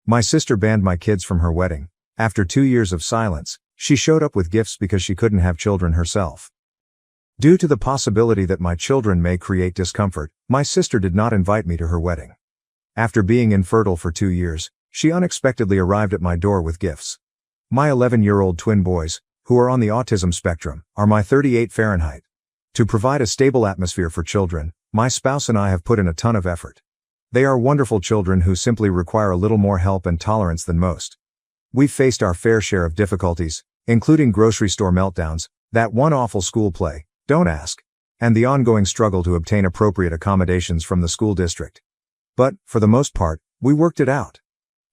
My sister banned my kids from her wedding. After 2 years of silence, she showed up with gifts because she couldn't have children herself. Due to the possibility that my children may create discomfort, my sister did not invite me to her wedding. After being infertile for 2 years, she unexpectedly arrived at my door with gifts. My 11-year-old twin boys, who are on the autism spectrum, are my 38 Fahrenheit. To provide a stable atmosphere for children, my spouse and I have put in a ton of effort. They are wonderful children who simply require a little more help and tolerance than most. We've faced our fair share of difficulties, including grocery store meltdowns, that one awful school play, don't ask, and the ongoing struggle to obtain appropriate accommodations from the school district. But, for the most part, we worked it out.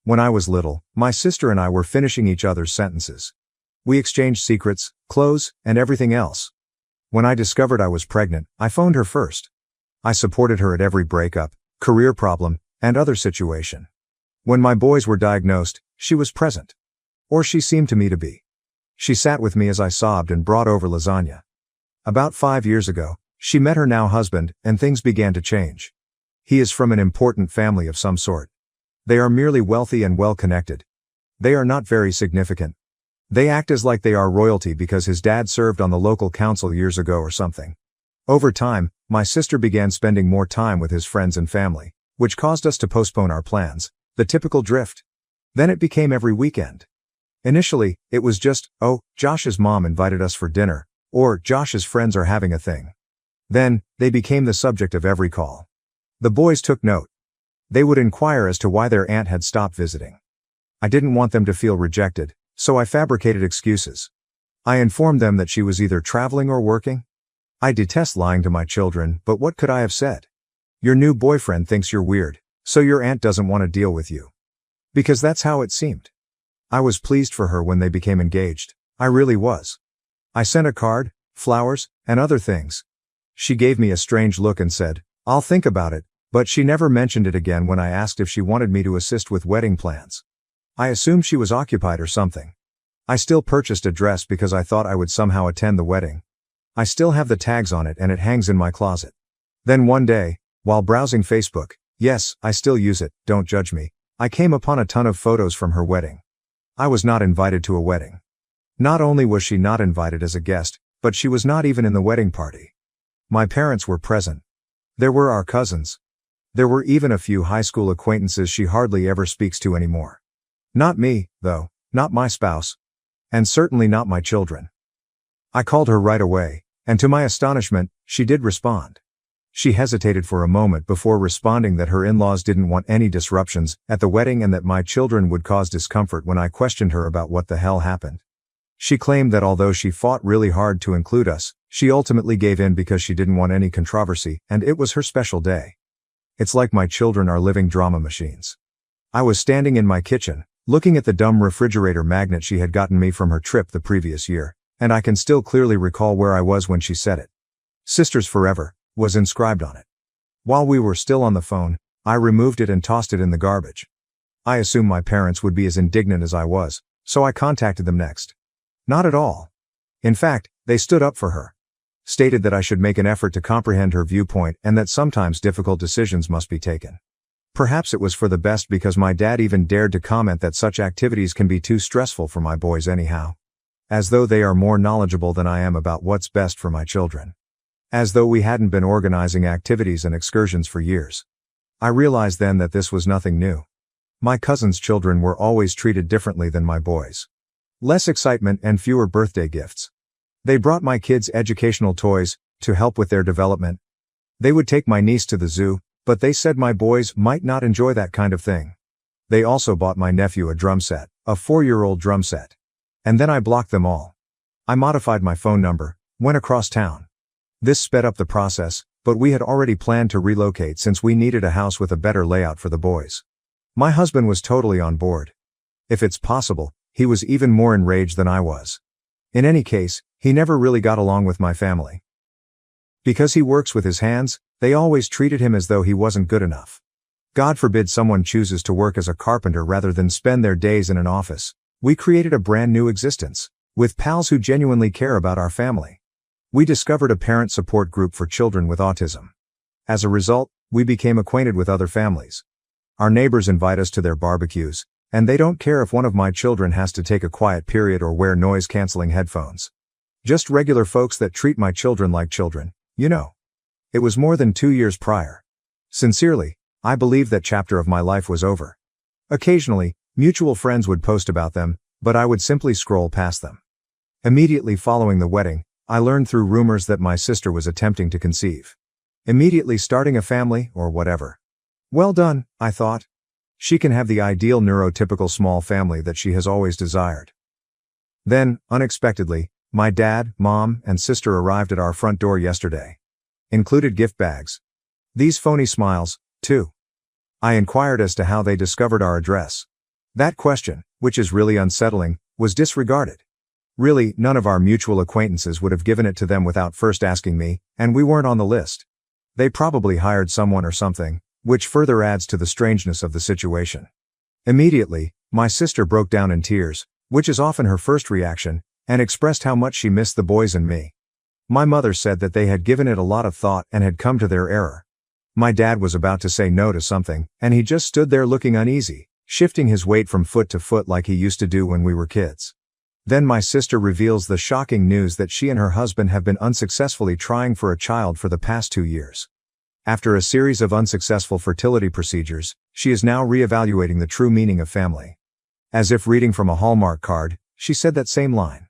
When I was little, my sister and I were finishing each other's sentences. We exchanged secrets, clothes, and everything else. When I discovered I was pregnant, I phoned her first. I supported her at every breakup, career problem, and other situation. When my boys were diagnosed, she was present. Or she seemed to me to be. She sat with me as I sobbed and brought over lasagna. About 5 years ago, she met her now husband, and things began to change. He is from an important family of some sort. They are merely wealthy and well-connected. They are not very significant. They act as like they are royalty because his dad served on the local council years ago or something. Over time, my sister began spending more time with his friends and family, which caused us to postpone our plans, the typical drift. Then it became every weekend. Initially, it was just, oh, Josh's mom invited us for dinner, or Josh's friends are having a thing. Then, they became the subject of every call. The boys took note. They would inquire as to why their aunt had stopped visiting. I didn't want them to feel rejected, so I fabricated excuses. I informed them that she was either traveling or working. I detest lying to my children, but what could I have said? Your new boyfriend thinks you're weird, so your aunt doesn't want to deal with you. Because that's how it seemed. I was pleased for her when they became engaged. I really was. I sent a card, flowers, and other things. She gave me a strange look and said, "I'll think about it," but she never mentioned it again when I asked if she wanted me to assist with wedding plans. I assumed she was occupied or something. I still purchased a dress because I thought I would somehow attend the wedding. I still have the tags on it and it hangs in my closet. Then one day, while browsing Facebook, yes, I still use it, don't judge me, I came upon a ton of photos from her wedding. I was not invited to a wedding. Not only was she not invited as a guest, but she was not even in the wedding party. My parents were present. There were our cousins. There were even a few high school acquaintances she hardly ever speaks to anymore. Not me, though, not my spouse. And certainly not my children. I called her right away, and to my astonishment, she did respond. She hesitated for a moment before responding that her in-laws didn't want any disruptions at the wedding and that my children would cause discomfort when I questioned her about what the hell happened. She claimed that although she fought really hard to include us, she ultimately gave in because she didn't want any controversy, and it was her special day. It's like my children are living drama machines. I was standing in my kitchen, looking at the dumb refrigerator magnet she had gotten me from her trip the previous year, and I can still clearly recall where I was when she said it. "Sisters Forever" was inscribed on it. While we were still on the phone, I removed it and tossed it in the garbage. I assumed my parents would be as indignant as I was, so I contacted them next. Not at all. In fact, they stood up for her. Stated that I should make an effort to comprehend her viewpoint and that sometimes difficult decisions must be taken. Perhaps it was for the best because my dad even dared to comment that such activities can be too stressful for my boys anyhow. As though they are more knowledgeable than I am about what's best for my children. As though we hadn't been organizing activities and excursions for years. I realized then that this was nothing new. My cousins' children were always treated differently than my boys. Less excitement and fewer birthday gifts. They brought my kids educational toys to help with their development. They would take my niece to the zoo, but they said my boys might not enjoy that kind of thing. They also bought my nephew a drum set, a 4-year-old drum set. And then I blocked them all. I modified my phone number, went across town. This sped up the process, but we had already planned to relocate since we needed a house with a better layout for the boys. My husband was totally on board. If it's possible, he was even more enraged than I was. In any case, he never really got along with my family. Because he works with his hands, they always treated him as though he wasn't good enough. God forbid someone chooses to work as a carpenter rather than spend their days in an office. We created a brand new existence, with pals who genuinely care about our family. We discovered a parent support group for children with autism. As a result, we became acquainted with other families. Our neighbors invite us to their barbecues, And they don't care if one of my children has to take a quiet period or wear noise-canceling headphones. Just regular folks that treat my children like children, you know. It was more than 2 years prior. Sincerely, I believed that chapter of my life was over. Occasionally, mutual friends would post about them, but I would simply scroll past them. Immediately following the wedding, I learned through rumors that my sister was attempting to conceive. Immediately starting a family, or whatever. Well done, I thought. She can have the ideal neurotypical small family that she has always desired. Then, unexpectedly, my dad, mom, and sister arrived at our front door yesterday. Included gift bags. These phony smiles, too. I inquired as to how they discovered our address. That question, which is really unsettling, was disregarded. Really, none of our mutual acquaintances would have given it to them without first asking me, and we weren't on the list. They probably hired someone or something, which further adds to the strangeness of the situation. Immediately, my sister broke down in tears, which is often her first reaction, and expressed how much she missed the boys and me. My mother said that they had given it a lot of thought and had come to their error. My dad was about to say no to something, and he just stood there looking uneasy, shifting his weight from foot to foot like he used to do when we were kids. Then my sister reveals the shocking news that she and her husband have been unsuccessfully trying for a child for the past 2 years. After a series of unsuccessful fertility procedures, she is now reevaluating the true meaning of family. As if reading from a Hallmark card, she said that same line.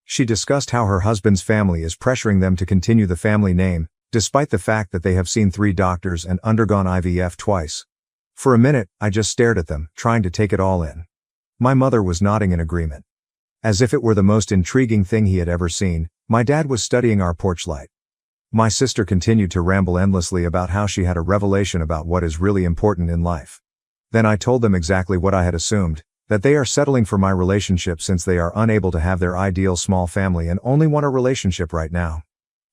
She discussed how her husband's family is pressuring them to continue the family name, despite the fact that they have seen 3 doctors and undergone IVF twice. For a minute, I just stared at them, trying to take it all in. My mother was nodding in agreement. As if it were the most intriguing thing he had ever seen, my dad was studying our porch light. My sister continued to ramble endlessly about how she had a revelation about what is really important in life. Then I told them exactly what I had assumed, that they are settling for my relationship since they are unable to have their ideal small family and only want a relationship right now.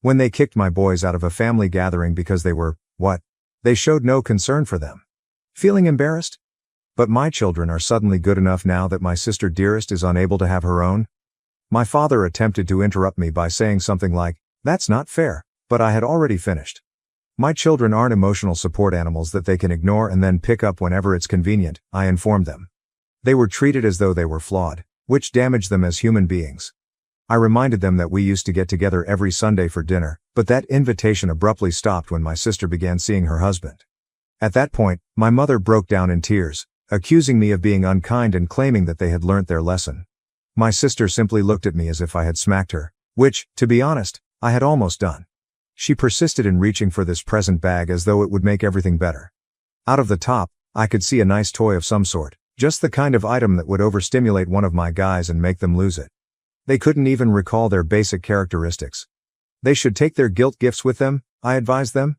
When they kicked my boys out of a family gathering because they were, they showed no concern for them. Feeling embarrassed? But my children are suddenly good enough now that my sister dearest is unable to have her own? My father attempted to interrupt me by saying something like, "That's not fair," but I had already finished. My children aren't emotional support animals that they can ignore and then pick up whenever it's convenient, I informed them. They were treated as though they were flawed, which damaged them as human beings. I reminded them that we used to get together every Sunday for dinner, but that invitation abruptly stopped when my sister began seeing her husband. At that point, my mother broke down in tears, accusing me of being unkind and claiming that they had learnt their lesson. My sister simply looked at me as if I had smacked her, which, to be honest, I had almost done. She persisted in reaching for this present bag as though it would make everything better. Out of the top, I could see a nice toy of some sort, just the kind of item that would overstimulate one of my guys and make them lose it. They couldn't even recall their basic characteristics. They should take their guilt gifts with them, I advised them.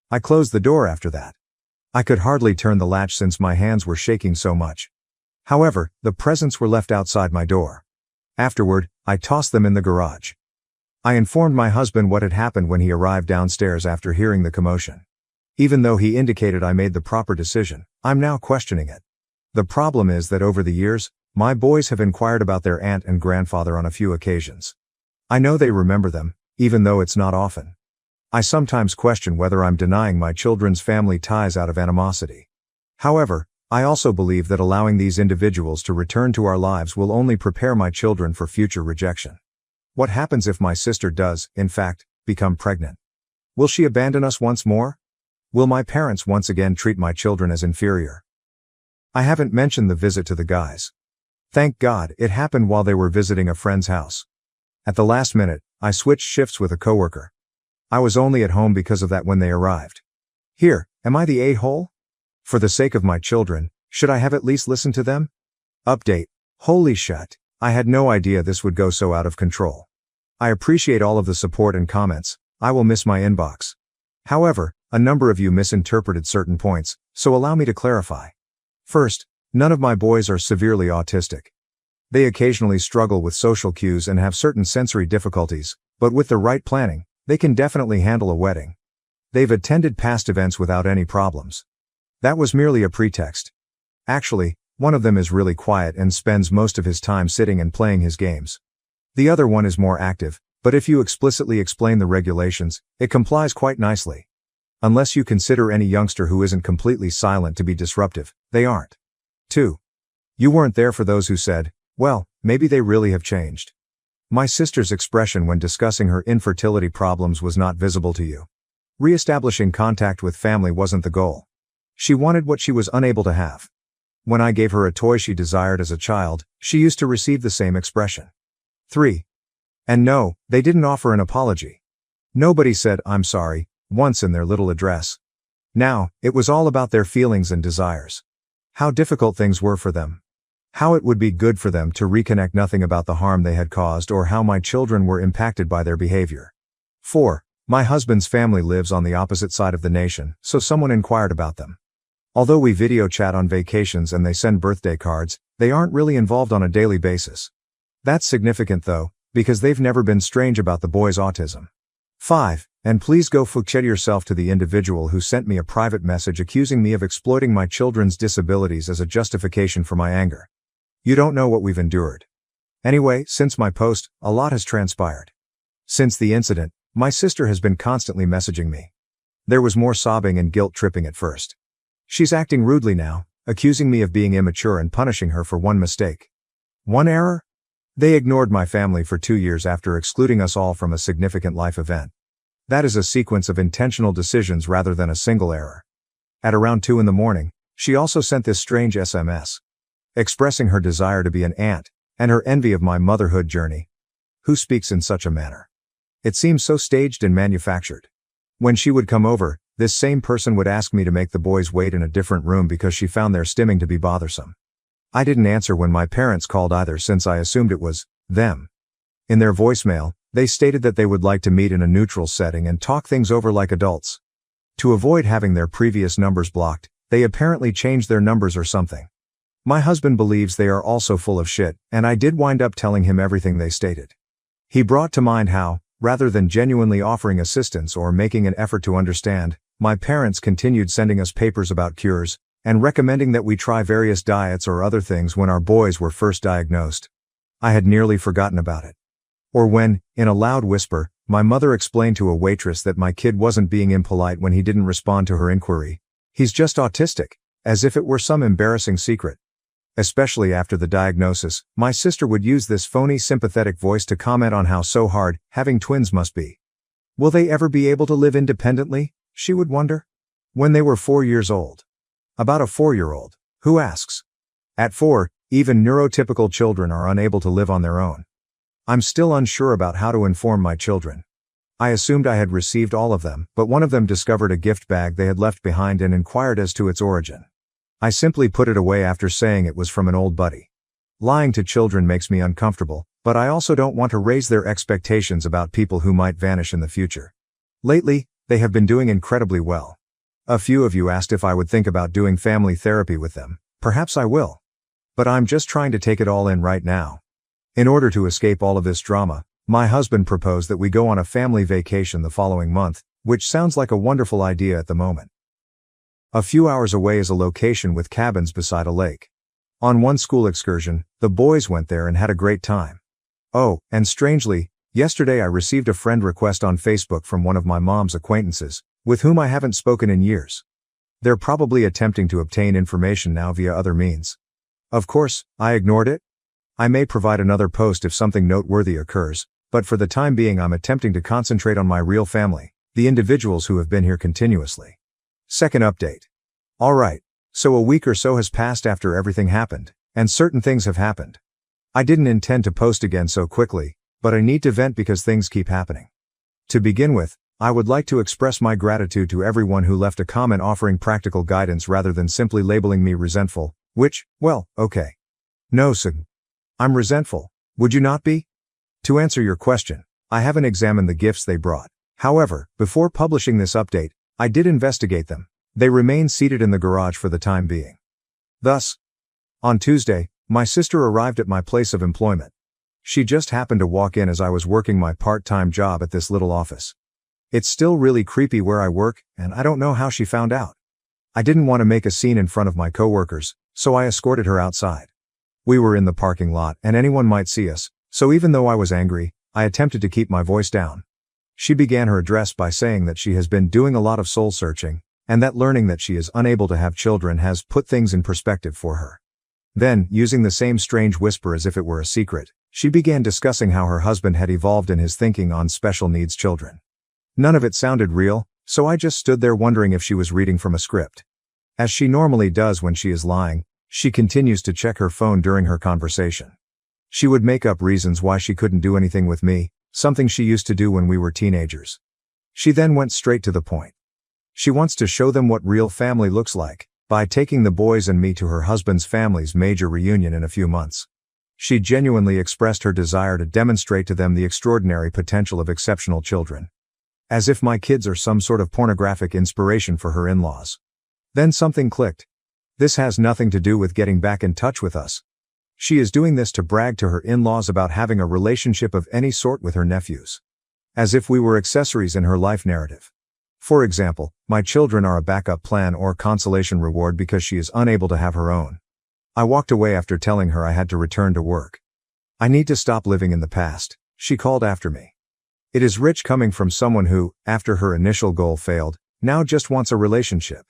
I closed the door after that. I could hardly turn the latch since my hands were shaking so much. However, the presents were left outside my door. Afterward, I tossed them in the garage. I informed my husband what had happened when he arrived downstairs after hearing the commotion. Even though he indicated I made the proper decision, I'm now questioning it. The problem is that over the years, my boys have inquired about their aunt and grandfather on a few occasions. I know they remember them, even though it's not often. I sometimes question whether I'm denying my children's family ties out of animosity. However, I also believe that allowing these individuals to return to our lives will only prepare my children for future rejection. What happens if my sister does, in fact, become pregnant? Will she abandon us once more? Will my parents once again treat my children as inferior? I haven't mentioned the visit to the guys. Thank God, it happened while they were visiting a friend's house. At the last minute, I switched shifts with a coworker. I was only at home because of that when they arrived. Here, am I the a-hole? For the sake of my children, should I have at least listened to them? Update. Holy shit. I had no idea this would go so out of control. I appreciate all of the support and comments. I will miss my inbox. However, a number of you misinterpreted certain points, so allow me to clarify. First, none of my boys are severely autistic. They occasionally struggle with social cues and have certain sensory difficulties, but with the right planning, they can definitely handle a wedding. They've attended past events without any problems. That was merely a pretext. Actually, one of them is really quiet and spends most of his time sitting and playing his games. The other one is more active, but if you explicitly explain the regulations, it complies quite nicely. Unless you consider any youngster who isn't completely silent to be disruptive, they aren't. 2. You weren't there for those who said, well, maybe they really have changed. My sister's expression when discussing her infertility problems was not visible to you. Re-establishing contact with family wasn't the goal. She wanted what she was unable to have. When I gave her a toy she desired as a child, she used to receive the same expression. 3. And no, they didn't offer an apology. Nobody said, I'm sorry, once in their little address. Now, it was all about their feelings and desires. How difficult things were for them. How it would be good for them to reconnect, nothing about the harm they had caused or how my children were impacted by their behavior. 4. My husband's family lives on the opposite side of the nation, so someone inquired about them. Although we video chat on vacations and they send birthday cards, they aren't really involved on a daily basis. That's significant though, because they've never been strange about the boy's autism. 5. And please go fuck yourself to the individual who sent me a private message accusing me of exploiting my children's disabilities as a justification for my anger. You don't know what we've endured. Anyway, since my post, a lot has transpired. Since the incident, my sister has been constantly messaging me. There was more sobbing and guilt tripping at first. She's acting rudely now, accusing me of being immature and punishing her for one mistake. One error? They ignored my family for 2 years after excluding us all from a significant life event. That is a sequence of intentional decisions rather than a single error. At around 2 in the morning, she also sent this strange SMS. Expressing her desire to be an aunt, and her envy of my motherhood journey. Who speaks in such a manner? It seems so staged and manufactured. When she would come over, this same person would ask me to make the boys wait in a different room because she found their stimming to be bothersome. I didn't answer when my parents called either, since I assumed it was them. In their voicemail, they stated that they would like to meet in a neutral setting and talk things over like adults. To avoid having their previous numbers blocked, they apparently changed their numbers or something. My husband believes they are also full of shit, and I did wind up telling him everything they stated. He brought to mind how, rather than genuinely offering assistance or making an effort to understand, my parents continued sending us papers about cures, and recommending that we try various diets or other things when our boys were first diagnosed. I had nearly forgotten about it. Or when, in a loud whisper, my mother explained to a waitress that my kid wasn't being impolite when he didn't respond to her inquiry. He's just autistic, as if it were some embarrassing secret. Especially after the diagnosis, my sister would use this phony sympathetic voice to comment on how so hard having twins must be. Will they ever be able to live independently, she would wonder? When they were 4 years old. About a 4-year-old, who asks? At 4, even neurotypical children are unable to live on their own. I'm still unsure about how to inform my children. I assumed I had received all of them, but one of them discovered a gift bag they had left behind and inquired as to its origin. I simply put it away after saying it was from an old buddy. Lying to children makes me uncomfortable, but I also don't want to raise their expectations about people who might vanish in the future. Lately, they have been doing incredibly well. A few of you asked if I would think about doing family therapy with them. Perhaps I will. But I'm just trying to take it all in right now. In order to escape all of this drama, my husband proposed that we go on a family vacation the following month, which sounds like a wonderful idea at the moment. A few hours away is a location with cabins beside a lake. On one school excursion, the boys went there and had a great time. Oh, and strangely, yesterday I received a friend request on Facebook from one of my mom's acquaintances, with whom I haven't spoken in years. They're probably attempting to obtain information now via other means. Of course, I ignored it. I may provide another post if something noteworthy occurs, but for the time being I'm attempting to concentrate on my real family, the individuals who have been here continuously. Second update. Alright, so a week or so has passed after everything happened, and certain things have happened. I didn't intend to post again so quickly, but I need to vent because things keep happening. To begin with, I would like to express my gratitude to everyone who left a comment offering practical guidance rather than simply labeling me resentful, which, well, okay. No, Sig. I'm resentful, would you not be? To answer your question, I haven't examined the gifts they brought. However, before publishing this update, I did investigate them. They remain seated in the garage for the time being. Thus, on Tuesday, my sister arrived at my place of employment. She just happened to walk in as I was working my part-time job at this little office. It's still really creepy where I work, and I don't know how she found out. I didn't want to make a scene in front of my coworkers, so I escorted her outside. We were in the parking lot and anyone might see us, so even though I was angry, I attempted to keep my voice down. She began her address by saying that she has been doing a lot of soul searching, and that learning that she is unable to have children has put things in perspective for her. Then, using the same strange whisper as if it were a secret, she began discussing how her husband had evolved in his thinking on special needs children. None of it sounded real, so I just stood there wondering if she was reading from a script. As she normally does when she is lying, she continues to check her phone during her conversation. She would make up reasons why she couldn't do anything with me, something she used to do when we were teenagers. She then went straight to the point. She wants to show them what real family looks like, by taking the boys and me to her husband's family's major reunion in a few months. She genuinely expressed her desire to demonstrate to them the extraordinary potential of exceptional children. As if my kids are some sort of pornographic inspiration for her in-laws. Then something clicked. This has nothing to do with getting back in touch with us. She is doing this to brag to her in-laws about having a relationship of any sort with her nephews. As if we were accessories in her life narrative. For example, my children are a backup plan or consolation reward because she is unable to have her own. I walked away after telling her I had to return to work. I need to stop living in the past, she called after me. It is rich coming from someone who, after her initial goal failed, now just wants a relationship.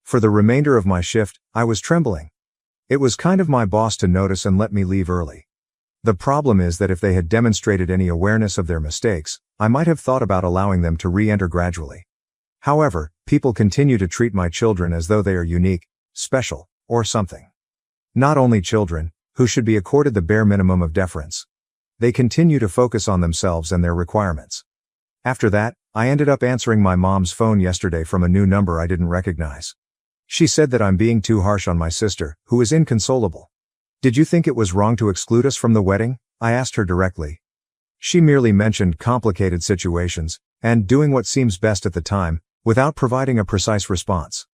For the remainder of my shift, I was trembling. It was kind of my boss to notice and let me leave early. The problem is that if they had demonstrated any awareness of their mistakes, I might have thought about allowing them to re-enter gradually. However, people continue to treat my children as though they are unique, special, or something. Not only children, who should be accorded the bare minimum of deference. They continue to focus on themselves and their requirements. After that, I ended up answering my mom's phone yesterday from a new number I didn't recognize. She said that I'm being too harsh on my sister, who is inconsolable. Did you think it was wrong to exclude us from the wedding? I asked her directly. She merely mentioned complicated situations, and doing what seems best at the time, without providing a precise response.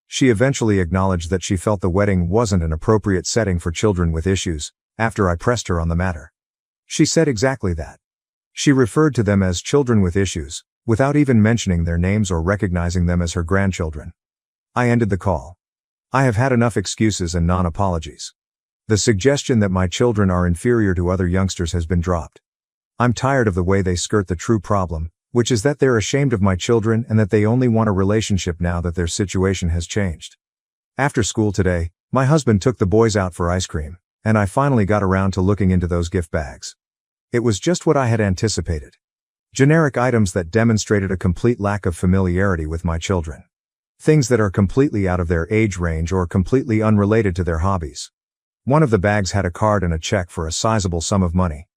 She eventually acknowledged that she felt the wedding wasn't an appropriate setting for children with issues, after I pressed her on the matter. She said exactly that. She referred to them as children with issues, without even mentioning their names or recognizing them as her grandchildren. I ended the call. I have had enough excuses and non-apologies. The suggestion that my children are inferior to other youngsters has been dropped. I'm tired of the way they skirt the true problem, which is that they're ashamed of my children and that they only want a relationship now that their situation has changed. After school today, my husband took the boys out for ice cream, and I finally got around to looking into those gift bags. It was just what I had anticipated. Generic items that demonstrated a complete lack of familiarity with my children. Things that are completely out of their age range or completely unrelated to their hobbies. One of the bags had a card and a check for a sizable sum of money.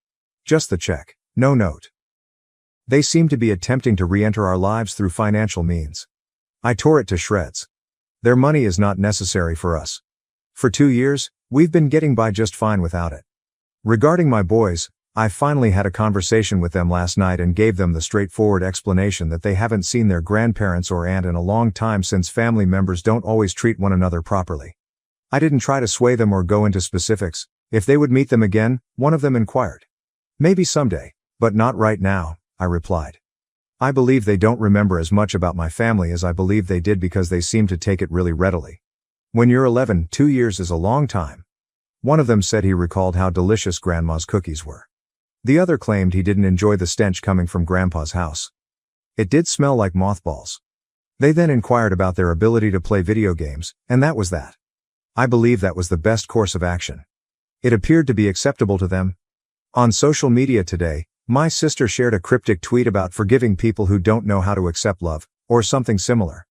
Just the check, no note. They seemed to be attempting to re-enter our lives through financial means. I tore it to shreds. Their money is not necessary for us. For 2 years, we've been getting by just fine without it. Regarding my boys, I finally had a conversation with them last night and gave them the straightforward explanation that they haven't seen their grandparents or aunt in a long time since family members don't always treat one another properly. I didn't try to sway them or go into specifics. If they would meet them again, one of them inquired. Maybe someday, but not right now, I replied. I believe they don't remember as much about my family as I believe they did because they seem to take it really readily. When you're 11, 2 years is a long time. One of them said he recalled how delicious Grandma's cookies were. The other claimed he didn't enjoy the stench coming from Grandpa's house. It did smell like mothballs. They then inquired about their ability to play video games, and that was that. I believe that was the best course of action. It appeared to be acceptable to them. On social media today, my sister shared a cryptic tweet about forgiving people who don't know how to accept love, or something similar.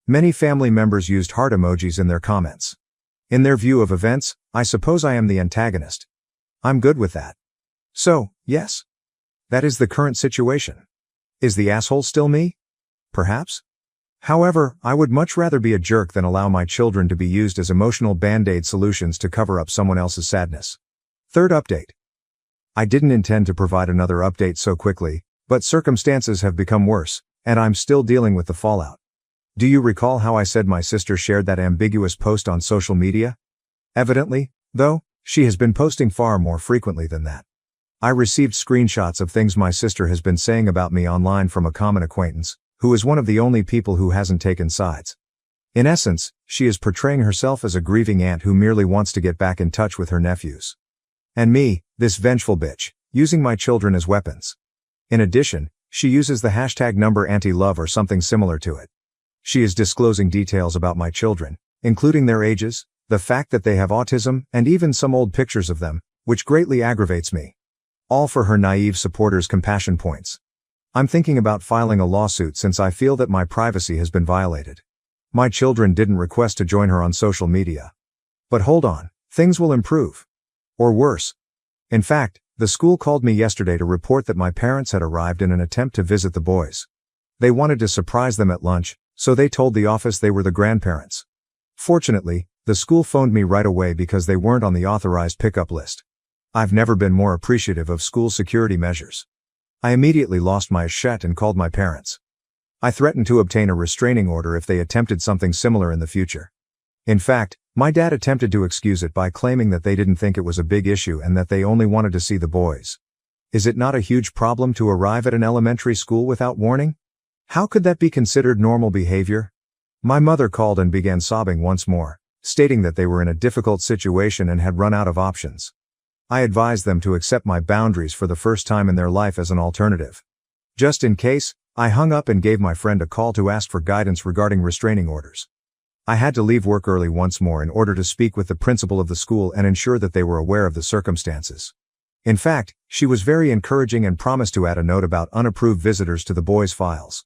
Many family members used heart emojis in their comments. In their view of events, I suppose I am the antagonist. I'm good with that. So, yes. That is the current situation. Is the asshole still me? Perhaps. However, I would much rather be a jerk than allow my children to be used as emotional band-aid solutions to cover up someone else's sadness. Third update. I didn't intend to provide another update so quickly, but circumstances have become worse, and I'm still dealing with the fallout. Do you recall how I said my sister shared that ambiguous post on social media? Evidently, though, she has been posting far more frequently than that. I received screenshots of things my sister has been saying about me online from a common acquaintance, who is one of the only people who hasn't taken sides. In essence, she is portraying herself as a grieving aunt who merely wants to get back in touch with her nephews. And me, this vengeful bitch, using my children as weapons. In addition, she uses the hashtag number anti-love or something similar to it. She is disclosing details about my children, including their ages, the fact that they have autism, and even some old pictures of them, which greatly aggravates me. All for her naive supporters' compassion points. I'm thinking about filing a lawsuit since I feel that my privacy has been violated. My children didn't request to join her on social media. But hold on, things will improve. Or worse. In fact, the school called me yesterday to report that my parents had arrived in an attempt to visit the boys. They wanted to surprise them at lunch, so they told the office they were the grandparents. Fortunately, the school phoned me right away because they weren't on the authorized pickup list. I've never been more appreciative of school security measures. I immediately lost my shit and called my parents. I threatened to obtain a restraining order if they attempted something similar in the future. In fact, my dad attempted to excuse it by claiming that they didn't think it was a big issue and that they only wanted to see the boys. Is it not a huge problem to arrive at an elementary school without warning? How could that be considered normal behavior? My mother called and began sobbing once more, stating that they were in a difficult situation and had run out of options. I advised them to accept my boundaries for the first time in their life as an alternative. Just in case, I hung up and gave my friend a call to ask for guidance regarding restraining orders. I had to leave work early once more in order to speak with the principal of the school and ensure that they were aware of the circumstances. In fact, she was very encouraging and promised to add a note about unapproved visitors to the boys' files.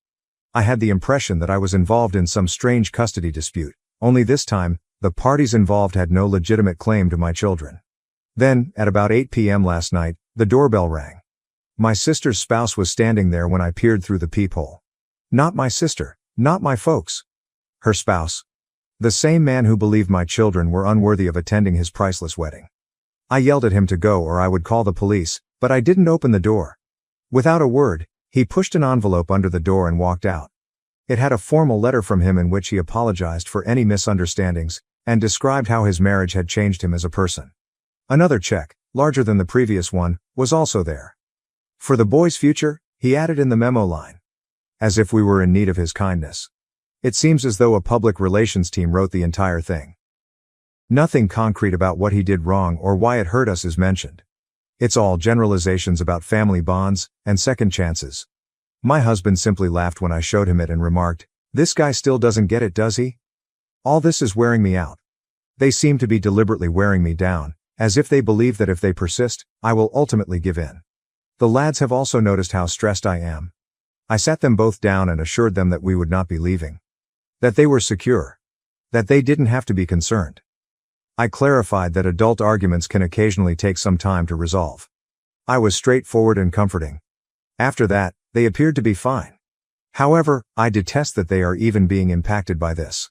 I had the impression that I was involved in some strange custody dispute, only this time, the parties involved had no legitimate claim to my children. Then, at about 8 p.m. last night, the doorbell rang. My sister's spouse was standing there when I peered through the peephole. Not my sister, not my folks. Her spouse. The same man who believed my children were unworthy of attending his priceless wedding. I yelled at him to go or I would call the police, but I didn't open the door. Without a word, he pushed an envelope under the door and walked out. It had a formal letter from him in which he apologized for any misunderstandings, and described how his marriage had changed him as a person. Another check, larger than the previous one, was also there. For the boy's future, he added in the memo line. As if we were in need of his kindness. It seems as though a public relations team wrote the entire thing. Nothing concrete about what he did wrong or why it hurt us is mentioned. It's all generalizations about family bonds and second chances. My husband simply laughed when I showed him it and remarked, "This guy still doesn't get it, does he?" All this is wearing me out. They seem to be deliberately wearing me down, as if they believe that if they persist, I will ultimately give in. The lads have also noticed how stressed I am. I sat them both down and assured them that we would not be leaving. That they were secure. That they didn't have to be concerned. I clarified that adult arguments can occasionally take some time to resolve. I was straightforward and comforting. After that, they appeared to be fine. However, I detest that they are even being impacted by this.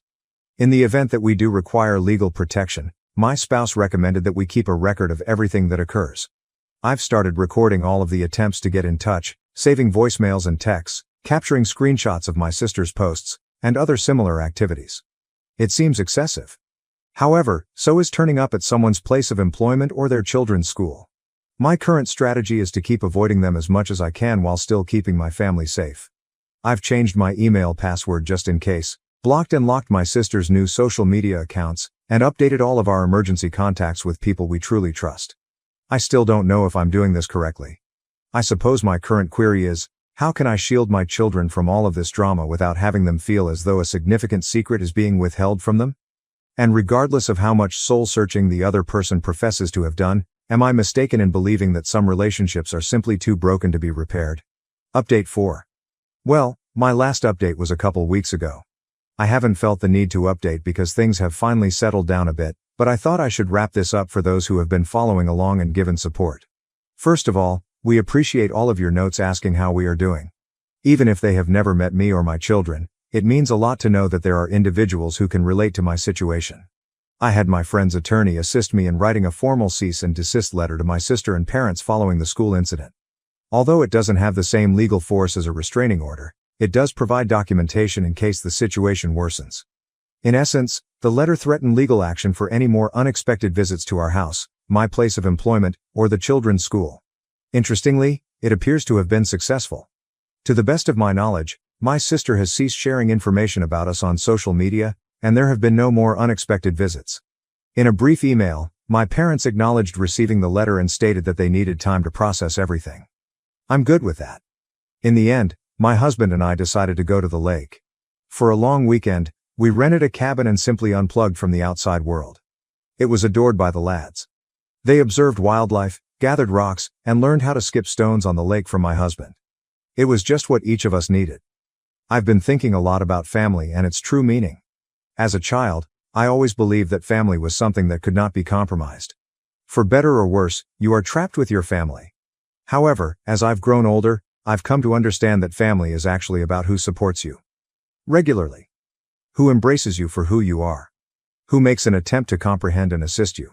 In the event that we do require legal protection, my spouse recommended that we keep a record of everything that occurs. I've started recording all of the attempts to get in touch, saving voicemails and texts, capturing screenshots of my sister's posts, and other similar activities. It seems excessive. However, so is turning up at someone's place of employment or their children's school. My current strategy is to keep avoiding them as much as I can while still keeping my family safe. I've changed my email password just in case, blocked and locked my sister's new social media accounts, and updated all of our emergency contacts with people we truly trust. I still don't know if I'm doing this correctly. I suppose my current query is, how can I shield my children from all of this drama without having them feel as though a significant secret is being withheld from them? And regardless of how much soul-searching the other person professes to have done, am I mistaken in believing that some relationships are simply too broken to be repaired? Update 4. Well, my last update was a couple weeks ago. I haven't felt the need to update because things have finally settled down a bit, but I thought I should wrap this up for those who have been following along and given support. First of all, we appreciate all of your notes asking how we are doing. Even if they have never met me or my children, it means a lot to know that there are individuals who can relate to my situation. I had my friend's attorney assist me in writing a formal cease and desist letter to my sister and parents following the school incident. Although it doesn't have the same legal force as a restraining order, it does provide documentation in case the situation worsens. In essence, the letter threatened legal action for any more unexpected visits to our house, my place of employment, or the children's school. Interestingly, it appears to have been successful. To the best of my knowledge, my sister has ceased sharing information about us on social media, and there have been no more unexpected visits. In a brief email, my parents acknowledged receiving the letter and stated that they needed time to process everything. I'm good with that. In the end, my husband and I decided to go to the lake. For a long weekend, we rented a cabin and simply unplugged from the outside world. It was adored by the lads. They observed wildlife, gathered rocks, and learned how to skip stones on the lake from my husband. It was just what each of us needed. I've been thinking a lot about family and its true meaning. As a child, I always believed that family was something that could not be compromised. For better or worse, you are trapped with your family. However, as I've grown older, I've come to understand that family is actually about who supports you regularly, who embraces you for who you are, who makes an attempt to comprehend and assist you.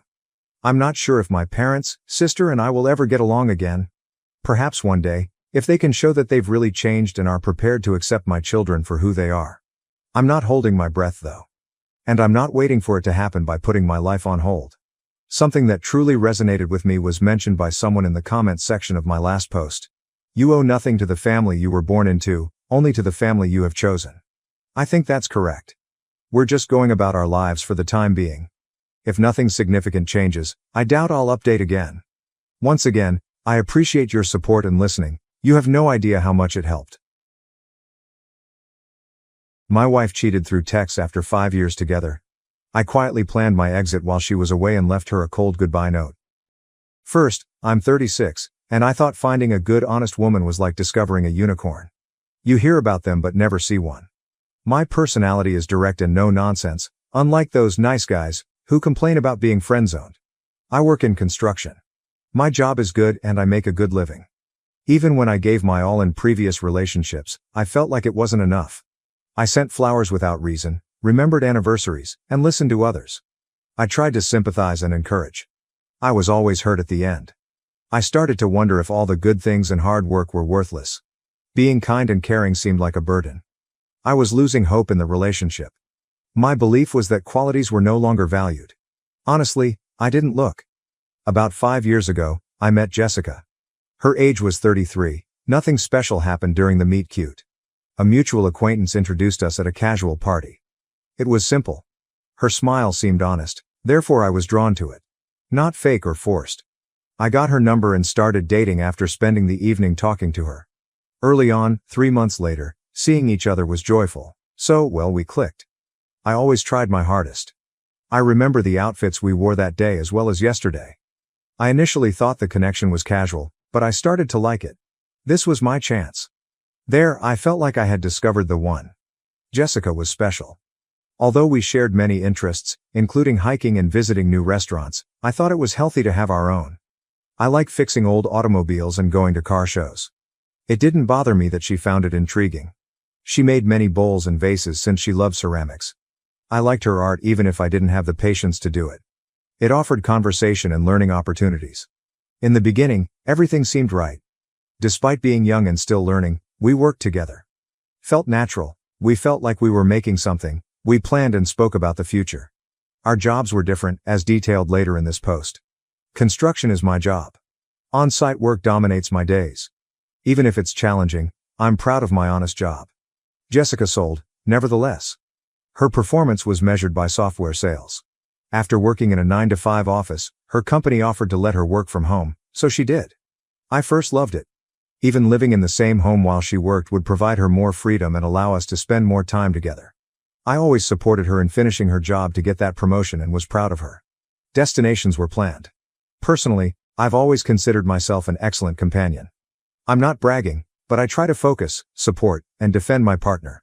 I'm not sure if my parents, sister, and I will ever get along again. Perhaps one day, if they can show that they've really changed and are prepared to accept my children for who they are. I'm not holding my breath though. And I'm not waiting for it to happen by putting my life on hold. Something that truly resonated with me was mentioned by someone in the comments section of my last post. You owe nothing to the family you were born into, only to the family you have chosen. I think that's correct. We're just going about our lives for the time being. If nothing significant changes, I doubt I'll update again. Once again, I appreciate your support and listening. You have no idea how much it helped. My wife cheated through text after 5 years together. I quietly planned my exit while she was away and left her a cold goodbye note. First, I'm 36, and I thought finding a good honest woman was like discovering a unicorn. You hear about them but never see one. My personality is direct and no nonsense, unlike those nice guys who complain about being friend-zoned. I work in construction. My job is good and I make a good living. Even when I gave my all in previous relationships, I felt like it wasn't enough. I sent flowers without reason, remembered anniversaries, and listened to others. I tried to sympathize and encourage. I was always hurt at the end. I started to wonder if all the good things and hard work were worthless. Being kind and caring seemed like a burden. I was losing hope in the relationship. My belief was that qualities were no longer valued. Honestly, I didn't look. About 5 years ago, I met Jessica. Her age was 33, nothing special happened during the meet cute. A mutual acquaintance introduced us at a casual party. It was simple. Her smile seemed honest, therefore I was drawn to it. Not fake or forced. I got her number and started dating after spending the evening talking to her. Early on, 3 months later, seeing each other was joyful. So, well, we clicked. I always tried my hardest. I remember the outfits we wore that day as well as yesterday. I initially thought the connection was casual, but I started to like it. This was my chance. There, I felt like I had discovered the one. Jessica was special. Although we shared many interests, including hiking and visiting new restaurants, I thought it was healthy to have our own. I like fixing old automobiles and going to car shows. It didn't bother me that she found it intriguing. She made many bowls and vases since she loved ceramics. I liked her art even if I didn't have the patience to do it. It offered conversation and learning opportunities. In the beginning, everything seemed right. Despite being young and still learning, we worked together. Felt natural, we felt like we were making something, we planned and spoke about the future. Our jobs were different, as detailed later in this post. Construction is my job. On-site work dominates my days. Even if it's challenging, I'm proud of my honest job. Jessica sold, nevertheless. Her performance was measured by software sales. After working in a 9-to-5 office, her company offered to let her work from home, so she did. I first loved it. Even living in the same home while she worked would provide her more freedom and allow us to spend more time together. I always supported her in finishing her job to get that promotion and was proud of her. Destinations were planned. Personally, I've always considered myself an excellent companion. I'm not bragging, but I try to focus, support, and defend my partner.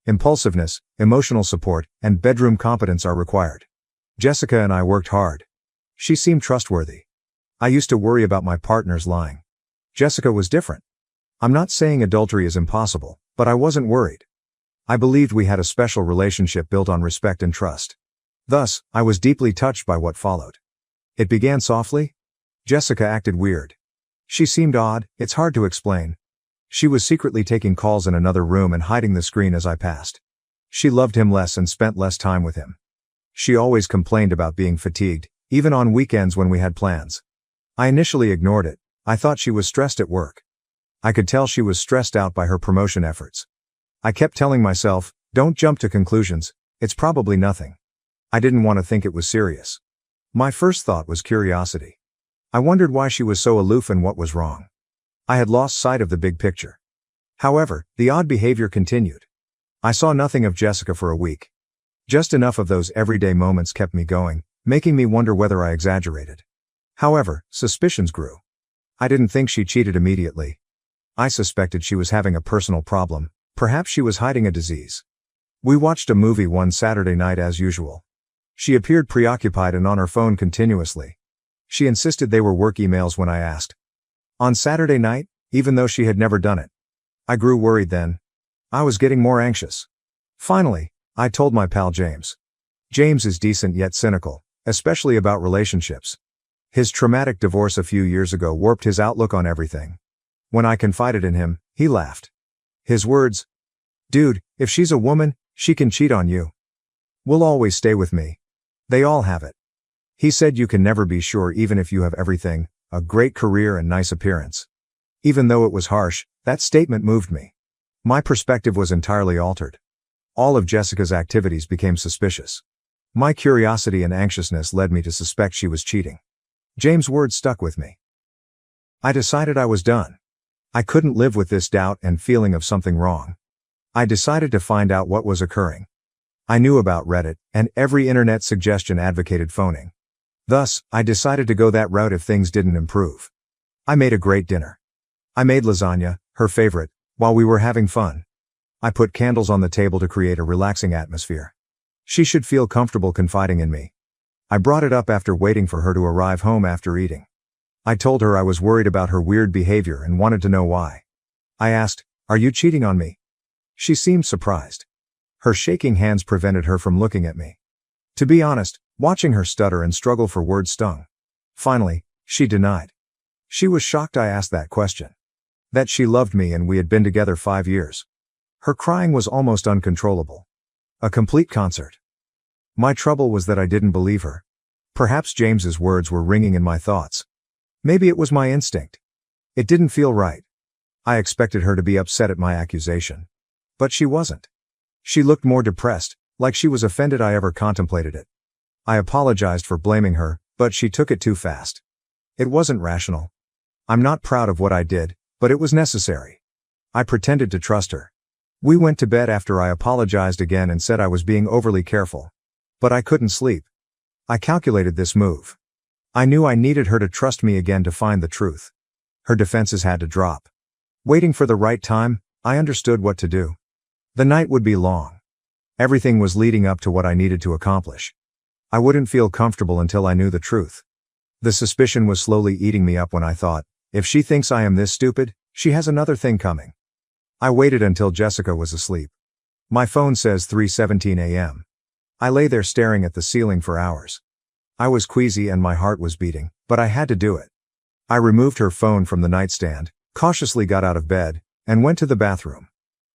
Impulsiveness, emotional support, and bedroom competence are required. Jessica and I worked hard. She seemed trustworthy. I used to worry about my partners lying. Jessica was different. I'm not saying adultery is impossible, but I wasn't worried. I believed we had a special relationship built on respect and trust. Thus, I was deeply touched by what followed. It began softly. Jessica acted weird. She seemed odd, it's hard to explain. She was secretly taking calls in another room and hiding the screen as I passed. She loved him less and spent less time with him. She always complained about being fatigued, even on weekends when we had plans. I initially ignored it. I thought she was stressed at work. I could tell she was stressed out by her promotion efforts. I kept telling myself, don't jump to conclusions, it's probably nothing. I didn't want to think it was serious. My first thought was curiosity. I wondered why she was so aloof and what was wrong. I had lost sight of the big picture. However, the odd behavior continued. I saw nothing of Jessica for a week. Just enough of those everyday moments kept me going, making me wonder whether I exaggerated. However, suspicions grew. I didn't think she cheated immediately. I suspected she was having a personal problem, perhaps she was hiding a disease. We watched a movie one Saturday night as usual. She appeared preoccupied and on her phone continuously. She insisted they were work emails when I asked. On Saturday night, even though she had never done it. I grew worried then. I was getting more anxious. Finally, I told my pal James. James is decent yet cynical, especially about relationships. His traumatic divorce a few years ago warped his outlook on everything. When I confided in him, he laughed. His words, "Dude, if she's a woman, she can cheat on you. Will always stay with me. They all have it." He said you can never be sure even if you have everything, a great career and nice appearance. Even though it was harsh, that statement moved me. My perspective was entirely altered. All of Jessica's activities became suspicious. My curiosity and anxiousness led me to suspect she was cheating. James' words stuck with me. I decided I was done. I couldn't live with this doubt and feeling of something wrong. I decided to find out what was occurring. I knew about Reddit, and every internet suggestion advocated phoning. Thus, I decided to go that route if things didn't improve. I made a great dinner. I made lasagna, her favorite, while we were having fun. I put candles on the table to create a relaxing atmosphere. She should feel comfortable confiding in me. I brought it up after waiting for her to arrive home after eating. I told her I was worried about her weird behavior and wanted to know why. I asked, "Are you cheating on me?" She seemed surprised. Her shaking hands prevented her from looking at me. To be honest, watching her stutter and struggle for words stung. Finally, she denied. She was shocked I asked that question. That she loved me and we had been together 5 years. Her crying was almost uncontrollable. A complete concert. My trouble was that I didn't believe her. Perhaps James's words were ringing in my thoughts. Maybe it was my instinct. It didn't feel right. I expected her to be upset at my accusation. But she wasn't. She looked more depressed, like she was offended I ever contemplated it. I apologized for blaming her, but she took it too fast. It wasn't rational. I'm not proud of what I did, but it was necessary. I pretended to trust her. We went to bed after I apologized again and said I was being overly careful. But I couldn't sleep. I calculated this move. I knew I needed her to trust me again to find the truth. Her defenses had to drop. Waiting for the right time, I understood what to do. The night would be long. Everything was leading up to what I needed to accomplish. I wouldn't feel comfortable until I knew the truth. The suspicion was slowly eating me up when I thought, if she thinks I am this stupid, she has another thing coming. I waited until Jessica was asleep. My phone says 3:17 a.m. I lay there staring at the ceiling for hours. I was queasy and my heart was beating, but I had to do it. I removed her phone from the nightstand, cautiously got out of bed, and went to the bathroom.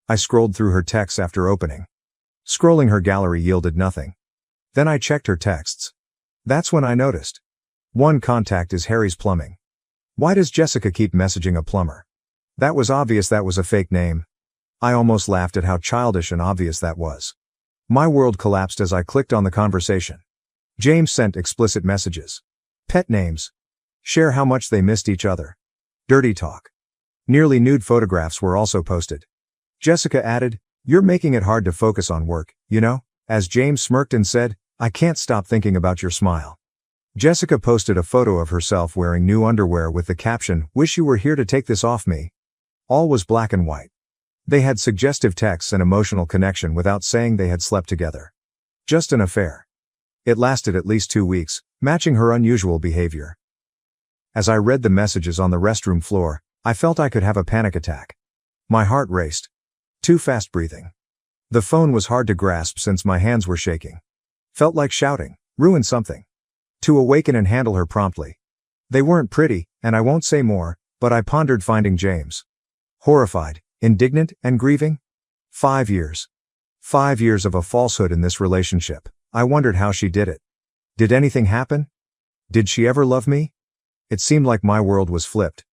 I scrolled through her texts after opening. Scrolling her gallery yielded nothing. Then I checked her texts. That's when I noticed. One contact is Harry's Plumbing. Why does Jessica keep messaging a plumber? That was obvious that was a fake name. I almost laughed at how childish and obvious that was. My world collapsed as I clicked on the conversation. James sent explicit messages. Pet names. Share how much they missed each other. Dirty talk. Nearly nude photographs were also posted. Jessica added, "You're making it hard to focus on work, you know?" As James smirked and said, "I can't stop thinking about your smile." Jessica posted a photo of herself wearing new underwear with the caption, "Wish you were here to take this off me." All was black and white. They had suggestive texts and emotional connection without saying they had slept together. Just an affair. It lasted at least 2 weeks, matching her unusual behavior. As I read the messages on the restroom floor, I felt I could have a panic attack. My heart raced. Too fast breathing. The phone was hard to grasp since my hands were shaking. Felt like shouting, "Ruin something." To awaken and handle her promptly. They weren't pretty, and I won't say more, but I pondered finding James. Horrified, indignant, and grieving. 5 years. 5 years of a falsehood in this relationship. I wondered how she did it. Did anything happen? Did she ever love me? It seemed like my world was flipped.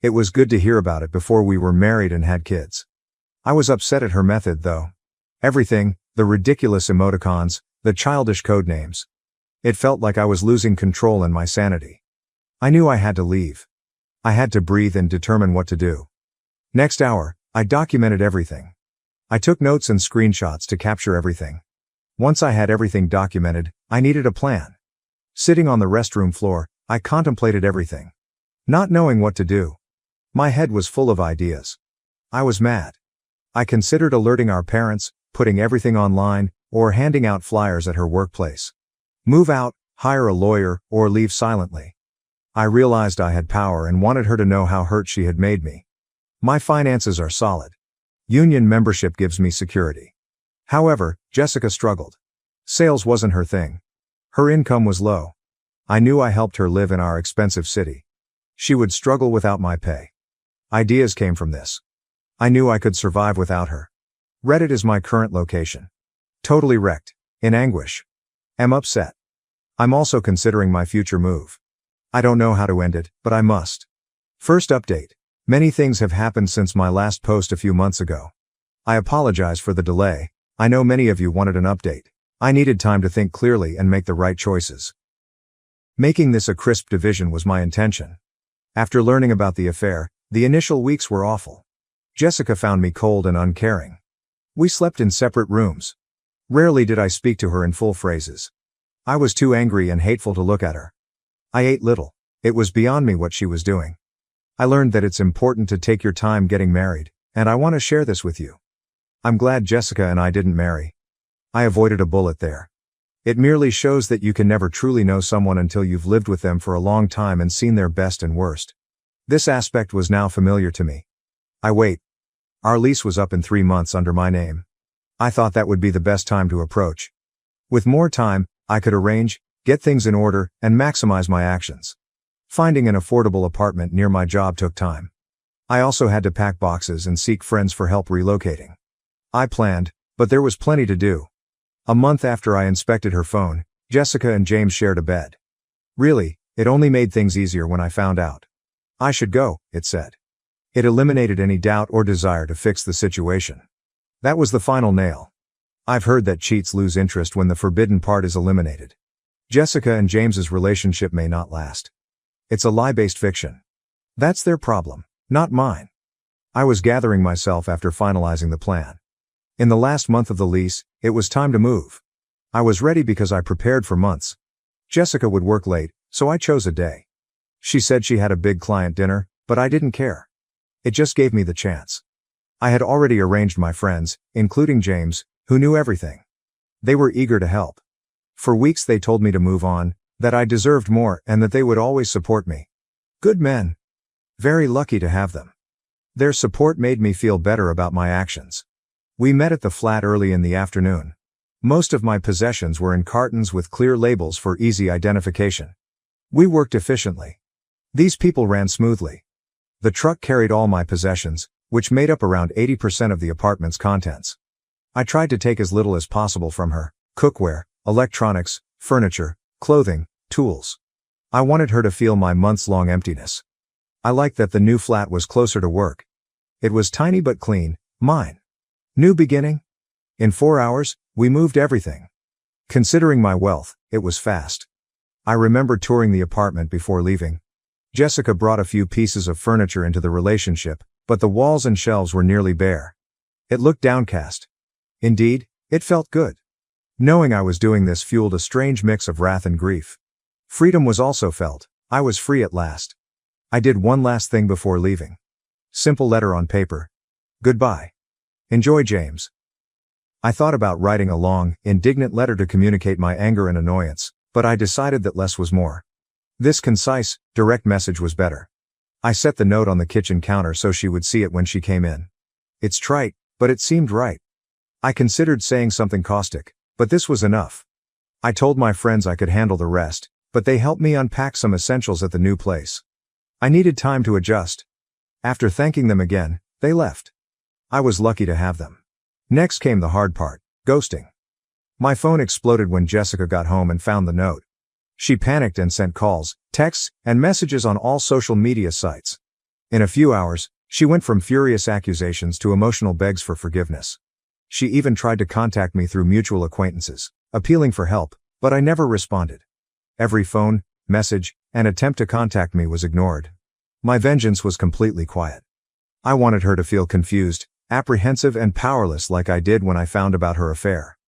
It was good to hear about it before we were married and had kids. I was upset at her method though. Everything, the ridiculous emoticons, the childish code names. It felt like I was losing control and my sanity. I knew I had to leave. I had to breathe and determine what to do. Next hour, I documented everything. I took notes and screenshots to capture everything. Once I had everything documented, I needed a plan. Sitting on the restroom floor, I contemplated everything. Not knowing what to do. My head was full of ideas. I was mad. I considered alerting our parents, putting everything online, or handing out flyers at her workplace. Move out, hire a lawyer, or leave silently. I realized I had power and wanted her to know how hurt she had made me. My finances are solid. Union membership gives me security. However, Jessica struggled. Sales wasn't her thing. Her income was low. I knew I helped her live in our expensive city. She would struggle without my pay. Ideas came from this. I knew I could survive without her. Reddit is my current location. Totally wrecked. In anguish. Am upset. I'm also considering my future move. I don't know how to end it, but I must. First update. Many things have happened since my last post a few months ago. I apologize for the delay. I know many of you wanted an update. I needed time to think clearly and make the right choices. Making this a crisp division was my intention. After learning about the affair, the initial weeks were awful. Jessica found me cold and uncaring. We slept in separate rooms. Rarely did I speak to her in full phrases. I was too angry and hateful to look at her. I ate little. It was beyond me what she was doing. I learned that it's important to take your time getting married, and I want to share this with you. I'm glad Jessica and I didn't marry. I avoided a bullet there. It merely shows that you can never truly know someone until you've lived with them for a long time and seen their best and worst. This aspect was now familiar to me. Our lease was up in 3 months under my name. I thought that would be the best time to approach. With more time, I could arrange, get things in order, and maximize my actions. Finding an affordable apartment near my job took time. I also had to pack boxes and seek friends for help relocating. I planned, but there was plenty to do. A month after I inspected her phone, Jessica and James shared a bed. Really, it only made things easier when I found out. I should go, it said. It eliminated any doubt or desire to fix the situation. That was the final nail. I've heard that cheats lose interest when the forbidden part is eliminated. Jessica and James's relationship may not last. It's a lie-based fiction. That's their problem, not mine. I was gathering myself after finalizing the plan. In the last month of the lease, it was time to move. I was ready because I prepared for months. Jessica would work late, so I chose a day. She said she had a big client dinner, but I didn't care. It just gave me the chance. I had already arranged my friends, including James, who knew everything. They were eager to help. For weeks they told me to move on, that I deserved more and that they would always support me. Good men. Very lucky to have them. Their support made me feel better about my actions. We met at the flat early in the afternoon. Most of my possessions were in cartons with clear labels for easy identification. We worked efficiently. These people ran smoothly. The truck carried all my possessions, which made up around 80% of the apartment's contents. I tried to take as little as possible from her: cookware, electronics, furniture, clothing, tools. I wanted her to feel my months-long emptiness. I liked that the new flat was closer to work. It was tiny but clean, mine. New beginning? In 4 hours, we moved everything. Considering my wealth, it was fast. I remember touring the apartment before leaving. Jessica brought a few pieces of furniture into the relationship, but the walls and shelves were nearly bare. It looked downcast. Indeed, it felt good. Knowing I was doing this fueled a strange mix of wrath and grief. Freedom was also felt. I was free at last. I did one last thing before leaving. Simple letter on paper. Goodbye. Enjoy, James. I thought about writing a long, indignant letter to communicate my anger and annoyance, but I decided that less was more. This concise, direct message was better. I set the note on the kitchen counter so she would see it when she came in. It's trite, but it seemed right. I considered saying something caustic, but this was enough. I told my friends I could handle the rest, but they helped me unpack some essentials at the new place. I needed time to adjust. After thanking them again, they left. I was lucky to have them. Next came the hard part: ghosting. My phone exploded when Jessica got home and found the note. She panicked and sent calls, texts, and messages on all social media sites. In a few hours, she went from furious accusations to emotional begs for forgiveness. She even tried to contact me through mutual acquaintances, appealing for help, but I never responded. Every phone, message, and attempt to contact me was ignored. My vengeance was completely quiet. I wanted her to feel confused, apprehensive, and powerless like I did when I found about her affair.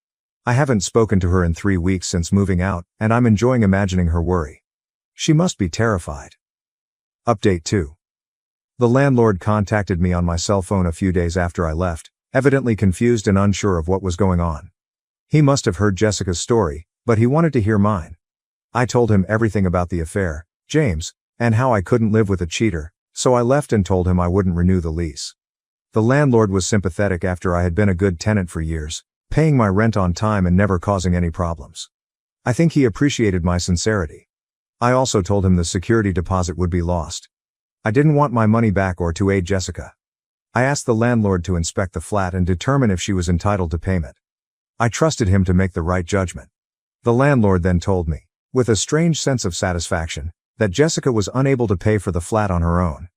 I haven't spoken to her in 3 weeks since moving out, and I'm enjoying imagining her worry. She must be terrified. Update 2. The landlord contacted me on my cell phone a few days after I left, evidently confused and unsure of what was going on. He must have heard Jessica's story, but he wanted to hear mine. I told him everything about the affair, James, and how I couldn't live with a cheater, so I left and told him I wouldn't renew the lease. The landlord was sympathetic after I had been a good tenant for years, paying my rent on time and never causing any problems. I think he appreciated my sincerity. I also told him the security deposit would be lost. I didn't want my money back or to aid Jessica. I asked the landlord to inspect the flat and determine if she was entitled to payment. I trusted him to make the right judgment. The landlord then told me, with a strange sense of satisfaction, that Jessica was unable to pay for the flat on her own.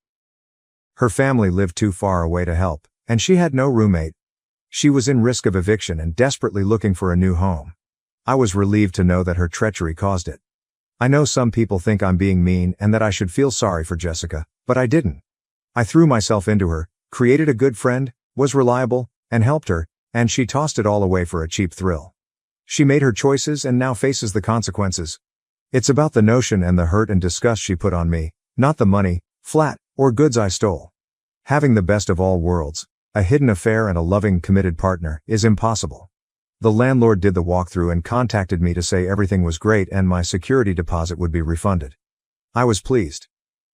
Her family lived too far away to help, and she had no roommate. She was in risk of eviction and desperately looking for a new home. I was relieved to know that her treachery caused it. I know some people think I'm being mean and that I should feel sorry for Jessica, but I didn't. I threw myself into her, created a good friend, was reliable, and helped her, and she tossed it all away for a cheap thrill. She made her choices and now faces the consequences. It's about the notion and the hurt and disgust she put on me, not the money, flat, or goods I stole. Having the best of all worlds, a hidden affair and a loving, committed partner, is impossible. The landlord did the walkthrough and contacted me to say everything was great and my security deposit would be refunded. I was pleased.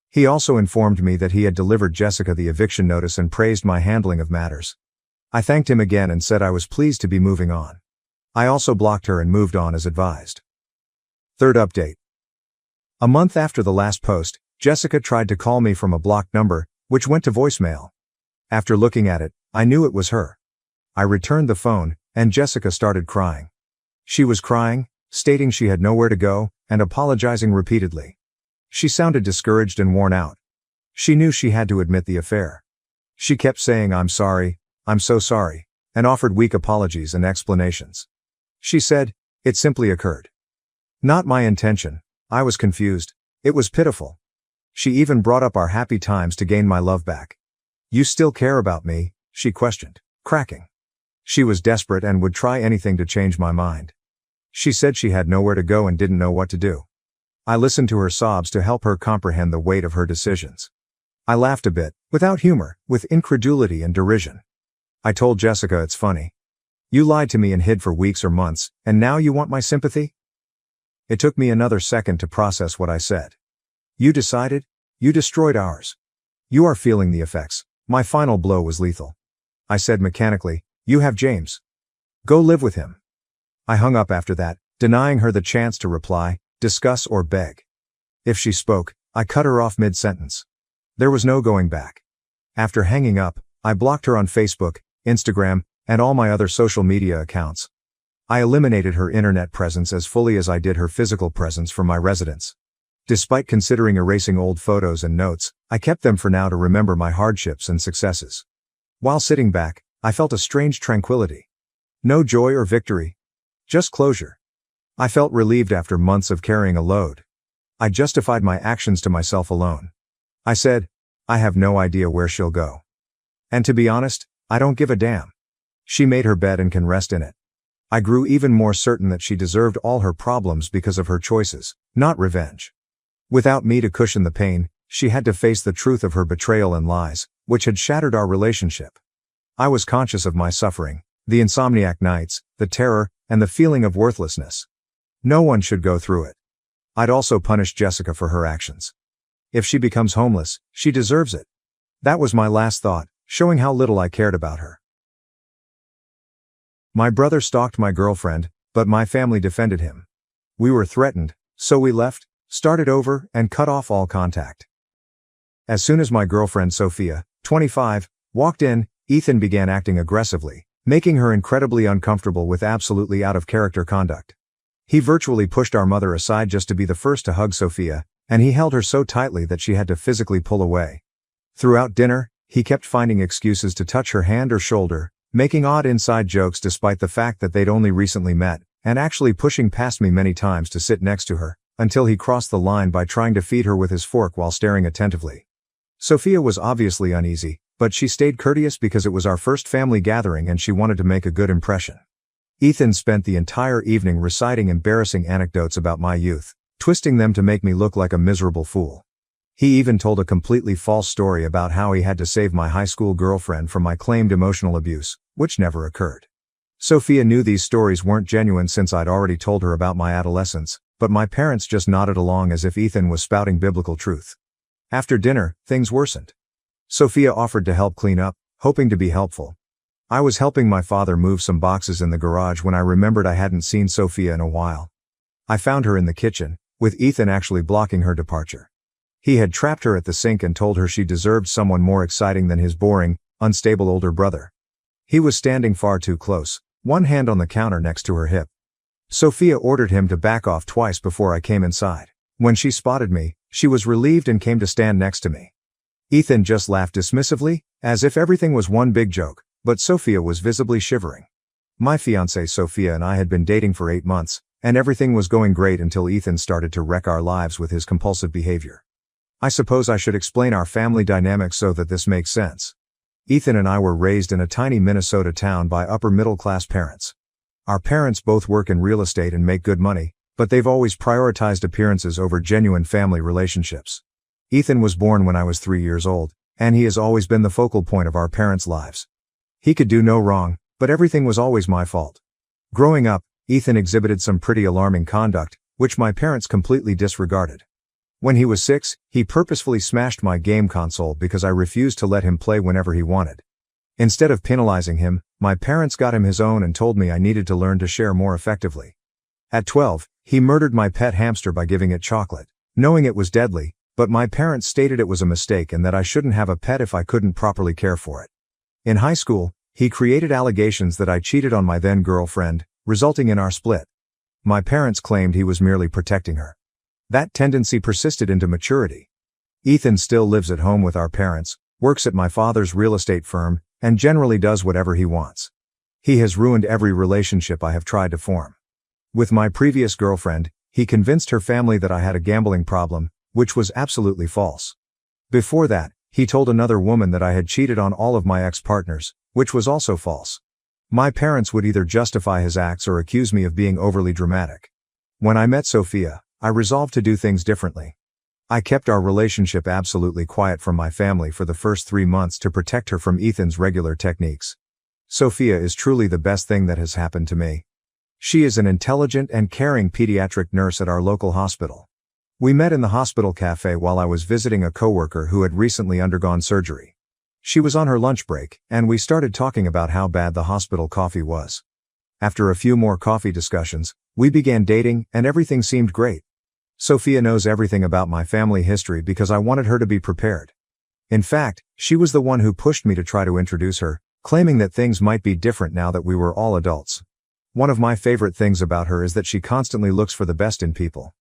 He also informed me that he had delivered Jessica the eviction notice and praised my handling of matters. I thanked him again and said I was pleased to be moving on. I also blocked her and moved on as advised. Third update. A month after the last post, Jessica tried to call me from a blocked number, which went to voicemail. After looking at it, I knew it was her. I returned the phone, and Jessica started crying. She was crying, stating she had nowhere to go, and apologizing repeatedly. She sounded discouraged and worn out. She knew she had to admit the affair. She kept saying I'm sorry, I'm so sorry, and offered weak apologies and explanations. She said, it simply occurred. Not my intention. I was confused. It was pitiful. She even brought up our happy times to gain my love back. You still care about me? She questioned, cracking. She was desperate and would try anything to change my mind. She said she had nowhere to go and didn't know what to do. I listened to her sobs to help her comprehend the weight of her decisions. I laughed a bit, without humor, with incredulity and derision. I told Jessica it's funny. You lied to me and hid for weeks or months, and now you want my sympathy? It took me another second to process what I said. You decided? You destroyed ours. You are feeling the effects. My final blow was lethal. I said mechanically, you have James. Go live with him. I hung up after that, denying her the chance to reply, discuss or beg. If she spoke, I cut her off mid-sentence. There was no going back. After hanging up, I blocked her on Facebook, Instagram, and all my other social media accounts. I eliminated her internet presence as fully as I did her physical presence from my residence. Despite considering erasing old photos and notes, I kept them for now to remember my hardships and successes. While sitting back, I felt a strange tranquility. No joy or victory. Just closure. I felt relieved after months of carrying a load. I justified my actions to myself alone. I said, I have no idea where she'll go. And to be honest, I don't give a damn. She made her bed and can rest in it. I grew even more certain that she deserved all her problems because of her choices, not revenge. Without me to cushion the pain, she had to face the truth of her betrayal and lies, which had shattered our relationship. I was conscious of my suffering, the insomniac nights, the terror, and the feeling of worthlessness. No one should go through it. I'd also punish Jessica for her actions. If she becomes homeless, she deserves it. That was my last thought, showing how little I cared about her. My brother stalked my girlfriend, but my family defended him. We were threatened, so we left, started over, and cut off all contact. As soon as my girlfriend Sophia, 25, walked in, Ethan began acting aggressively, making her incredibly uncomfortable with absolutely out-of-character conduct. He virtually pushed our mother aside just to be the first to hug Sophia, and he held her so tightly that she had to physically pull away. Throughout dinner, he kept finding excuses to touch her hand or shoulder, making odd inside jokes despite the fact that they'd only recently met, and actually pushing past me many times to sit next to her, until he crossed the line by trying to feed her with his fork while staring attentively. Sophia was obviously uneasy, but she stayed courteous because it was our first family gathering and she wanted to make a good impression. Ethan spent the entire evening reciting embarrassing anecdotes about my youth, twisting them to make me look like a miserable fool. He even told a completely false story about how he had to save my high school girlfriend from my claimed emotional abuse, which never occurred. Sophia knew these stories weren't genuine since I'd already told her about my adolescence, but my parents just nodded along as if Ethan was spouting biblical truth. After dinner, things worsened. Sophia offered to help clean up, hoping to be helpful. I was helping my father move some boxes in the garage when I remembered I hadn't seen Sophia in a while. I found her in the kitchen, with Ethan actually blocking her departure. He had trapped her at the sink and told her she deserved someone more exciting than his boring, unstable older brother. He was standing far too close, one hand on the counter next to her hip. Sophia ordered him to back off twice before I came inside. When she spotted me, she was relieved and came to stand next to me. Ethan just laughed dismissively, as if everything was one big joke, but Sophia was visibly shivering. My fiancée Sophia and I had been dating for 8 months, and everything was going great until Ethan started to wreck our lives with his compulsive behavior. I suppose I should explain our family dynamics so that this makes sense. Ethan and I were raised in a tiny Minnesota town by upper-middle-class parents. Our parents both work in real estate and make good money, but they've always prioritized appearances over genuine family relationships. Ethan was born when I was 3 years old, and he has always been the focal point of our parents' lives. He could do no wrong, but everything was always my fault. Growing up, Ethan exhibited some pretty alarming conduct, which my parents completely disregarded. When he was 6, he purposefully smashed my game console because I refused to let him play whenever he wanted. Instead of penalizing him, my parents got him his own and told me I needed to learn to share more effectively. At 12, he murdered my pet hamster by giving it chocolate, knowing it was deadly, but my parents stated it was a mistake and that I shouldn't have a pet if I couldn't properly care for it. In high school, he created allegations that I cheated on my then girlfriend, resulting in our split. My parents claimed he was merely protecting her. That tendency persisted into maturity. Ethan still lives at home with our parents, works at my father's real estate firm, and generally does whatever he wants. He has ruined every relationship I have tried to form. With my previous girlfriend, he convinced her family that I had a gambling problem, which was absolutely false. Before that, he told another woman that I had cheated on all of my ex-partners, which was also false. My parents would either justify his acts or accuse me of being overly dramatic. When I met Sophia, I resolved to do things differently. I kept our relationship absolutely quiet from my family for the first 3 months to protect her from Ethan's regular techniques. Sophia is truly the best thing that has happened to me. She is an intelligent and caring pediatric nurse at our local hospital. We met in the hospital cafe while I was visiting a coworker who had recently undergone surgery. She was on her lunch break, and we started talking about how bad the hospital coffee was. After a few more coffee discussions, we began dating, and everything seemed great. Sophia knows everything about my family history because I wanted her to be prepared. In fact, she was the one who pushed me to try to introduce her, claiming that things might be different now that we were all adults. One of my favorite things about her is that she constantly looks for the best in people.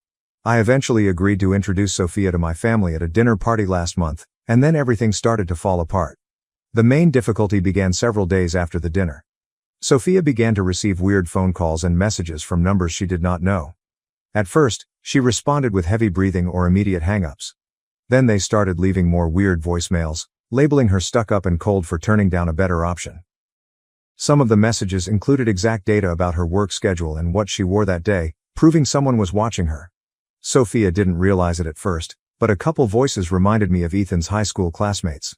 I eventually agreed to introduce Sophia to my family at a dinner party last month, and then everything started to fall apart. The main difficulty began several days after the dinner. Sophia began to receive weird phone calls and messages from numbers she did not know. At first, she responded with heavy breathing or immediate hang-ups. Then they started leaving more weird voicemails, labeling her stuck up and cold for turning down a better option. Some of the messages included exact data about her work schedule and what she wore that day, proving someone was watching her. Sophia didn't realize it at first, but a couple voices reminded me of Ethan's high school classmates.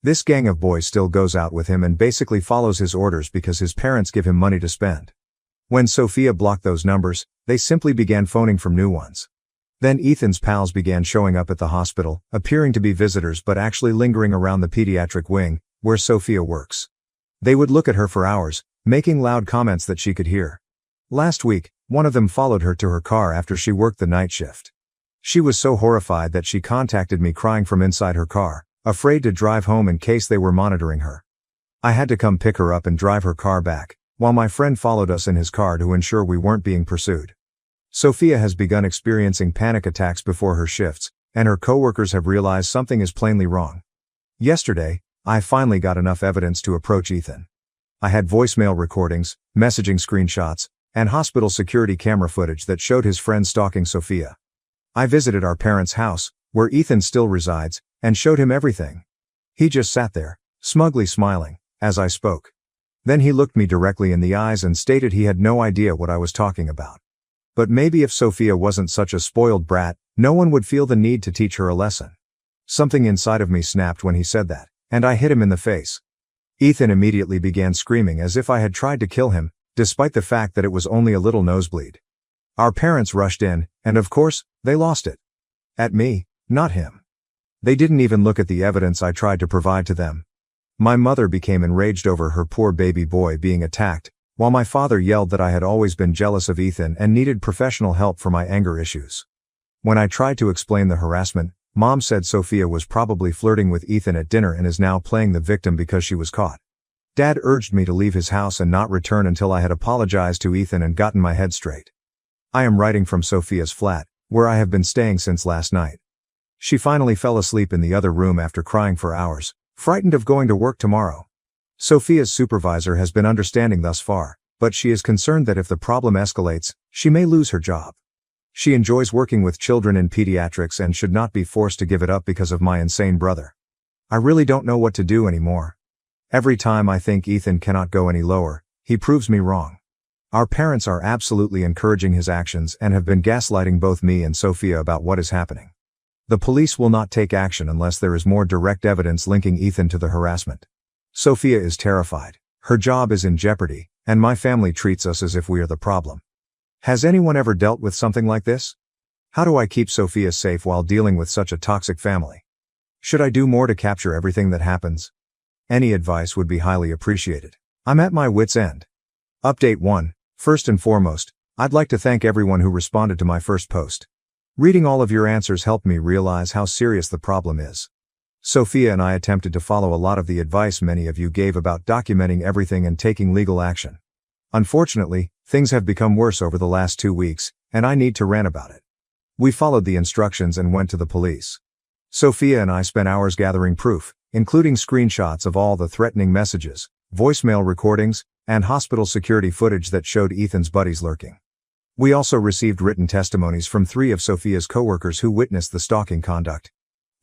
This gang of boys still goes out with him and basically follows his orders because his parents give him money to spend. When Sophia blocked those numbers, they simply began phoning from new ones. Then Ethan's pals began showing up at the hospital, appearing to be visitors but actually lingering around the pediatric wing, where Sophia works. They would look at her for hours, making loud comments that she could hear. Last week, one of them followed her to her car after she worked the night shift. She was so horrified that she contacted me crying from inside her car, afraid to drive home in case they were monitoring her. I had to come pick her up and drive her car back, while my friend followed us in his car to ensure we weren't being pursued. Sophia has begun experiencing panic attacks before her shifts, and her coworkers have realized something is plainly wrong. Yesterday, I finally got enough evidence to approach Ethan. I had voicemail recordings, messaging screenshots, and hospital security camera footage that showed his friend stalking Sophia. I visited our parents' house, where Ethan still resides, and showed him everything. He just sat there, smugly smiling, as I spoke. Then he looked me directly in the eyes and stated he had no idea what I was talking about. But maybe if Sophia wasn't such a spoiled brat, no one would feel the need to teach her a lesson. Something inside of me snapped when he said that, and I hit him in the face. Ethan immediately began screaming as if I had tried to kill him, despite the fact that it was only a little nosebleed. Our parents rushed in, and of course, they lost it. At me, not him. They didn't even look at the evidence I tried to provide to them. My mother became enraged over her poor baby boy being attacked, while my father yelled that I had always been jealous of Ethan and needed professional help for my anger issues. When I tried to explain the harassment, Mom said Sophia was probably flirting with Ethan at dinner and is now playing the victim because she was caught. Dad urged me to leave his house and not return until I had apologized to Ethan and gotten my head straight. I am writing from Sophia's flat, where I have been staying since last night. She finally fell asleep in the other room after crying for hours, frightened of going to work tomorrow. Sophia's supervisor has been understanding thus far, but she is concerned that if the problem escalates, she may lose her job. She enjoys working with children in pediatrics and should not be forced to give it up because of my insane brother. I really don't know what to do anymore. Every time I think Ethan cannot go any lower, he proves me wrong. Our parents are absolutely encouraging his actions and have been gaslighting both me and Sophia about what is happening. The police will not take action unless there is more direct evidence linking Ethan to the harassment. Sophia is terrified, her job is in jeopardy, and my family treats us as if we are the problem. Has anyone ever dealt with something like this? How do I keep Sophia safe while dealing with such a toxic family? Should I do more to capture everything that happens? Any advice would be highly appreciated. I'm at my wit's end. Update 1. First and foremost, I'd like to thank everyone who responded to my first post. Reading all of your answers helped me realize how serious the problem is. Sophia and I attempted to follow a lot of the advice many of you gave about documenting everything and taking legal action. Unfortunately, things have become worse over the last 2 weeks, and I need to rant about it. We followed the instructions and went to the police. Sophia and I spent hours gathering proof, including screenshots of all the threatening messages, voicemail recordings, and hospital security footage that showed Ethan's buddies lurking. We also received written testimonies from 3 of Sophia's coworkers who witnessed the stalking conduct.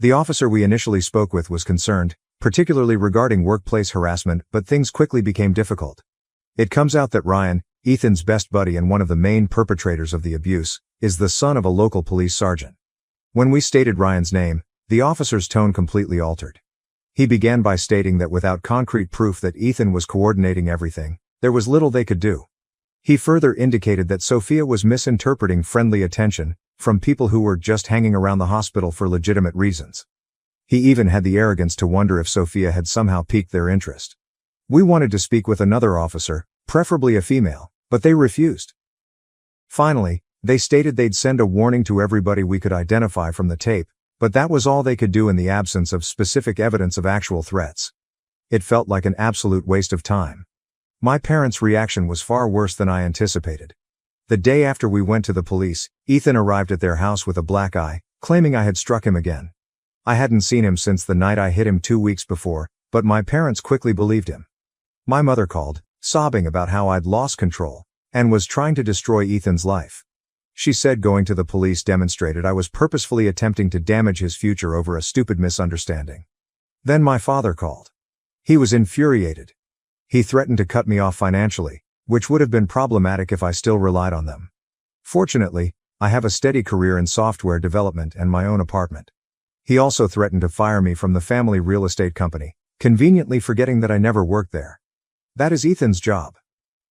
The officer we initially spoke with was concerned, particularly regarding workplace harassment, but things quickly became difficult. It comes out that Ryan, Ethan's best buddy and one of the main perpetrators of the abuse, is the son of a local police sergeant. When we stated Ryan's name, the officer's tone completely altered. He began by stating that without concrete proof that Ethan was coordinating everything, there was little they could do. He further indicated that Sophia was misinterpreting friendly attention from people who were just hanging around the hospital for legitimate reasons. He even had the arrogance to wonder if Sophia had somehow piqued their interest. We wanted to speak with another officer, preferably a female, but they refused. Finally, they stated they'd send a warning to everybody we could identify from the tape, but that was all they could do in the absence of specific evidence of actual threats. It felt like an absolute waste of time. My parents' reaction was far worse than I anticipated. The day after we went to the police, Ethan arrived at their house with a black eye, claiming I had struck him again. I hadn't seen him since the night I hit him 2 weeks before, but my parents quickly believed him. My mother called, sobbing about how I'd lost control, and was trying to destroy Ethan's life. She said going to the police demonstrated I was purposefully attempting to damage his future over a stupid misunderstanding. Then my father called. He was infuriated. He threatened to cut me off financially, which would have been problematic if I still relied on them. Fortunately, I have a steady career in software development and my own apartment. He also threatened to fire me from the family real estate company, conveniently forgetting that I never worked there. That is Ethan's job.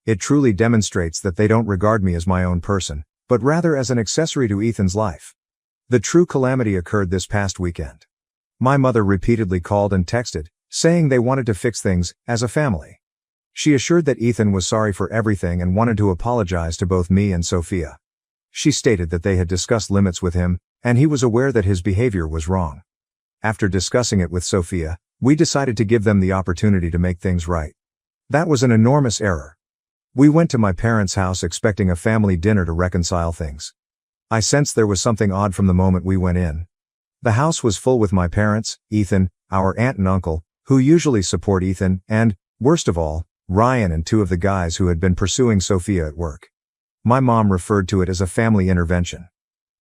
It truly demonstrates that they don't regard me as my own person, but rather as an accessory to Ethan's life. The true calamity occurred this past weekend. My mother repeatedly called and texted, saying they wanted to fix things as a family. She assured that Ethan was sorry for everything and wanted to apologize to both me and Sophia. She stated that they had discussed limits with him, and he was aware that his behavior was wrong. After discussing it with Sophia, we decided to give them the opportunity to make things right. That was an enormous error. We went to my parents' house expecting a family dinner to reconcile things. I sensed there was something odd from the moment we went in. The house was full with my parents, Ethan, our aunt and uncle, who usually support Ethan, and, worst of all, Ryan and 2 of the guys who had been pursuing Sophia at work. My mom referred to it as a family intervention.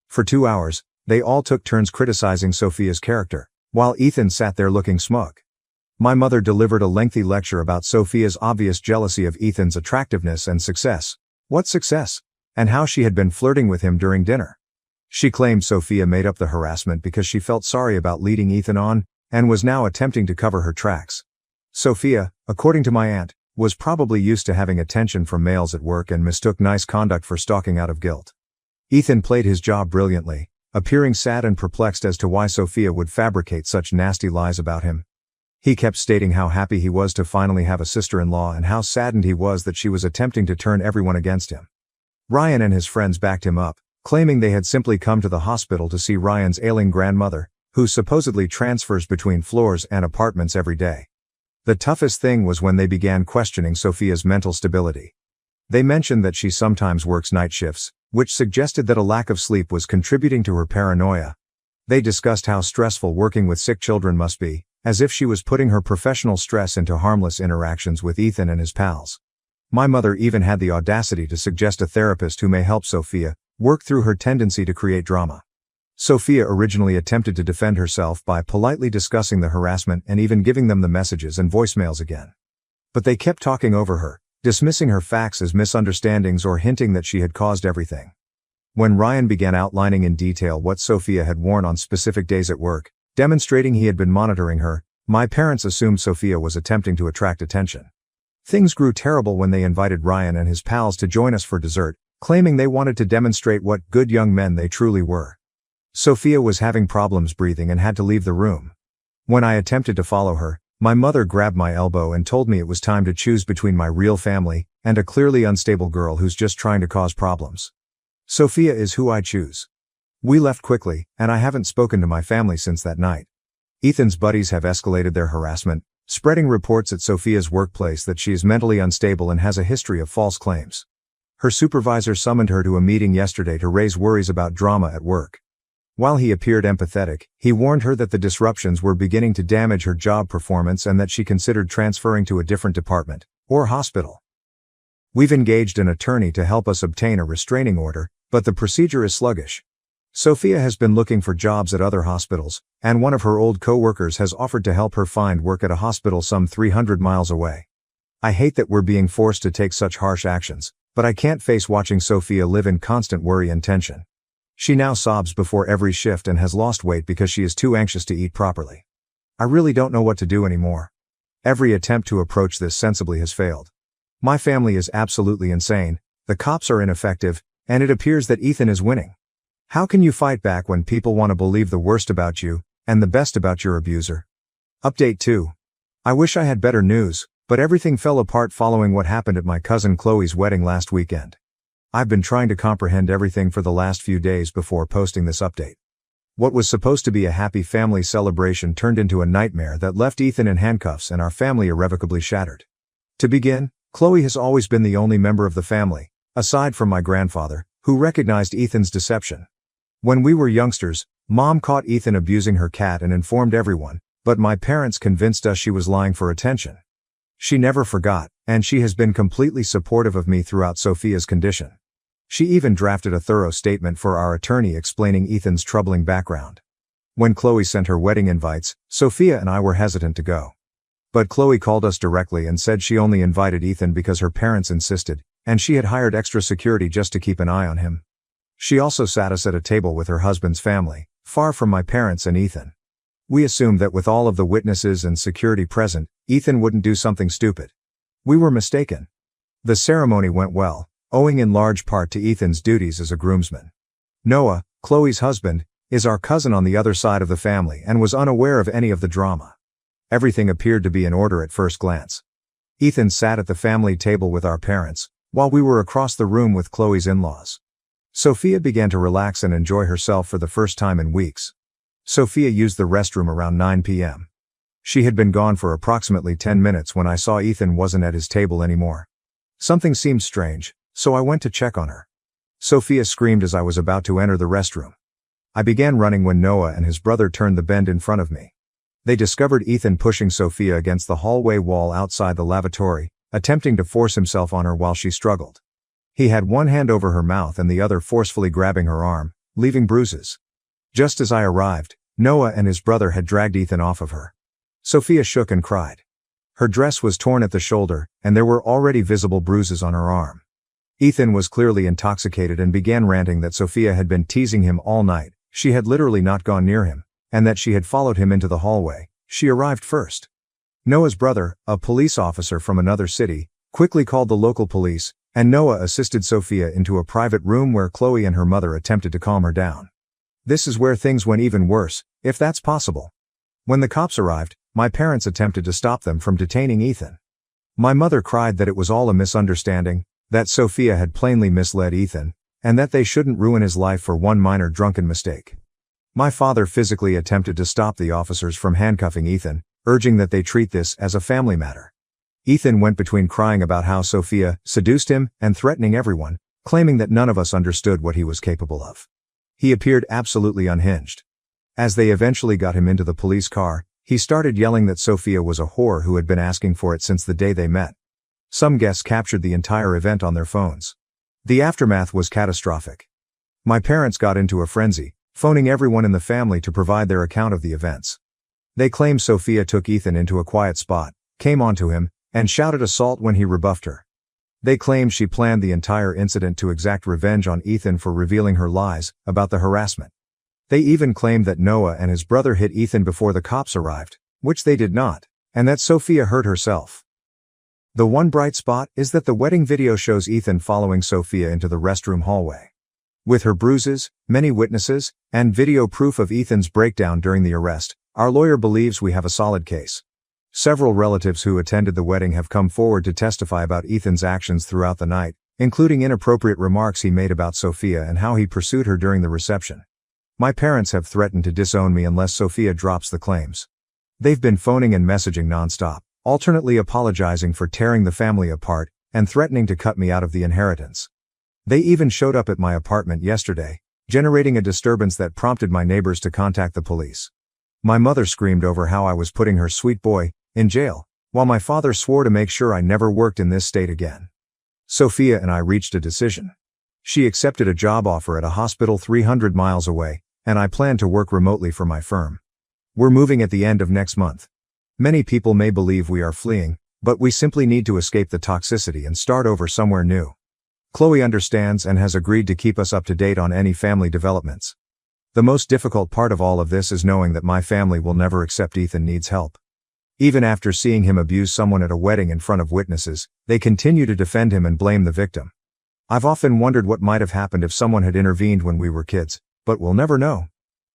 For 2 hours, they all took turns criticizing Sophia's character, while Ethan sat there looking smug. My mother delivered a lengthy lecture about Sophia's obvious jealousy of Ethan's attractiveness and success. What success? And how she had been flirting with him during dinner. She claimed Sophia made up the harassment because she felt sorry about leading Ethan on, and was now attempting to cover her tracks. Sophia, according to my aunt, was probably used to having attention from males at work and mistook nice conduct for stalking out of guilt. Ethan played his job brilliantly, appearing sad and perplexed as to why Sophia would fabricate such nasty lies about him. He kept stating how happy he was to finally have a sister-in-law and how saddened he was that she was attempting to turn everyone against him. Ryan and his friends backed him up, claiming they had simply come to the hospital to see Ryan's ailing grandmother, who supposedly transfers between floors and apartments every day. The toughest thing was when they began questioning Sophia's mental stability. They mentioned that she sometimes works night shifts, which suggested that a lack of sleep was contributing to her paranoia. They discussed how stressful working with sick children must be, as if she was putting her professional stress into harmless interactions with Ethan and his pals. My mother even had the audacity to suggest a therapist who may help Sophia work through her tendency to create drama. Sophia originally attempted to defend herself by politely discussing the harassment and even giving them the messages and voicemails again. But they kept talking over her, dismissing her facts as misunderstandings or hinting that she had caused everything. When Ryan began outlining in detail what Sophia had worn on specific days at work, demonstrating he had been monitoring her, my parents assumed Sophia was attempting to attract attention. Things grew terrible when they invited Ryan and his pals to join us for dessert, claiming they wanted to demonstrate what good young men they truly were. Sophia was having problems breathing and had to leave the room. When I attempted to follow her, my mother grabbed my elbow and told me it was time to choose between my real family and a clearly unstable girl who's just trying to cause problems. Sophia is who I choose. We left quickly, and I haven't spoken to my family since that night. Ethan's buddies have escalated their harassment, spreading reports at Sophia's workplace that she is mentally unstable and has a history of false claims. Her supervisor summoned her to a meeting yesterday to raise worries about drama at work. While he appeared empathetic, he warned her that the disruptions were beginning to damage her job performance and that she considered transferring to a different department or hospital. We've engaged an attorney to help us obtain a restraining order, but the procedure is sluggish. Sophia has been looking for jobs at other hospitals, and one of her old co-workers has offered to help her find work at a hospital some 300 miles away. I hate that we're being forced to take such harsh actions, but I can't face watching Sophia live in constant worry and tension. She now sobs before every shift and has lost weight because she is too anxious to eat properly. I really don't know what to do anymore. Every attempt to approach this sensibly has failed. My family is absolutely insane, the cops are ineffective, and it appears that Ethan is winning. How can you fight back when people want to believe the worst about you, and the best about your abuser? Update 2. I wish I had better news, but everything fell apart following what happened at my cousin Chloe's wedding last weekend. I've been trying to comprehend everything for the last few days before posting this update. What was supposed to be a happy family celebration turned into a nightmare that left Ethan in handcuffs and our family irrevocably shattered. To begin, Chloe has always been the only member of the family, aside from my grandfather, who recognized Ethan's deception. When we were youngsters, Mom caught Ethan abusing her cat and informed everyone, but my parents convinced us she was lying for attention. She never forgot, and she has been completely supportive of me throughout Sophia's condition. She even drafted a thorough statement for our attorney explaining Ethan's troubling background. When Chloe sent her wedding invites, Sophia and I were hesitant to go. But Chloe called us directly and said she only invited Ethan because her parents insisted, and she had hired extra security just to keep an eye on him. She also sat us at a table with her husband's family, far from my parents and Ethan. We assumed that with all of the witnesses and security present, Ethan wouldn't do something stupid. We were mistaken. The ceremony went well, owing in large part to Ethan's duties as a groomsman. Noah, Chloe's husband, is our cousin on the other side of the family and was unaware of any of the drama. Everything appeared to be in order at first glance. Ethan sat at the family table with our parents, while we were across the room with Chloe's in-laws. Sophia began to relax and enjoy herself for the first time in weeks. Sophia used the restroom around 9 p.m. She had been gone for approximately 10 minutes when I saw Ethan wasn't at his table anymore. Something seemed strange, so I went to check on her. Sophia screamed as I was about to enter the restroom. I began running when Noah and his brother turned the bend in front of me. They discovered Ethan pushing Sophia against the hallway wall outside the lavatory, attempting to force himself on her while she struggled. He had one hand over her mouth and the other forcefully grabbing her arm, leaving bruises. Just as I arrived, Noah and his brother had dragged Ethan off of her. Sophia shook and cried. Her dress was torn at the shoulder, and there were already visible bruises on her arm. Ethan was clearly intoxicated and began ranting that Sophia had been teasing him all night, she had literally not gone near him, and that she had followed him into the hallway. She arrived first. Noah's brother, a police officer from another city, quickly called the local police, and Noah assisted Sophia into a private room where Chloe and her mother attempted to calm her down. This is where things went even worse, if that's possible. When the cops arrived, my parents attempted to stop them from detaining Ethan. My mother cried that it was all a misunderstanding, that Sophia had plainly misled Ethan, and that they shouldn't ruin his life for one minor drunken mistake. My father physically attempted to stop the officers from handcuffing Ethan, urging that they treat this as a family matter. Ethan went between crying about how Sophia seduced him and threatening everyone, claiming that none of us understood what he was capable of. He appeared absolutely unhinged. As they eventually got him into the police car, he started yelling that Sophia was a whore who had been asking for it since the day they met. Some guests captured the entire event on their phones. The aftermath was catastrophic. My parents got into a frenzy, phoning everyone in the family to provide their account of the events. They claimed Sophia took Ethan into a quiet spot, came onto him, and shouted assault when he rebuffed her. They claimed she planned the entire incident to exact revenge on Ethan for revealing her lies about the harassment. They even claimed that Noah and his brother hit Ethan before the cops arrived, which they did not, and that Sophia hurt herself. The one bright spot is that the wedding video shows Ethan following Sophia into the restroom hallway. With her bruises, many witnesses, and video proof of Ethan's breakdown during the arrest, our lawyer believes we have a solid case. Several relatives who attended the wedding have come forward to testify about Ethan's actions throughout the night, including inappropriate remarks he made about Sophia and how he pursued her during the reception. My parents have threatened to disown me unless Sophia drops the claims. They've been phoning and messaging nonstop, alternately apologizing for tearing the family apart, and threatening to cut me out of the inheritance. They even showed up at my apartment yesterday, generating a disturbance that prompted my neighbors to contact the police. My mother screamed over how I was putting her sweet boy in jail, while my father swore to make sure I never worked in this state again. Sophia and I reached a decision. She accepted a job offer at a hospital 300 miles away, and I plan to work remotely for my firm. We're moving at the end of next month. Many people may believe we are fleeing, but we simply need to escape the toxicity and start over somewhere new. Chloe understands and has agreed to keep us up to date on any family developments. The most difficult part of all of this is knowing that my family will never accept Ethan needs help. Even after seeing him abuse someone at a wedding in front of witnesses, they continue to defend him and blame the victim. I've often wondered what might have happened if someone had intervened when we were kids, but we'll never know.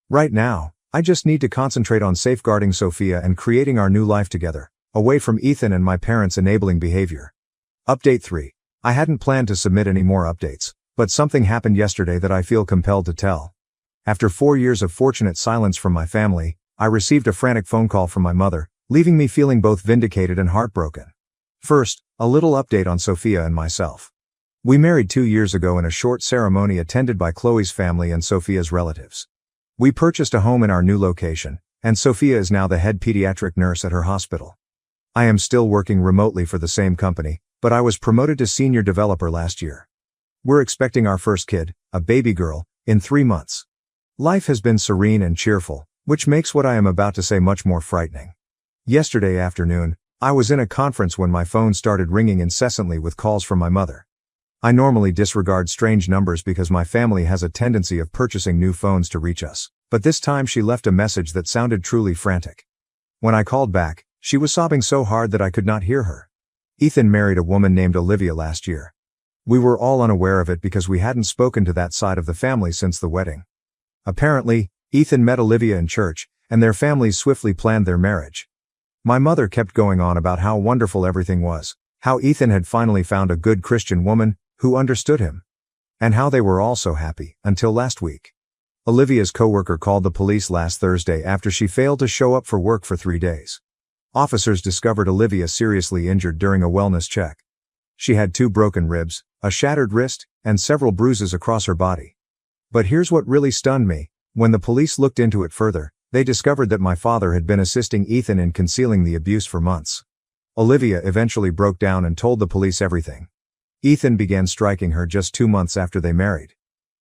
Right now, I just need to concentrate on safeguarding Sophia and creating our new life together, away from Ethan and my parents' enabling behavior. Update 3. I hadn't planned to submit any more updates, but something happened yesterday that I feel compelled to tell. After 4 years of fortunate silence from my family, I received a frantic phone call from my mother, leaving me feeling both vindicated and heartbroken. First, a little update on Sophia and myself. We married 2 years ago in a short ceremony attended by Chloe's family and Sophia's relatives. We purchased a home in our new location, and Sophia is now the head pediatric nurse at her hospital. I am still working remotely for the same company, but I was promoted to senior developer last year. We're expecting our first kid, a baby girl, in 3 months. Life has been serene and cheerful, which makes what I am about to say much more frightening. Yesterday afternoon, I was in a conference when my phone started ringing incessantly with calls from my mother. I normally disregard strange numbers because my family has a tendency of purchasing new phones to reach us, but this time she left a message that sounded truly frantic. When I called back, she was sobbing so hard that I could not hear her. Ethan married a woman named Olivia last year. We were all unaware of it because we hadn't spoken to that side of the family since the wedding. Apparently, Ethan met Olivia in church, and their families swiftly planned their marriage. My mother kept going on about how wonderful everything was, how Ethan had finally found a good Christian woman who understood him, and how they were all so happy, until last week. Olivia's coworker called the police last Thursday after she failed to show up for work for 3 days. Officers discovered Olivia seriously injured during a wellness check. She had 2 broken ribs, a shattered wrist, and several bruises across her body. But here's what really stunned me. When the police looked into it further, they discovered that my father had been assisting Ethan in concealing the abuse for months. Olivia eventually broke down and told the police everything. Ethan began striking her just 2 months after they married.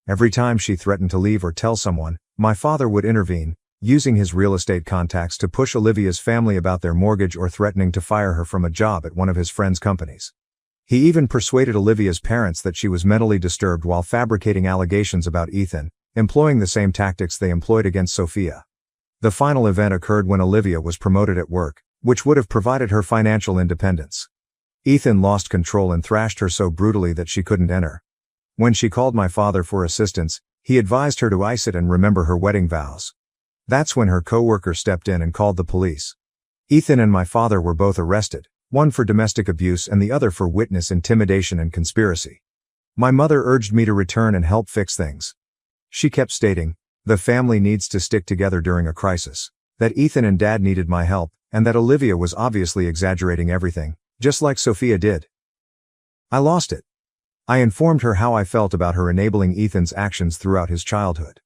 Every time she threatened to leave or tell someone, my father would intervene, using his real estate contacts to push Olivia's family about their mortgage or threatening to fire her from a job at one of his friend's companies. He even persuaded Olivia's parents that she was mentally disturbed while fabricating allegations about Ethan, employing the same tactics they employed against Sophia. The final event occurred when Olivia was promoted at work, which would have provided her financial independence. Ethan lost control and thrashed her so brutally that she couldn't enter. When she called my father for assistance, he advised her to ice it and remember her wedding vows. That's when her co-worker stepped in and called the police. Ethan and my father were both arrested, one for domestic abuse and the other for witness intimidation and conspiracy. My mother urged me to return and help fix things. She kept stating, the family needs to stick together during a crisis, that Ethan and Dad needed my help, and that Olivia was obviously exaggerating everything, just like Sophia did. I lost it. I informed her how I felt about her enabling Ethan's actions throughout his childhood.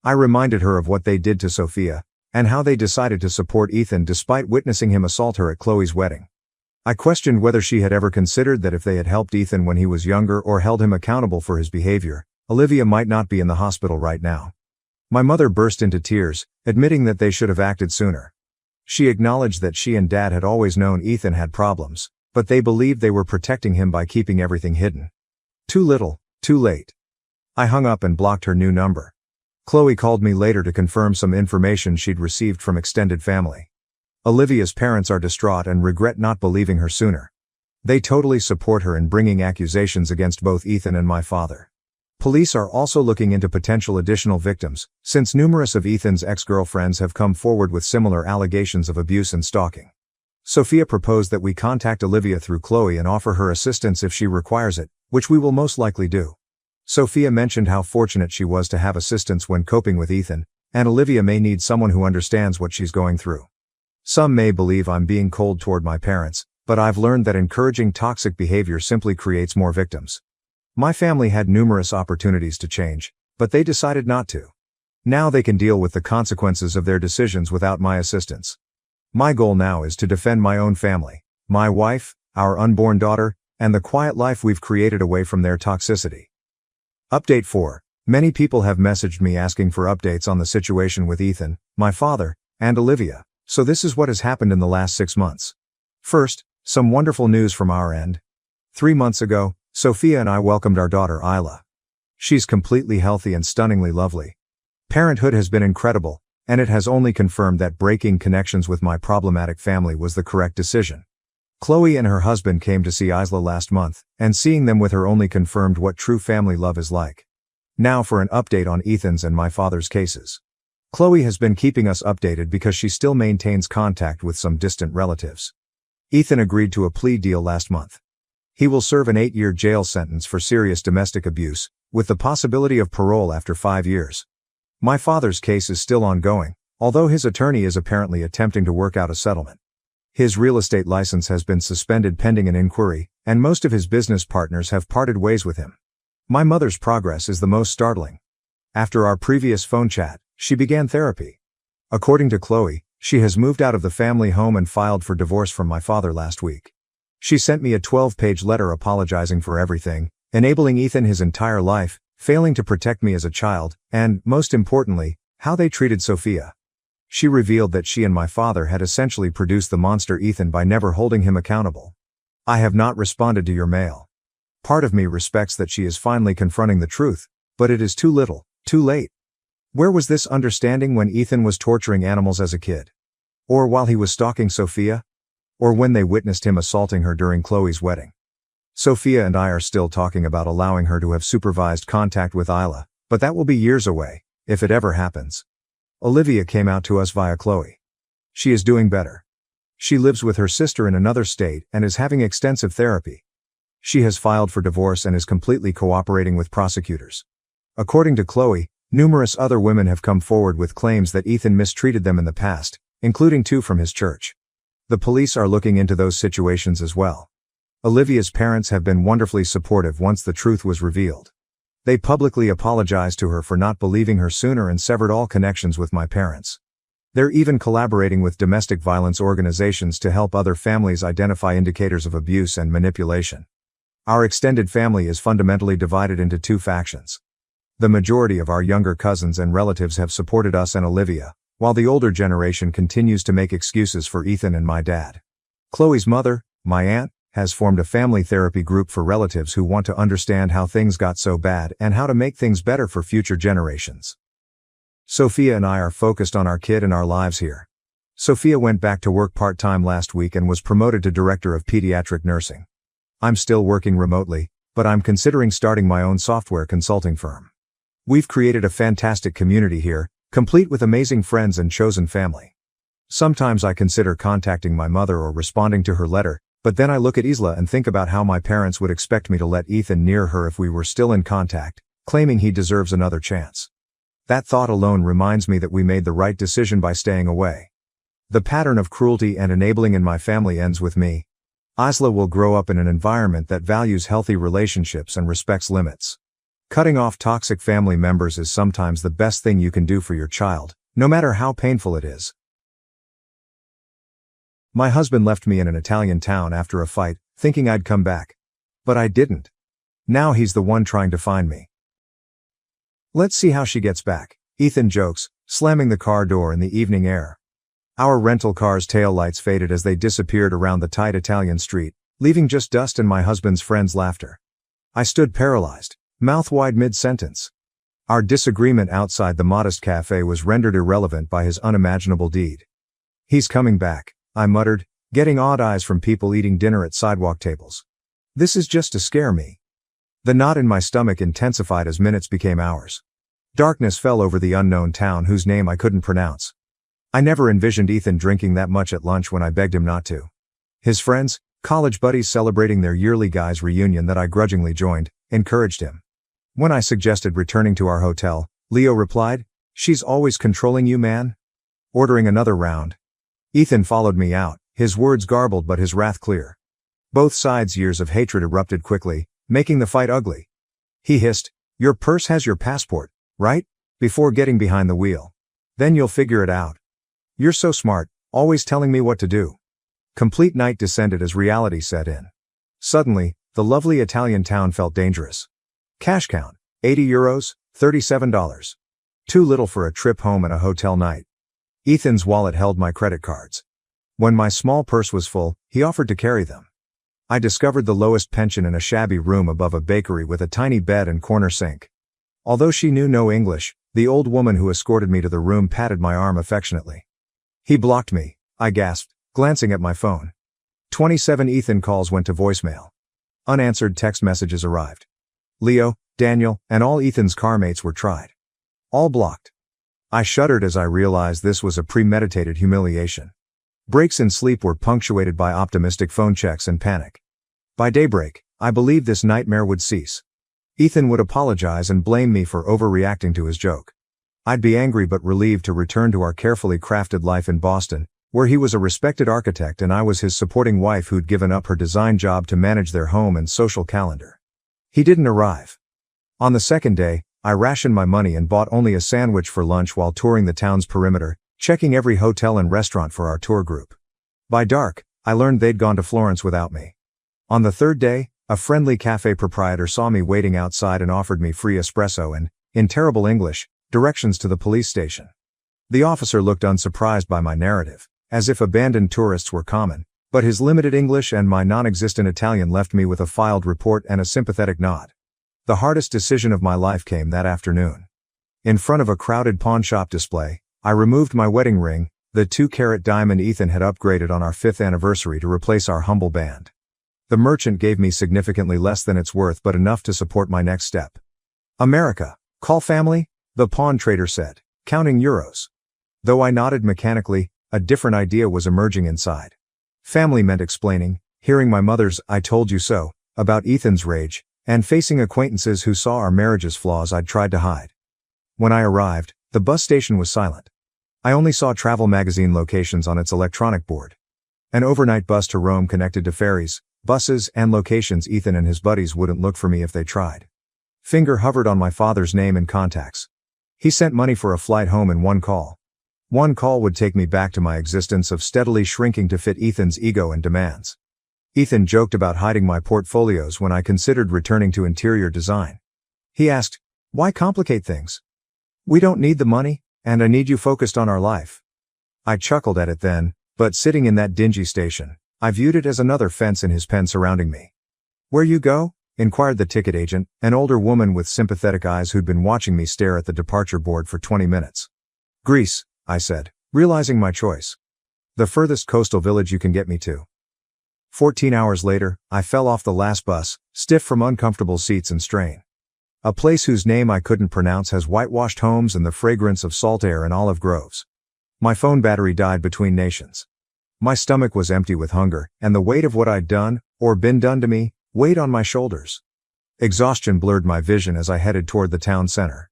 I reminded her of what they did to Sophia, and how they decided to support Ethan despite witnessing him assault her at Chloe's wedding. I questioned whether she had ever considered that if they had helped Ethan when he was younger or held him accountable for his behavior, Olivia might not be in the hospital right now. My mother burst into tears, admitting that they should have acted sooner. She acknowledged that she and Dad had always known Ethan had problems, but they believed they were protecting him by keeping everything hidden. Too little, too late. I hung up and blocked her new number. Chloe called me later to confirm some information she'd received from extended family. Olivia's parents are distraught and regret not believing her sooner. They totally support her in bringing accusations against both Ethan and my father. Police are also looking into potential additional victims, since numerous of Ethan's ex-girlfriends have come forward with similar allegations of abuse and stalking. Sophia proposed that we contact Olivia through Chloe and offer her assistance if she requires it, which we will most likely do. Sophia mentioned how fortunate she was to have assistance when coping with Ethan, and Olivia may need someone who understands what she's going through. Some may believe I'm being cold toward my parents, but I've learned that encouraging toxic behavior simply creates more victims. My family had numerous opportunities to change, but they decided not to. Now they can deal with the consequences of their decisions without my assistance. My goal now is to defend my own family, my wife, our unborn daughter, and the quiet life we've created away from their toxicity. Update 4. Many people have messaged me asking for updates on the situation with Ethan, my father, and Olivia, so this is what has happened in the last 6 months. First, some wonderful news from our end. 3 months ago, Sophia and I welcomed our daughter Isla. She's completely healthy and stunningly lovely. Parenthood has been incredible, and it has only confirmed that breaking connections with my problematic family was the correct decision. Chloe and her husband came to see Isla last month, and seeing them with her only confirmed what true family love is like. Now for an update on Ethan's and my father's cases. Chloe has been keeping us updated because she still maintains contact with some distant relatives. Ethan agreed to a plea deal last month. He will serve an 8-year jail sentence for serious domestic abuse, with the possibility of parole after 5 years. My father's case is still ongoing, although his attorney is apparently attempting to work out a settlement. His real estate license has been suspended pending an inquiry, and most of his business partners have parted ways with him. My mother's progress is the most startling. After our previous phone chat, she began therapy. According to Chloe, she has moved out of the family home and filed for divorce from my father last week. She sent me a 12-page letter apologizing for everything, enabling Ethan his entire life, failing to protect me as a child, and, most importantly, how they treated Sophia. She revealed that she and my father had essentially produced the monster Ethan by never holding him accountable. I have not responded to your mail. Part of me respects that she is finally confronting the truth, but it is too little, too late. Where was this understanding when Ethan was torturing animals as a kid? Or while he was stalking Sophia? Or when they witnessed him assaulting her during Chloe's wedding? Sophia and I are still talking about allowing her to have supervised contact with Isla, but that will be years away, if it ever happens. Olivia came out to us via Chloe. She is doing better. She lives with her sister in another state and is having extensive therapy. She has filed for divorce and is completely cooperating with prosecutors. According to Chloe, numerous other women have come forward with claims that Ethan mistreated them in the past, including 2 from his church. The police are looking into those situations as well. Olivia's parents have been wonderfully supportive once the truth was revealed. They publicly apologized to her for not believing her sooner and severed all connections with my parents. They're even collaborating with domestic violence organizations to help other families identify indicators of abuse and manipulation. Our extended family is fundamentally divided into 2 factions. The majority of our younger cousins and relatives have supported us and Olivia, while the older generation continues to make excuses for Ethan and my dad. Chloe's mother, my aunt, has formed a family therapy group for relatives who want to understand how things got so bad and how to make things better for future generations. Sophia and I are focused on our kid and our lives here. Sophia went back to work part-time last week and was promoted to director of pediatric nursing. I'm still working remotely, but I'm considering starting my own software consulting firm. We've created a fantastic community here, complete with amazing friends and chosen family. Sometimes I consider contacting my mother or responding to her letter, but then I look at Isla and think about how my parents would expect me to let Ethan near her if we were still in contact, claiming he deserves another chance. That thought alone reminds me that we made the right decision by staying away. The pattern of cruelty and enabling in my family ends with me. Isla will grow up in an environment that values healthy relationships and respects limits. Cutting off toxic family members is sometimes the best thing you can do for your child, no matter how painful it is. My husband left me in an Italian town after a fight, thinking I'd come back. But I didn't. Now he's the one trying to find me. Let's see how she gets back, Ethan jokes, slamming the car door in the evening air. Our rental car's taillights faded as they disappeared around the tight Italian street, leaving just dust and my husband's friends' laughter. I stood paralyzed, mouth wide mid-sentence. Our disagreement outside the modest cafe was rendered irrelevant by his unimaginable deed. He's coming back, I muttered, getting odd eyes from people eating dinner at sidewalk tables. This is just to scare me. The knot in my stomach intensified as minutes became hours. Darkness fell over the unknown town whose name I couldn't pronounce. I never envisioned Ethan drinking that much at lunch when I begged him not to. His friends, college buddies celebrating their yearly guys' reunion that I grudgingly joined, encouraged him. When I suggested returning to our hotel, Leo replied, "She's always controlling you, man." Ordering another round. Ethan followed me out, his words garbled but his wrath clear. Both sides' years of hatred erupted quickly, making the fight ugly. He hissed, "Your purse has your passport, right? Before getting behind the wheel. Then you'll figure it out. You're so smart, always telling me what to do." Complete night descended as reality set in. Suddenly, the lovely Italian town felt dangerous. Cash count, €80, $37. Too little for a trip home and a hotel night. Ethan's wallet held my credit cards. When my small purse was full, he offered to carry them. I discovered the lowest pension in a shabby room above a bakery with a tiny bed and corner sink. Although she knew no English, the old woman who escorted me to the room patted my arm affectionately. "He blocked me," I gasped, glancing at my phone. 27 Ethan calls went to voicemail. Unanswered text messages arrived. Leo, Daniel, and all Ethan's carmates were tried. All blocked. I shuddered as I realized this was a premeditated humiliation. Breaks in sleep were punctuated by optimistic phone checks and panic. By daybreak, I believed this nightmare would cease. Ethan would apologize and blame me for overreacting to his joke. I'd be angry but relieved to return to our carefully crafted life in Boston, where he was a respected architect and I was his supporting wife who'd given up her design job to manage their home and social calendar. He didn't arrive. On the second day, I rationed my money and bought only a sandwich for lunch while touring the town's perimeter, checking every hotel and restaurant for our tour group. By dark, I learned they'd gone to Florence without me. On the third day, a friendly cafe proprietor saw me waiting outside and offered me free espresso and, in terrible English, directions to the police station. The officer looked unsurprised by my narrative, as if abandoned tourists were common, but his limited English and my non-existent Italian left me with a filed report and a sympathetic nod. The hardest decision of my life came that afternoon. In front of a crowded pawnshop display, I removed my wedding ring, the 2-carat diamond Ethan had upgraded on our 5th anniversary to replace our humble band. The merchant gave me significantly less than it's worth but enough to support my next step. "America, call family?" the pawn trader said, counting euros. Though I nodded mechanically, a different idea was emerging inside. Family meant explaining, hearing my mother's "I told you so" about Ethan's rage, and facing acquaintances who saw our marriage's flaws I'd tried to hide. When I arrived, the bus station was silent. I only saw travel magazine locations on its electronic board. An overnight bus to Rome connected to ferries, buses, and locations Ethan and his buddies wouldn't look for me if they tried. Finger hovered on my father's name and contacts. He sent money for a flight home in one call. One call would take me back to my existence of steadily shrinking to fit Ethan's ego and demands. Ethan joked about hiding my portfolios when I considered returning to interior design. He asked, "Why complicate things? We don't need the money, And I need you focused on our life. I chuckled at it then, but sitting in that dingy station, I viewed it as another fence in his pen surrounding me. Where you go? Inquired the ticket agent, an older woman with sympathetic eyes who'd been watching me stare at the departure board for 20 minutes. Greece, I said, realizing my choice. The furthest coastal village you can get me to. 14 hours later, I fell off the last bus, stiff from uncomfortable seats and strain. A place whose name I couldn't pronounce has whitewashed homes and the fragrance of salt air and olive groves. My phone battery died between nations. My stomach was empty with hunger, and the weight of what I'd done, or been done to me, weighed on my shoulders. Exhaustion blurred my vision as I headed toward the town center.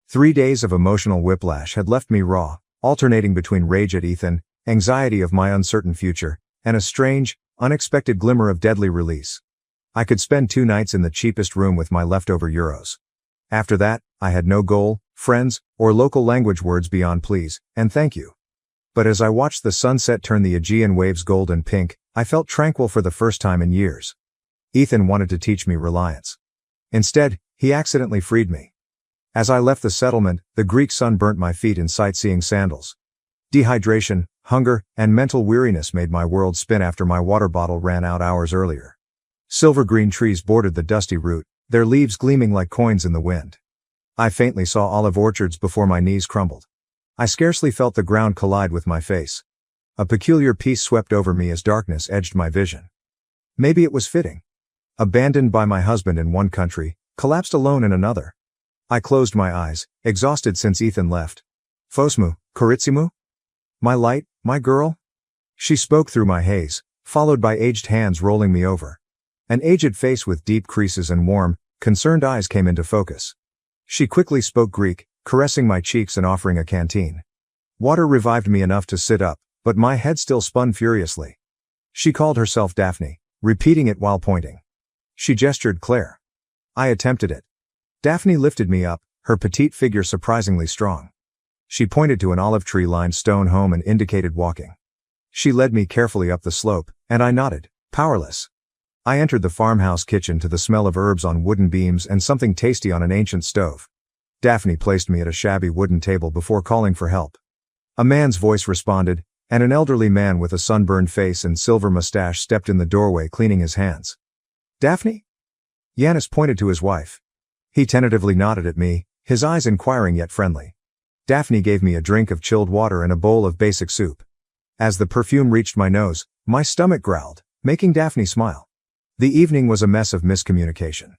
3 days of emotional whiplash had left me raw, alternating between rage at Ethan, anxiety of my uncertain future, and a strange, unexpected glimmer of deadly release. I could spend 2 nights in the cheapest room with my leftover euros. After that, I had no goal, friends, or local language words beyond please, and thank you. But as I watched the sunset turn the Aegean waves gold and pink, I felt tranquil for the first time in years. Ethan wanted to teach me reliance. Instead, he accidentally freed me. As I left the settlement, the Greek sun burnt my feet in sightseeing sandals. Dehydration, hunger, and mental weariness made my world spin after my water bottle ran out hours earlier. Silver-green trees bordered the dusty route, their leaves gleaming like coins in the wind. I faintly saw olive orchards before my knees crumbled. I scarcely felt the ground collide with my face. A peculiar peace swept over me as darkness edged my vision. Maybe it was fitting. Abandoned by my husband in one country, collapsed alone in another. I closed my eyes, exhausted since Ethan left. Fosmu, Koritsimu? My light, my girl? She spoke through my haze, followed by aged hands rolling me over. An aged face with deep creases and warm, concerned eyes came into focus. She quickly spoke Greek, caressing my cheeks and offering a canteen. Water revived me enough to sit up, but my head still spun furiously. She called herself Daphne, repeating it while pointing. She gestured Claire. I attempted it. Daphne lifted me up, her petite figure surprisingly strong. She pointed to an olive tree-lined stone home and indicated walking. She led me carefully up the slope, and I nodded, powerless. I entered the farmhouse kitchen to the smell of herbs on wooden beams and something tasty on an ancient stove. Daphne placed me at a shabby wooden table before calling for help. A man's voice responded, and an elderly man with a sunburned face and silver mustache stepped in the doorway cleaning his hands. Daphne? Yanis pointed to his wife. He tentatively nodded at me, his eyes inquiring yet friendly. Daphne gave me a drink of chilled water and a bowl of basic soup. As the perfume reached my nose, my stomach growled, making Daphne smile. The evening was a mess of miscommunication.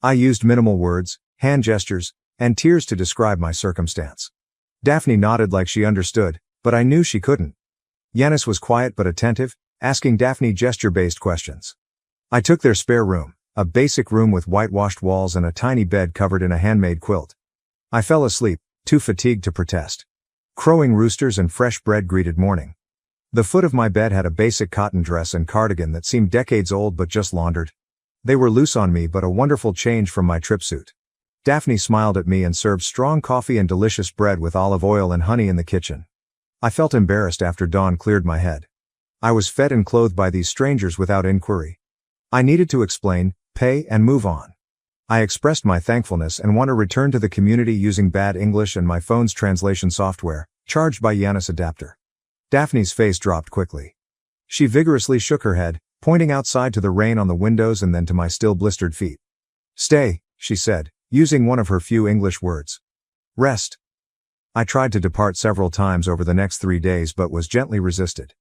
I used minimal words, hand gestures, and tears to describe my circumstance. Daphne nodded like she understood, but I knew she couldn't. Yanis was quiet but attentive, asking Daphne gesture-based questions. I took their spare room, a basic room with whitewashed walls and a tiny bed covered in a handmade quilt. I fell asleep, too fatigued to protest. Crowing roosters and fresh bread greeted morning. The foot of my bed had a basic cotton dress and cardigan that seemed decades old but just laundered. They were loose on me but a wonderful change from my trip suit. Daphne smiled at me and served strong coffee and delicious bread with olive oil and honey in the kitchen. I felt embarrassed after dawn cleared my head. I was fed and clothed by these strangers without inquiry. I needed to explain, pay, and move on. I expressed my thankfulness and want to return to the community using bad English and my phone's translation software, charged by Yanis adapter. Daphne's face dropped quickly. She vigorously shook her head, pointing outside to the rain on the windows and then to my still blistered feet. Stay, she said, using one of her few English words. Rest. I tried to depart several times over the next 3 days but was gently resisted.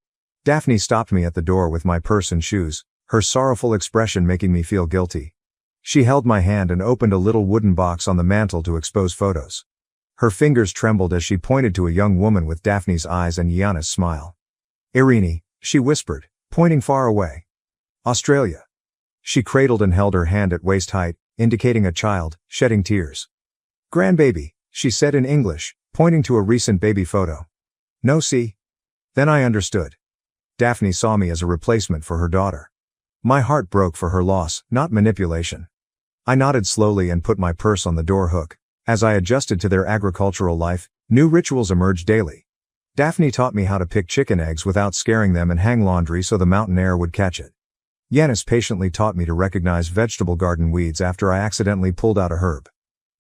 Daphne stopped me at the door with my purse and shoes, her sorrowful expression making me feel guilty. She held my hand and opened a little wooden box on the mantel to expose photos. Her fingers trembled as she pointed to a young woman with Daphne's eyes and Yanis' smile. Irini, she whispered, pointing far away. Australia. She cradled and held her hand at waist height, indicating a child, shedding tears. Grandbaby, she said in English, pointing to a recent baby photo. No, see? Then I understood. Daphne saw me as a replacement for her daughter. My heart broke for her loss, not manipulation. I nodded slowly and put my purse on the door hook. As I adjusted to their agricultural life, new rituals emerged daily. Daphne taught me how to pick chicken eggs without scaring them and hang laundry so the mountain air would catch it. Yanis patiently taught me to recognize vegetable garden weeds after I accidentally pulled out a herb.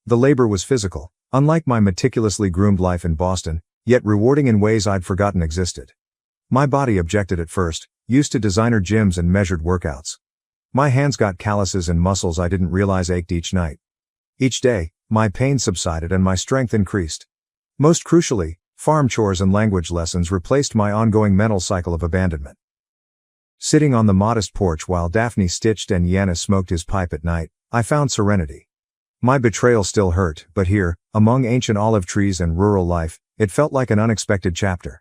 The labor was physical, Unlike my meticulously groomed life in Boston, yet rewarding in ways I'd forgotten existed. My body objected at first, used to designer gyms and measured workouts. My hands got calluses and muscles I didn't realize ached each night. Each day, my pain subsided and my strength increased. Most crucially, farm chores and language lessons replaced my ongoing mental cycle of abandonment. Sitting on the modest porch while Daphne stitched and Yanis smoked his pipe at night, I found serenity. My betrayal still hurt, but here, among ancient olive trees and rural life, it felt like an unexpected chapter.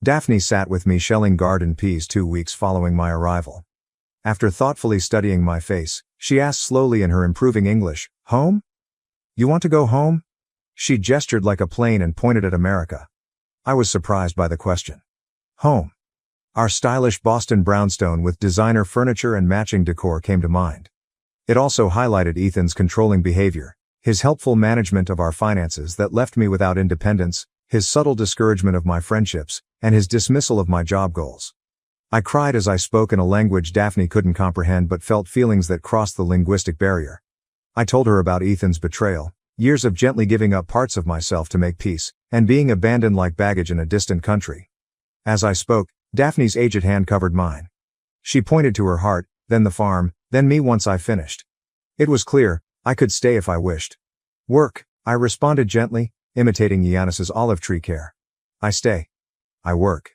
Daphne sat with me shelling garden peas 2 weeks following my arrival. After thoughtfully studying my face, she asked slowly in her improving English, "Home? You want to go home?" She gestured like a plane and pointed at America. I was surprised by the question. Home. Our stylish Boston brownstone with designer furniture and matching decor came to mind. It also highlighted Ethan's controlling behavior, his helpful management of our finances that left me without independence, his subtle discouragement of my friendships, and his dismissal of my job goals. I cried as I spoke in a language Daphne couldn't comprehend but felt feelings that crossed the linguistic barrier. I told her about Ethan's betrayal, years of gently giving up parts of myself to make peace, and being abandoned like baggage in a distant country. As I spoke, Daphne's aged hand covered mine. She pointed to her heart, then the farm, then me once I finished. It was clear, I could stay if I wished. Work, I responded gently, imitating Yanis's olive tree care. I stay. I work.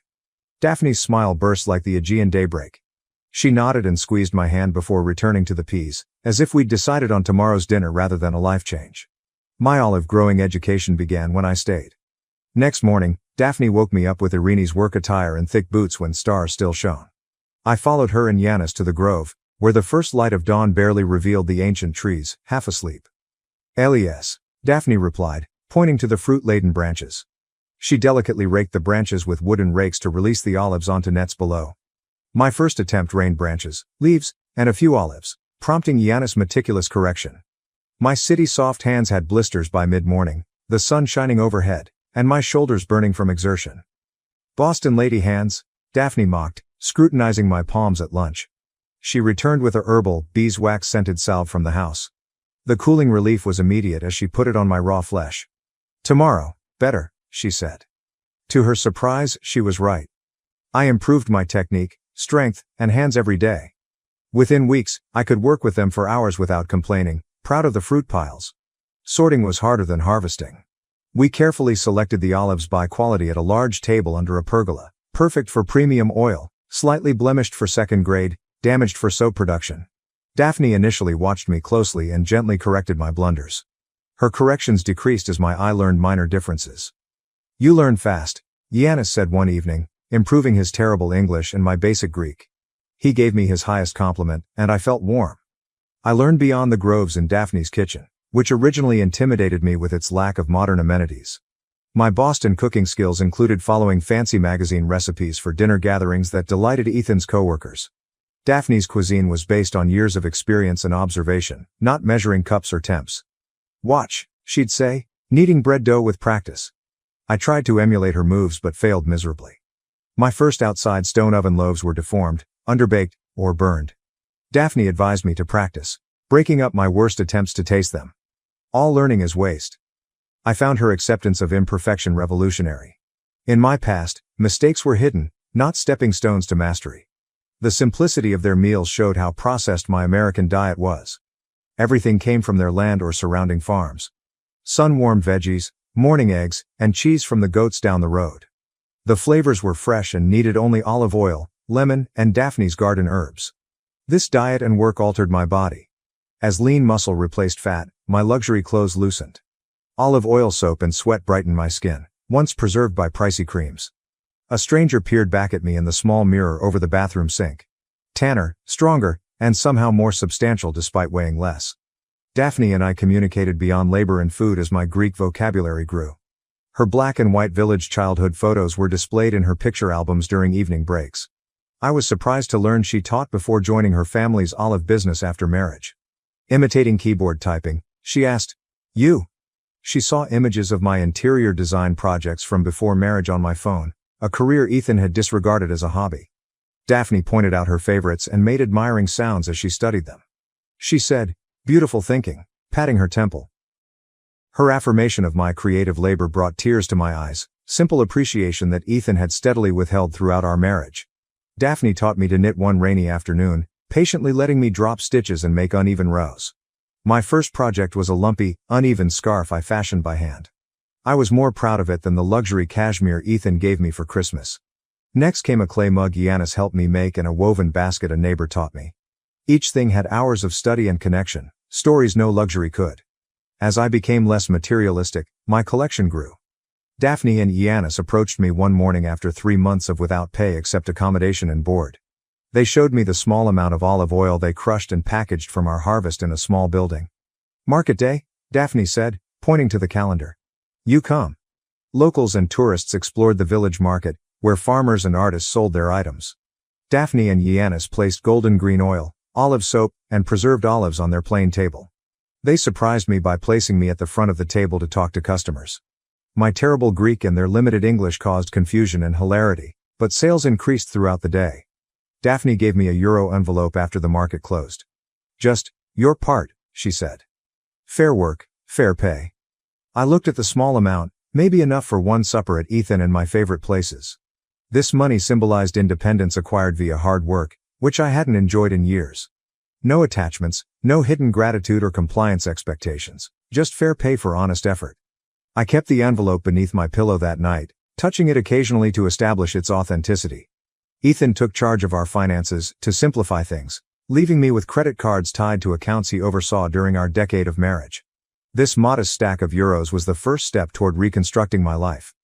Daphne's smile burst like the Aegean daybreak. She nodded and squeezed my hand before returning to the peas, as if we'd decided on tomorrow's dinner rather than a life change. My olive-growing education began when I stayed. Next morning, Daphne woke me up with Irene's work attire and thick boots when stars still shone. I followed her and Yanis to the grove, where the first light of dawn barely revealed the ancient trees, half asleep. "Elias," Daphne replied, pointing to the fruit-laden branches. She delicately raked the branches with wooden rakes to release the olives onto nets below. My first attempt rained branches, leaves, and a few olives, prompting Yanis' meticulous correction. My city-soft hands had blisters by mid-morning, the sun shining overhead, and my shoulders burning from exertion. "Boston lady hands," Daphne mocked, scrutinizing my palms at lunch. She returned with a herbal, beeswax-scented salve from the house. The cooling relief was immediate as she put it on my raw flesh. "Tomorrow, better," she said. To her surprise, she was right. I improved my technique, strength, and hands every day. Within weeks, I could work with them for hours without complaining, proud of the fruit piles. Sorting was harder than harvesting. We carefully selected the olives by quality at a large table under a pergola, perfect for premium oil, slightly blemished for second grade, damaged for soap production. Daphne initially watched me closely and gently corrected my blunders. Her corrections decreased as my eye learned minor differences. "You learn fast," Yanis said one evening, improving his terrible English and my basic Greek. He gave me his highest compliment, and I felt warm. I learned beyond the groves in Daphne's kitchen, which originally intimidated me with its lack of modern amenities. My Boston cooking skills included following fancy magazine recipes for dinner gatherings that delighted Ethan's coworkers. Daphne's cuisine was based on years of experience and observation, not measuring cups or temps. "Watch," she'd say, kneading bread dough with practice. I tried to emulate her moves but failed miserably. My first outside stone oven loaves were deformed, underbaked, or burned. Daphne advised me to practice, breaking up my worst attempts to taste them. All learning is waste. I found her acceptance of imperfection revolutionary. In my past, mistakes were hidden, not stepping stones to mastery. The simplicity of their meals showed how processed my American diet was. Everything came from their land or surrounding farms. Sun-warmed veggies, morning eggs, and cheese from the goats down the road. The flavors were fresh and needed only olive oil, lemon, and Daphne's garden herbs. This diet and work altered my body. As lean muscle replaced fat, my luxury clothes loosened. Olive oil soap and sweat brightened my skin, once preserved by pricey creams. A stranger peered back at me in the small mirror over the bathroom sink. Tanner, stronger, and somehow more substantial despite weighing less. Daphne and I communicated beyond labor and food as my Greek vocabulary grew. Her black and white village childhood photos were displayed in her picture albums during evening breaks. I was surprised to learn she taught before joining her family's olive business after marriage. Imitating keyboard typing, she asked, "You?" She saw images of my interior design projects from before marriage on my phone, a career Ethan had disregarded as a hobby. Daphne pointed out her favorites and made admiring sounds as she studied them. She said, "Beautiful thinking," patting her temple. Her affirmation of my creative labor brought tears to my eyes, simple appreciation that Ethan had steadily withheld throughout our marriage. Daphne taught me to knit one rainy afternoon, patiently letting me drop stitches and make uneven rows. My first project was a lumpy, uneven scarf I fashioned by hand. I was more proud of it than the luxury cashmere Ethan gave me for Christmas. Next came a clay mug Yanis helped me make and a woven basket a neighbor taught me. Each thing had hours of study and connection, stories no luxury could. As I became less materialistic, my collection grew. Daphne and Yanis approached me one morning after 3 months of without pay except accommodation and board. They showed me the small amount of olive oil they crushed and packaged from our harvest in a small building. "Market day," Daphne said, pointing to the calendar. "You come." Locals and tourists explored the village market, where farmers and artists sold their items. Daphne and Yanis placed golden green oil, olive soap, and preserved olives on their plain table. They surprised me by placing me at the front of the table to talk to customers. My terrible Greek and their limited English caused confusion and hilarity, but sales increased throughout the day. Daphne gave me a euro envelope after the market closed. "Just, your part," she said. "Fair work, fair pay." I looked at the small amount, maybe enough for one supper at Ethan and my favorite places. This money symbolized independence acquired via hard work, which I hadn't enjoyed in years. No attachments, no hidden gratitude or compliance expectations, just fair pay for honest effort. I kept the envelope beneath my pillow that night, touching it occasionally to establish its authenticity. Ethan took charge of our finances, to simplify things, leaving me with credit cards tied to accounts he oversaw during our decade of marriage. This modest stack of euros was the first step toward reconstructing my life.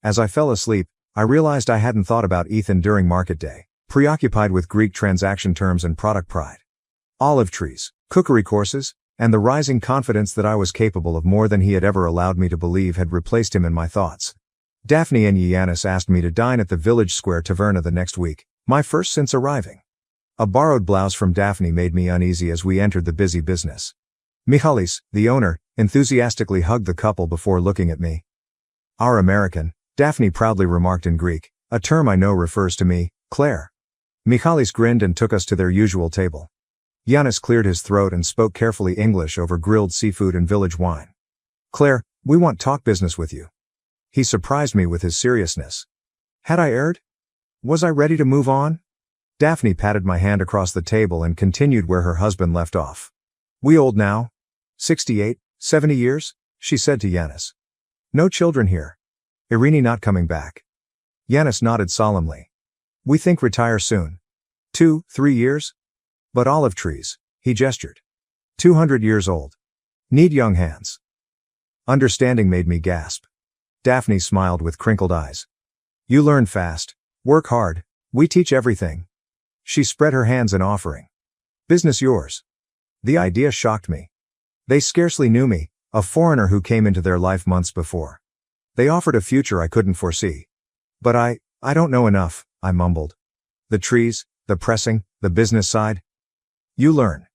As I fell asleep, I realized I hadn't thought about Ethan during market day, preoccupied with Greek transaction terms and product pride. Olive trees, cookery courses, and the rising confidence that I was capable of more than he had ever allowed me to believe had replaced him in my thoughts. Daphne and Yanis asked me to dine at the village square taverna the next week, my first since arriving. A borrowed blouse from Daphne made me uneasy as we entered the busy business. Michalis, the owner, enthusiastically hugged the couple before looking at me. "Our American," Daphne proudly remarked in Greek, a term I know refers to me, Claire. Michalis grinned and took us to their usual table. Yanis cleared his throat and spoke carefully English over grilled seafood and village wine. "Claire, we want talk business with you." He surprised me with his seriousness. Had I erred? Was I ready to move on? Daphne patted my hand across the table and continued where her husband left off. "We old now? 68, 70 years?" she said to Yanis. "No children here. Irini not coming back." Yanis nodded solemnly. "We think retire soon. 2, 3 years? But olive trees," he gestured. 200 years old. Need young hands." Understanding made me gasp. Daphne smiled with crinkled eyes. "You learn fast. Work hard. We teach everything." She spread her hands in offering. "Business yours." The idea shocked me. They scarcely knew me, a foreigner who came into their life months before. They offered a future I couldn't foresee. "But I don't know enough," I mumbled. "The trees, the pressing, the business side." "You learn."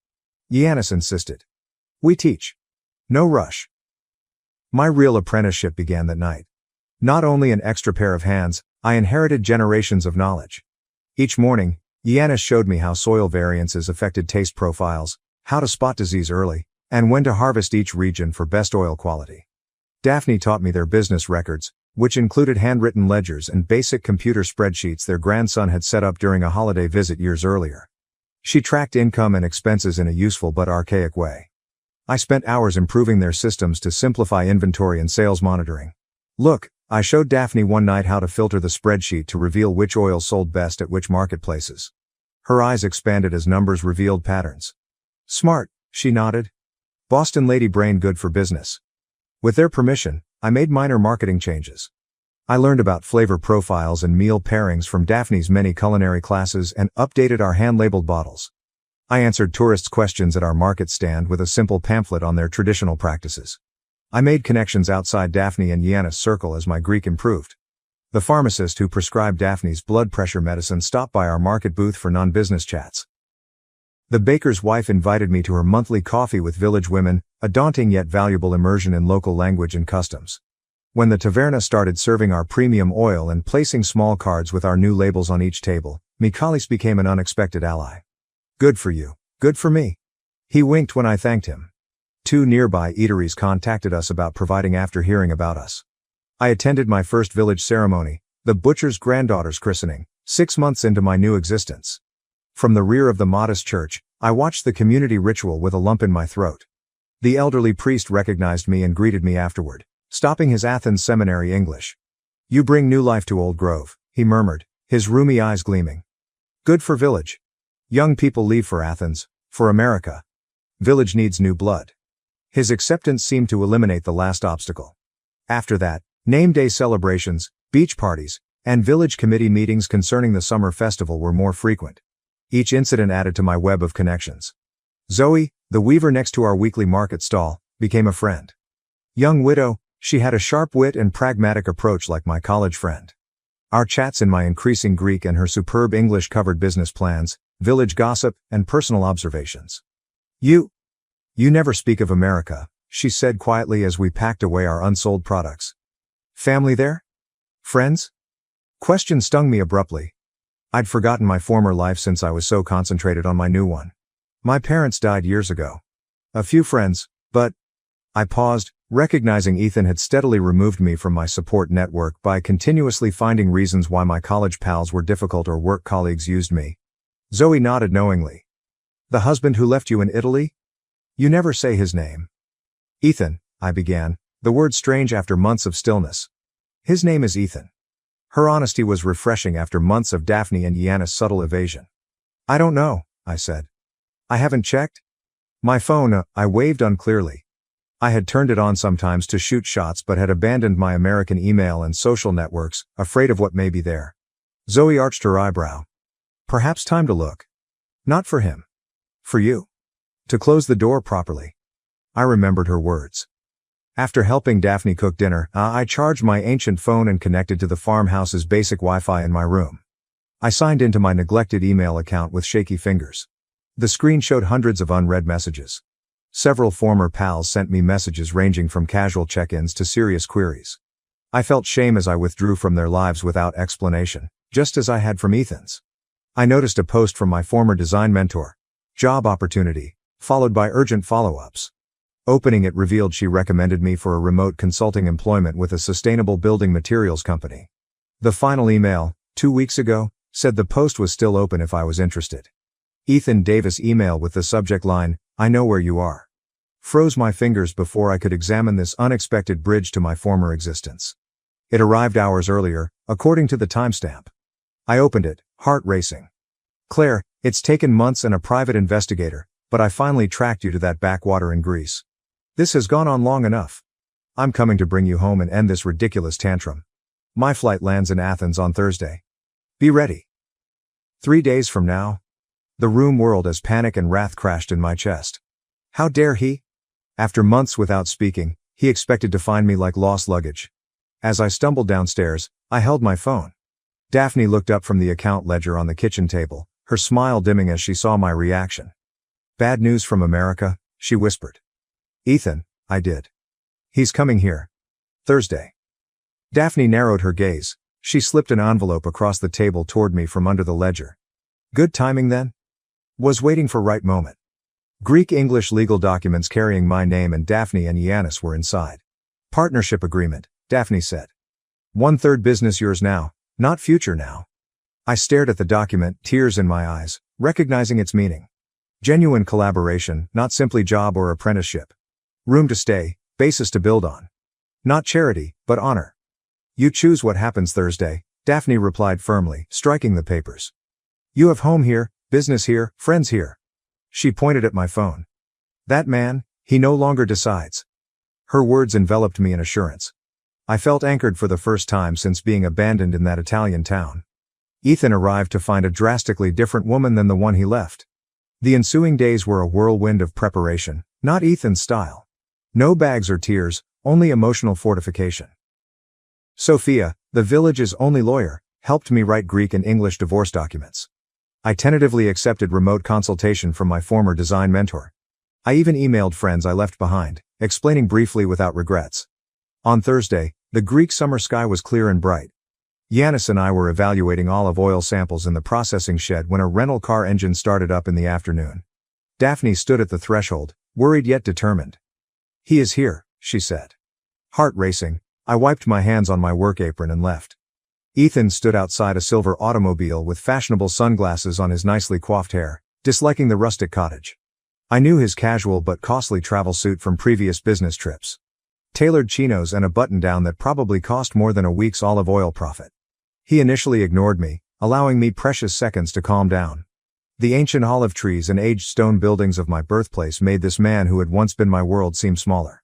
Yanis insisted. "We teach. No rush." My real apprenticeship began that night. Not only an extra pair of hands, I inherited generations of knowledge. Each morning, Yanis showed me how soil variances affected taste profiles, how to spot disease early, and when to harvest each region for best oil quality. Daphne taught me their business records, which included handwritten ledgers and basic computer spreadsheets their grandson had set up during a holiday visit years earlier. She tracked income and expenses in a useful but archaic way. I spent hours improving their systems to simplify inventory and sales monitoring. "Look," I showed Daphne one night how to filter the spreadsheet to reveal which oil sold best at which marketplaces. Her eyes expanded as numbers revealed patterns. "Smart," she nodded. "Boston lady brain good for business." With their permission, I made minor marketing changes. I learned about flavor profiles and meal pairings from Daphne's many culinary classes and updated our hand-labeled bottles. I answered tourists' questions at our market stand with a simple pamphlet on their traditional practices. I made connections outside Daphne and Yanis' circle as my Greek improved. The pharmacist who prescribed Daphne's blood pressure medicine stopped by our market booth for non-business chats. The baker's wife invited me to her monthly coffee with village women, a daunting yet valuable immersion in local language and customs. When the taverna started serving our premium oil and placing small cards with our new labels on each table, Michalis became an unexpected ally. "Good for you. Good for me." He winked when I thanked him. 2 nearby eateries contacted us about providing after hearing about us. I attended my first village ceremony, the butcher's granddaughter's christening, 6 months into my new existence. From the rear of the modest church, I watched the community ritual with a lump in my throat. The elderly priest recognized me and greeted me afterward, stopping his Athens seminary English. "You bring new life to Old Grove," he murmured, his rheumy eyes gleaming. "Good for village. Young people leave for Athens, for America. Village needs new blood." His acceptance seemed to eliminate the last obstacle. After that, name day celebrations, beach parties, and village committee meetings concerning the summer festival were more frequent. Each incident added to my web of connections. Zoe, the weaver next to our weekly market stall, became a friend. Young widow, she had a sharp wit and pragmatic approach like my college friend. Our chats in my increasing Greek and her superb English covered business plans, village gossip, and personal observations. You never speak of America," she said quietly as we packed away our unsold products. "Family there? Friends?" Question stung me abruptly. I'd forgotten my former life since I was so concentrated on my new one. My parents died years ago. A few friends, but... I paused, recognizing Ethan had steadily removed me from my support network by continuously finding reasons why my college pals were difficult or work colleagues used me. Zoe nodded knowingly. "The husband who left you in Italy? You never say his name." "Ethan," I began, the word strange after months of stillness. "His name is Ethan." Her honesty was refreshing after months of Daphne and Yanis' subtle evasion. "I don't know," I said. "I haven't checked." My phone, I waved unclearly. I had turned it on sometimes to shoot shots but had abandoned my American email and social networks, afraid of what may be there. Zoe arched her eyebrow. "Perhaps time to look. Not for him. For you. To close the door properly." I remembered her words. After helping Daphne cook dinner, I charged my ancient phone and connected to the farmhouse's basic Wi-Fi in my room. I signed into my neglected email account with shaky fingers. The screen showed hundreds of unread messages. Several former pals sent me messages ranging from casual check-ins to serious queries. I felt shame as I withdrew from their lives without explanation, just as I had from Ethan's. I noticed a post from my former design mentor. Job opportunity, followed by urgent follow-ups. Opening it revealed she recommended me for a remote consulting employment with a sustainable building materials company. The final email, 2 weeks ago, said the post was still open if I was interested. Ethan Davis email with the subject line, "I know where you are." Froze my fingers before I could examine this unexpected bridge to my former existence. It arrived hours earlier, according to the timestamp. I opened it, heart racing. "Claire, it's taken months and a private investigator, but I finally tracked you to that backwater in Greece. This has gone on long enough. I'm coming to bring you home and end this ridiculous tantrum. My flight lands in Athens on Thursday. Be ready." 3 days from now? The room whirled as panic and wrath crashed in my chest. How dare he? After months without speaking, he expected to find me like lost luggage. As I stumbled downstairs, I held my phone. Daphne looked up from the account ledger on the kitchen table, her smile dimming as she saw my reaction. "Bad news from America," she whispered. "Ethan," I did. "He's coming here. Thursday." Daphne narrowed her gaze. She slipped an envelope across the table toward me from under the ledger. Good timing then? Was waiting for right moment. Greek-English legal documents carrying my name and Daphne and Yanis were inside. "Partnership agreement," Daphne said. "1/3 business yours now, not future now." I stared at the document, tears in my eyes, recognizing its meaning. Genuine collaboration, not simply job or apprenticeship. Room to stay, basis to build on. Not charity, but honor. "You choose what happens Thursday," Daphne replied firmly, striking the papers. "You have home here, business here, friends here." She pointed at my phone. "That man, he no longer decides." Her words enveloped me in assurance. I felt anchored for the first time since being abandoned in that Italian town. Ethan arrived to find a drastically different woman than the one he left. The ensuing days were a whirlwind of preparation, not Ethan's style. No bags or tears, only emotional fortification. Sophia, the village's only lawyer, helped me write Greek and English divorce documents. I tentatively accepted remote consultation from my former design mentor. I even emailed friends I left behind, explaining briefly without regrets. On Thursday, the Greek summer sky was clear and bright. Yanis and I were evaluating olive oil samples in the processing shed when a rental car engine started up in the afternoon. Daphne stood at the threshold, worried yet determined. He is here, she said. Heart racing, I wiped my hands on my work apron and left. Ethan stood outside a silver automobile with fashionable sunglasses on his nicely coiffed hair, disliking the rustic cottage. I knew his casual but costly travel suit from previous business trips. Tailored chinos and a button-down that probably cost more than a week's olive oil profit. He initially ignored me, allowing me precious seconds to calm down. The ancient olive trees and aged stone buildings of my birthplace made this man who had once been my world seem smaller.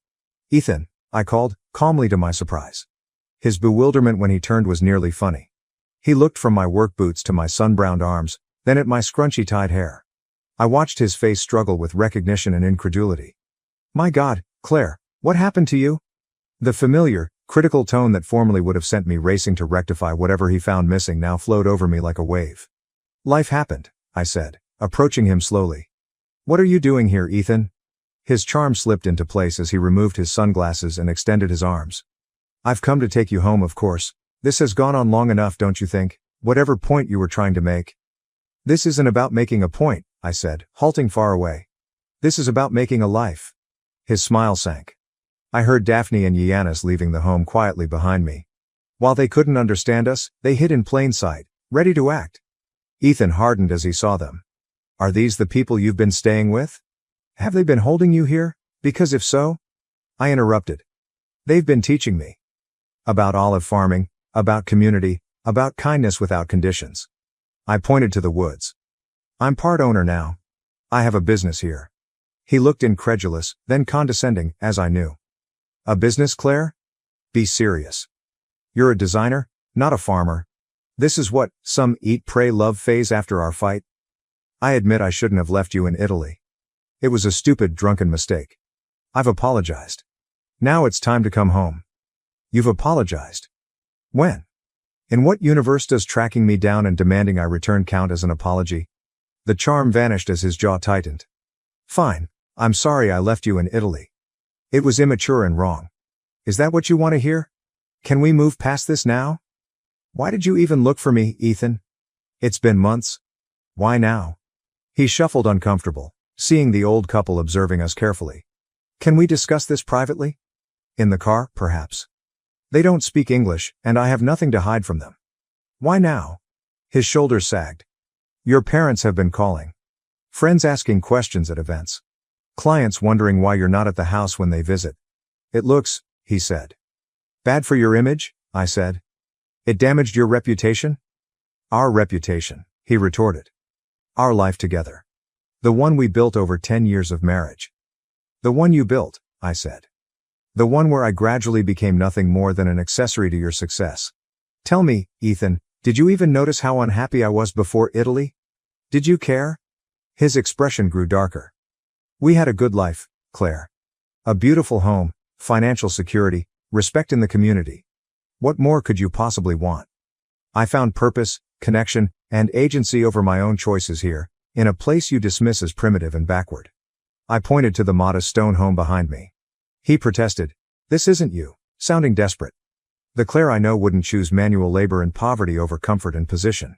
Ethan, I called, calmly to my surprise. His bewilderment when he turned was nearly funny. He looked from my work boots to my sun-browned arms, then at my scrunchy-tied hair. I watched his face struggle with recognition and incredulity. My God, Claire, what happened to you? The familiar, critical tone that formerly would have sent me racing to rectify whatever he found missing now flowed over me like a wave. Life happened, I said, approaching him slowly. What are you doing here, Ethan? His charm slipped into place as he removed his sunglasses and extended his arms. I've come to take you home, of course. This has gone on long enough, don't you think? Whatever point you were trying to make. This isn't about making a point, I said, halting far away. This is about making a life. His smile sank. I heard Daphne and Yanis leaving the home quietly behind me. While they couldn't understand us, they hid in plain sight, ready to act. Ethan hardened as he saw them. Are these the people you've been staying with? Have they been holding you here? Because if so, I interrupted. They've been teaching me. About olive farming, about community, about kindness without conditions. I pointed to the woods. I'm part owner now. I have a business here. He looked incredulous, then condescending, as I knew. A business, Claire? Be serious. You're a designer, not a farmer. This is what, some eat, pray, love phase after our fight? I admit I shouldn't have left you in Italy. It was a stupid, drunken mistake. I've apologized. Now it's time to come home. You've apologized. When? In what universe does tracking me down and demanding I return count as an apology? The charm vanished as his jaw tightened. Fine, I'm sorry I left you in Italy. It was immature and wrong. Is that what you want to hear? Can we move past this now? Why did you even look for me, Ethan? It's been months. Why now? He shuffled uncomfortable, seeing the old couple observing us carefully. Can we discuss this privately? In the car, perhaps. They don't speak English, and I have nothing to hide from them. Why now? His shoulders sagged. Your parents have been calling. Friends asking questions at events. Clients wondering why you're not at the house when they visit. It looks, he said. Bad for your image, I said. It damaged your reputation? Our reputation, he retorted. Our life together. The one we built over 10 years of marriage. The one you built, I said. The one where I gradually became nothing more than an accessory to your success. Tell me, Ethan, did you even notice how unhappy I was before Italy? Did you care? His expression grew darker. We had a good life, Claire. A beautiful home, financial security, respect in the community. What more could you possibly want? I found purpose, connection, and agency over my own choices here, in a place you dismiss as primitive and backward. I pointed to the modest stone home behind me. He protested, this isn't you, sounding desperate. The Claire I know wouldn't choose manual labor and poverty over comfort and position.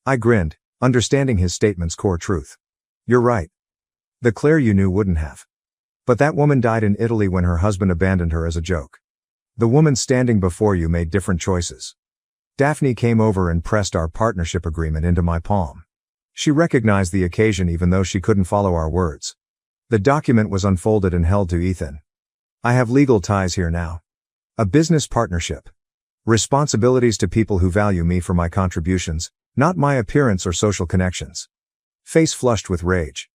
I grinned, understanding his statement's core truth. You're right. The Claire you knew wouldn't have. But that woman died in Italy when her husband abandoned her as a joke. The woman standing before you made different choices. Daphne came over and pressed our partnership agreement into my palm. She recognized the occasion even though she couldn't follow our words. The document was unfolded and held to Ethan. I have legal ties here now. A business partnership. Responsibilities to people who value me for my contributions, not my appearance or social connections. Face flushed with rage.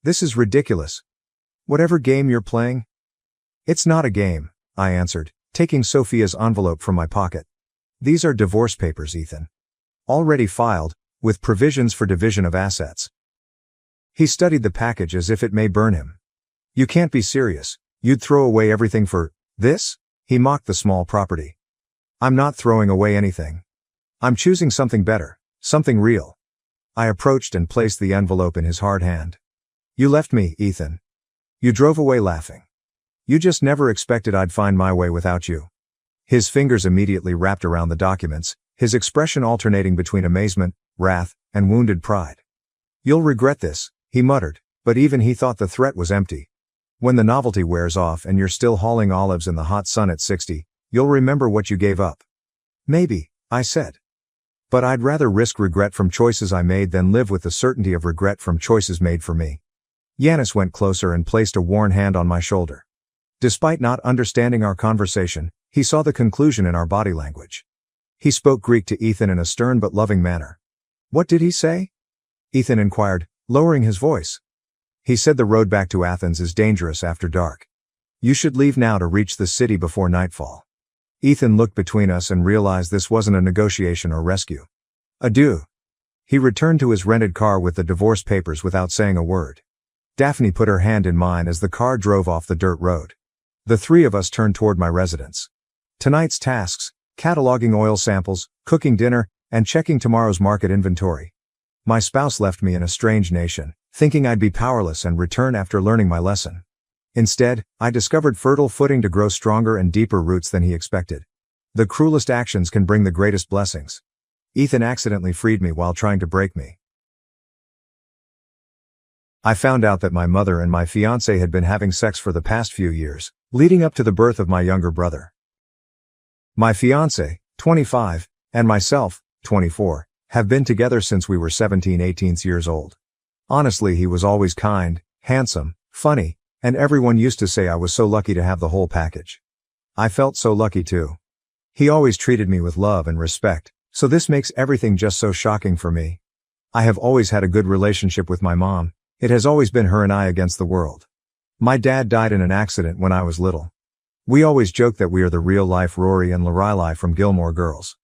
This is ridiculous. Whatever game you're playing? It's not a game, I answered, taking Sophia's envelope from my pocket. These are divorce papers, Ethan. Already filed, with provisions for division of assets. He studied the package as if it may burn him. You can't be serious. You'd throw away everything for this? He mocked the small property. I'm not throwing away anything. I'm choosing something better, something real. I approached and placed the envelope in his hard hand. You left me, Ethan. You drove away laughing. You just never expected I'd find my way without you. His fingers immediately wrapped around the documents, his expression alternating between amazement, wrath, and wounded pride. You'll regret this, he muttered, but even he thought the threat was empty. When the novelty wears off and you're still hauling olives in the hot sun at 60, you'll remember what you gave up. Maybe, I said. But I'd rather risk regret from choices I made than live with the certainty of regret from choices made for me. Yanis went closer and placed a worn hand on my shoulder. Despite not understanding our conversation, he saw the conclusion in our body language. He spoke Greek to Ethan in a stern but loving manner. What did he say? Ethan inquired, lowering his voice. He said the road back to Athens is dangerous after dark. You should leave now to reach the city before nightfall. Ethan looked between us and realized this wasn't a negotiation or rescue. Adieu. He returned to his rented car with the divorce papers without saying a word. Daphne put her hand in mine as the car drove off the dirt road. The three of us turned toward my residence. Tonight's tasks: cataloging oil samples, cooking dinner, and checking tomorrow's market inventory. My spouse left me in a strange nation, thinking I'd be powerless and return after learning my lesson. Instead, I discovered fertile footing to grow stronger and deeper roots than he expected. The cruelest actions can bring the greatest blessings. Ethan accidentally freed me while trying to break me. I found out that my mother and my fiancé had been having sex for the past few years, leading up to the birth of my younger brother. My fiancé, 25, and myself, 24, have been together since we were 17-18 years old. Honestly, he was always kind, handsome, funny, and everyone used to say I was so lucky to have the whole package. I felt so lucky too. He always treated me with love and respect, so this makes everything just so shocking for me. I have always had a good relationship with my mom. It has always been her and I against the world. My dad died in an accident when I was little. We always joke that we are the real-life Rory and Lorelai from Gilmore Girls.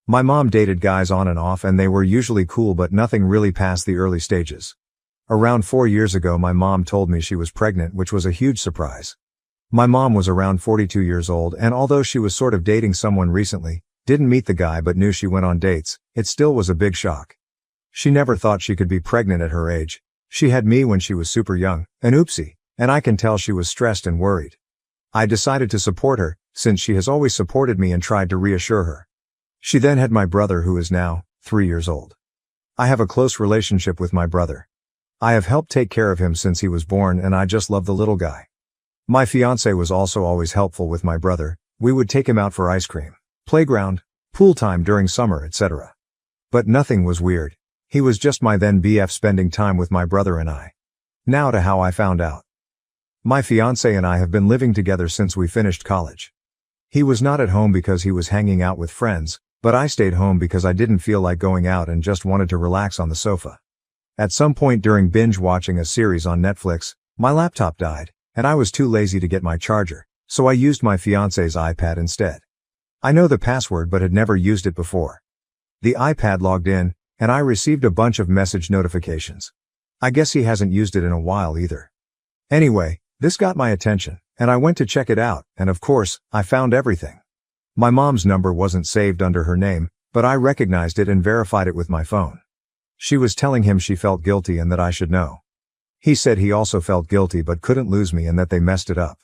My mom dated guys on and off and they were usually cool but nothing really past the early stages. Around 4 years ago my mom told me she was pregnant, which was a huge surprise. My mom was around 42 years old and although she was sort of dating someone recently, didn't meet the guy but knew she went on dates, it still was a big shock. She never thought she could be pregnant at her age. She had me when she was super young, an oopsie, and I can tell she was stressed and worried. I decided to support her, since she has always supported me and tried to reassure her. She then had my brother who is now 3 years old. I have a close relationship with my brother. I have helped take care of him since he was born and I just love the little guy. My fiancé was also always helpful with my brother. We would take him out for ice cream, playground, pool time during summer, etc. But nothing was weird. He was just my then BF spending time with my brother and I. Now to how I found out. My fiancé and I have been living together since we finished college. He was not at home because he was hanging out with friends, but I stayed home because I didn't feel like going out and just wanted to relax on the sofa. At some point during binge watching a series on Netflix, my laptop died, and I was too lazy to get my charger, so I used my fiancé's iPad instead. I know the password but had never used it before. The iPad logged in, and I received a bunch of message notifications. I guess he hasn't used it in a while either. Anyway, this got my attention, and I went to check it out, and of course, I found everything. My mom's number wasn't saved under her name, but I recognized it and verified it with my phone. She was telling him she felt guilty and that I should know. He said he also felt guilty but couldn't lose me and that they messed it up.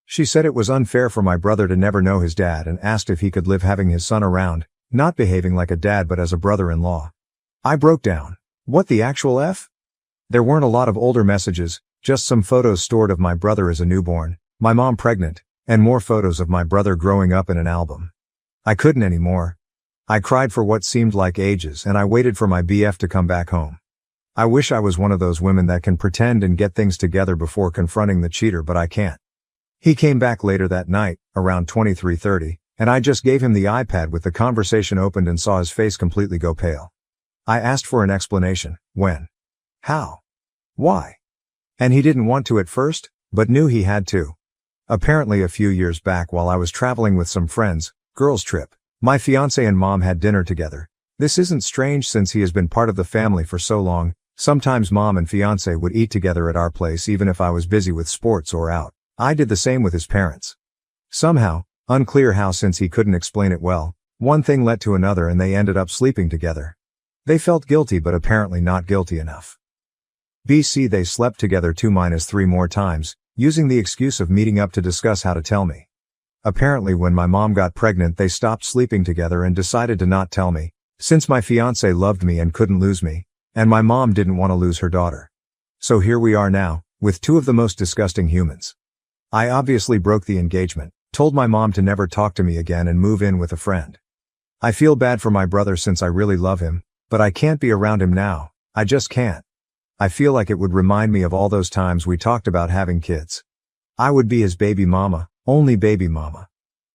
She said it was unfair for my brother to never know his dad and asked if he could live having his son around, not behaving like a dad but as a brother-in-law. I broke down. What the actual F? There weren't a lot of older messages, just some photos stored of my brother as a newborn, my mom pregnant, and more photos of my brother growing up in an album. I couldn't anymore. I cried for what seemed like ages and I waited for my BF to come back home. I wish I was one of those women that can pretend and get things together before confronting the cheater, but I can't. He came back later that night, around 23:30, and I just gave him the iPad with the conversation opened and saw his face completely go pale. I asked for an explanation. When? How? Why? And he didn't want to at first, but knew he had to. Apparently a few years back while I was traveling with some friends, girls trip, my fiancé and mom had dinner together. This isn't strange since he has been part of the family for so long. Sometimes mom and fiancé would eat together at our place even if I was busy with sports or out. I did the same with his parents. Somehow, unclear how since he couldn't explain it well, one thing led to another and they ended up sleeping together. They felt guilty but apparently not guilty enough. BC they slept together 2-3 more times, using the excuse of meeting up to discuss how to tell me. Apparently when my mom got pregnant they stopped sleeping together and decided to not tell me, since my fiancé loved me and couldn't lose me, and my mom didn't want to lose her daughter. So here we are now, with two of the most disgusting humans. I obviously broke the engagement, told my mom to never talk to me again and move in with a friend. I feel bad for my brother since I really love him, but I can't be around him now, I just can't. I feel like it would remind me of all those times we talked about having kids. I would be his baby mama, only baby mama.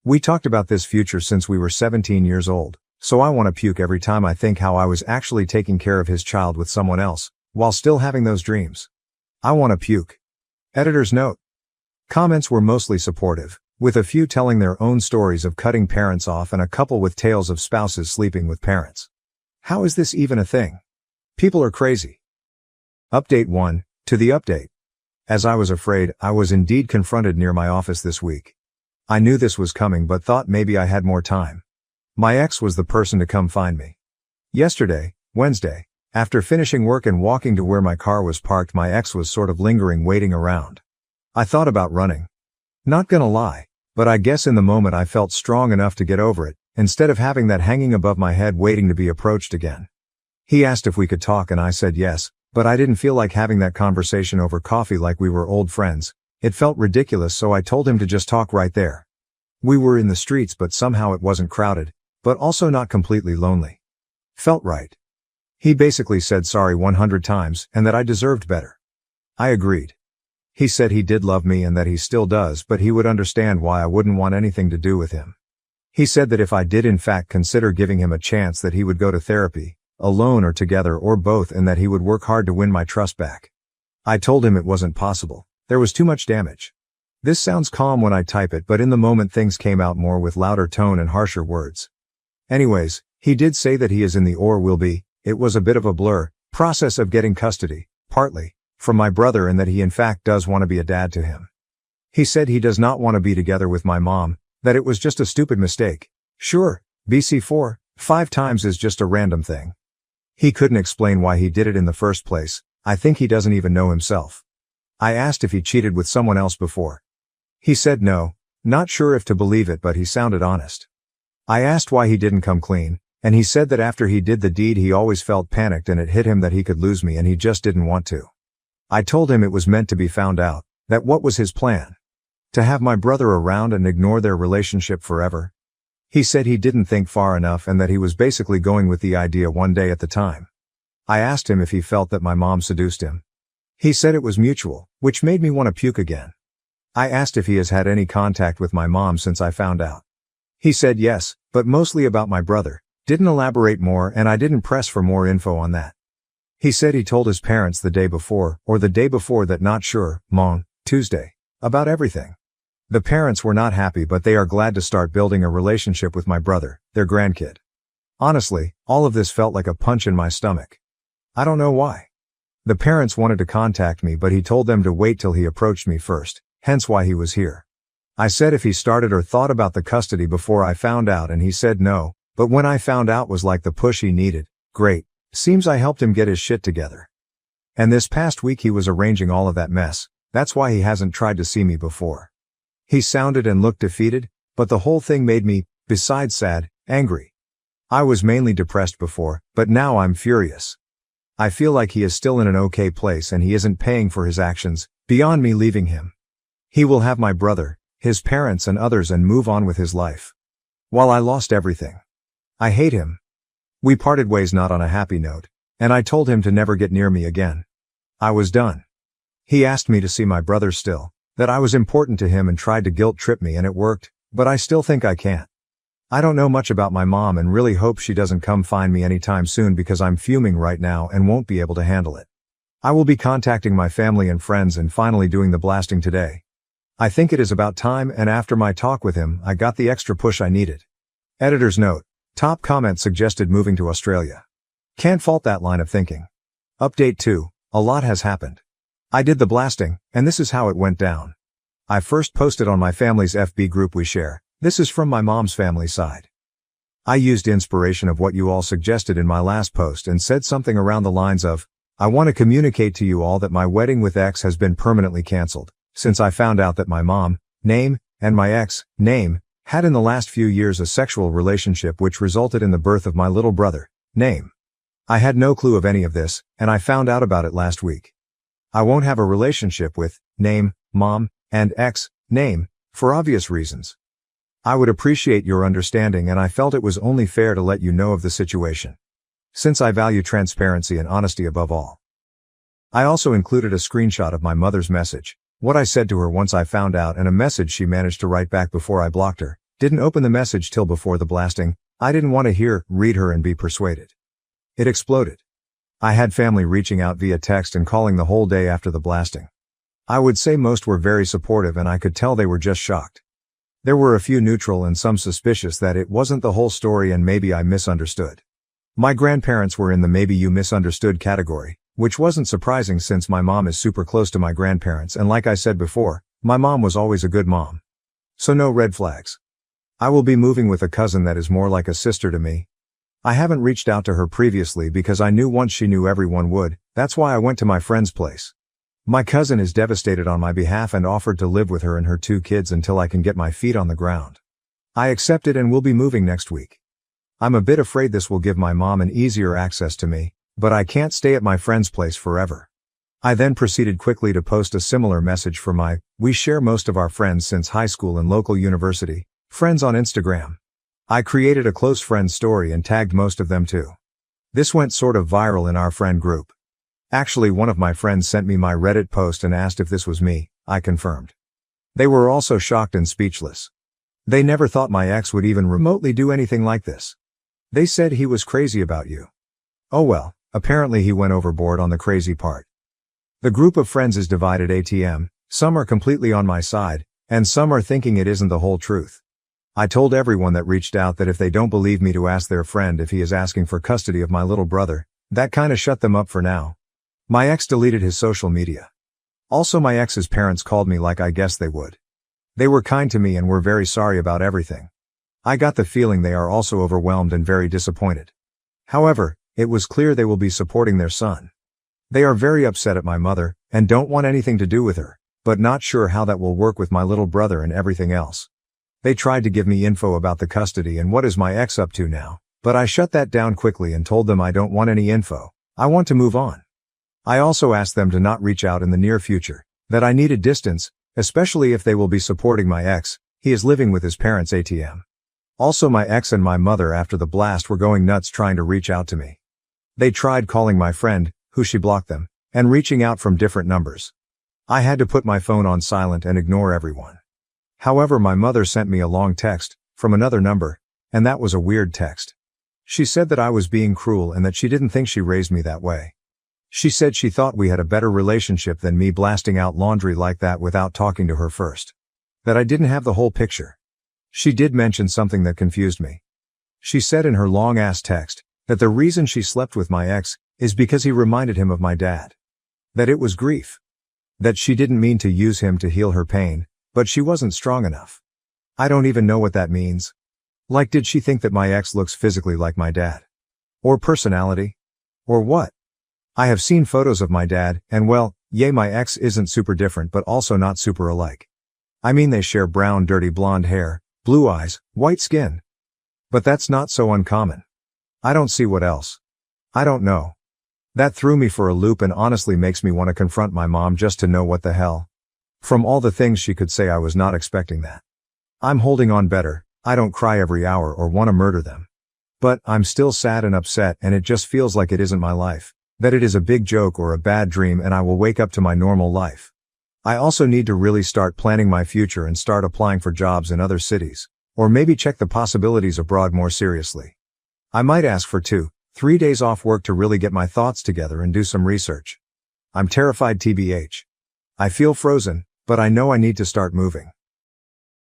We talked about this future since we were 17 years old, so I want to puke every time I think how I was actually taking care of his child with someone else, while still having those dreams. I want to puke. Editor's note. Comments were mostly supportive, with a few telling their own stories of cutting parents off and a couple with tales of spouses sleeping with parents. How is this even a thing? People are crazy. Update 1, to the update. As I was afraid, I was indeed confronted near my office this week. I knew this was coming but thought maybe I had more time. My ex was the person to come find me. Yesterday, Wednesday, after finishing work and walking to where my car was parked, my ex was sort of lingering, waiting around. I thought about running. Not gonna lie, but I guess in the moment I felt strong enough to get over it, instead of having that hanging above my head waiting to be approached again. He asked if we could talk and I said yes, but I didn't feel like having that conversation over coffee like we were old friends. It felt ridiculous, so I told him to just talk right there. We were in the streets but somehow it wasn't crowded, but also not completely lonely. Felt right. He basically said sorry 100 times and that I deserved better. I agreed. He said he did love me and that he still does, but he would understand why I wouldn't want anything to do with him. He said that if I did in fact consider giving him a chance, that he would go to therapy, alone or together or both, and that he would work hard to win my trust back. I told him it wasn't possible. There was too much damage. This sounds calm when I type it, but in the moment things came out more with louder tone and harsher words. Anyways, he did say that he is in the or will be, it was a bit of a blur, process of getting custody, partly, from my brother, and that he in fact does want to be a dad to him. He said he does not want to be together with my mom, that it was just a stupid mistake. Sure, BC 4-5 times is just a random thing. He couldn't explain why he did it in the first place. I think he doesn't even know himself. I asked if he cheated with someone else before. He said no, not sure if to believe it, but he sounded honest. I asked why he didn't come clean, and he said that after he did the deed he always felt panicked and it hit him that he could lose me and he just didn't want to. I told him it was meant to be found out, that what was his plan? To have my brother around and ignore their relationship forever? He said he didn't think far enough and that he was basically going with the idea one day at the time. I asked him if he felt that my mom seduced him. He said it was mutual, which made me want to puke again. I asked if he has had any contact with my mom since I found out. He said yes, but mostly about my brother, didn't elaborate more, and I didn't press for more info on that. He said he told his parents the day before, or the day before that, not sure, Tuesday, about everything. The parents were not happy, but they are glad to start building a relationship with my brother, their grandkid. Honestly, all of this felt like a punch in my stomach. I don't know why. The parents wanted to contact me, but he told them to wait till he approached me first, hence why he was here. I said if he started or thought about the custody before I found out, and he said no, but when I found out was like the push he needed. Great. Seems I helped him get his shit together. And this past week he was arranging all of that mess. That's why he hasn't tried to see me before. He sounded and looked defeated, but the whole thing made me, besides sad, angry. I was mainly depressed before, but now I'm furious. I feel like he is still in an okay place and he isn't paying for his actions, beyond me leaving him. He will have my brother, his parents and others and move on with his life. While I lost everything. I hate him. We parted ways not on a happy note, and I told him to never get near me again. I was done. He asked me to see my brother still, that I was important to him, and tried to guilt trip me, and it worked, but I still think I can't. I don't know much about my mom and really hope she doesn't come find me anytime soon because I'm fuming right now and won't be able to handle it. I will be contacting my family and friends and finally doing the blasting today. I think it is about time, and after my talk with him, I got the extra push I needed. Editor's note. Top comment suggested moving to Australia. Can't fault that line of thinking. Update 2. A lot has happened. I did the blasting, and this is how it went down. I first posted on my family's FB group we share. This is from my mom's family side. I used inspiration of what you all suggested in my last post and said something around the lines of, I want to communicate to you all that my wedding with X has been permanently cancelled, since I found out that my mom, name, and my ex, name, had in the last few years a sexual relationship which resulted in the birth of my little brother, name. I had no clue of any of this, and I found out about it last week. I won't have a relationship with, name, mom, and ex, name, for obvious reasons. I would appreciate your understanding, and I felt it was only fair to let you know of the situation, since I value transparency and honesty above all. I also included a screenshot of my mother's message, what I said to her once I found out, and a message she managed to write back before I blocked her. Didn't open the message till before the blasting. I didn't want to read her and be persuaded. It exploded. I had family reaching out via text and calling the whole day after the blasting. I would say most were very supportive, and I could tell they were just shocked. There were a few neutral and some suspicious that it wasn't the whole story and maybe I misunderstood. My grandparents were in the maybe you misunderstood category, which wasn't surprising since my mom is super close to my grandparents, and like I said before, my mom was always a good mom. So no red flags. I will be moving with a cousin that is more like a sister to me. I haven't reached out to her previously because I knew once she knew everyone would. That's why I went to my friend's place. My cousin is devastated on my behalf and offered to live with her and her 2 kids until I can get my feet on the ground. I accepted and will be moving next week. I'm a bit afraid this will give my mom an easier access to me, but I can't stay at my friend's place forever. I then proceeded quickly to post a similar message for we share most of our friends since high school and local university friends on Instagram. I created a close friends story and tagged most of them too. This went sort of viral in our friend group. Actually, one of my friends sent me my Reddit post and asked if this was me. I confirmed. They were also shocked and speechless. They never thought my ex would even remotely do anything like this. They said he was crazy about you. Oh well, apparently he went overboard on the crazy part. The group of friends is divided ATM, some are completely on my side, and some are thinking it isn't the whole truth. I told everyone that reached out that if they don't believe me to ask their friend if he is asking for custody of my little brother. That kinda shut them up for now. My ex deleted his social media. Also, my ex's parents called me like I guessed they would. They were kind to me and were very sorry about everything. I got the feeling they are also overwhelmed and very disappointed. However, it was clear they will be supporting their son. They are very upset at my mother, and don't want anything to do with her, but not sure how that will work with my little brother and everything else. They tried to give me info about the custody and what is my ex up to now, but I shut that down quickly and told them I don't want any info. I want to move on. I also asked them to not reach out in the near future, that I needed distance, especially if they will be supporting my ex. He is living with his parents ATM. Also, my ex and my mother after the blast were going nuts trying to reach out to me. They tried calling my friend, who she blocked them, and reaching out from different numbers. I had to put my phone on silent and ignore everyone. However, my mother sent me a long text, from another number, and that was a weird text. She said that I was being cruel and that she didn't think she raised me that way. She said she thought we had a better relationship than me blasting out laundry like that without talking to her first. That I didn't have the whole picture. She did mention something that confused me. She said in her long-ass text, that the reason she slept with my ex, is because he reminded him of my dad. That it was grief. That she didn't mean to use him to heal her pain, but she wasn't strong enough. I don't even know what that means. Like, did she think that my ex looks physically like my dad? Or personality? Or what? I have seen photos of my dad, and well, yeah, my ex isn't super different but also not super alike. I mean, they share brown dirty blonde hair, blue eyes, white skin. But that's not so uncommon. I don't see what else. I don't know. That threw me for a loop and honestly makes me want to confront my mom just to know what the hell. From all the things she could say, I was not expecting that. I'm holding on better. I don't cry every hour or want to murder them. But I'm still sad and upset, and it just feels like it isn't my life. That it is a big joke or a bad dream and I will wake up to my normal life. I also need to really start planning my future and start applying for jobs in other cities, or maybe check the possibilities abroad more seriously. I might ask for 2-3 days off work to really get my thoughts together and do some research. I'm terrified tbh. I feel frozen, but I know I need to start moving.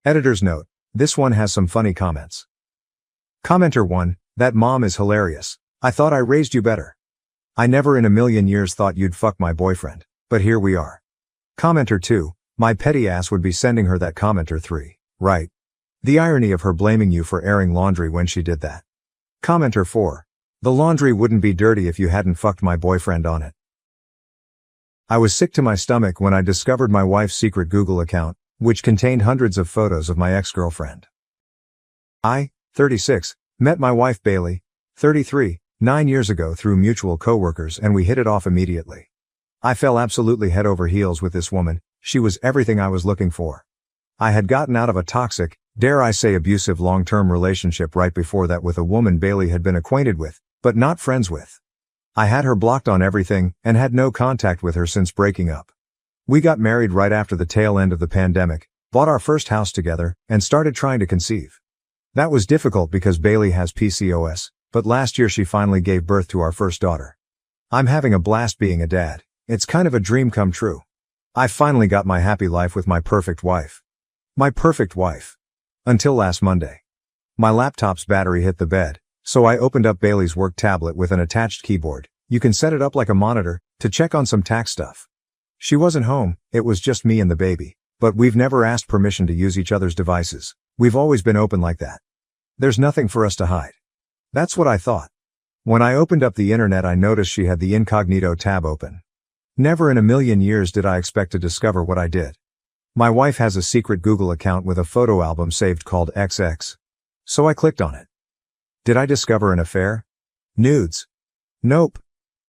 Editor's note, this one has some funny comments. Commenter 1, that mom is hilarious. I thought I raised you better. I never in a million years thought you'd fuck my boyfriend, but here we are. Commenter 2, my petty ass would be sending her that. Commenter 3, right. The irony of her blaming you for airing laundry when she did that. Commenter 4, the laundry wouldn't be dirty if you hadn't fucked my boyfriend on it. I was sick to my stomach when I discovered my wife's secret Google account, which contained hundreds of photos of my ex-girlfriend. I, 36, met my wife Bailey, 33, 9 years ago through mutual coworkers, and we hit it off immediately. I fell absolutely head over heels with this woman. She was everything I was looking for. I had gotten out of a toxic, dare I say abusive long-term relationship right before that with a woman Bailey had been acquainted with, but not friends with. I had her blocked on everything and had no contact with her since breaking up. We got married right after the tail end of the pandemic, bought our first house together, and started trying to conceive. That was difficult because Bailey has PCOS, but last year she finally gave birth to our first daughter. I'm having a blast being a dad. It's kind of a dream come true. I finally got my happy life with my perfect wife. My perfect wife. Until last Monday. My laptop's battery hit the bed, so I opened up Bailey's work tablet with an attached keyboard. You can set it up like a monitor, to check on some tax stuff. She wasn't home, it was just me and the baby, but we've never asked permission to use each other's devices. We've always been open like that. There's nothing for us to hide. That's what I thought. When I opened up the internet I noticed she had the incognito tab open. Never in a million years did I expect to discover what I did. My wife has a secret Google account with a photo album saved called XX. So I clicked on it. Did I discover an affair? Nudes? Nope.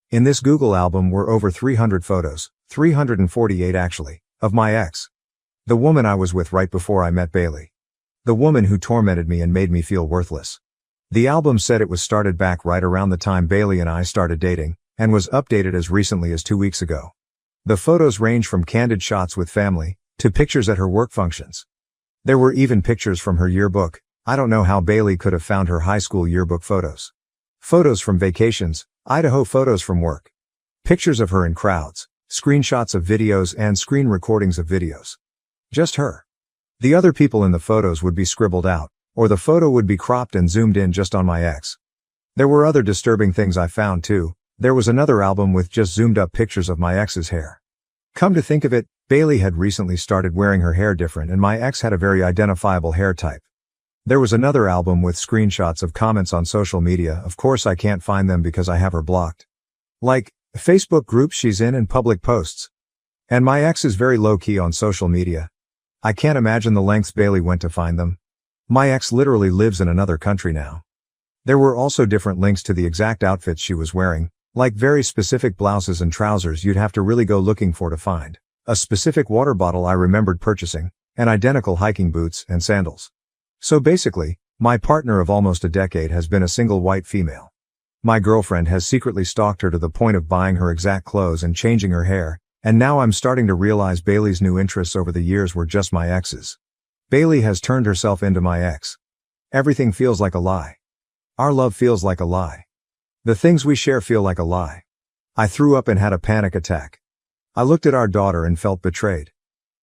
In this Google album were over 300 photos, 348 actually, of my ex. The woman I was with right before I met Bailey. The woman who tormented me and made me feel worthless. The album said it was started back right around the time Bailey and I started dating, and was updated as recently as 2 weeks ago. The photos range from candid shots with family, to pictures at her work functions. There were even pictures from her yearbook. I don't know how Bailey could have found her high school yearbook photos. Photos from vacations, Idaho photos from work. Pictures of her in crowds, screenshots of videos and screen recordings of videos. Just her. The other people in the photos would be scribbled out, or the photo would be cropped and zoomed in just on my ex. There were other disturbing things I found too. There was another album with just zoomed up pictures of my ex's hair. Come to think of it, Bailey had recently started wearing her hair different and my ex had a very identifiable hair type. There was another album with screenshots of comments on social media. Of course I can't find them because I have her blocked. Like, Facebook groups she's in and public posts. And my ex is very low-key on social media. I can't imagine the lengths Bailey went to find them. My ex literally lives in another country now. There were also different links to the exact outfits she was wearing, like very specific blouses and trousers you'd have to really go looking for to find. A specific water bottle I remembered purchasing, and identical hiking boots and sandals. So basically, my partner of almost a decade has been a single white female. My girlfriend has secretly stalked her to the point of buying her exact clothes and changing her hair, and now I'm starting to realize Bailey's new interests over the years were just my ex's. Bailey has turned herself into my ex. Everything feels like a lie. Our love feels like a lie. The things we share feel like a lie. I threw up and had a panic attack. I looked at our daughter and felt betrayed.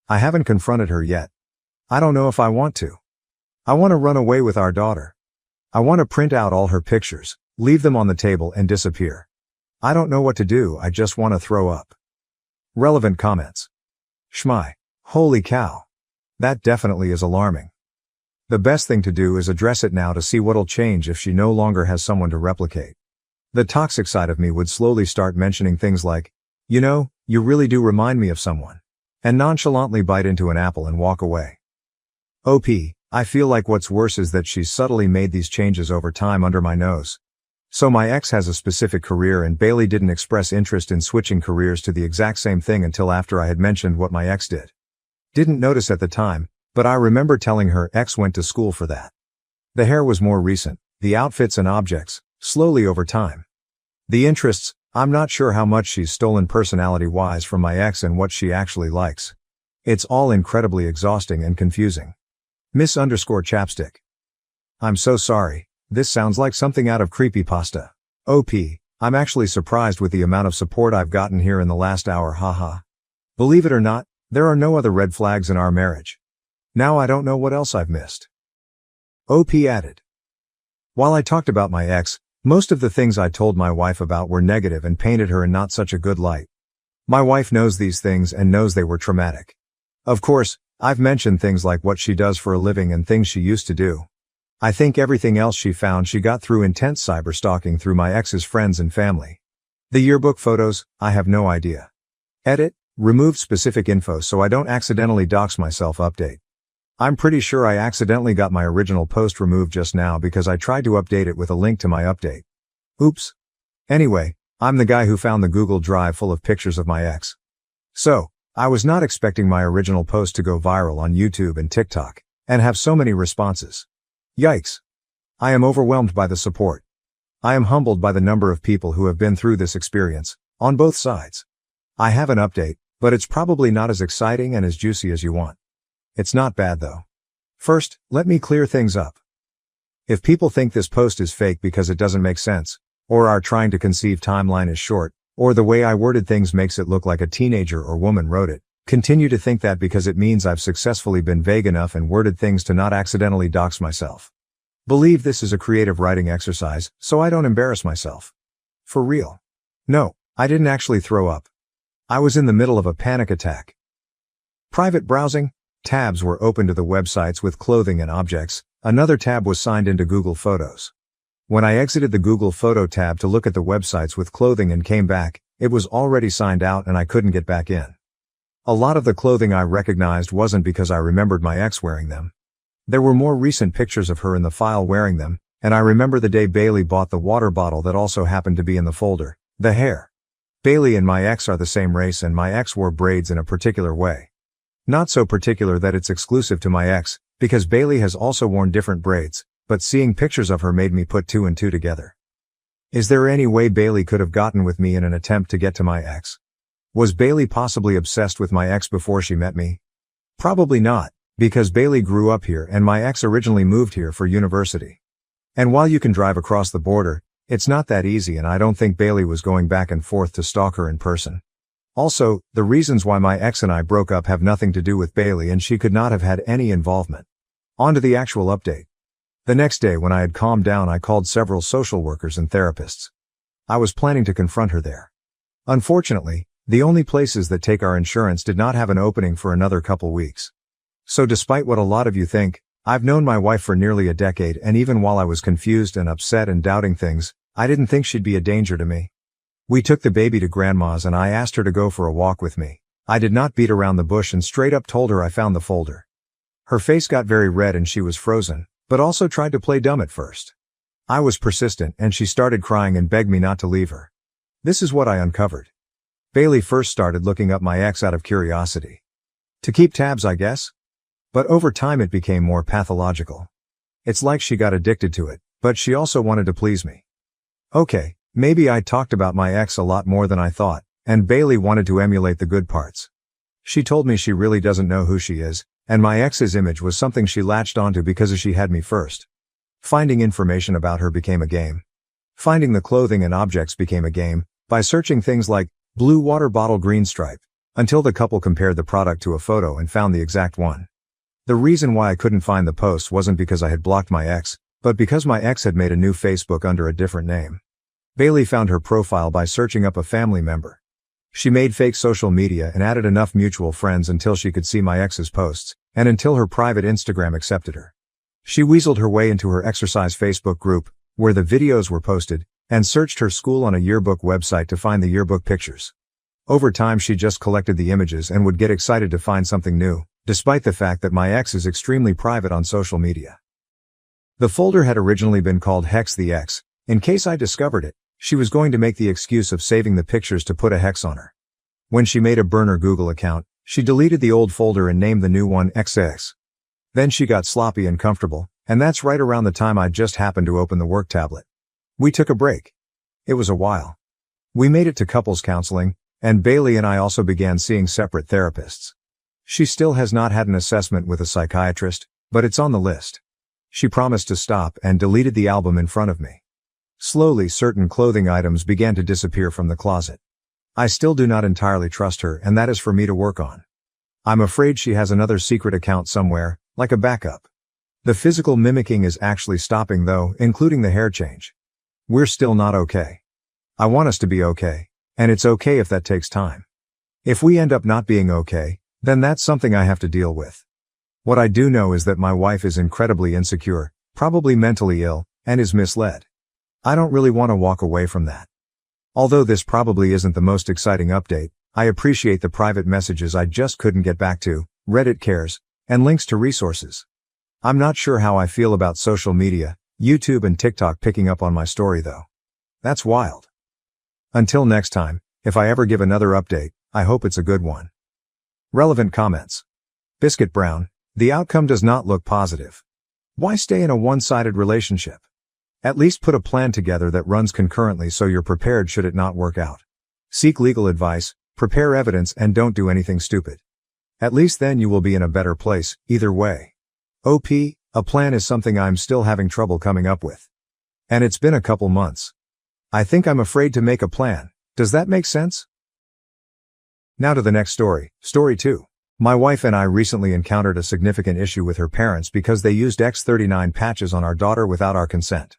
I haven't confronted her yet. I don't know if I want to. I want to run away with our daughter. I want to print out all her pictures, leave them on the table and disappear. I don't know what to do, I just want to throw up. Relevant comments. Shmai. Holy cow. That definitely is alarming. The best thing to do is address it now to see what'll change if she no longer has someone to replicate. The toxic side of me would slowly start mentioning things like, you know, you really do remind me of someone. And nonchalantly bite into an apple and walk away. OP, I feel like what's worse is that she's subtly made these changes over time under my nose. So my ex has a specific career and Bailey didn't express interest in switching careers to the exact same thing until after I had mentioned what my ex did. Didn't notice at the time, but I remember telling her ex went to school for that. The hair was more recent, the outfits and objects, slowly over time. The interests, I'm not sure how much she's stolen personality-wise from my ex and what she actually likes. It's all incredibly exhausting and confusing. Miss_chapstick. I'm so sorry. This sounds like something out of creepypasta. OP, I'm actually surprised with the amount of support I've gotten here in the last hour, haha. Believe it or not, there are no other red flags in our marriage. Now I don't know what else I've missed. OP added. While I talked about my ex, most of the things I told my wife about were negative and painted her in not such a good light. My wife knows these things and knows they were traumatic. Of course, I've mentioned things like what she does for a living and things she used to do. I think everything else she found she got through intense cyberstalking through my ex's friends and family. The yearbook photos, I have no idea. Edit, removed specific info so I don't accidentally dox myself. Update. I'm pretty sure I accidentally got my original post removed just now because I tried to update it with a link to my update. Oops. Anyway, I'm the guy who found the Google Drive full of pictures of my ex. So, I was not expecting my original post to go viral on YouTube and TikTok, and have so many responses. Yikes. I am overwhelmed by the support. I am humbled by the number of people who have been through this experience, on both sides. I have an update, but it's probably not as exciting and as juicy as you want. It's not bad though. First, let me clear things up. If people think this post is fake because it doesn't make sense, or our trying to conceive timeline is short, or the way I worded things makes it look like a teenager or woman wrote it, continue to think that because it means I've successfully been vague enough and worded things to not accidentally dox myself. Believe this is a creative writing exercise, so I don't embarrass myself. For real. No, I didn't actually throw up. I was in the middle of a panic attack. Private browsing. Tabs were open to the websites with clothing and objects. Another tab was signed into Google Photos. When I exited the Google Photo tab to look at the websites with clothing and came back, it was already signed out and I couldn't get back in. A lot of the clothing I recognized wasn't because I remembered my ex wearing them. There were more recent pictures of her in the file wearing them, and I remember the day Bailey bought the water bottle that also happened to be in the folder. The hair. Bailey and my ex are the same race and my ex wore braids in a particular way. Not so particular that it's exclusive to my ex, because Bailey has also worn different braids, but seeing pictures of her made me put two and two together. Is there any way Bailey could have gotten with me in an attempt to get to my ex? Was Bailey possibly obsessed with my ex before she met me? Probably not, because Bailey grew up here and my ex originally moved here for university. And while you can drive across the border, it's not that easy and I don't think Bailey was going back and forth to stalk her in person. Also, the reasons why my ex and I broke up have nothing to do with Bailey and she could not have had any involvement. On to the actual update. The next day when I had calmed down I called several social workers and therapists. I was planning to confront her there. Unfortunately, the only places that take our insurance did not have an opening for another couple weeks. So despite what a lot of you think, I've known my wife for nearly a decade and even while I was confused and upset and doubting things, I didn't think she'd be a danger to me. We took the baby to grandma's and I asked her to go for a walk with me. I did not beat around the bush and straight up told her I found the folder. Her face got very red and she was frozen, but also tried to play dumb at first. I was persistent and she started crying and begged me not to leave her. This is what I uncovered. Bailey first started looking up my ex out of curiosity. To keep tabs, I guess? But over time it became more pathological. It's like she got addicted to it, but she also wanted to please me. Okay, maybe I talked about my ex a lot more than I thought, and Bailey wanted to emulate the good parts. She told me she really doesn't know who she is, and my ex's image was something she latched onto because she had me first. Finding information about her became a game. Finding the clothing and objects became a game, by searching things like, blue water bottle green stripe, until the couple compared the product to a photo and found the exact one. The reason why I couldn't find the post wasn't because I had blocked my ex, but because my ex had made a new Facebook under a different name. Bailey found her profile by searching up a family member. She made fake social media and added enough mutual friends until she could see my ex's posts, and until her private Instagram accepted her. She weaseled her way into her exercise Facebook group, where the videos were posted, and searched her school on a yearbook website to find the yearbook pictures. Over time she just collected the images and would get excited to find something new, despite the fact that my ex is extremely private on social media. The folder had originally been called Hex the Ex. In case I discovered it, she was going to make the excuse of saving the pictures to put a hex on her. When she made a burner Google account, she deleted the old folder and named the new one XX. Then she got sloppy and comfortable, and that's right around the time I just happened to open the work tablet. We took a break. It was a while. We made it to couples counseling, and Bailey and I also began seeing separate therapists. She still has not had an assessment with a psychiatrist, but it's on the list. She promised to stop and deleted the album in front of me. Slowly certain clothing items began to disappear from the closet. I still do not entirely trust her and that is for me to work on. I'm afraid she has another secret account somewhere, like a backup. The physical mimicking is actually stopping though, including the hair change. We're still not okay. I want us to be okay, and it's okay if that takes time. If we end up not being okay, then that's something I have to deal with. What I do know is that my wife is incredibly insecure, probably mentally ill, and is misled. I don't really want to walk away from that. Although this probably isn't the most exciting update, I appreciate the private messages I just couldn't get back to, Reddit cares, and links to resources. I'm not sure how I feel about social media, YouTube and TikTok picking up on my story though. That's wild. Until next time, if I ever give another update, I hope it's a good one. Relevant comments. Biscuit Brown, the outcome does not look positive. Why stay in a one-sided relationship? At least put a plan together that runs concurrently so you're prepared should it not work out. Seek legal advice, prepare evidence, and don't do anything stupid. At least then you will be in a better place, either way. OP, a plan is something I'm still having trouble coming up with. And it's been a couple months. I think I'm afraid to make a plan. Does that make sense? Now to the next story, story 2. My wife and I recently encountered a significant issue with her parents because they used X39 patches on our daughter without our consent.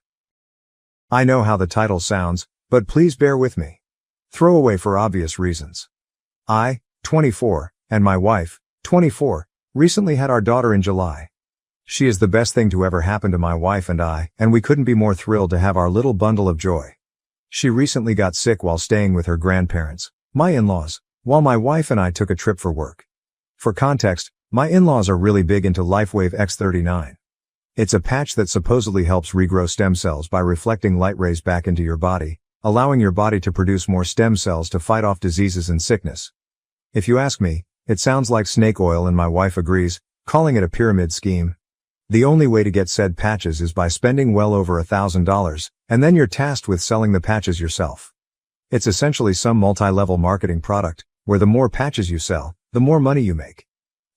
I know how the title sounds, but please bear with me. Throwaway for obvious reasons. I, 24, and my wife, 24, recently had our daughter in July. She is the best thing to ever happen to my wife and I, and we couldn't be more thrilled to have our little bundle of joy. She recently got sick while staying with her grandparents, my in-laws, while my wife and I took a trip for work. For context, my in-laws are really big into LifeWave X39. It's a patch that supposedly helps regrow stem cells by reflecting light rays back into your body, allowing your body to produce more stem cells to fight off diseases and sickness. If you ask me, it sounds like snake oil, and my wife agrees, calling it a pyramid scheme. The only way to get said patches is by spending well over $1,000, and then you're tasked with selling the patches yourself. It's essentially some multi-level marketing product, where the more patches you sell, the more money you make.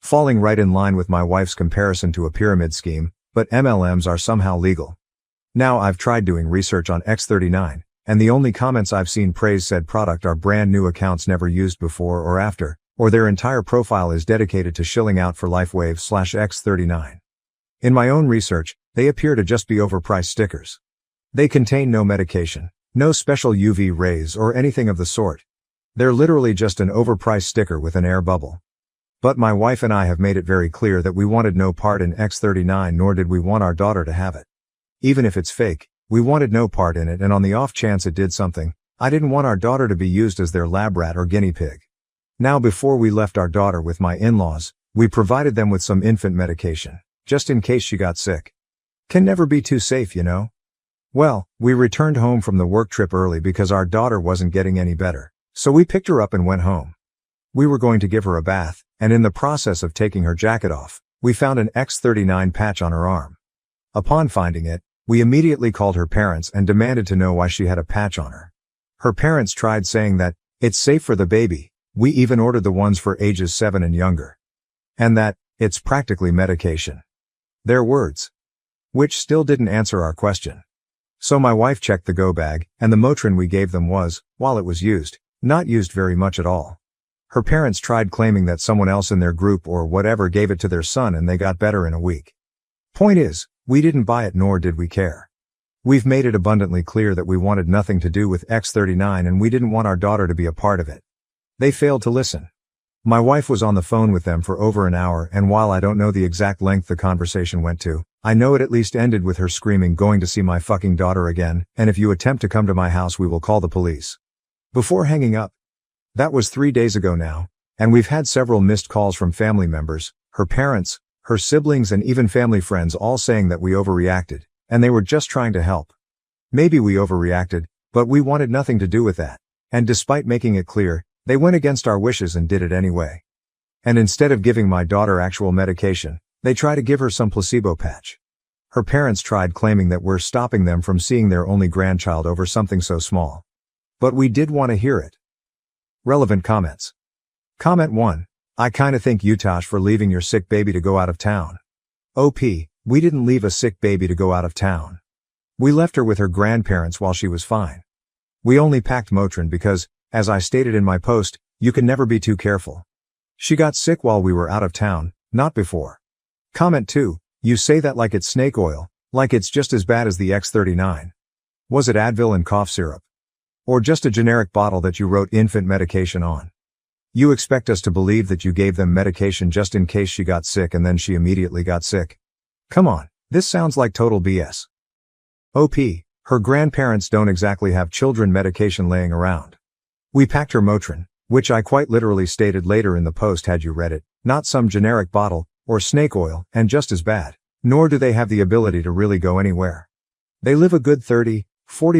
Falling right in line with my wife's comparison to a pyramid scheme, but MLMs are somehow legal. Now I've tried doing research on X39, and the only comments I've seen praise said product are brand new accounts never used before or after, or their entire profile is dedicated to shilling out for LifeWave/X39. In my own research, they appear to just be overpriced stickers. They contain no medication, no special UV rays or anything of the sort. They're literally just an overpriced sticker with an air bubble. But my wife and I have made it very clear that we wanted no part in X39, nor did we want our daughter to have it. Even if it's fake, we wanted no part in it, and on the off chance it did something, I didn't want our daughter to be used as their lab rat or guinea pig. Now before we left our daughter with my in-laws, we provided them with some infant medication, just in case she got sick. Can never be too safe, you know? Well, we returned home from the work trip early because our daughter wasn't getting any better, so we picked her up and went home. We were going to give her a bath, and in the process of taking her jacket off, we found an X39 patch on her arm. Upon finding it, we immediately called her parents and demanded to know why she had a patch on her. Her parents tried saying that, it's safe for the baby, we even ordered the ones for ages 7 and younger. And that, it's practically medication. Their words. Which still didn't answer our question. So my wife checked the go bag, and the Motrin we gave them was, while it was used, not used very much at all. Her parents tried claiming that someone else in their group or whatever gave it to their son and they got better in a week. Point is, we didn't buy it, nor did we care. We've made it abundantly clear that we wanted nothing to do with X39 and we didn't want our daughter to be a part of it. They failed to listen. My wife was on the phone with them for over an hour, and while I don't know the exact length the conversation went to, I know it at least ended with her screaming, "Going to see my fucking daughter again, and if you attempt to come to my house we will call the police." Before hanging up. That was 3 days ago now, and we've had several missed calls from family members, her parents, her siblings, and even family friends, all saying that we overreacted, and they were just trying to help. Maybe we overreacted, but we wanted nothing to do with that, and despite making it clear, they went against our wishes and did it anyway. And instead of giving my daughter actual medication, they try to give her some placebo patch. Her parents tried claiming that we're stopping them from seeing their only grandchild over something so small. But we did want to hear it. Relevant comments. Comment 1. I kinda think you Tosh for leaving your sick baby to go out of town. OP, we didn't leave a sick baby to go out of town. We left her with her grandparents while she was fine. We only packed Motrin because, as I stated in my post, you can never be too careful. She got sick while we were out of town, not before. Comment 2. You say that like it's snake oil, like it's just as bad as the X39. Was it Advil and cough syrup? Or just a generic bottle that you wrote infant medication on? You expect us to believe that you gave them medication just in case she got sick and then she immediately got sick? Come on, this sounds like total BS. OP, her grandparents don't exactly have children medication laying around. We packed her Motrin, which I quite literally stated later in the post had you read it, not some generic bottle, or snake oil, and just as bad. Nor do they have the ability to really go anywhere. They live a good 30-40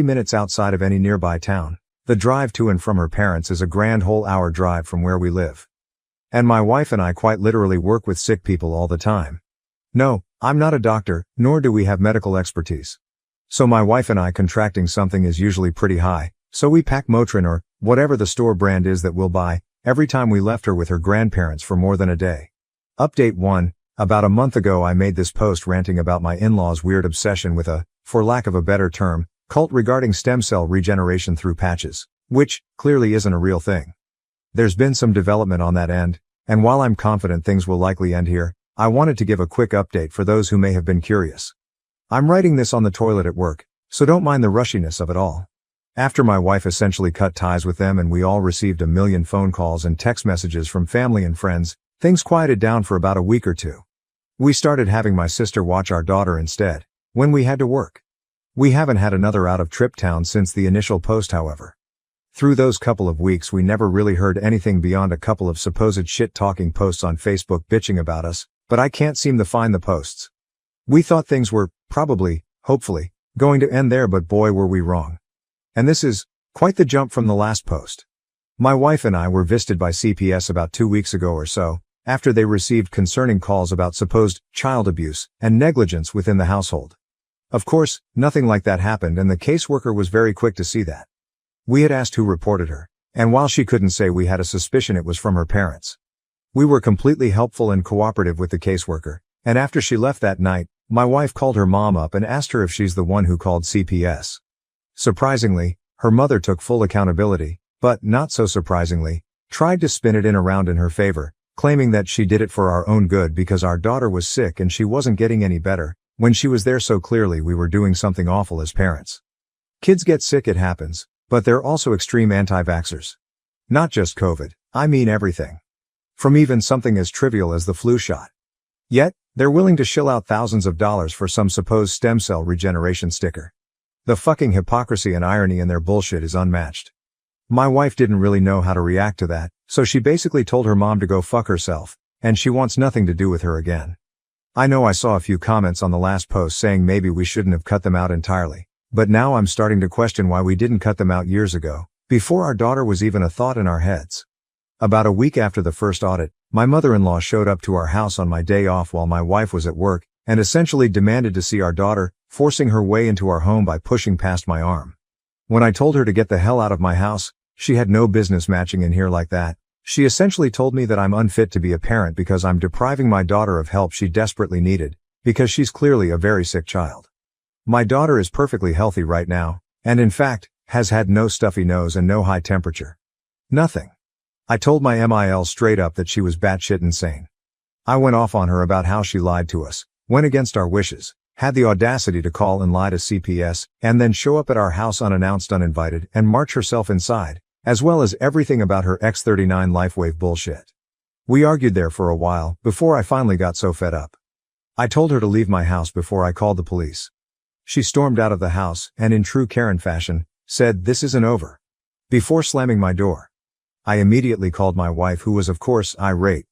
minutes outside of any nearby town. The drive to and from her parents is a grand whole hour drive from where we live. And my wife and I quite literally work with sick people all the time. No, I'm not a doctor, nor do we have medical expertise. So my wife and I contracting something is usually pretty high, so we pack Motrin or whatever the store brand is that we'll buy, every time we left her with her grandparents for more than a day. Update 1. About a month ago I made this post ranting about my in-laws' weird obsession with a, for lack of a better term, cult regarding stem cell regeneration through patches, which, clearly isn't a real thing. There's been some development on that end, and while I'm confident things will likely end here, I wanted to give a quick update for those who may have been curious. I'm writing this on the toilet at work, so don't mind the rushiness of it all. After my wife essentially cut ties with them and we all received a million phone calls and text messages from family and friends, things quieted down for about a week or two. We started having my sister watch our daughter instead, when we had to work. We haven't had another out-of-trip town since the initial post, however. Through those couple of weeks we never really heard anything beyond a couple of supposed shit-talking posts on Facebook bitching about us, but I can't seem to find the posts. We thought things were, probably, hopefully, going to end there, but boy were we wrong. And this is quite the jump from the last post. My wife and I were visited by CPS about 2 weeks ago or so, after they received concerning calls about supposed child abuse and negligence within the household. Of course, nothing like that happened and the caseworker was very quick to see that. We had asked who reported her, and while she couldn't say, we had a suspicion it was from her parents. We were completely helpful and cooperative with the caseworker, and after she left that night, my wife called her mom up and asked her if she's the one who called CPS. Surprisingly, her mother took full accountability, but, not so surprisingly, tried to spin it around in her favor, claiming that she did it for our own good because our daughter was sick and she wasn't getting any better, when she was there so clearly we were doing something awful as parents. Kids get sick, it happens, but they're also extreme anti-vaxxers. Not just COVID, I mean everything. From even something as trivial as the flu shot. Yet, they're willing to shill out thousands of dollars for some supposed stem cell regeneration sticker. The fucking hypocrisy and irony in their bullshit is unmatched. My wife didn't really know how to react to that, so she basically told her mom to go fuck herself, and she wants nothing to do with her again. I know I saw a few comments on the last post saying maybe we shouldn't have cut them out entirely, but now I'm starting to question why we didn't cut them out years ago, before our daughter was even a thought in our heads. About a week after the first audit, my mother-in-law showed up to our house on my day off while my wife was at work, and essentially demanded to see our daughter, forcing her way into our home by pushing past my arm. When I told her to get the hell out of my house, she had no business matching in here like that. She essentially told me that I'm unfit to be a parent because I'm depriving my daughter of help she desperately needed, because she's clearly a very sick child. My daughter is perfectly healthy right now, and in fact, has had no stuffy nose and no high temperature. Nothing. I told my MIL straight up that she was batshit insane. I went off on her about how she lied to us, went against our wishes, had the audacity to call and lie to CPS, and then show up at our house unannounced, uninvited, and march herself inside, as well as everything about her X39 LifeWave bullshit. We argued there for a while, before I finally got so fed up. I told her to leave my house before I called the police. She stormed out of the house, and in true Karen fashion, said, "This isn't over," before slamming my door. I immediately called my wife, who was of course irate.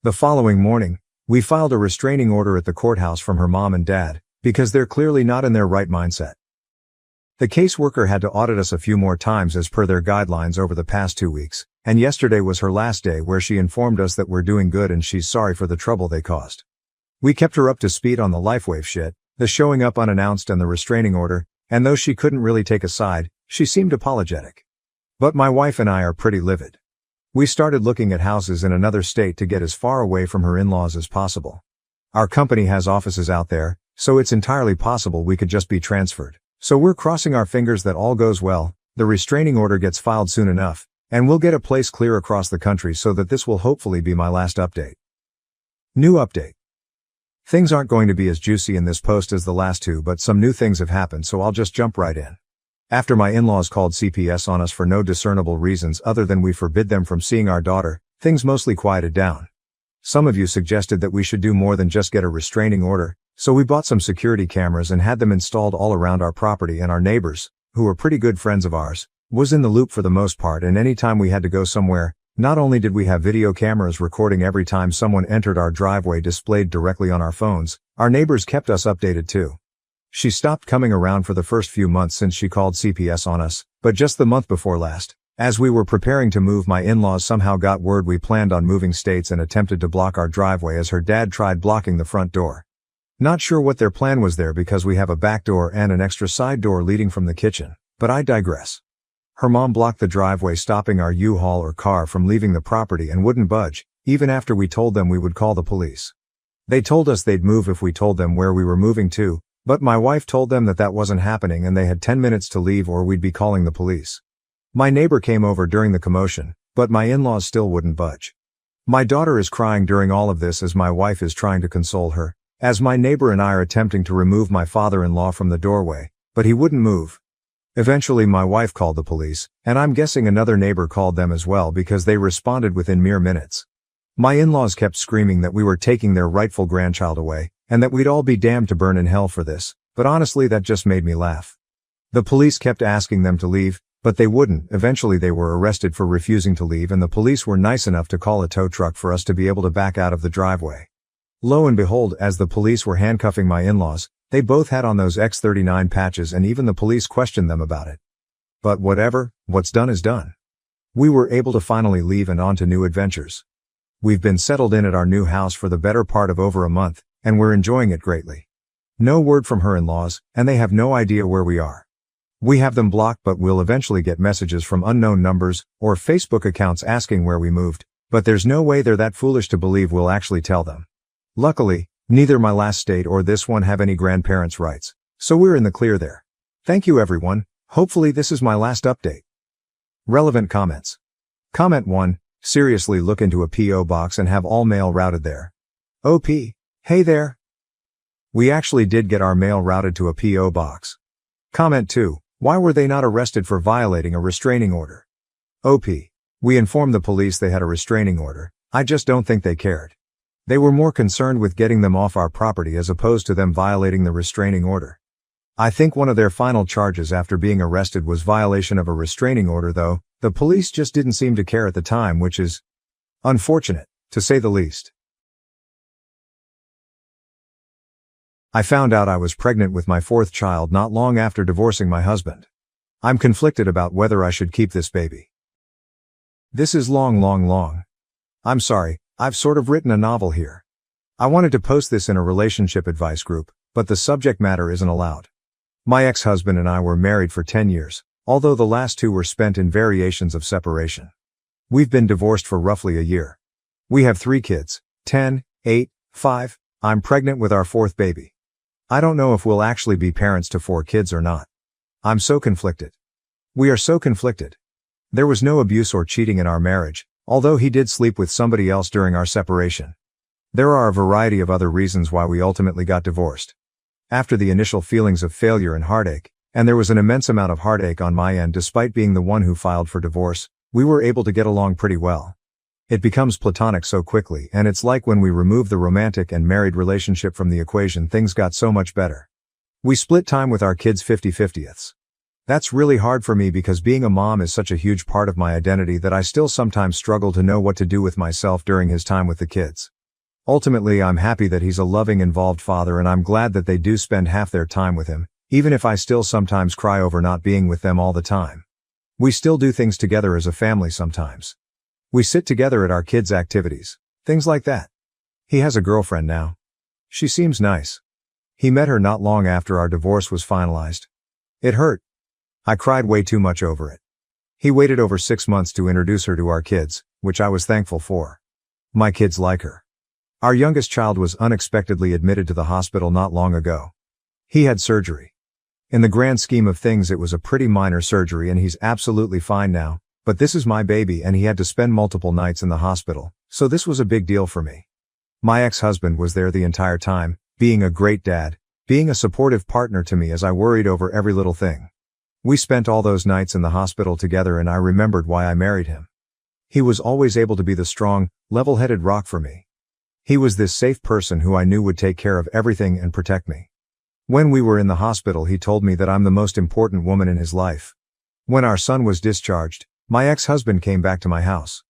The following morning, we filed a restraining order at the courthouse from her mom and dad, because they're clearly not in their right mindset. The caseworker had to audit us a few more times as per their guidelines over the past 2 weeks, and yesterday was her last day, where she informed us that we're doing good and she's sorry for the trouble they caused. We kept her up to speed on the LifeWave shit, the showing up unannounced and the restraining order, and though she couldn't really take a side, she seemed apologetic. But my wife and I are pretty livid. We started looking at houses in another state to get as far away from her in-laws as possible. Our company has offices out there, so it's entirely possible we could just be transferred. So we're crossing our fingers that all goes well, the restraining order gets filed soon enough, and we'll get a place clear across the country so that this will hopefully be my last update. New update. Things aren't going to be as juicy in this post as the last two, but some new things have happened, so I'll just jump right in. After my in-laws called CPS on us for no discernible reasons other than we forbid them from seeing our daughter, things mostly quieted down. Some of you suggested that we should do more than just get a restraining order, so we bought some security cameras and had them installed all around our property, and our neighbors, who were pretty good friends of ours, was in the loop for the most part, and any time we had to go somewhere, not only did we have video cameras recording every time someone entered our driveway displayed directly on our phones, our neighbors kept us updated too. She stopped coming around for the first few months since she called CPS on us, but just the month before last, As we were preparing to move, my in-laws somehow got word we planned on moving states and attempted to block our driveway as her dad tried blocking the front door. Not sure what their plan was there because we have a back door and an extra side door leading from the kitchen, but I digress. Her mom blocked the driveway, stopping our U-Haul or car from leaving the property, and wouldn't budge, even after we told them we would call the police. They told us they'd move if we told them where we were moving to, but my wife told them that wasn't happening and they had 10 minutes to leave or we'd be calling the police. My neighbor came over during the commotion, but my in-laws still wouldn't budge. My daughter is crying during all of this as my wife is trying to console her, as my neighbor and I are attempting to remove my father-in-law from the doorway, but he wouldn't move. Eventually my wife called the police, and I'm guessing another neighbor called them as well because they responded within mere minutes. My in-laws kept screaming that we were taking their rightful grandchild away, and that we'd all be damned to burn in hell for this, but honestly that just made me laugh. The police kept asking them to leave, but they wouldn't. Eventually they were arrested for refusing to leave, and the police were nice enough to call a tow truck for us to be able to back out of the driveway. Lo and behold, as the police were handcuffing my in-laws, they both had on those X39 patches, and even the police questioned them about it. But whatever, what's done is done. We were able to finally leave and on to new adventures. We've been settled in at our new house for the better part of over a month, and we're enjoying it greatly. No word from her in-laws, and they have no idea where we are. We have them blocked, but we'll eventually get messages from unknown numbers or Facebook accounts asking where we moved, but there's no way they're that foolish to believe we'll actually tell them. Luckily, neither my last state or this one have any grandparents' rights, so we're in the clear there. Thank you everyone, hopefully this is my last update. Relevant comments. Comment 1, seriously look into a P.O. box and have all mail routed there. OP, hey there. We actually did get our mail routed to a P.O. box. Comment 2, why were they not arrested for violating a restraining order? OP, we informed the police they had a restraining order, I just don't think they cared. They were more concerned with getting them off our property as opposed to them violating the restraining order. I think one of their final charges after being arrested was violation of a restraining order, though the police just didn't seem to care at the time, which is unfortunate, to say the least. I found out I was pregnant with my 4th child not long after divorcing my husband. I'm conflicted about whether I should keep this baby. This is long. I'm sorry, I've sort of written a novel here. I wanted to post this in a relationship advice group, but the subject matter isn't allowed. My ex-husband and I were married for 10 years, although the last 2 were spent in variations of separation. We've been divorced for roughly a year. We have 3 kids, 10, 8, 5, I'm pregnant with our 4th baby. I don't know if we'll actually be parents to 4 kids or not. I'm so conflicted. We are so conflicted. There was no abuse or cheating in our marriage, although he did sleep with somebody else during our separation. There are a variety of other reasons why we ultimately got divorced. After the initial feelings of failure and heartache, and there was an immense amount of heartache on my end despite being the one who filed for divorce, we were able to get along pretty well. It becomes platonic so quickly, and it's like when we removed the romantic and married relationship from the equation, things got so much better. We split time with our kids 50-50ths. That's really hard for me because being a mom is such a huge part of my identity that I still sometimes struggle to know what to do with myself during his time with the kids. Ultimately, I'm happy that he's a loving, involved father, and I'm glad that they do spend half their time with him, even if I still sometimes cry over not being with them all the time. We still do things together as a family sometimes. We sit together at our kids' activities, things like that. He has a girlfriend now. She seems nice. He met her not long after our divorce was finalized. It hurt. I cried way too much over it. He waited over 6 months to introduce her to our kids, which I was thankful for. My kids like her. Our youngest child was unexpectedly admitted to the hospital not long ago. He had surgery. In the grand scheme of things, it was a pretty minor surgery and he's absolutely fine now, but this is my baby and he had to spend multiple nights in the hospital, so this was a big deal for me. My ex-husband was there the entire time, being a great dad, being a supportive partner to me as I worried over every little thing. We spent all those nights in the hospital together and I remembered why I married him. He was always able to be the strong, level-headed rock for me. He was this safe person who I knew would take care of everything and protect me. When we were in the hospital, he told me that I'm the most important woman in his life. When our son was discharged, my ex-husband came back to my house.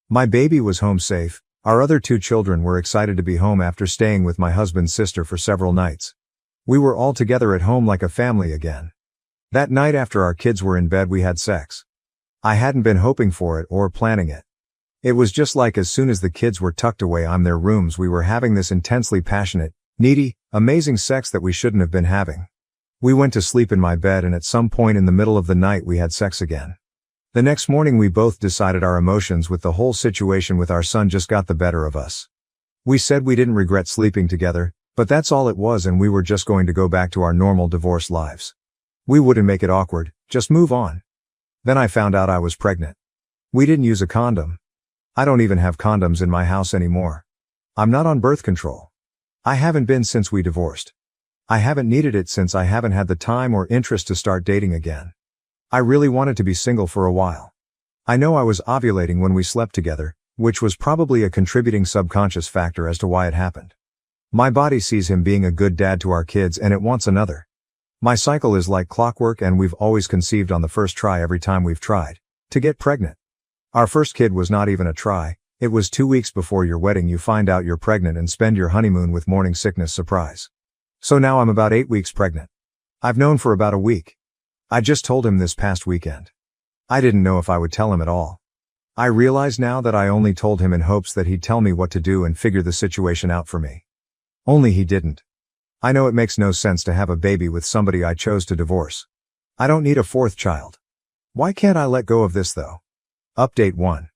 My baby was home safe. Our other 2 children were excited to be home after staying with my husband's sister for several nights. We were all together at home like a family again. That night after our kids were in bed, we had sex. I hadn't been hoping for it or planning it. It was just like as soon as the kids were tucked away in their rooms we were having this intensely passionate, needy, amazing sex that we shouldn't have been having. We went to sleep in my bed and at some point in the middle of the night we had sex again. The next morning we both decided our emotions with the whole situation with our son just got the better of us. We said we didn't regret sleeping together, but that's all it was and we were just going to go back to our normal divorced lives. We wouldn't make it awkward, just move on. Then I found out I was pregnant. We didn't use a condom. I don't even have condoms in my house anymore. I'm not on birth control. I haven't been since we divorced. I haven't needed it since I haven't had the time or interest to start dating again. I really wanted to be single for a while. I know I was ovulating when we slept together, which was probably a contributing subconscious factor as to why it happened. My body sees him being a good dad to our kids and it wants another. My cycle is like clockwork and we've always conceived on the first try every time we've tried to get pregnant. Our first kid was not even a try, it was 2 weeks before your wedding you find out you're pregnant and spend your honeymoon with morning sickness surprise. So now I'm about 8 weeks pregnant. I've known for about a week. I just told him this past weekend. I didn't know if I would tell him at all. I realize now that I only told him in hopes that he'd tell me what to do and figure the situation out for me. Only he didn't. I know it makes no sense to have a baby with somebody I chose to divorce. I don't need a fourth child. Why can't I let go of this though? Update 1.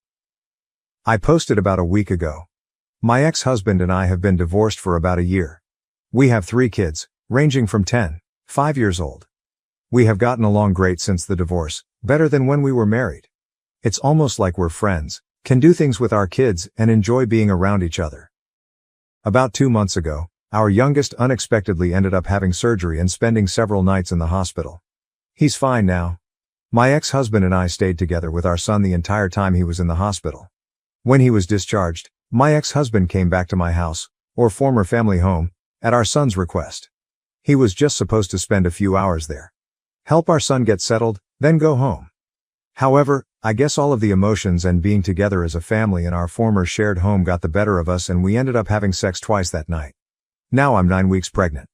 I posted about a week ago. My ex-husband and I have been divorced for about a year. We have 3 kids, ranging from 10, 5 years old. We have gotten along great since the divorce, better than when we were married. It's almost like we're friends, can do things with our kids, and enjoy being around each other. About 2 months ago, our youngest unexpectedly ended up having surgery and spending several nights in the hospital. He's fine now. My ex-husband and I stayed together with our son the entire time he was in the hospital. When he was discharged, my ex-husband came back to my house, or former family home, at our son's request. He was just supposed to spend a few hours there. Help our son get settled, then go home. However, I guess all of the emotions and being together as a family in our former shared home got the better of us and we ended up having sex twice that night. Now I'm 9 weeks pregnant.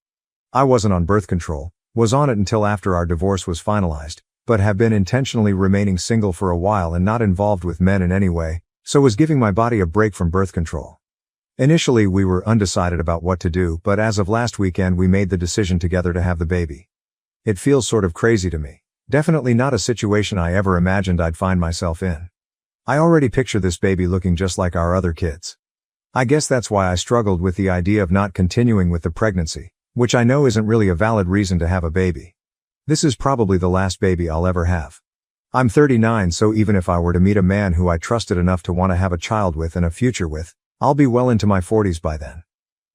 I wasn't on birth control, was on it until after our divorce was finalized, but have been intentionally remaining single for a while and not involved with men in any way, so was giving my body a break from birth control. Initially we were undecided about what to do, but as of last weekend we made the decision together to have the baby. It feels sort of crazy to me. Definitely not a situation I ever imagined I'd find myself in. I already picture this baby looking just like our other kids. I guess that's why I struggled with the idea of not continuing with the pregnancy, which I know isn't really a valid reason to have a baby. This is probably the last baby I'll ever have. I'm 39, so even if I were to meet a man who I trusted enough to want to have a child with and a future with, I'll be well into my 40s by then.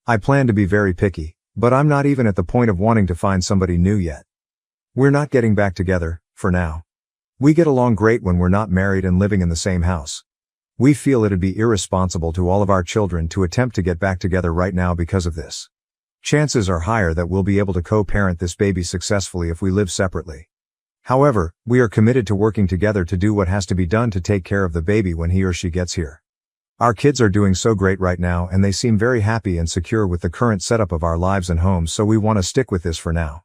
I plan to be very picky, but I'm not even at the point of wanting to find somebody new yet. We're not getting back together, for now. We get along great when we're not married and living in the same house. We feel it'd be irresponsible to all of our children to attempt to get back together right now because of this. Chances are higher that we'll be able to co-parent this baby successfully if we live separately. However, we are committed to working together to do what has to be done to take care of the baby when he or she gets here. Our kids are doing so great right now and they seem very happy and secure with the current setup of our lives and homes, so we want to stick with this for now.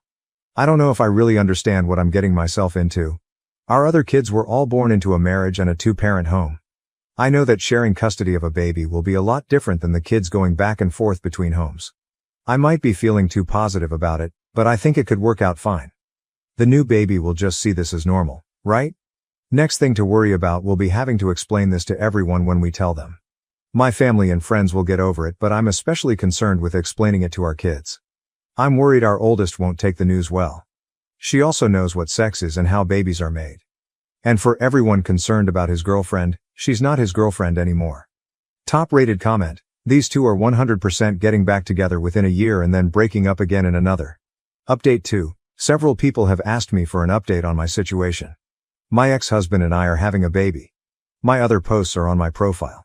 I don't know if I really understand what I'm getting myself into. Our other kids were all born into a marriage and a 2-parent home. I know that sharing custody of a baby will be a lot different than the kids going back and forth between homes. I might be feeling too positive about it, but I think it could work out fine. The new baby will just see this as normal, right? Next thing to worry about will be having to explain this to everyone when we tell them. My family and friends will get over it, but I'm especially concerned with explaining it to our kids. I'm worried our oldest won't take the news well. She also knows what sex is and how babies are made. And for everyone concerned about his girlfriend, she's not his girlfriend anymore. Top-rated comment: these two are 100% getting back together within a year and then breaking up again in another. Update 2. Several people have asked me for an update on my situation. My ex-husband and I are having a baby. My other posts are on my profile.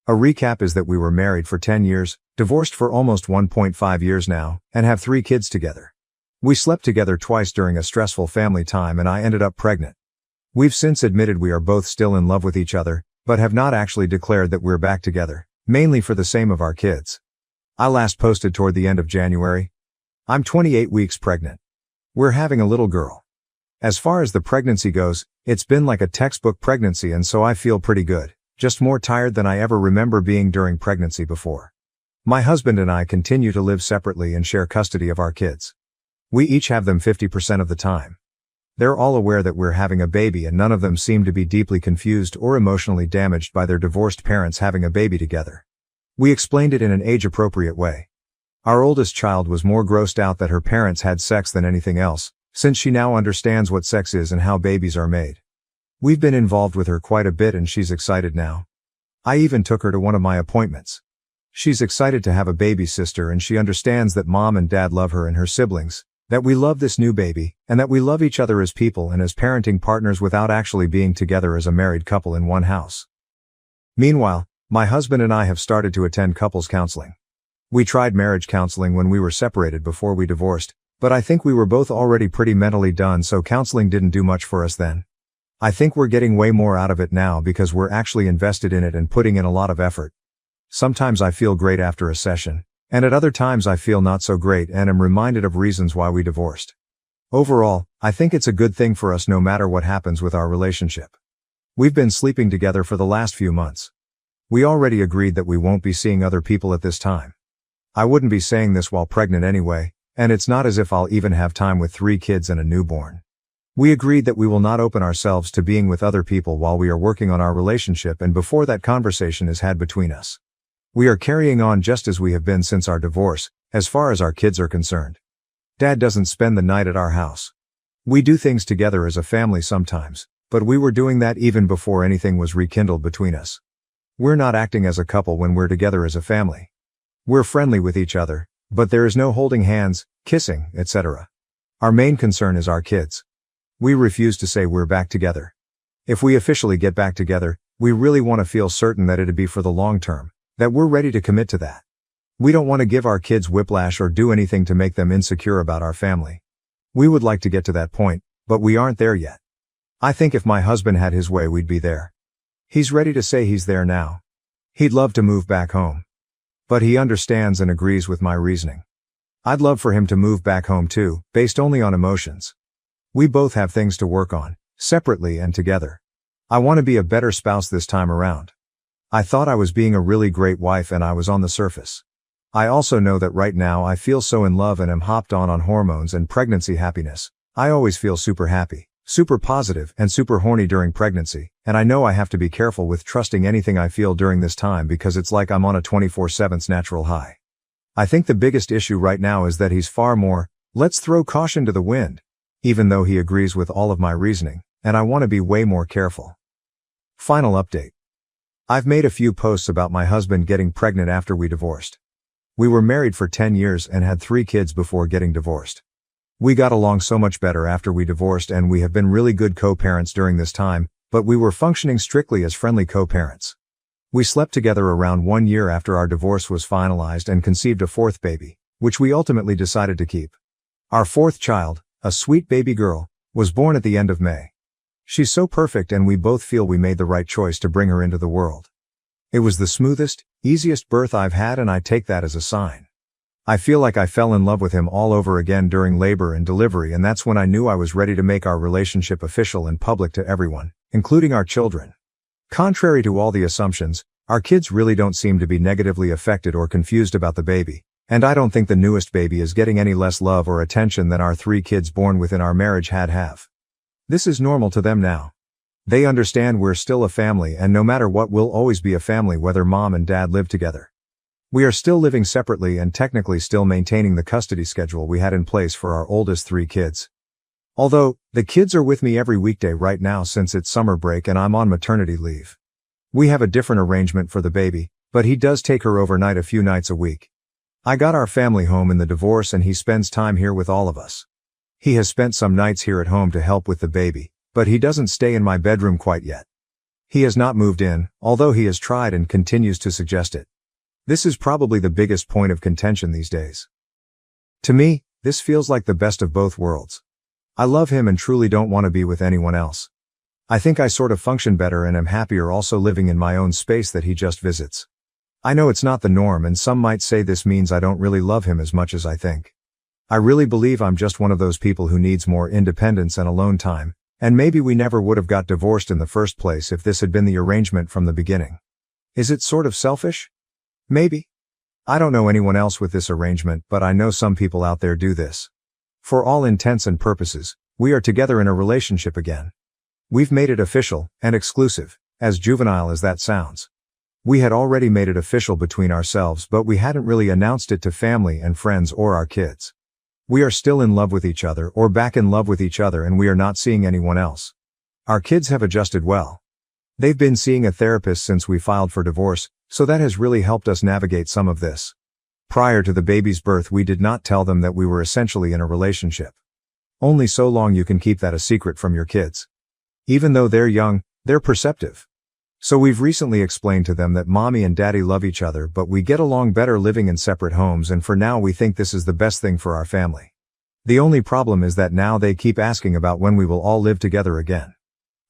A recap is that we were married for 10 years, divorced for almost 1.5 years now, and have 3 kids together. We slept together twice during a stressful family time and I ended up pregnant. We've since admitted we are both still in love with each other, but have not actually declared that we're back together, mainly for the same of our kids. I last posted toward the end of January. I'm 28 weeks pregnant. We're having a little girl. As far as the pregnancy goes, it's been like a textbook pregnancy, and so I feel pretty good, just more tired than I ever remember being during pregnancy before. My husband and I continue to live separately and share custody of our kids. We each have them 50% of the time. They're all aware that we're having a baby, and none of them seem to be deeply confused or emotionally damaged by their divorced parents having a baby together. We explained it in an age-appropriate way. Our oldest child was more grossed out that her parents had sex than anything else, since she now understands what sex is and how babies are made. We've been involved with her quite a bit and she's excited now. I even took her to one of my appointments. She's excited to have a baby sister, and she understands that mom and dad love her and her siblings, that we love this new baby, and that we love each other as people and as parenting partners without actually being together as a married couple in one house. Meanwhile, my husband and I have started to attend couples counseling. We tried marriage counseling when we were separated before we divorced, but I think we were both already pretty mentally done, so counseling didn't do much for us then. I think we're getting way more out of it now because we're actually invested in it and putting in a lot of effort. Sometimes I feel great after a session, and at other times I feel not so great and am reminded of reasons why we divorced. Overall, I think it's a good thing for us no matter what happens with our relationship. We've been sleeping together for the last few months. We already agreed that we won't be seeing other people at this time. I wouldn't be saying this while pregnant anyway, and it's not as if I'll even have time with 3 kids and a newborn. We agreed that we will not open ourselves to being with other people while we are working on our relationship and before that conversation is had between us. We are carrying on just as we have been since our divorce, as far as our kids are concerned. Dad doesn't spend the night at our house. We do things together as a family sometimes, but we were doing that even before anything was rekindled between us. We're not acting as a couple when we're together as a family. We're friendly with each other, but there is no holding hands, kissing, etc. Our main concern is our kids. We refuse to say we're back together. If we officially get back together, we really want to feel certain that it'd be for the long term, that we're ready to commit to that. We don't want to give our kids whiplash or do anything to make them insecure about our family. We would like to get to that point, but we aren't there yet. I think if my husband had his way, we'd be there. He's ready to say he's there now. He'd love to move back home. But he understands and agrees with my reasoning. I'd love for him to move back home too, based only on emotions. We both have things to work on, separately and together. I want to be a better spouse this time around. I thought I was being a really great wife and I was on the surface. I also know that right now I feel so in love and am hopped on hormones and pregnancy happiness. I always feel super happy, super positive, and super horny during pregnancy, and I know I have to be careful with trusting anything I feel during this time because it's like I'm on a 24/7 natural high. I think the biggest issue right now is that he's far more, let's throw caution to the wind, even though he agrees with all of my reasoning, and I want to be way more careful. Final update. I've made a few posts about my husband getting pregnant after we divorced. We were married for 10 years and had 3 kids before getting divorced. We got along so much better after we divorced, and we have been really good co-parents during this time, but we were functioning strictly as friendly co-parents. We slept together around 1 year after our divorce was finalized and conceived a 4th baby, which we ultimately decided to keep. Our 4th child, a sweet baby girl, was born at the end of May. She's so perfect and we both feel we made the right choice to bring her into the world. It was the smoothest, easiest birth I've had, and I take that as a sign. I feel like I fell in love with him all over again during labor and delivery, and that's when I knew I was ready to make our relationship official and public to everyone, including our children. Contrary to all the assumptions, our kids really don't seem to be negatively affected or confused about the baby, and I don't think the newest baby is getting any less love or attention than our 3 kids born within our marriage have. This is normal to them now. They understand we're still a family, and no matter what, we'll always be a family whether mom and dad live together. We are still living separately and technically still maintaining the custody schedule we had in place for our oldest 3 kids. Although, the kids are with me every weekday right now since it's summer break and I'm on maternity leave. We have a different arrangement for the baby, but he does take her overnight a few nights a week. I got our family home in the divorce and he spends time here with all of us. He has spent some nights here at home to help with the baby, but he doesn't stay in my bedroom quite yet. He has not moved in, although he has tried and continues to suggest it. This is probably the biggest point of contention these days. To me, this feels like the best of both worlds. I love him and truly don't want to be with anyone else. I think I sort of function better and am happier also living in my own space that he just visits. I know it's not the norm, and some might say this means I don't really love him as much as I think. I really believe I'm just one of those people who needs more independence and alone time, and maybe we never would have got divorced in the first place if this had been the arrangement from the beginning. Is it sort of selfish? Maybe. I don't know anyone else with this arrangement, but I know some people out there do this. For all intents and purposes, we are together in a relationship again. We've made it official and exclusive, as juvenile as that sounds. We had already made it official between ourselves, but we hadn't really announced it to family and friends or our kids. We are still in love with each other or back in love with each other, and we are not seeing anyone else. Our kids have adjusted well. They've been seeing a therapist since we filed for divorce, so that has really helped us navigate some of this. Prior to the baby's birth, we did not tell them that we were essentially in a relationship. Only so long you can keep that a secret from your kids. Even though they're young, they're perceptive. So we've recently explained to them that mommy and daddy love each other, but we get along better living in separate homes, and for now we think this is the best thing for our family. The only problem is that now they keep asking about when we will all live together again.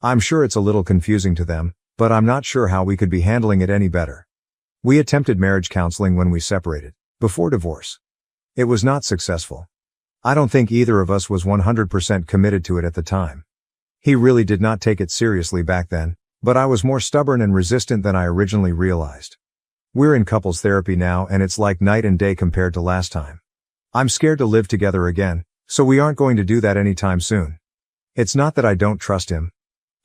I'm sure it's a little confusing to them, but I'm not sure how we could be handling it any better. We attempted marriage counseling when we separated, before divorce. It was not successful. I don't think either of us was 100% committed to it at the time. He really did not take it seriously back then, but I was more stubborn and resistant than I originally realized. We're in couples therapy now, and it's like night and day compared to last time. I'm scared to live together again, so we aren't going to do that anytime soon. It's not that I don't trust him.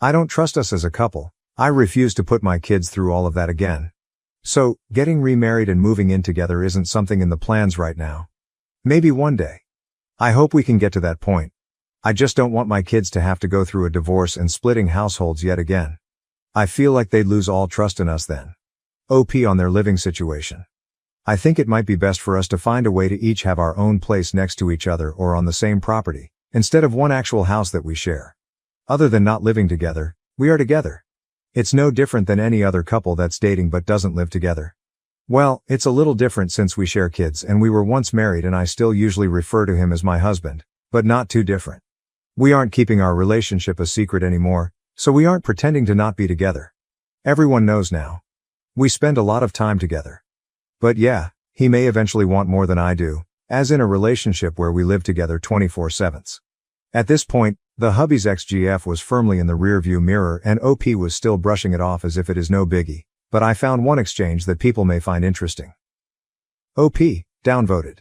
I don't trust us as a couple. I refuse to put my kids through all of that again. So, getting remarried and moving in together isn't something in the plans right now. Maybe one day. I hope we can get to that point. I just don't want my kids to have to go through a divorce and splitting households yet again. I feel like they'd lose all trust in us then. OP on their living situation. I think it might be best for us to find a way to each have our own place next to each other or on the same property, instead of one actual house that we share. Other than not living together, we are together. It's no different than any other couple that's dating but doesn't live together. Well, it's a little different since we share kids and we were once married, and I still usually refer to him as my husband, but not too different. We aren't keeping our relationship a secret anymore, so we aren't pretending to not be together. Everyone knows now. We spend a lot of time together. But yeah, he may eventually want more than I do, as in a relationship where we live together 24/7. At this point, the hubby's ex-GF was firmly in the rearview mirror, and OP was still brushing it off as if it is no biggie, but I found one exchange that people may find interesting. OP, downvoted.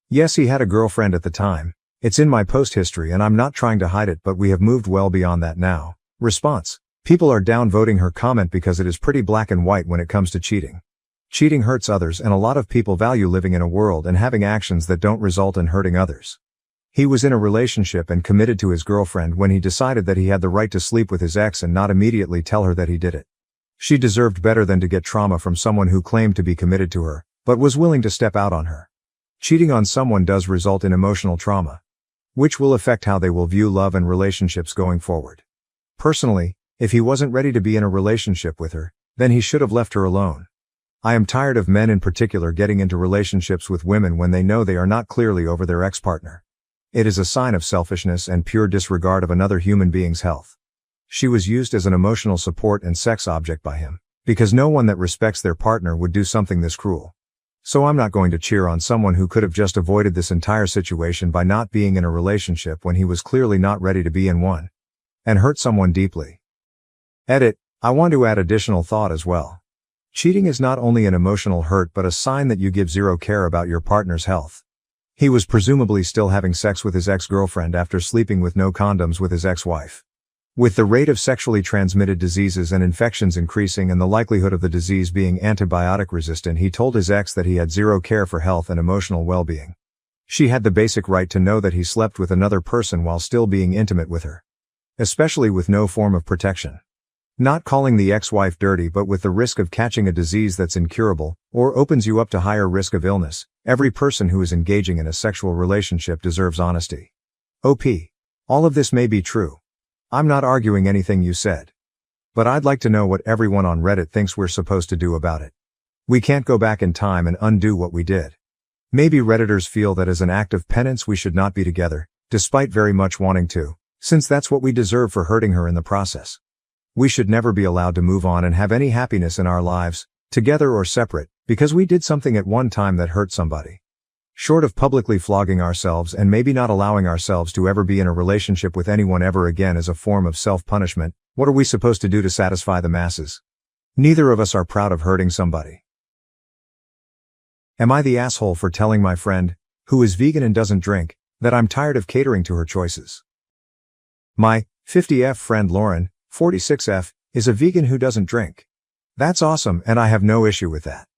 Yes, he had a girlfriend at the time. It's in my post history and I'm not trying to hide it, but we have moved well beyond that now. Response. People are downvoting her comment because it is pretty black and white when it comes to cheating. Cheating hurts others, and a lot of people value living in a world and having actions that don't result in hurting others. He was in a relationship and committed to his girlfriend when he decided that he had the right to sleep with his ex and not immediately tell her that he did it. She deserved better than to get trauma from someone who claimed to be committed to her, but was willing to step out on her. Cheating on someone does result in emotional trauma, which will affect how they will view love and relationships going forward. Personally, if he wasn't ready to be in a relationship with her, then he should have left her alone. I am tired of men in particular getting into relationships with women when they know they are not clearly over their ex-partner. It is a sign of selfishness and pure disregard of another human being's health. She was used as an emotional support and sex object by him, because no one that respects their partner would do something this cruel. So I'm not going to cheer on someone who could have just avoided this entire situation by not being in a relationship when he was clearly not ready to be in one, and hurt someone deeply. Edit. I want to add additional thought as well. Cheating is not only an emotional hurt but a sign that you give zero care about your partner's health. He was presumably still having sex with his ex-girlfriend after sleeping with no condoms with his ex-wife. With the rate of sexually transmitted diseases and infections increasing and the likelihood of the disease being antibiotic resistant, he told his ex that he had zero care for health and emotional well-being. She had the basic right to know that he slept with another person while still being intimate with her, especially with no form of protection. Not calling the ex-wife dirty, but with the risk of catching a disease that's incurable, or opens you up to higher risk of illness. Every person who is engaging in a sexual relationship deserves honesty. OP. All of this may be true. I'm not arguing anything you said. But I'd like to know what everyone on Reddit thinks we're supposed to do about it. We can't go back in time and undo what we did. Maybe Redditors feel that as an act of penance we should not be together, despite very much wanting to, since that's what we deserve for hurting her in the process. We should never be allowed to move on and have any happiness in our lives, together or separate, because we did something at one time that hurt somebody. Short of publicly flogging ourselves and maybe not allowing ourselves to ever be in a relationship with anyone ever again as a form of self-punishment, what are we supposed to do to satisfy the masses? Neither of us are proud of hurting somebody. Am I the asshole for telling my friend, who is vegan and doesn't drink, that I'm tired of catering to her choices? My 50F friend Lauren, 46F, is a vegan who doesn't drink. That's awesome, and I have no issue with that.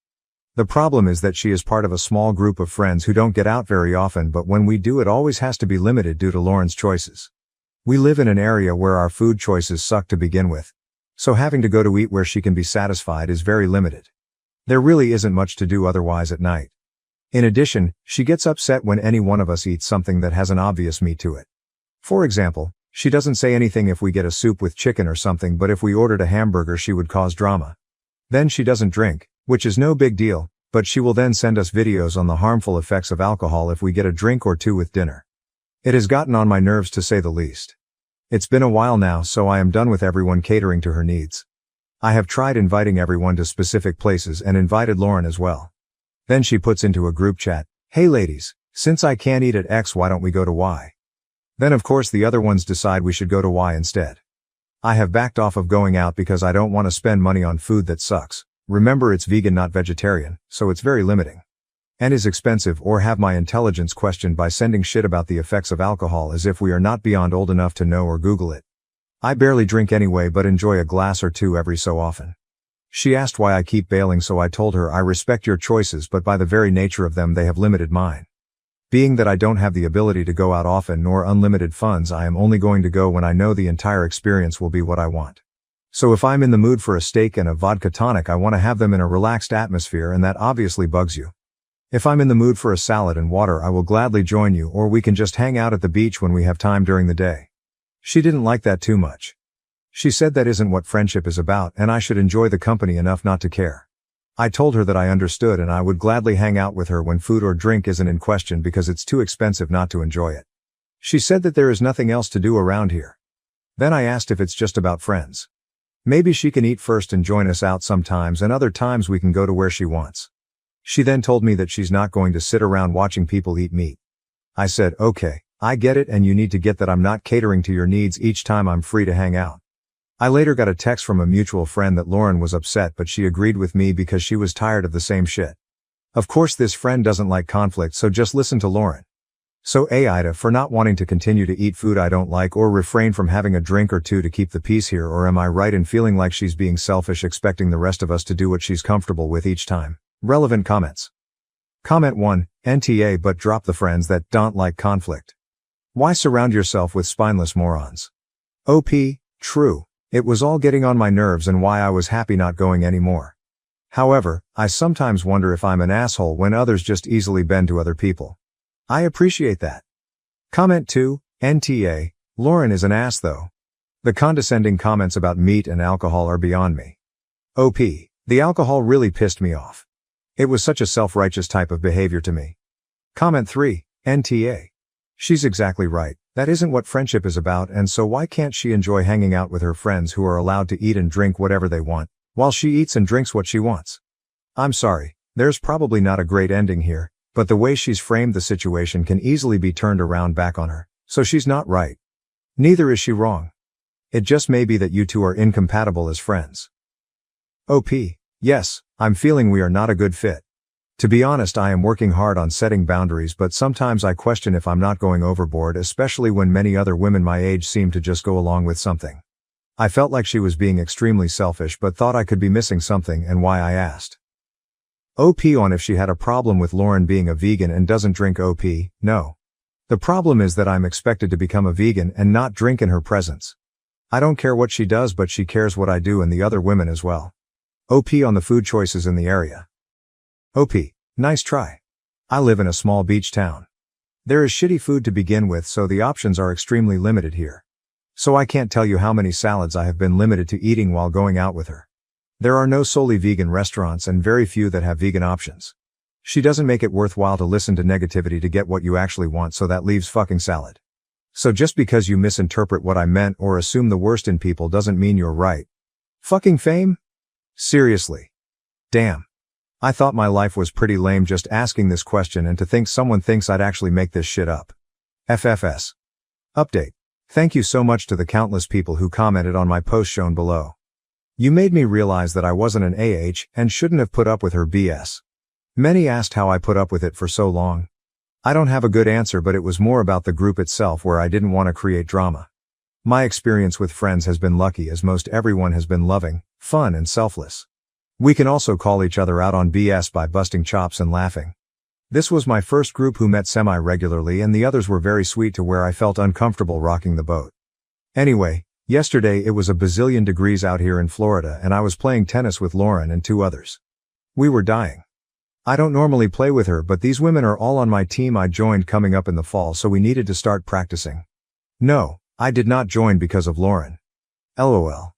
The problem is that she is part of a small group of friends who don't get out very often, but when we do, it always has to be limited due to Lauren's choices. We live in an area where our food choices suck to begin with, so having to go to eat where she can be satisfied is very limited. There really isn't much to do otherwise at night. In addition, she gets upset when any one of us eats something that has an obvious meat to it. For example, she doesn't say anything if we get a soup with chicken or something, but if we ordered a hamburger she would cause drama. Then she doesn't drink, which is no big deal, but she will then send us videos on the harmful effects of alcohol if we get a drink or two with dinner. It has gotten on my nerves to say the least. It's been a while now, so I am done with everyone catering to her needs. I have tried inviting everyone to specific places and invited Lauren as well. Then she puts into a group chat, "Hey ladies, since I can't eat at X, why don't we go to Y?" Then of course the other ones decide we should go to Y instead. I have backed off of going out because I don't want to spend money on food that sucks. Remember, it's vegan, not vegetarian, so it's very limiting. And is expensive, or have my intelligence questioned by sending shit about the effects of alcohol as if we are not beyond old enough to know or Google it. I barely drink anyway, but enjoy a glass or two every so often. She asked why I keep bailing, so I told her I respect your choices, but by the very nature of them they have limited mine. Being that I don't have the ability to go out often nor unlimited funds, I am only going to go when I know the entire experience will be what I want. So if I'm in the mood for a steak and a vodka tonic, I want to have them in a relaxed atmosphere, and that obviously bugs you. If I'm in the mood for a salad and water, I will gladly join you, or we can just hang out at the beach when we have time during the day. She didn't like that too much. She said that isn't what friendship is about, and I should enjoy the company enough not to care. I told her that I understood and I would gladly hang out with her when food or drink isn't in question because it's too expensive not to enjoy it. She said that there is nothing else to do around here. Then I asked if it's just about friends. Maybe she can eat first and join us out sometimes, and other times we can go to where she wants. She then told me that she's not going to sit around watching people eat meat. I said, okay, I get it, and you need to get that I'm not catering to your needs each time I'm free to hang out. I later got a text from a mutual friend that Lauren was upset, but she agreed with me because she was tired of the same shit. Of course this friend doesn't like conflict, so just listen to Lauren. So Ida, for not wanting to continue to eat food I don't like or refrain from having a drink or two to keep the peace here, or am I right in feeling like she's being selfish, expecting the rest of us to do what she's comfortable with each time? Relevant comments. Comment 1, NTA, but drop the friends that don't like conflict. Why surround yourself with spineless morons? OP, true. It was all getting on my nerves and why I was happy not going anymore. However, I sometimes wonder if I'm an asshole when others just easily bend to other people. I appreciate that. Comment 2, NTA, Lauren is an ass though. The condescending comments about meat and alcohol are beyond me. OP, the alcohol really pissed me off. It was such a self-righteous type of behavior to me. Comment 3, NTA. She's exactly right. That isn't what friendship is about, and so why can't she enjoy hanging out with her friends who are allowed to eat and drink whatever they want, while she eats and drinks what she wants? I'm sorry, there's probably not a great ending here, but the way she's framed the situation can easily be turned around back on her, so she's not right. Neither is she wrong. It just may be that you two are incompatible as friends. OP, yes, I'm feeling we are not a good fit. To be honest, I am working hard on setting boundaries, but sometimes I question if I'm not going overboard, especially when many other women my age seem to just go along with something. I felt like she was being extremely selfish, but thought I could be missing something, and why I asked. OP on if she had a problem with Lauren being a vegan and doesn't drink. OP, no. The problem is that I'm expected to become a vegan and not drink in her presence. I don't care what she does, but she cares what I do and the other women as well. OP on the food choices in the area. OP, nice try. I live in a small beach town. There is shitty food to begin with, so the options are extremely limited here. So I can't tell you how many salads I have been limited to eating while going out with her. There are no solely vegan restaurants and very few that have vegan options. She doesn't make it worthwhile to listen to negativity to get what you actually want, so that leaves fucking salad. So just because you misinterpret what I meant or assume the worst in people doesn't mean you're right. Fucking fame? Seriously. Damn. I thought my life was pretty lame just asking this question, and to think someone thinks I'd actually make this shit up. FFS. Update. Thank you so much to the countless people who commented on my post shown below. You made me realize that I wasn't an AH and shouldn't have put up with her BS. Many asked how I put up with it for so long. I don't have a good answer, but it was more about the group itself where I didn't want to create drama. My experience with friends has been lucky, as most everyone has been loving, fun and selfless. We can also call each other out on BS by busting chops and laughing. This was my first group who met semi-regularly, and the others were very sweet to where I felt uncomfortable rocking the boat. Anyway, yesterday it was a bazillion degrees out here in Florida and I was playing tennis with Lauren and 2 others. We were dying. I don't normally play with her, but these women are all on my team I joined coming up in the fall, so we needed to start practicing. No, I did not join because of Lauren. LOL.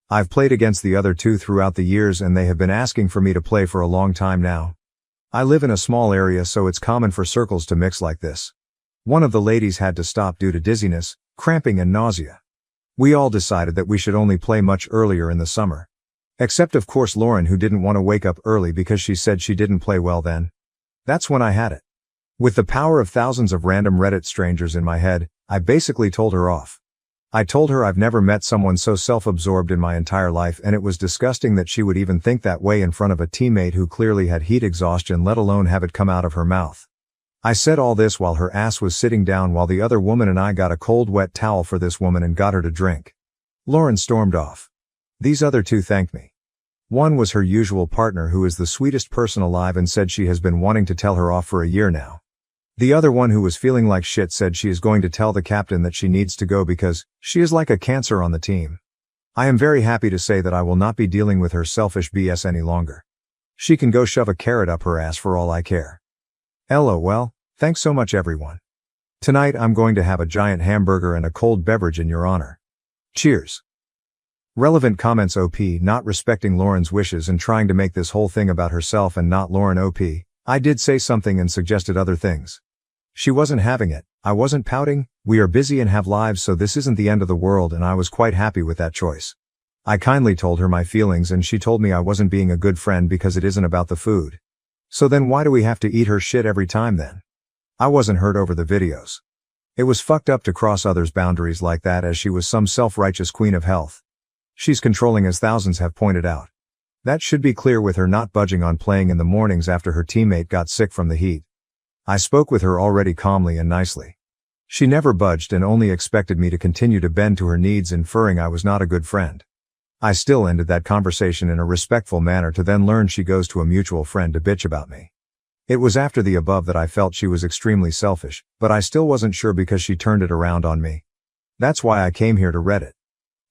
I've played against the other 2 throughout the years and they have been asking for me to play for a long time now. I live in a small area, so it's common for circles to mix like this. One of the ladies had to stop due to dizziness, cramping and nausea. We all decided that we should only play much earlier in the summer. Except of course Lauren, who didn't want to wake up early because she said she didn't play well then. That's when I had it. With the power of thousands of random Reddit strangers in my head, I basically told her off. I told her I've never met someone so self-absorbed in my entire life, and it was disgusting that she would even think that way in front of a teammate who clearly had heat exhaustion, let alone have it come out of her mouth. I said all this while her ass was sitting down, while the other woman and I got a cold wet towel for this woman and got her to drink. Lauren stormed off. These other 2 thanked me. One was her usual partner, who is the sweetest person alive and said she has been wanting to tell her off for a year now. The other one, who was feeling like shit, said she is going to tell the captain that she needs to go because she is like a cancer on the team. I am very happy to say that I will not be dealing with her selfish BS any longer. She can go shove a carrot up her ass for all I care. LOL, thanks so much everyone. Tonight I'm going to have a giant hamburger and a cold beverage in your honor. Cheers. Relevant comments. OP not respecting Lauren's wishes and trying to make this whole thing about herself and not Lauren. OP. I did say something and suggested other things. She wasn't having it. I wasn't pouting. We are busy and have lives, so this isn't the end of the world, and I was quite happy with that choice. I kindly told her my feelings and she told me I wasn't being a good friend because it isn't about the food. So then why do we have to eat her shit every time then? I wasn't hurt over the videos. It was fucked up to cross others' boundaries like that, as she was some self-righteous queen of health. She's controlling, as thousands have pointed out. That should be clear with her not budging on playing in the mornings after her teammate got sick from the heat. I spoke with her already calmly and nicely. She never budged and only expected me to continue to bend to her needs, inferring I was not a good friend. I still ended that conversation in a respectful manner to then learn she goes to a mutual friend to bitch about me. It was after the above that I felt she was extremely selfish, but I still wasn't sure because she turned it around on me. That's why I came here to Reddit.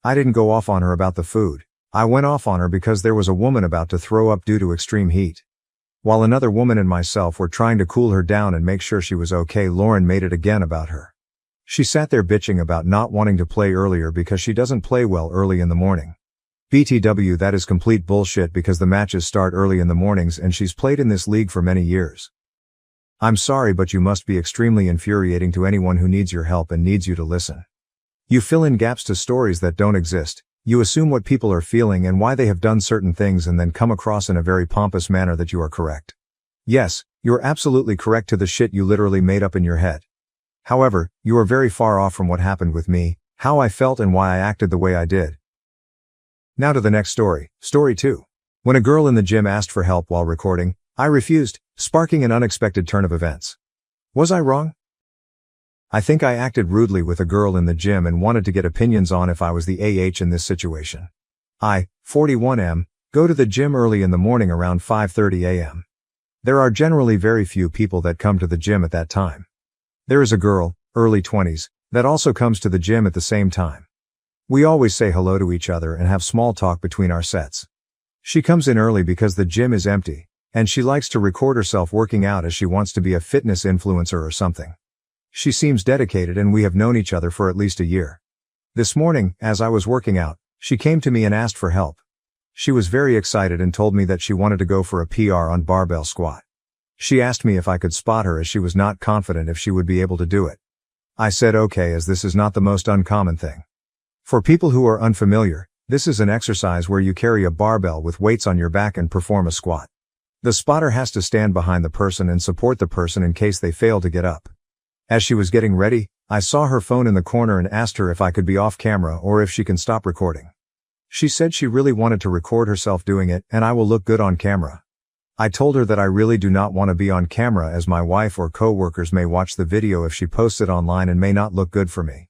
I didn't go off on her about the food. I went off on her because there was a woman about to throw up due to extreme heat. While another woman and myself were trying to cool her down and make sure she was okay, Lauren made it again about her. She sat there bitching about not wanting to play earlier because she doesn't play well early in the morning. BTW, that is complete bullshit because the matches start early in the mornings and she's played in this league for many years. I'm sorry, but you must be extremely infuriating to anyone who needs your help and needs you to listen. You fill in gaps to stories that don't exist. You assume what people are feeling and why they have done certain things, and then come across in a very pompous manner that you are correct. Yes, you're absolutely correct to the shit you literally made up in your head. However, you are very far off from what happened with me, how I felt and why I acted the way I did. Now to the next story, story 2. When a girl in the gym asked for help while recording, I refused, sparking an unexpected turn of events. Was I wrong? I think I acted rudely with a girl in the gym and wanted to get opinions on if I was the AH in this situation. I, 41M, go to the gym early in the morning around 5:30 a.m. There are generally very few people that come to the gym at that time. There is a girl, early 20s, that also comes to the gym at the same time. We always say hello to each other and have small talk between our sets. She comes in early because the gym is empty, and she likes to record herself working out as she wants to be a fitness influencer or something. She seems dedicated and we have known each other for at least a year. This morning, as I was working out, she came to me and asked for help. She was very excited and told me that she wanted to go for a PR on barbell squat. She asked me if I could spot her as she was not confident if she would be able to do it. I said okay, as this is not the most uncommon thing. For people who are unfamiliar, this is an exercise where you carry a barbell with weights on your back and perform a squat. The spotter has to stand behind the person and support the person in case they fail to get up. As she was getting ready, I saw her phone in the corner and asked her if I could be off camera or if she can stop recording. She said she really wanted to record herself doing it and I will look good on camera. I told her that I really do not want to be on camera as my wife or co-workers may watch the video if she posts it online and may not look good for me.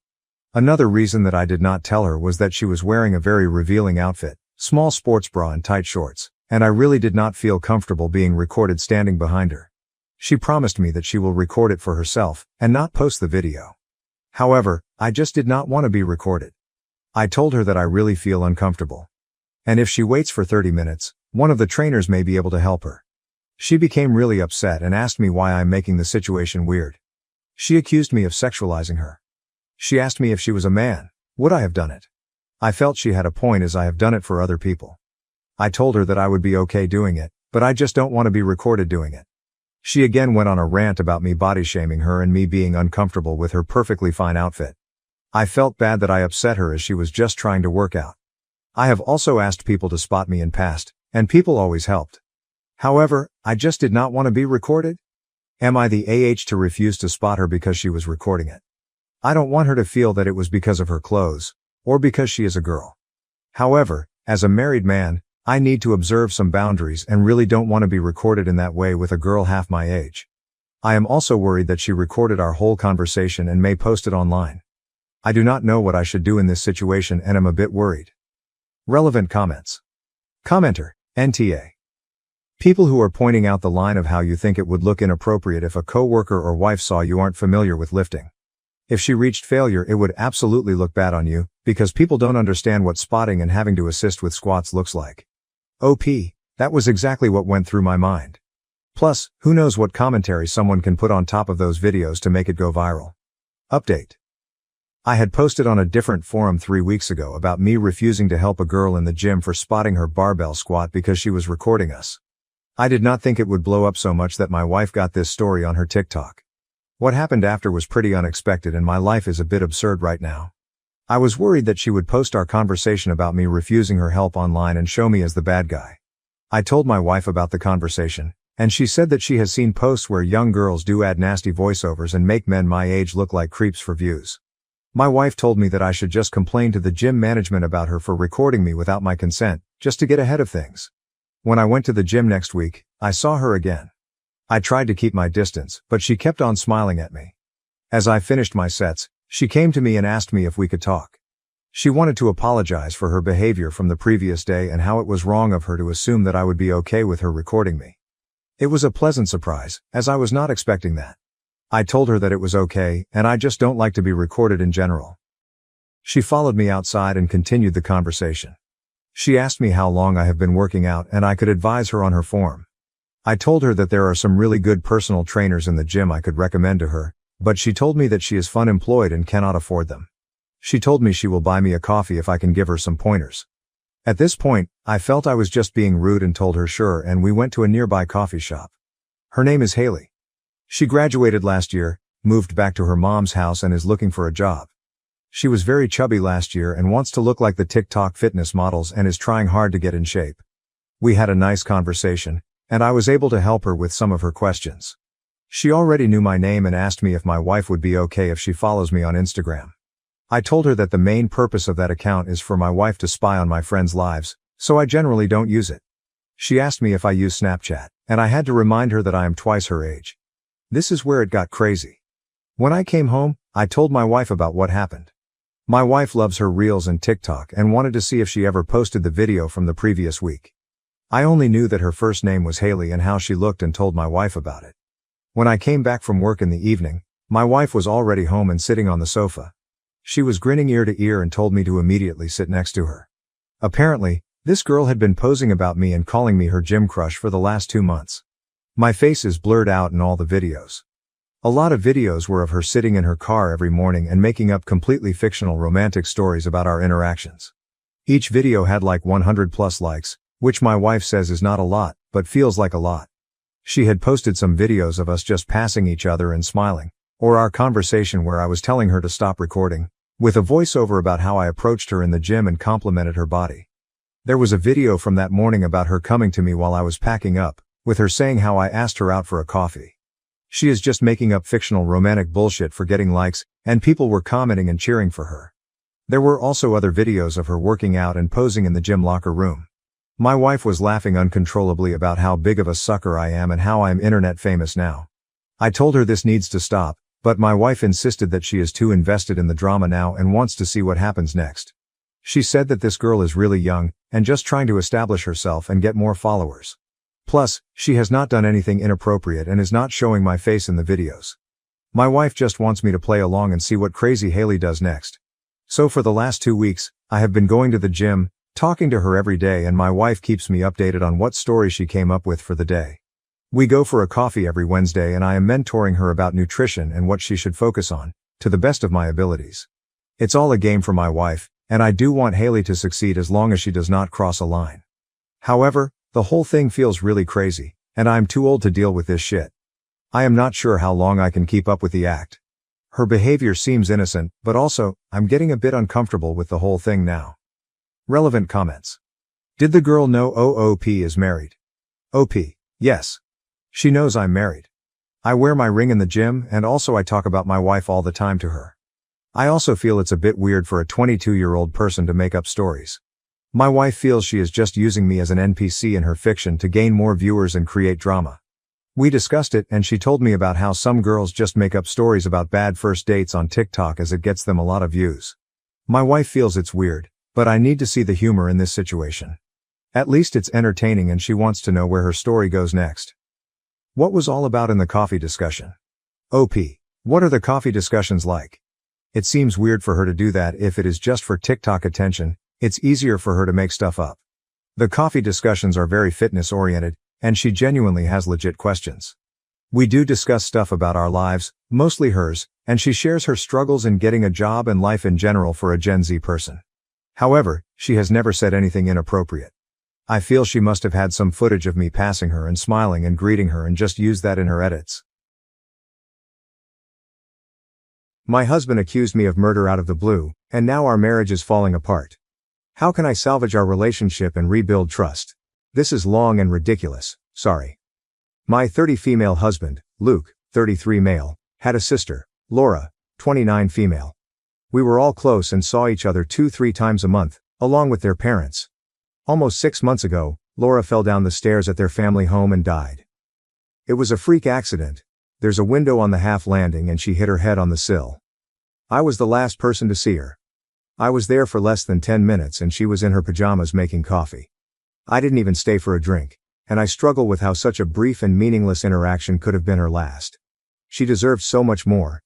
Another reason that I did not tell her was that she was wearing a very revealing outfit, small sports bra and tight shorts, and I really did not feel comfortable being recorded standing behind her. She promised me that she will record it for herself and not post the video. However, I just did not want to be recorded. I told her that I really feel uncomfortable. And if she waits for 30 minutes, one of the trainers may be able to help her. She became really upset and asked me why I'm making the situation weird. She accused me of sexualizing her. She asked me if she was a man, would I have done it? I felt she had a point as I have done it for other people. I told her that I would be okay doing it, but I just don't want to be recorded doing it. She again went on a rant about me body shaming her and me being uncomfortable with her perfectly fine outfit. I felt bad that I upset her as she was just trying to work out. I have also asked people to spot me in past, and people always helped. However, I just did not want to be recorded. Am I the to refuse to spot her because she was recording it? I don't want her to feel that it was because of her clothes, or because she is a girl. However, as a married man, I need to observe some boundaries and really don't want to be recorded in that way with a girl half my age. I am also worried that she recorded our whole conversation and may post it online. I do not know what I should do in this situation and am a bit worried. Relevant comments. Commenter, NTA. People who are pointing out the line of how you think it would look inappropriate if a coworker or wife saw you aren't familiar with lifting. If she reached failure, it would absolutely look bad on you, because people don't understand what spotting and having to assist with squats looks like. OP, that was exactly what went through my mind. Plus, who knows what commentary someone can put on top of those videos to make it go viral. Update. I had posted on a different forum 3 weeks ago about me refusing to help a girl in the gym for spotting her barbell squat because she was recording us. I did not think it would blow up so much that my wife got this story on her TikTok. What happened after was pretty unexpected and my life is a bit absurd right now. I was worried that she would post our conversation about me refusing her help online and show me as the bad guy. I told my wife about the conversation, and she said that she has seen posts where young girls do add nasty voiceovers and make men my age look like creeps for views. My wife told me that I should just complain to the gym management about her for recording me without my consent, just to get ahead of things. When I went to the gym next week, I saw her again. I tried to keep my distance, but she kept on smiling at me. As I finished my sets, she came to me and asked me if we could talk. She wanted to apologize for her behavior from the previous day and how it was wrong of her to assume that I would be okay with her recording me. It was a pleasant surprise, as I was not expecting that. I told her that it was okay, and I just don't like to be recorded in general. She followed me outside and continued the conversation. She asked me how long I have been working out and I could advise her on her form. I told her that there are some really good personal trainers in the gym I could recommend to her, but she told me that she is unemployed and cannot afford them. She told me she will buy me a coffee if I can give her some pointers. At this point, I felt I was just being rude and told her sure, and we went to a nearby coffee shop. Her name is Haley. She graduated last year, moved back to her mom's house and is looking for a job. She was very chubby last year and wants to look like the TikTok fitness models and is trying hard to get in shape. We had a nice conversation, and I was able to help her with some of her questions. She already knew my name and asked me if my wife would be okay if she follows me on Instagram. I told her that the main purpose of that account is for my wife to spy on my friends' lives, so I generally don't use it. She asked me if I use Snapchat, and I had to remind her that I am twice her age. This is where it got crazy. When I came home, I told my wife about what happened. My wife loves her Reels and TikTok and wanted to see if she ever posted the video from the previous week. I only knew that her first name was Haley and how she looked and told my wife about it. When I came back from work in the evening, my wife was already home and sitting on the sofa. She was grinning ear to ear and told me to immediately sit next to her. Apparently, this girl had been posing about me and calling me her gym crush for the last 2 months. My face is blurred out in all the videos. A lot of videos were of her sitting in her car every morning and making up completely fictional romantic stories about our interactions. Each video had like 100 plus likes, which my wife says is not a lot, but feels like a lot. She had posted some videos of us just passing each other and smiling, or our conversation where I was telling her to stop recording, with a voiceover about how I approached her in the gym and complimented her body. There was a video from that morning about her coming to me while I was packing up, with her saying how I asked her out for a coffee. She is just making up fictional romantic bullshit for getting likes, and people were commenting and cheering for her. There were also other videos of her working out and posing in the gym locker room. My wife was laughing uncontrollably about how big of a sucker I am and how I'm internet famous now. I told her this needs to stop, but my wife insisted that she is too invested in the drama now and wants to see what happens next. She said that this girl is really young, and just trying to establish herself and get more followers. Plus, she has not done anything inappropriate and is not showing my face in the videos. My wife just wants me to play along and see what crazy Haley does next. So for the last 2 weeks, I have been going to the gym, talking to her every day, and my wife keeps me updated on what story she came up with for the day. We go for a coffee every Wednesday and I am mentoring her about nutrition and what she should focus on, to the best of my abilities. It's all a game for my wife, and I do want Haley to succeed as long as she does not cross a line. However, the whole thing feels really crazy, and I'm too old to deal with this shit. I am not sure how long I can keep up with the act. Her behavior seems innocent, but also, I'm getting a bit uncomfortable with the whole thing now. Relevant comments. Did the girl know OOP is married? OP. Yes. She knows I'm married. I wear my ring in the gym, and also I talk about my wife all the time to her. I also feel it's a bit weird for a 22-year-old person to make up stories. My wife feels she is just using me as an NPC in her fiction to gain more viewers and create drama. We discussed it and she told me about how some girls just make up stories about bad first dates on TikTok as it gets them a lot of views. My wife feels it's weird, but I need to see the humor in this situation. At least it's entertaining and she wants to know where her story goes next. What was all about in the coffee discussion? OP. What are the coffee discussions like? It seems weird for her to do that if it is just for TikTok attention. It's easier for her to make stuff up. The coffee discussions are very fitness oriented, and she genuinely has legit questions. We do discuss stuff about our lives, mostly hers, and she shares her struggles in getting a job and life in general for a Gen Z person. However, she has never said anything inappropriate. I feel she must have had some footage of me passing her and smiling and greeting her and just used that in her edits. My husband accused me of murder out of the blue, and now our marriage is falling apart. How can I salvage our relationship and rebuild trust? This is long and ridiculous, sorry. My 30 female husband, Luke, 33 male, had a sister, Laura, 29 female. We were all close and saw each other 2-3 times a month, along with their parents. Almost 6 months ago, Laura fell down the stairs at their family home and died. It was a freak accident. There's a window on the half landing and she hit her head on the sill. I was the last person to see her. I was there for less than 10 minutes and she was in her pajamas making coffee. I didn't even stay for a drink, and I struggle with how such a brief and meaningless interaction could have been her last. She deserved so much more.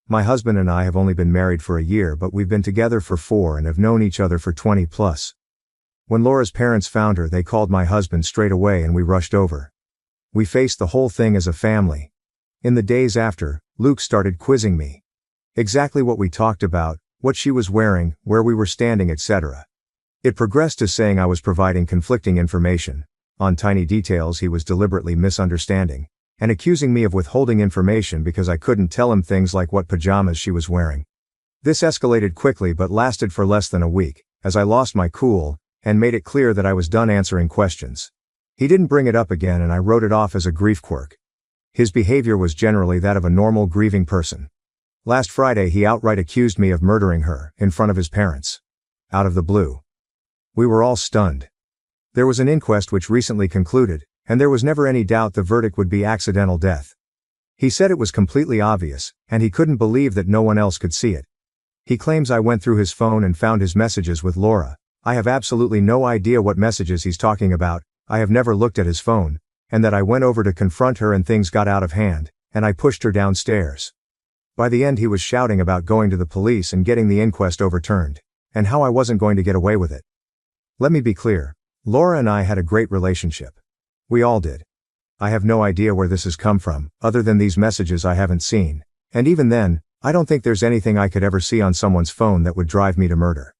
My husband and I have only been married for a year, but we've been together for 4 and have known each other for 20 plus. When Laura's parents found her, they called my husband straight away and we rushed over. We faced the whole thing as a family. In the days after, Luke started quizzing me. Exactly what we talked about, what she was wearing, where we were standing, etc. It progressed to saying I was providing conflicting information. On tiny details he was deliberately misunderstanding, and accusing me of withholding information because I couldn't tell him things like what pajamas she was wearing. This escalated quickly but lasted for less than a week, as I lost my cool, and made it clear that I was done answering questions. He didn't bring it up again and I wrote it off as a grief quirk. His behavior was generally that of a normal grieving person. Last Friday he outright accused me of murdering her, in front of his parents. Out of the blue. We were all stunned. There was an inquest which recently concluded, and there was never any doubt the verdict would be accidental death. He said it was completely obvious, and he couldn't believe that no one else could see it. He claims I went through his phone and found his messages with Laura. I have absolutely no idea what messages he's talking about. I have never looked at his phone, and that I went over to confront her and things got out of hand, and I pushed her downstairs. By the end he was shouting about going to the police and getting the inquest overturned, and how I wasn't going to get away with it. Let me be clear. Laura and I had a great relationship. We all did. I have no idea where this has come from, other than these messages I haven't seen, and even then, I don't think there's anything I could ever see on someone's phone that would drive me to murder.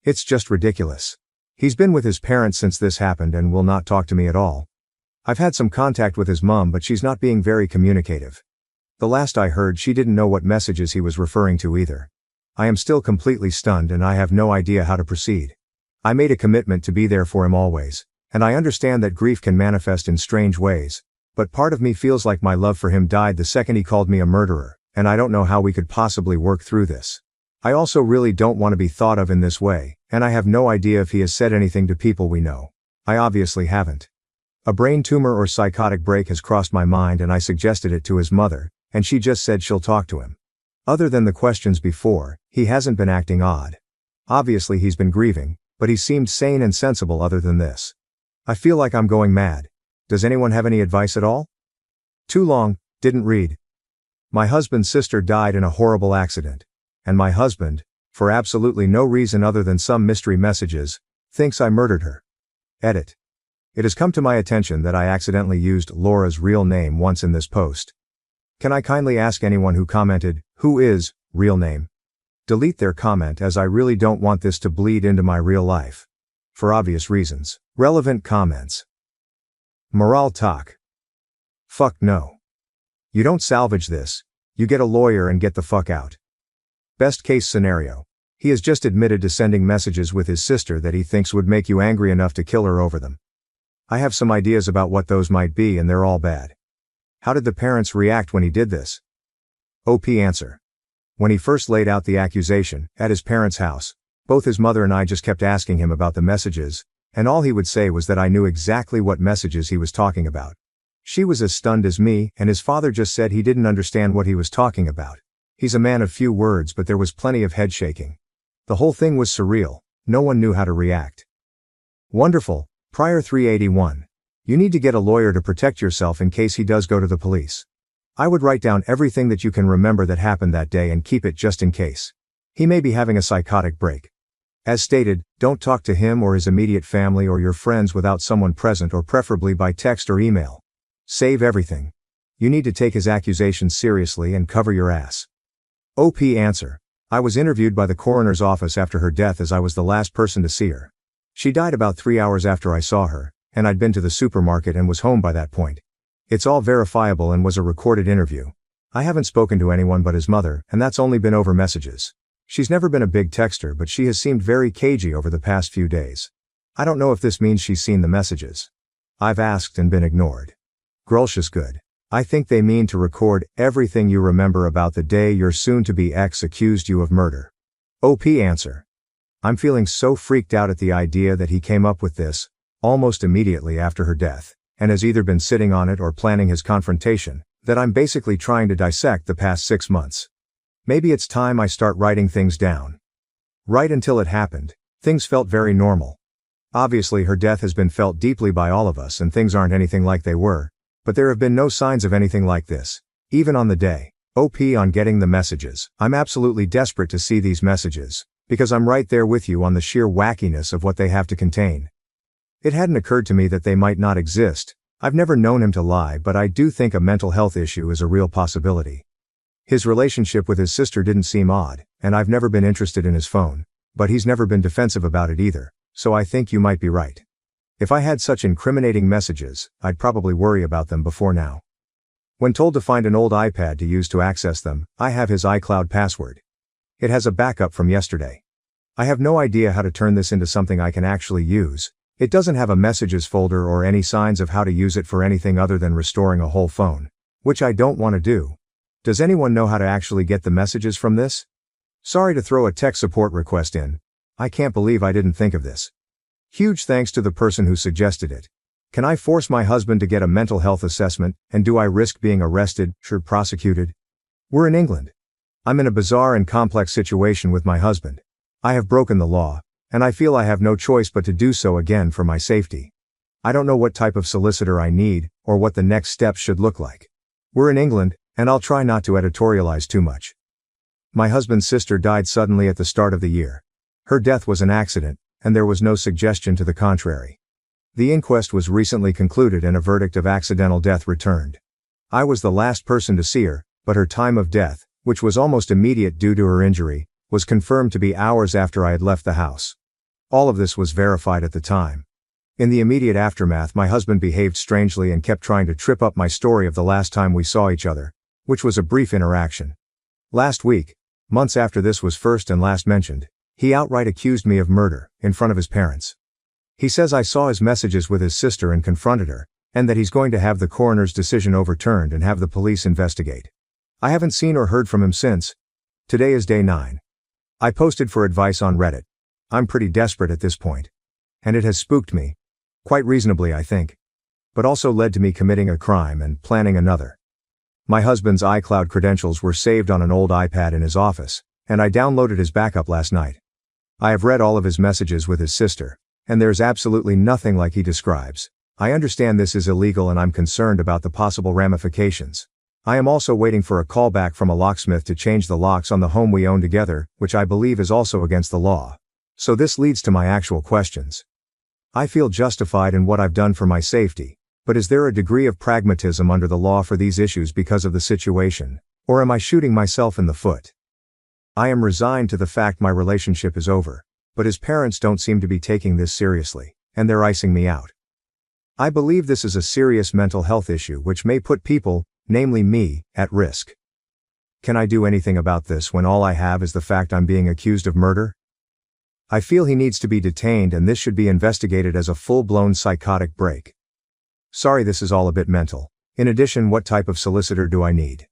It's just ridiculous. He's been with his parents since this happened and will not talk to me at all. I've had some contact with his mom, but she's not being very communicative. The last I heard, she didn't know what messages he was referring to either. I am still completely stunned and I have no idea how to proceed. I made a commitment to be there for him always, And I understand that grief can manifest in strange ways, but part of me feels like my love for him died the second he called me a murderer, and I don't know how we could possibly work through this. I also really don't want to be thought of in this way, and I have no idea if he has said anything to people we know. I obviously haven't. A brain tumor or psychotic break has crossed my mind and I suggested it to his mother, and she just said she'll talk to him. Other than the questions before, he hasn't been acting odd. Obviously he's been grieving, but he seemed sane and sensible other than this. I feel like I'm going mad. Does anyone have any advice at all? Too long, didn't read. My husband's sister died in a horrible accident. And my husband, for absolutely no reason other than some mystery messages, thinks I murdered her. Edit. It has come to my attention that I accidentally used Laura's real name once in this post. Can I kindly ask anyone who commented, who is, real name? Delete their comment as I really don't want this to bleed into my real life. For obvious reasons. Relevant comments. Moral talk. Fuck no. You don't salvage this, you get a lawyer and get the fuck out. Best case scenario. He has just admitted to sending messages with his sister that he thinks would make you angry enough to kill her over them. I have some ideas about what those might be and they're all bad. How did the parents react when he did this? OP answer. When he first laid out the accusation, at his parents' house, both his mother and I just kept asking him about the messages, and all he would say was that I knew exactly what messages he was talking about. She was as stunned as me, and his father just said he didn't understand what he was talking about. He's a man of few words, but there was plenty of head shaking. The whole thing was surreal, no one knew how to react. Wonderful, Prior 381. You need to get a lawyer to protect yourself in case he does go to the police. I would write down everything that you can remember that happened that day and keep it just in case. He may be having a psychotic break. As stated, don't talk to him or his immediate family or your friends without someone present or preferably by text or email. Save everything. You need to take his accusations seriously and cover your ass. OP answer. I was interviewed by the coroner's office after her death as I was the last person to see her. She died about 3 hours after I saw her, and I'd been to the supermarket and was home by that point. It's all verifiable and was a recorded interview. I haven't spoken to anyone but his mother, and that's only been over messages. She's never been a big texter, but she has seemed very cagey over the past few days. I don't know if this means she's seen the messages. I've asked and been ignored. Grulcious good. I think they mean to record everything you remember about the day your soon-to-be ex accused you of murder. OP answer. I'm feeling so freaked out at the idea that he came up with this, almost immediately after her death, and has either been sitting on it or planning his confrontation, that I'm basically trying to dissect the past 6 months. Maybe it's time I start writing things down. Right until it happened, things felt very normal. Obviously her death has been felt deeply by all of us and things aren't anything like they were, but there have been no signs of anything like this, even on the day. OP on getting the messages. I'm absolutely desperate to see these messages, because I'm right there with you on the sheer wackiness of what they have to contain. It hadn't occurred to me that they might not exist. I've never known him to lie, but I do think a mental health issue is a real possibility. His relationship with his sister didn't seem odd, and I've never been interested in his phone, but he's never been defensive about it either, so I think you might be right. If I had such incriminating messages, I'd probably worry about them before now. When told to find an old iPad to use to access them, I have his iCloud password. It has a backup from yesterday. I have no idea how to turn this into something I can actually use. It doesn't have a messages folder or any signs of how to use it for anything other than restoring a whole phone, which I don't want to do. Does anyone know how to actually get the messages from this? Sorry to throw a tech support request in. I can't believe I didn't think of this. Huge thanks to the person who suggested it. Can I force my husband to get a mental health assessment, and do I risk being arrested, or prosecuted? We're in England. I'm in a bizarre and complex situation with my husband. I have broken the law, and I feel I have no choice but to do so again for my safety. I don't know what type of solicitor I need, or what the next steps should look like. We're in England, and I'll try not to editorialize too much. My husband's sister died suddenly at the start of the year. Her death was an accident, and there was no suggestion to the contrary. The inquest was recently concluded and a verdict of accidental death returned. I was the last person to see her, but her time of death, which was almost immediate due to her injury, was confirmed to be hours after I had left the house. All of this was verified at the time. In the immediate aftermath, my husband behaved strangely and kept trying to trip up my story of the last time we saw each other, which was a brief interaction. Last week, months after this was first and last mentioned, he outright accused me of murder, in front of his parents. He says I saw his messages with his sister and confronted her, and that he's going to have the coroner's decision overturned and have the police investigate. I haven't seen or heard from him since. Today is day 9. I posted for advice on Reddit. I'm pretty desperate at this point. And it has spooked me. Quite reasonably, I think. But also led to me committing a crime and planning another. My husband's iCloud credentials were saved on an old iPad in his office, and I downloaded his backup last night. I have read all of his messages with his sister, and there's absolutely nothing like he describes. I understand this is illegal and I'm concerned about the possible ramifications. I am also waiting for a call back from a locksmith to change the locks on the home we own together, which I believe is also against the law. So this leads to my actual questions. I feel justified in what I've done for my safety, but is there a degree of pragmatism under the law for these issues because of the situation, or am I shooting myself in the foot? I am resigned to the fact my relationship is over, but his parents don't seem to be taking this seriously, and they're icing me out. I believe this is a serious mental health issue which may put people, namely me, at risk. Can I do anything about this when all I have is the fact I'm being accused of murder? I feel he needs to be detained and this should be investigated as a full-blown psychotic break. Sorry, this is all a bit mental. In addition, what type of solicitor do I need?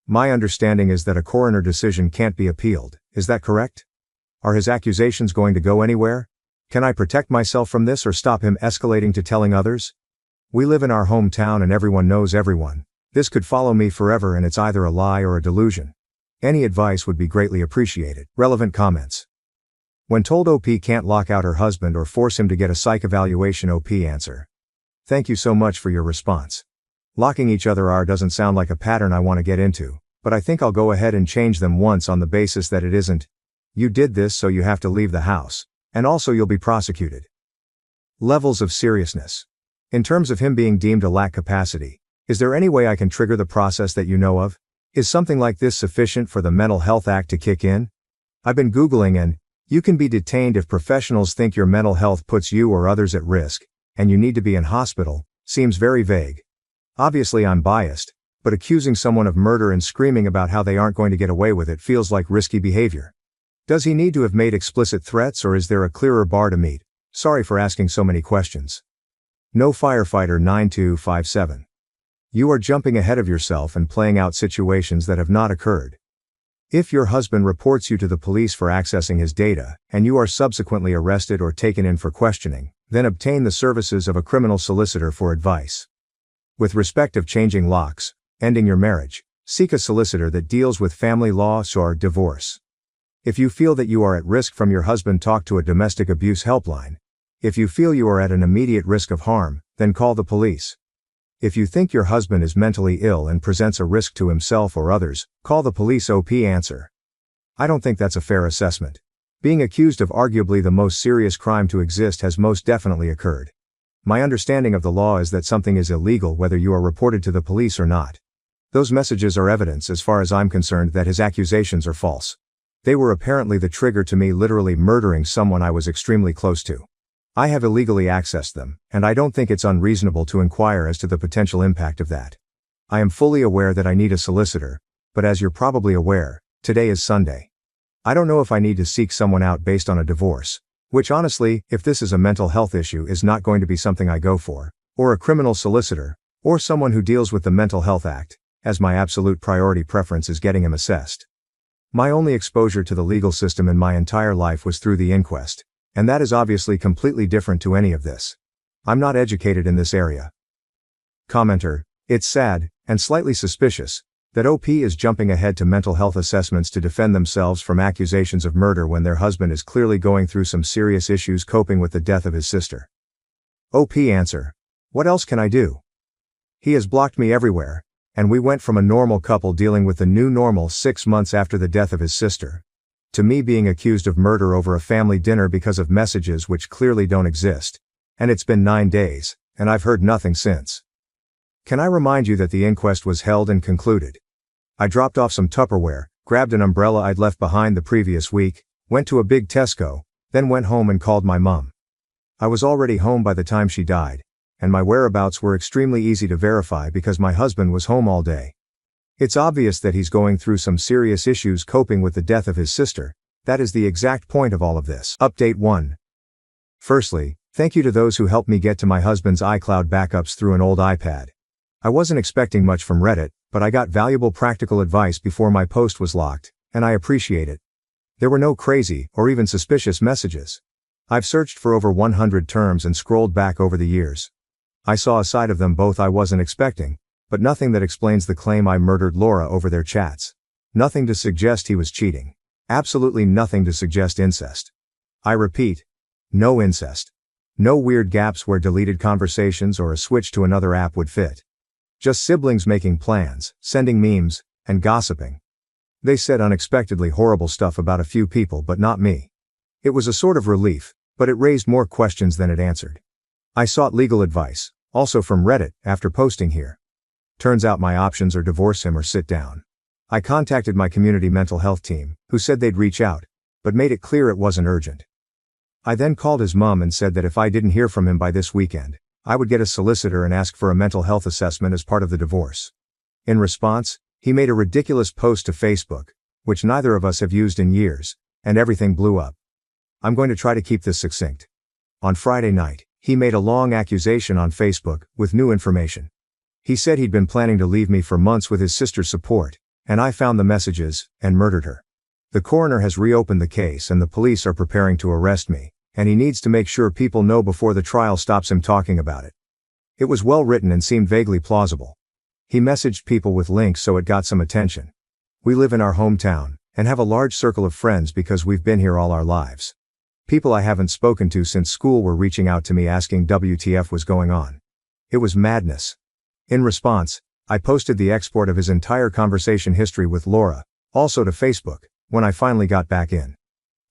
My understanding is that a coroner decision can't be appealed, is that correct? Are his accusations going to go anywhere? Can I protect myself from this or stop him escalating to telling others? We live in our hometown and everyone knows everyone. This could follow me forever and it's either a lie or a delusion. Any advice would be greatly appreciated. Relevant comments. When told OP can't lock out her husband or force him to get a psych evaluation, OP answer. Thank you so much for your response. Locking each other out doesn't sound like a pattern I want to get into, but I think I'll go ahead and change them once on the basis that it isn't. You did this so you have to leave the house, and also you'll be prosecuted. Levels of seriousness. In terms of him being deemed to lack capacity, is there any way I can trigger the process that you know of? Is something like this sufficient for the Mental Health Act to kick in? I've been Googling and you can be detained if professionals think your mental health puts you or others at risk, and you need to be in hospital, seems very vague. Obviously I'm biased, but accusing someone of murder and screaming about how they aren't going to get away with it feels like risky behavior. Does he need to have made explicit threats or is there a clearer bar to meet? Sorry for asking so many questions. No Firefighter 9257. You are jumping ahead of yourself and playing out situations that have not occurred. If your husband reports you to the police for accessing his data, and you are subsequently arrested or taken in for questioning, then obtain the services of a criminal solicitor for advice. With respect of changing locks, ending your marriage, seek a solicitor that deals with family law or divorce. If you feel that you are at risk from your husband, talk to a domestic abuse helpline. If you feel you are at an immediate risk of harm, then call the police. If you think your husband is mentally ill and presents a risk to himself or others, call the police. OP answer. I don't think that's a fair assessment. Being accused of arguably the most serious crime to exist has most definitely occurred. My understanding of the law is that something is illegal whether you are reported to the police or not. Those messages are evidence as far as I'm concerned that his accusations are false. They were apparently the trigger to me literally murdering someone I was extremely close to. I have illegally accessed them, and I don't think it's unreasonable to inquire as to the potential impact of that. I am fully aware that I need a solicitor, but as you're probably aware, today is Sunday. I don't know if I need to seek someone out based on a divorce, which honestly, if this is a mental health issue, is not going to be something I go for, or a criminal solicitor, or someone who deals with the Mental Health Act, as my absolute priority preference is getting him assessed. My only exposure to the legal system in my entire life was through the inquest. And that is obviously completely different to any of this. I'm not educated in this area. Commenter, it's sad, and slightly suspicious, that OP is jumping ahead to mental health assessments to defend themselves from accusations of murder when their husband is clearly going through some serious issues coping with the death of his sister. OP answer. What else can I do? He has blocked me everywhere, and we went from a normal couple dealing with the new normal 6 months after the death of his sister, to me being accused of murder over a family dinner because of messages which clearly don't exist. And it's been 9 days, and I've heard nothing since. Can I remind you that the inquest was held and concluded? I dropped off some Tupperware, grabbed an umbrella I'd left behind the previous week, went to a big Tesco, then went home and called my mum. I was already home by the time she died, and my whereabouts were extremely easy to verify because my husband was home all day. It's obvious that he's going through some serious issues coping with the death of his sister. That is the exact point of all of this. Update 1. Firstly, Thank you to those who helped me get to my husband's iCloud backups through an old iPad. I wasn't expecting much from Reddit, but I got valuable practical advice before my post was locked, and I appreciate it. There were no crazy, or even suspicious messages. I've searched for over 100 terms and scrolled back over the years. I saw a side of them both I wasn't expecting, but nothing that explains the claim I murdered Laura over their chats. Nothing to suggest he was cheating. Absolutely nothing to suggest incest. I repeat, no incest. No weird gaps where deleted conversations or a switch to another app would fit. Just siblings making plans, sending memes, and gossiping. They said unexpectedly horrible stuff about a few people but not me. It was a sort of relief, but it raised more questions than it answered. I sought legal advice, also from Reddit, after posting here. Turns out my options are divorce him or sit down. I contacted my community mental health team, who said they'd reach out, but made it clear it wasn't urgent. I then called his mom and said that if I didn't hear from him by this weekend, I would get a solicitor and ask for a mental health assessment as part of the divorce. In response, he made a ridiculous post to Facebook, which neither of us have used in years, and everything blew up. I'm going to try to keep this succinct. On Friday night, he made a long accusation on Facebook, with new information. He said he'd been planning to leave me for months with his sister's support, and I found the messages, and murdered her. The coroner has reopened the case and the police are preparing to arrest me, and he needs to make sure people know before the trial stops him talking about it. It was well written and seemed vaguely plausible. He messaged people with links so it got some attention. We live in our hometown, and have a large circle of friends because we've been here all our lives. People I haven't spoken to since school were reaching out to me asking WTF was going on. It was madness. In response, I posted the export of his entire conversation history with Laura, also to Facebook, when I finally got back in.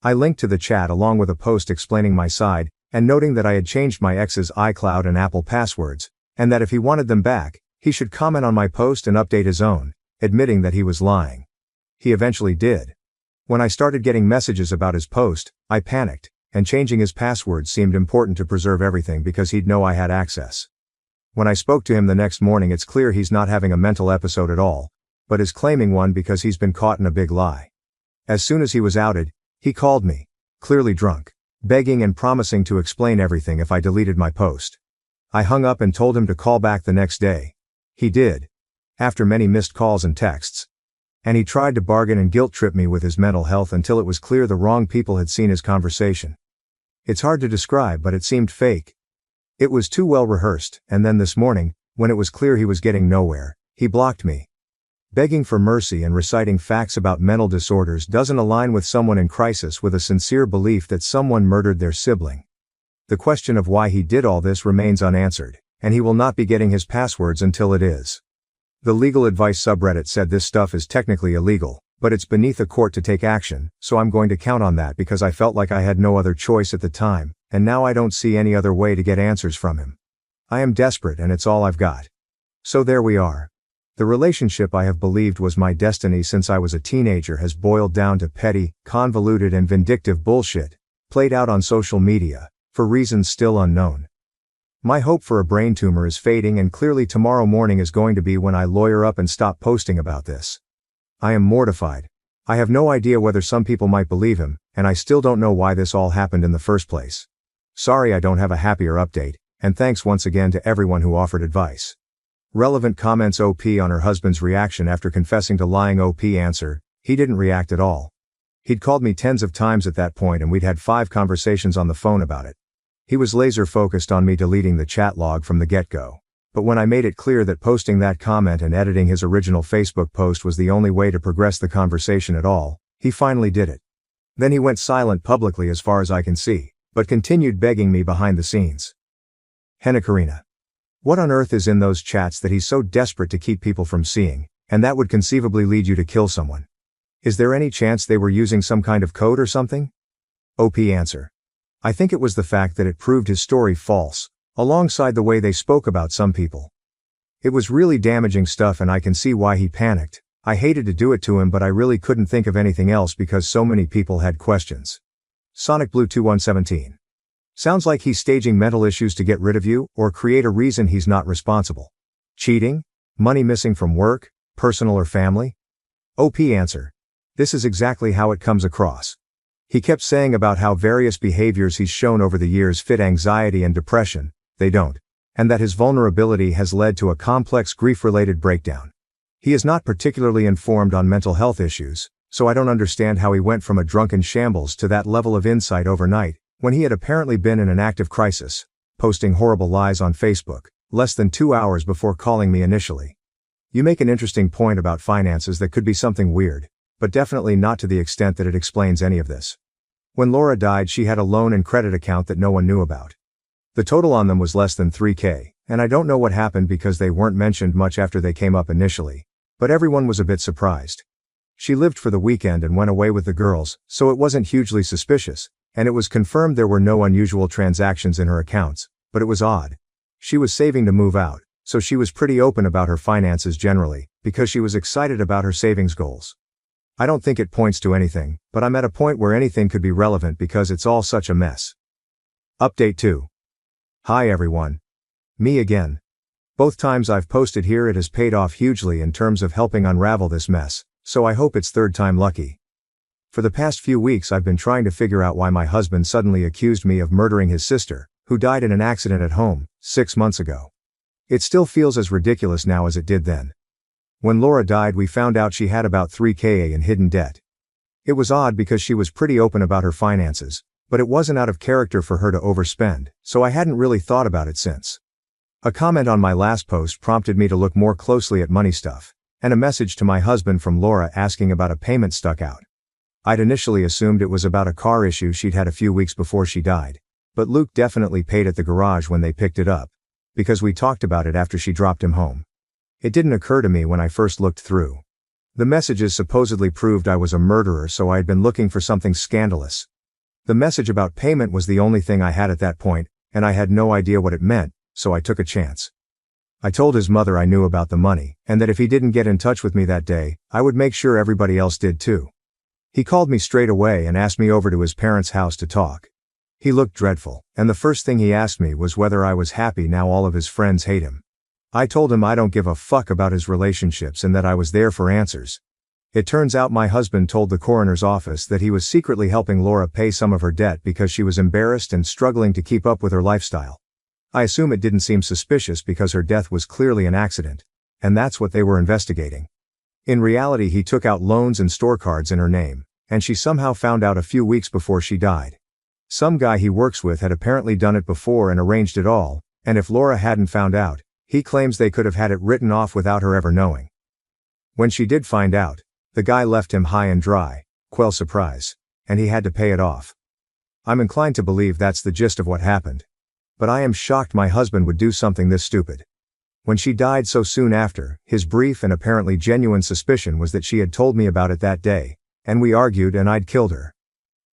I linked to the chat along with a post explaining my side, and noting that I had changed my ex's iCloud and Apple passwords, and that if he wanted them back, he should comment on my post and update his own, admitting that he was lying. He eventually did. When I started getting messages about his post, I panicked, and changing his password seemed important to preserve everything because he'd know I had access. When I spoke to him the next morning, it's clear he's not having a mental episode at all, but is claiming one because he's been caught in a big lie. As soon as he was outed, he called me, clearly drunk, begging and promising to explain everything if I deleted my post. I hung up and told him to call back the next day. He did. After many missed calls and texts. And he tried to bargain and guilt-trip me with his mental health until it was clear the wrong people had seen his conversation. It's hard to describe, but it seemed fake. It was too well rehearsed, and then this morning, when it was clear he was getting nowhere, he blocked me. Begging for mercy and reciting facts about mental disorders doesn't align with someone in crisis with a sincere belief that someone murdered their sibling. The question of why he did all this remains unanswered, and he will not be getting his passwords until it is. The legal advice subreddit said this stuff is technically illegal, but it's beneath a court to take action, so I'm going to count on that because I felt like I had no other choice at the time, and now I don't see any other way to get answers from him. I am desperate and it's all I've got. So there we are. The relationship I have believed was my destiny since I was a teenager has boiled down to petty, convoluted and vindictive bullshit, played out on social media, for reasons still unknown. My hope for a brain tumor is fading and clearly tomorrow morning is going to be when I lawyer up and stop posting about this. I am mortified. I have no idea whether some people might believe him, and I still don't know why this all happened in the first place. Sorry I don't have a happier update, and thanks once again to everyone who offered advice. Relevant comments. OP on her husband's reaction after confessing to lying. OP answer, he didn't react at all. He'd called me tens of times at that point and we'd had 5 conversations on the phone about it. He was laser focused on me deleting the chat log from the get-go. But when I made it clear that posting that comment and editing his original Facebook post was the only way to progress the conversation at all, he finally did it. Then he went silent publicly as far as I can see, but continued begging me behind the scenes. Henna Karina. What on earth is in those chats that he's so desperate to keep people from seeing, and that would conceivably lead you to kill someone? Is there any chance they were using some kind of code or something? OP answer. I think it was the fact that it proved his story false, alongside the way they spoke about some people. It was really damaging stuff and I can see why he panicked. I hated to do it to him but I really couldn't think of anything else because so many people had questions. Sonic Blue 2117. Sounds like he's staging mental issues to get rid of you, or create a reason he's not responsible. Cheating? Money missing from work, personal or family? OP answer. This is exactly how it comes across. He kept saying about how various behaviors he's shown over the years fit anxiety and depression, they don't. And that his vulnerability has led to a complex grief-related breakdown. He is not particularly informed on mental health issues, so I don't understand how he went from a drunken shambles to that level of insight overnight, when he had apparently been in an active crisis, posting horrible lies on Facebook, less than 2 hours before calling me initially. You make an interesting point about finances that could be something weird, but definitely not to the extent that it explains any of this. When Laura died, she had a loan and credit account that no one knew about. The total on them was less than $3,000, and I don't know what happened because they weren't mentioned much after they came up initially, but everyone was a bit surprised. She lived for the weekend and went away with the girls, so it wasn't hugely suspicious, and it was confirmed there were no unusual transactions in her accounts, but it was odd. She was saving to move out, so she was pretty open about her finances generally, because she was excited about her savings goals. I don't think it points to anything, but I'm at a point where anything could be relevant because it's all such a mess. Update 2. Hi everyone. Me again. Both times I've posted here it has paid off hugely in terms of helping unravel this mess, so I hope it's third time lucky. For the past few weeks I've been trying to figure out why my husband suddenly accused me of murdering his sister, who died in an accident at home, 6 months ago. It still feels as ridiculous now as it did then. When Laura died we found out she had about $3,000 in hidden debt. It was odd because she was pretty open about her finances, but it wasn't out of character for her to overspend, so I hadn't really thought about it since. A comment on my last post prompted me to look more closely at money stuff, and a message to my husband from Laura asking about a payment stuck out. I'd initially assumed it was about a car issue she'd had a few weeks before she died, but Luke definitely paid at the garage when they picked it up, because we talked about it after she dropped him home. It didn't occur to me when I first looked through. The messages supposedly proved I was a murderer, so I had been looking for something scandalous. The message about payment was the only thing I had at that point, and I had no idea what it meant, so I took a chance. I told his mother I knew about the money, and that if he didn't get in touch with me that day, I would make sure everybody else did too. He called me straight away and asked me over to his parents' house to talk. He looked dreadful, and the first thing he asked me was whether I was happy now all of his friends hate him. I told him I don't give a fuck about his relationships and that I was there for answers. It turns out my husband told the coroner's office that he was secretly helping Laura pay some of her debt because she was embarrassed and struggling to keep up with her lifestyle. I assume it didn't seem suspicious because her death was clearly an accident, and that's what they were investigating. In reality, he took out loans and store cards in her name, and she somehow found out a few weeks before she died. Some guy he works with had apparently done it before and arranged it all, and if Laura hadn't found out, he claims they could have had it written off without her ever knowing. When she did find out, the guy left him high and dry, quell surprise, and he had to pay it off. I'm inclined to believe that's the gist of what happened. But I am shocked my husband would do something this stupid. When she died so soon after, his brief and apparently genuine suspicion was that she had told me about it that day, and we argued and I'd killed her.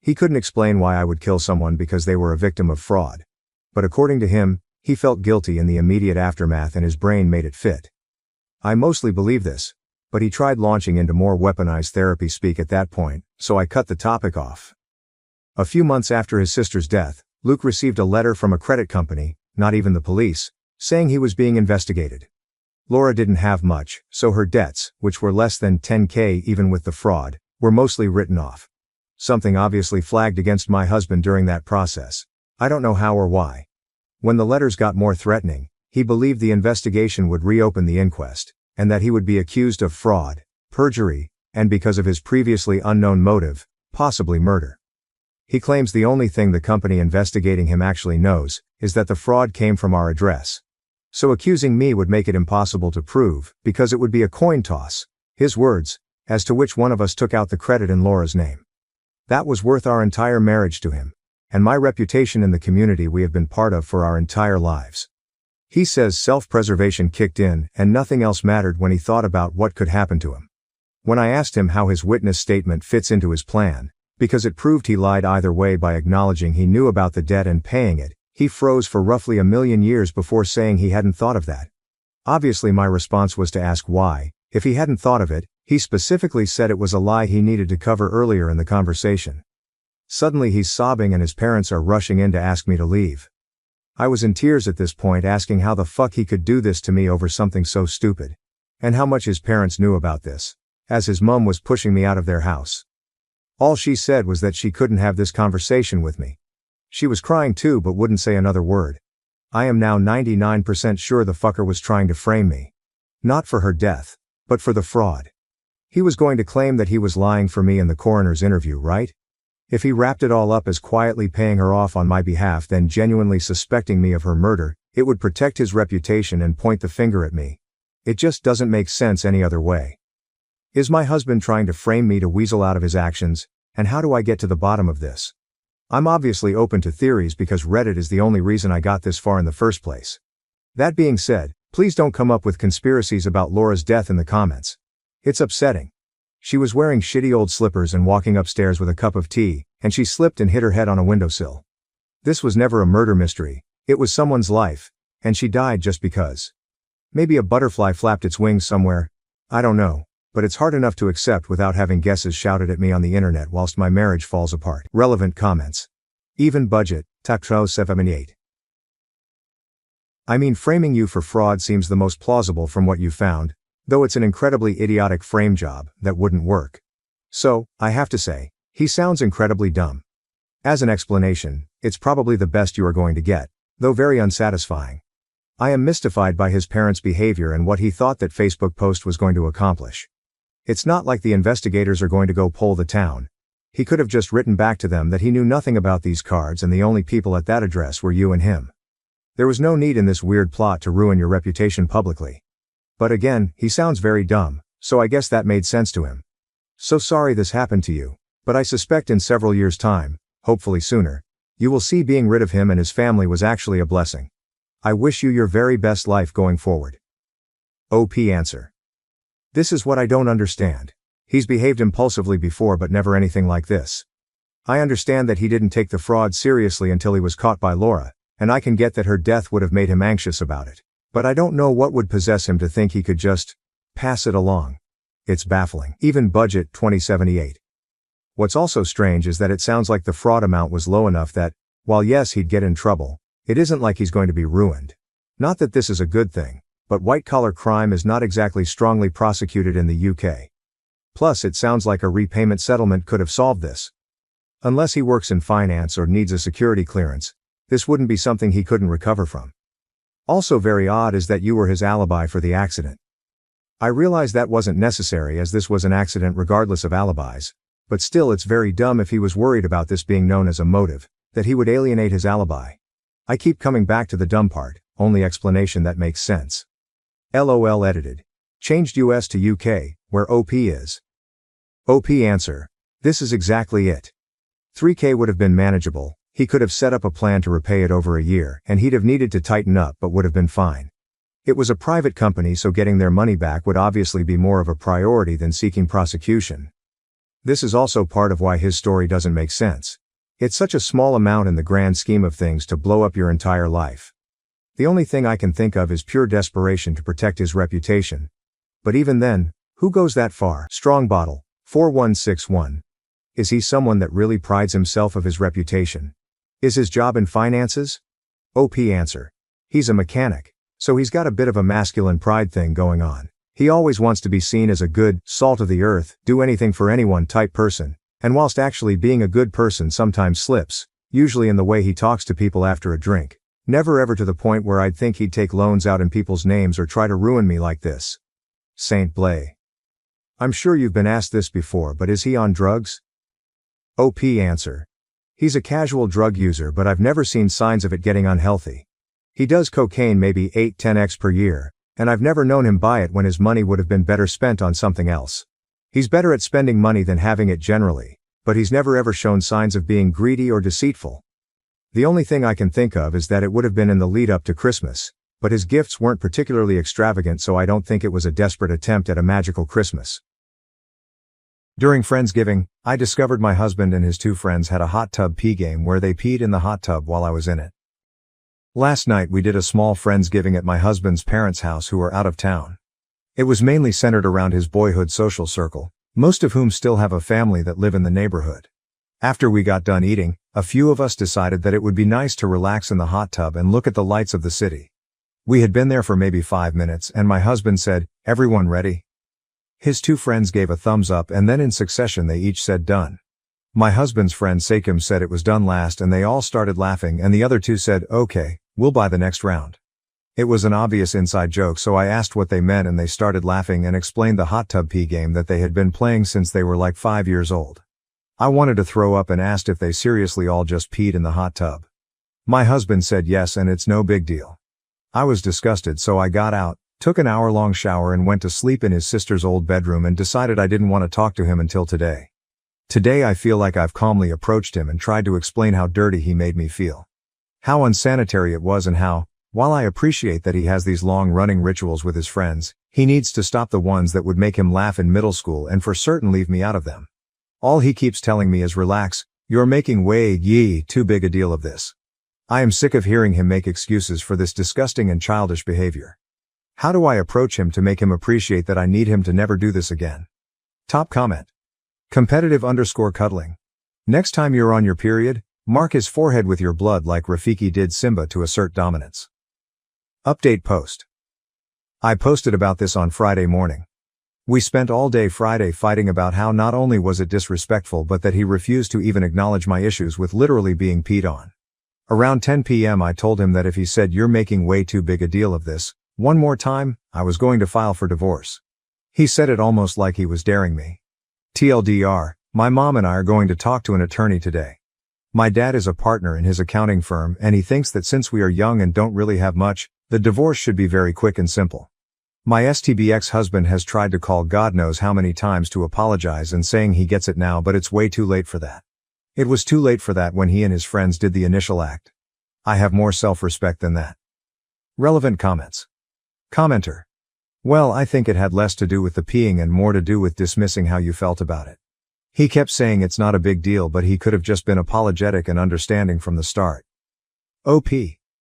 He couldn't explain why I would kill someone because they were a victim of fraud. But according to him, he felt guilty in the immediate aftermath and his brain made it fit. I mostly believe this, but he tried launching into more weaponized therapy speak at that point, so I cut the topic off. A few months after his sister's death, Luke received a letter from a credit company, not even the police, saying he was being investigated. Laura didn't have much, so her debts, which were less than $10,000 even with the fraud, were mostly written off. Something obviously flagged against my husband during that process. I don't know how or why. When the letters got more threatening, he believed the investigation would reopen the inquest, and that he would be accused of fraud, perjury, and because of his previously unknown motive, possibly murder. He claims the only thing the company investigating him actually knows is that the fraud came from our address. So accusing me would make it impossible to prove, because it would be a coin toss, his words, as to which one of us took out the credit in Laura's name. That was worth our entire marriage to him, and my reputation in the community we have been part of for our entire lives. He says self-preservation kicked in and nothing else mattered when he thought about what could happen to him. When I asked him how his witness statement fits into his plan, because it proved he lied either way by acknowledging he knew about the debt and paying it, he froze for roughly 1,000,000 years before saying he hadn't thought of that. Obviously my response was to ask why. If he hadn't thought of it, he specifically said it was a lie he needed to cover earlier in the conversation. Suddenly he's sobbing and his parents are rushing in to ask me to leave. I was in tears at this point, asking how the fuck he could do this to me over something so stupid. And how much his parents knew about this, as his mom was pushing me out of their house. All she said was that she couldn't have this conversation with me. She was crying too but wouldn't say another word. I am now 99% sure the fucker was trying to frame me. Not for her death, but for the fraud. He was going to claim that he was lying for me in the coroner's interview, right? If he wrapped it all up as quietly paying her off on my behalf than genuinely suspecting me of her murder, it would protect his reputation and point the finger at me. It just doesn't make sense any other way. Is my husband trying to frame me to weasel out of his actions, and how do I get to the bottom of this? I'm obviously open to theories because Reddit is the only reason I got this far in the first place. That being said, please don't come up with conspiracies about Laura's death in the comments. It's upsetting. She was wearing shitty old slippers and walking upstairs with a cup of tea, and she slipped and hit her head on a windowsill. This was never a murder mystery, it was someone's life, and she died just because. Maybe a butterfly flapped its wings somewhere, I don't know, but it's hard enough to accept without having guesses shouted at me on the internet whilst my marriage falls apart. Relevant comments. Even budget, Takro 78. I mean, framing you for fraud seems the most plausible from what you found, though it's an incredibly idiotic frame job that wouldn't work. So, I have to say, he sounds incredibly dumb. As an explanation, it's probably the best you are going to get, though very unsatisfying. I am mystified by his parents' behavior and what he thought that Facebook post was going to accomplish. It's not like the investigators are going to go poll the town. He could have just written back to them that he knew nothing about these cards and the only people at that address were you and him. There was no need in this weird plot to ruin your reputation publicly. But again, he sounds very dumb, so I guess that made sense to him. So sorry this happened to you, but I suspect in several years' time, hopefully sooner, you will see being rid of him and his family was actually a blessing. I wish you your very best life going forward. OP answer. This is what I don't understand. He's behaved impulsively before but never anything like this. I understand that he didn't take the fraud seriously until he was caught by Laura, and I can get that her death would have made him anxious about it. But I don't know what would possess him to think he could just pass it along. It's baffling. Even budget 2078. What's also strange is that it sounds like the fraud amount was low enough that, while yes he'd get in trouble, it isn't like he's going to be ruined. Not that this is a good thing, but white-collar crime is not exactly strongly prosecuted in the UK. Plus it sounds like a repayment settlement could have solved this. Unless he works in finance or needs a security clearance, this wouldn't be something he couldn't recover from. Also very odd is that you were his alibi for the accident. I realize that wasn't necessary as this was an accident regardless of alibis, but still it's very dumb if he was worried about this being known as a motive, that he would alienate his alibi. I keep coming back to the dumb part, only explanation that makes sense. LOL edited. Changed US to UK, where OP is. OP answer. This is exactly it. 3K would have been manageable. He could have set up a plan to repay it over a year, and he'd have needed to tighten up but would have been fine. It was a private company so getting their money back would obviously be more of a priority than seeking prosecution. This is also part of why his story doesn't make sense. It's such a small amount in the grand scheme of things to blow up your entire life. The only thing I can think of is pure desperation to protect his reputation. But even then, who goes that far? Strong Bottle, 4161. Is he someone that really prides himself of his reputation? Is his job in finances? OP answer. He's a mechanic, so he's got a bit of a masculine pride thing going on. He always wants to be seen as a good, salt of the earth, do anything for anyone type person, and whilst actually being a good person sometimes slips, usually in the way he talks to people after a drink. Never ever to the point where I'd think he'd take loans out in people's names or try to ruin me like this. Saint Blay. I'm sure you've been asked this before, but is he on drugs? OP answer. He's a casual drug user but I've never seen signs of it getting unhealthy. He does cocaine maybe 8-10x per year, and I've never known him buy it when his money would have been better spent on something else. He's better at spending money than having it generally, but he's never ever shown signs of being greedy or deceitful. The only thing I can think of is that it would have been in the lead up to Christmas, but his gifts weren't particularly extravagant so I don't think it was a desperate attempt at a magical Christmas. During Friendsgiving, I discovered my husband and his two friends had a hot tub pee game where they peed in the hot tub while I was in it. Last night we did a small Friendsgiving at my husband's parents' house who are out of town. It was mainly centered around his boyhood social circle, most of whom still have a family that live in the neighborhood. After we got done eating, a few of us decided that it would be nice to relax in the hot tub and look at the lights of the city. We had been there for maybe 5 minutes and my husband said, "Everyone ready?" His two friends gave a thumbs up and then in succession they each said done. My husband's friend Sakim said it was done last and they all started laughing and the other two said, okay, we'll buy the next round. It was an obvious inside joke, so I asked what they meant and they started laughing and explained the hot tub pee game that they had been playing since they were like 5 years old. I wanted to throw up and asked if they seriously all just peed in the hot tub. My husband said yes and it's no big deal. I was disgusted, so I got out, took an hour-long shower and went to sleep in his sister's old bedroom and decided I didn't want to talk to him until today. Today I feel like I've calmly approached him and tried to explain how dirty he made me feel. How unsanitary it was and how, while I appreciate that he has these long-running rituals with his friends, he needs to stop the ones that would make him laugh in middle school and for certain leave me out of them. All he keeps telling me is relax, you're making way too big a deal of this. I am sick of hearing him make excuses for this disgusting and childish behavior. How do I approach him to make him appreciate that I need him to never do this again? Top comment. Competitive_cuddling. Next time you're on your period, mark his forehead with your blood like Rafiki did Simba to assert dominance. Update post. I posted about this on Friday morning. We spent all day Friday fighting about how not only was it disrespectful but that he refused to even acknowledge my issues with literally being peed on. Around 10 p.m. I told him that if he said you're making way too big a deal of this one more time, I was going to file for divorce. He said it almost like he was daring me. TLDR, my mom and I are going to talk to an attorney today. My dad is a partner in his accounting firm and he thinks that since we are young and don't really have much, the divorce should be very quick and simple. My STB ex-husband has tried to call God knows how many times to apologize and saying he gets it now, but it's way too late for that. It was too late for that when he and his friends did the initial act. I have more self-respect than that. Relevant comments. Commenter. Well, I think it had less to do with the peeing and more to do with dismissing how you felt about it. He kept saying it's not a big deal, but he could have just been apologetic and understanding from the start. OP.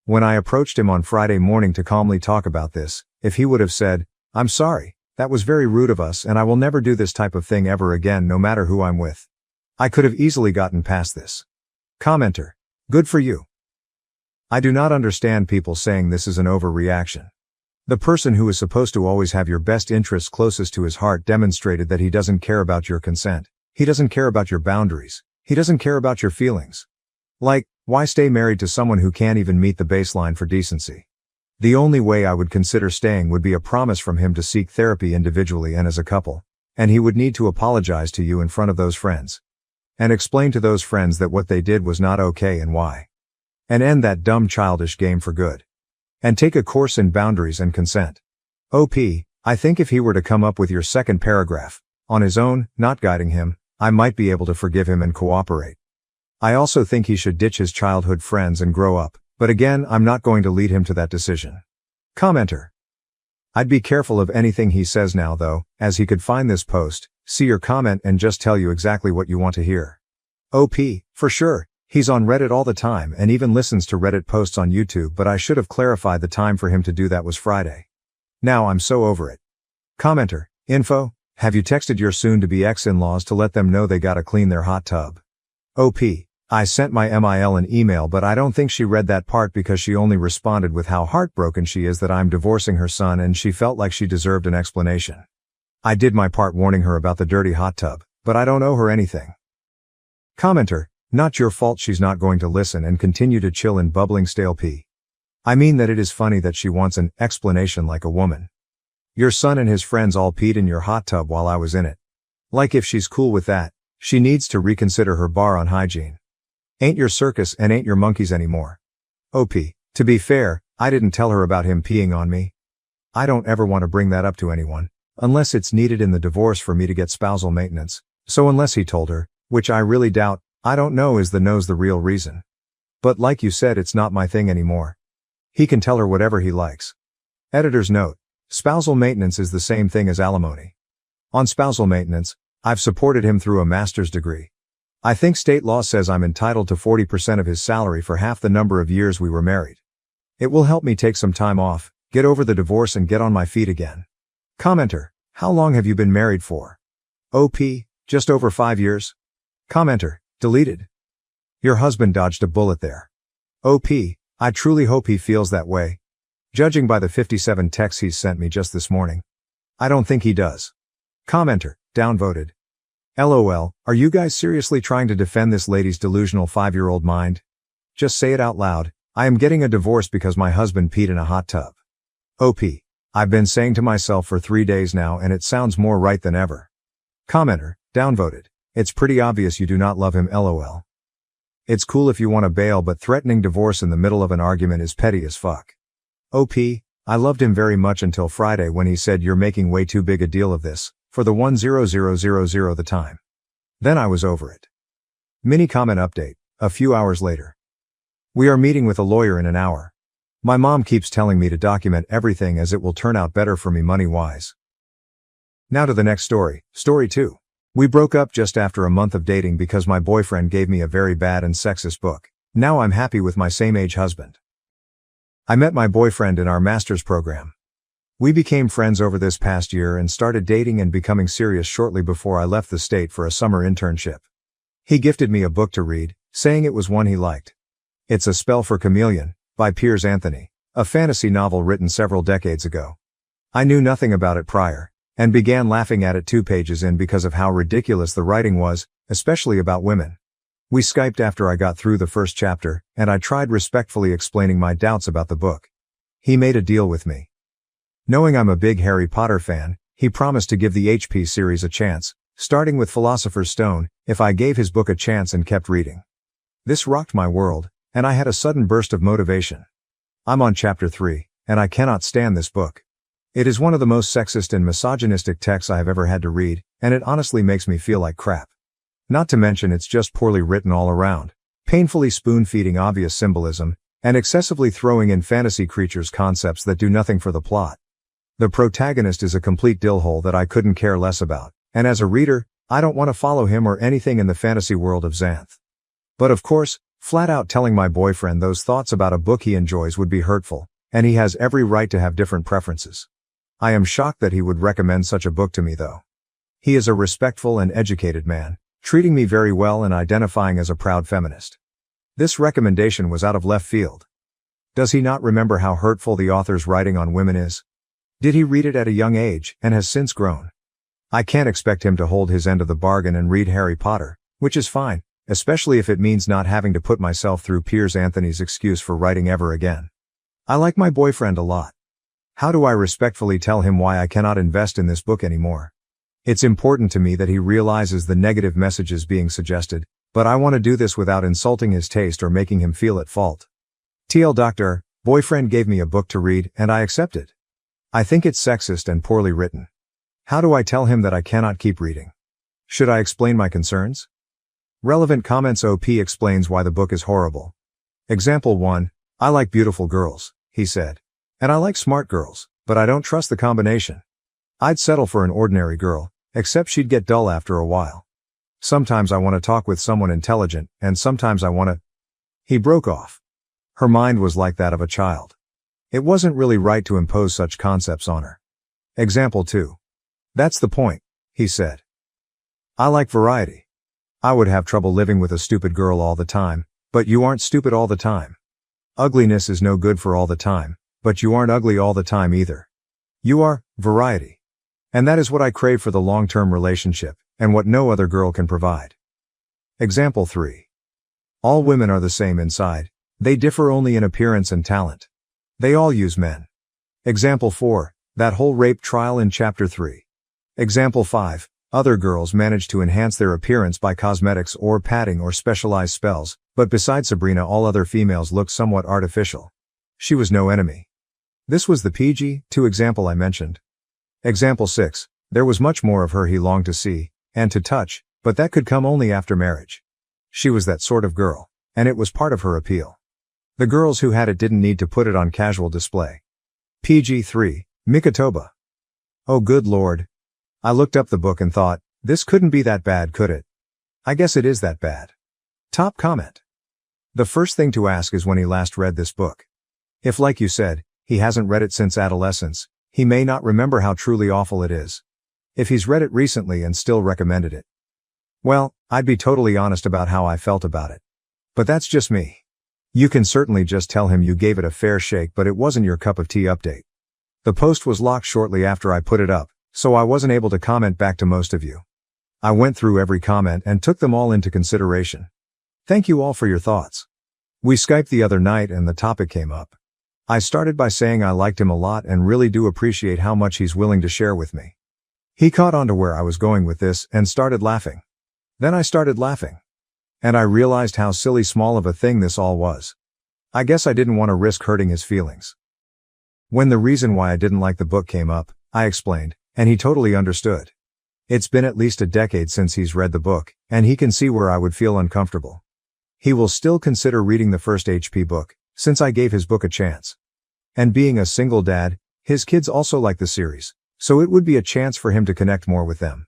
When I approached him on Friday morning to calmly talk about this, if he would have said, I'm sorry, that was very rude of us and I will never do this type of thing ever again no matter who I'm with, I could have easily gotten past this. Commenter. Good for you. I do not understand people saying this is an overreaction. The person who is supposed to always have your best interests closest to his heart demonstrated that he doesn't care about your consent. He doesn't care about your boundaries. He doesn't care about your feelings. Like, why stay married to someone who can't even meet the baseline for decency? The only way I would consider staying would be a promise from him to seek therapy individually and as a couple. And he would need to apologize to you in front of those friends. And explain to those friends that what they did was not okay and why. And end that dumb childish game for good. And take a course in boundaries and consent. OP, I think if he were to come up with your second paragraph, on his own, not guiding him, I might be able to forgive him and cooperate. I also think he should ditch his childhood friends and grow up, but again, I'm not going to lead him to that decision. Commenter. I'd be careful of anything he says now though, as he could find this post, see your comment and just tell you exactly what you want to hear. OP, for sure, he's on Reddit all the time and even listens to Reddit posts on YouTube, but I should have clarified the time for him to do that was Friday. Now I'm so over it. Commenter. Info, have you texted your soon-to-be ex-in-laws to let them know they gotta clean their hot tub? OP, I sent my MIL an email, but I don't think she read that part because she only responded with how heartbroken she is that I'm divorcing her son and she felt like she deserved an explanation. I did my part warning her about the dirty hot tub, but I don't owe her anything. Commenter, not your fault she's not going to listen and continue to chill in bubbling stale pee. I mean that it is funny that she wants an explanation like a woman. Your son and his friends all peed in your hot tub while I was in it. Like if she's cool with that, she needs to reconsider her bar on hygiene. Ain't your circus and ain't your monkeys anymore. OP, to be fair, I didn't tell her about him peeing on me. I don't ever want to bring that up to anyone, unless it's needed in the divorce for me to get spousal maintenance, so unless he told her, which I really doubt, I don't know is the real reason. But like you said, it's not my thing anymore. He can tell her whatever he likes. Editor's note, spousal maintenance is the same thing as alimony. On spousal maintenance, I've supported him through a master's degree. I think state law says I'm entitled to 40% of his salary for half the number of years we were married. It will help me take some time off, get over the divorce and get on my feet again. Commenter, how long have you been married for? OP, just over 5 years. Commenter, deleted. Your husband dodged a bullet there. OP, I truly hope he feels that way. Judging by the 57 texts he's sent me just this morning. I don't think he does. Commenter, downvoted. LOL, are you guys seriously trying to defend this lady's delusional 5-year-old mind? Just say it out loud. I am getting a divorce because my husband peed in a hot tub. OP. I've been saying to myself for 3 days now and it sounds more right than ever. Commenter, downvoted. It's pretty obvious you do not love him, LOL. It's cool if you want to bail, but threatening divorce in the middle of an argument is petty as fuck. OP. I loved him very much until Friday when he said you're making way too big a deal of this, for the 10000 the time. Then I was over it. Mini comment update, a few hours later. We are meeting with a lawyer in an hour. My mom keeps telling me to document everything as it will turn out better for me money-wise. Now to the next story, story 2. We broke up just after a month of dating because my boyfriend gave me a very bad and sexist book. Now I'm happy with my same-age husband. I met my boyfriend in our master's program. We became friends over this past year and started dating and becoming serious shortly before I left the state for a summer internship. He gifted me a book to read, saying it was one he liked. It's A Spell for Chameleon, by Piers Anthony, a fantasy novel written several decades ago. I knew nothing about it prior, and began laughing at it 2 pages in because of how ridiculous the writing was, especially about women. We Skyped after I got through the first chapter, and I tried respectfully explaining my doubts about the book. He made a deal with me. Knowing I'm a big Harry Potter fan, he promised to give the HP series a chance, starting with Philosopher's Stone, if I gave his book a chance and kept reading. This rocked my world, and I had a sudden burst of motivation. I'm on chapter 3, and I cannot stand this book. It is one of the most sexist and misogynistic texts I have ever had to read, and it honestly makes me feel like crap. Not to mention it's just poorly written all around, painfully spoon-feeding obvious symbolism, and excessively throwing in fantasy creatures concepts that do nothing for the plot. The protagonist is a complete dillhole that I couldn't care less about, and as a reader, I don't want to follow him or anything in the fantasy world of Xanth. But of course, flat out telling my boyfriend those thoughts about a book he enjoys would be hurtful, and he has every right to have different preferences. I am shocked that he would recommend such a book to me though. He is a respectful and educated man, treating me very well and identifying as a proud feminist. This recommendation was out of left field. Does he not remember how hurtful the author's writing on women is? Did he read it at a young age, and has since grown? I can't expect him to hold his end of the bargain and read Harry Potter, which is fine, especially if it means not having to put myself through Piers Anthony's excuse for writing ever again. I like my boyfriend a lot. How do I respectfully tell him why I cannot invest in this book anymore? It's important to me that he realizes the negative messages being suggested, but I want to do this without insulting his taste or making him feel at fault. TL Doctor, boyfriend gave me a book to read and I accepted. I think it's sexist and poorly written. How do I tell him that I cannot keep reading? Should I explain my concerns? Relevant comments. OP explains why the book is horrible. Example 1, I like beautiful girls, he said. And I like smart girls, but I don't trust the combination. I'd settle for an ordinary girl, except she'd get dull after a while. Sometimes I want to talk with someone intelligent, and sometimes I want to... He broke off. Her mind was like that of a child. It wasn't really right to impose such concepts on her. Example 2. That's the point, he said. I like variety. I would have trouble living with a stupid girl all the time, but you aren't stupid all the time. Ugliness is no good for all the time, but you aren't ugly all the time either. You are variety. And that is what I crave for the long-term relationship, and what no other girl can provide. Example 3. All women are the same inside, they differ only in appearance and talent. They all use men. Example 4, that whole rape trial in chapter 3. Example 5, other girls manage to enhance their appearance by cosmetics or padding or specialized spells, but besides Sabrina all other females look somewhat artificial. She was no enemy. This was the PG-2 example I mentioned. Example 6, there was much more of her he longed to see, and to touch, but that could come only after marriage. She was that sort of girl, and it was part of her appeal. The girls who had it didn't need to put it on casual display. PG-3, Mikatoba. Oh good lord. I looked up the book and thought, this couldn't be that bad, could it? I guess it is that bad. Top comment. The first thing to ask is when he last read this book. If, like you said, he hasn't read it since adolescence, he may not remember how truly awful it is. If he's read it recently and still recommended it, well, I'd be totally honest about how I felt about it. But that's just me. You can certainly just tell him you gave it a fair shake, but it wasn't your cup of tea. Update. The post was locked shortly after I put it up, so I wasn't able to comment back to most of you. I went through every comment and took them all into consideration. Thank you all for your thoughts. We Skyped the other night and the topic came up. I started by saying I liked him a lot and really do appreciate how much he's willing to share with me. He caught on to where I was going with this and started laughing. Then I started laughing. And I realized how silly small of a thing this all was. I guess I didn't want to risk hurting his feelings. When the reason why I didn't like the book came up, I explained, and he totally understood. It's been at least a decade since he's read the book, and he can see where I would feel uncomfortable. He will still consider reading the first HP book, since I gave his book a chance. And being a single dad, his kids also like the series, so it would be a chance for him to connect more with them.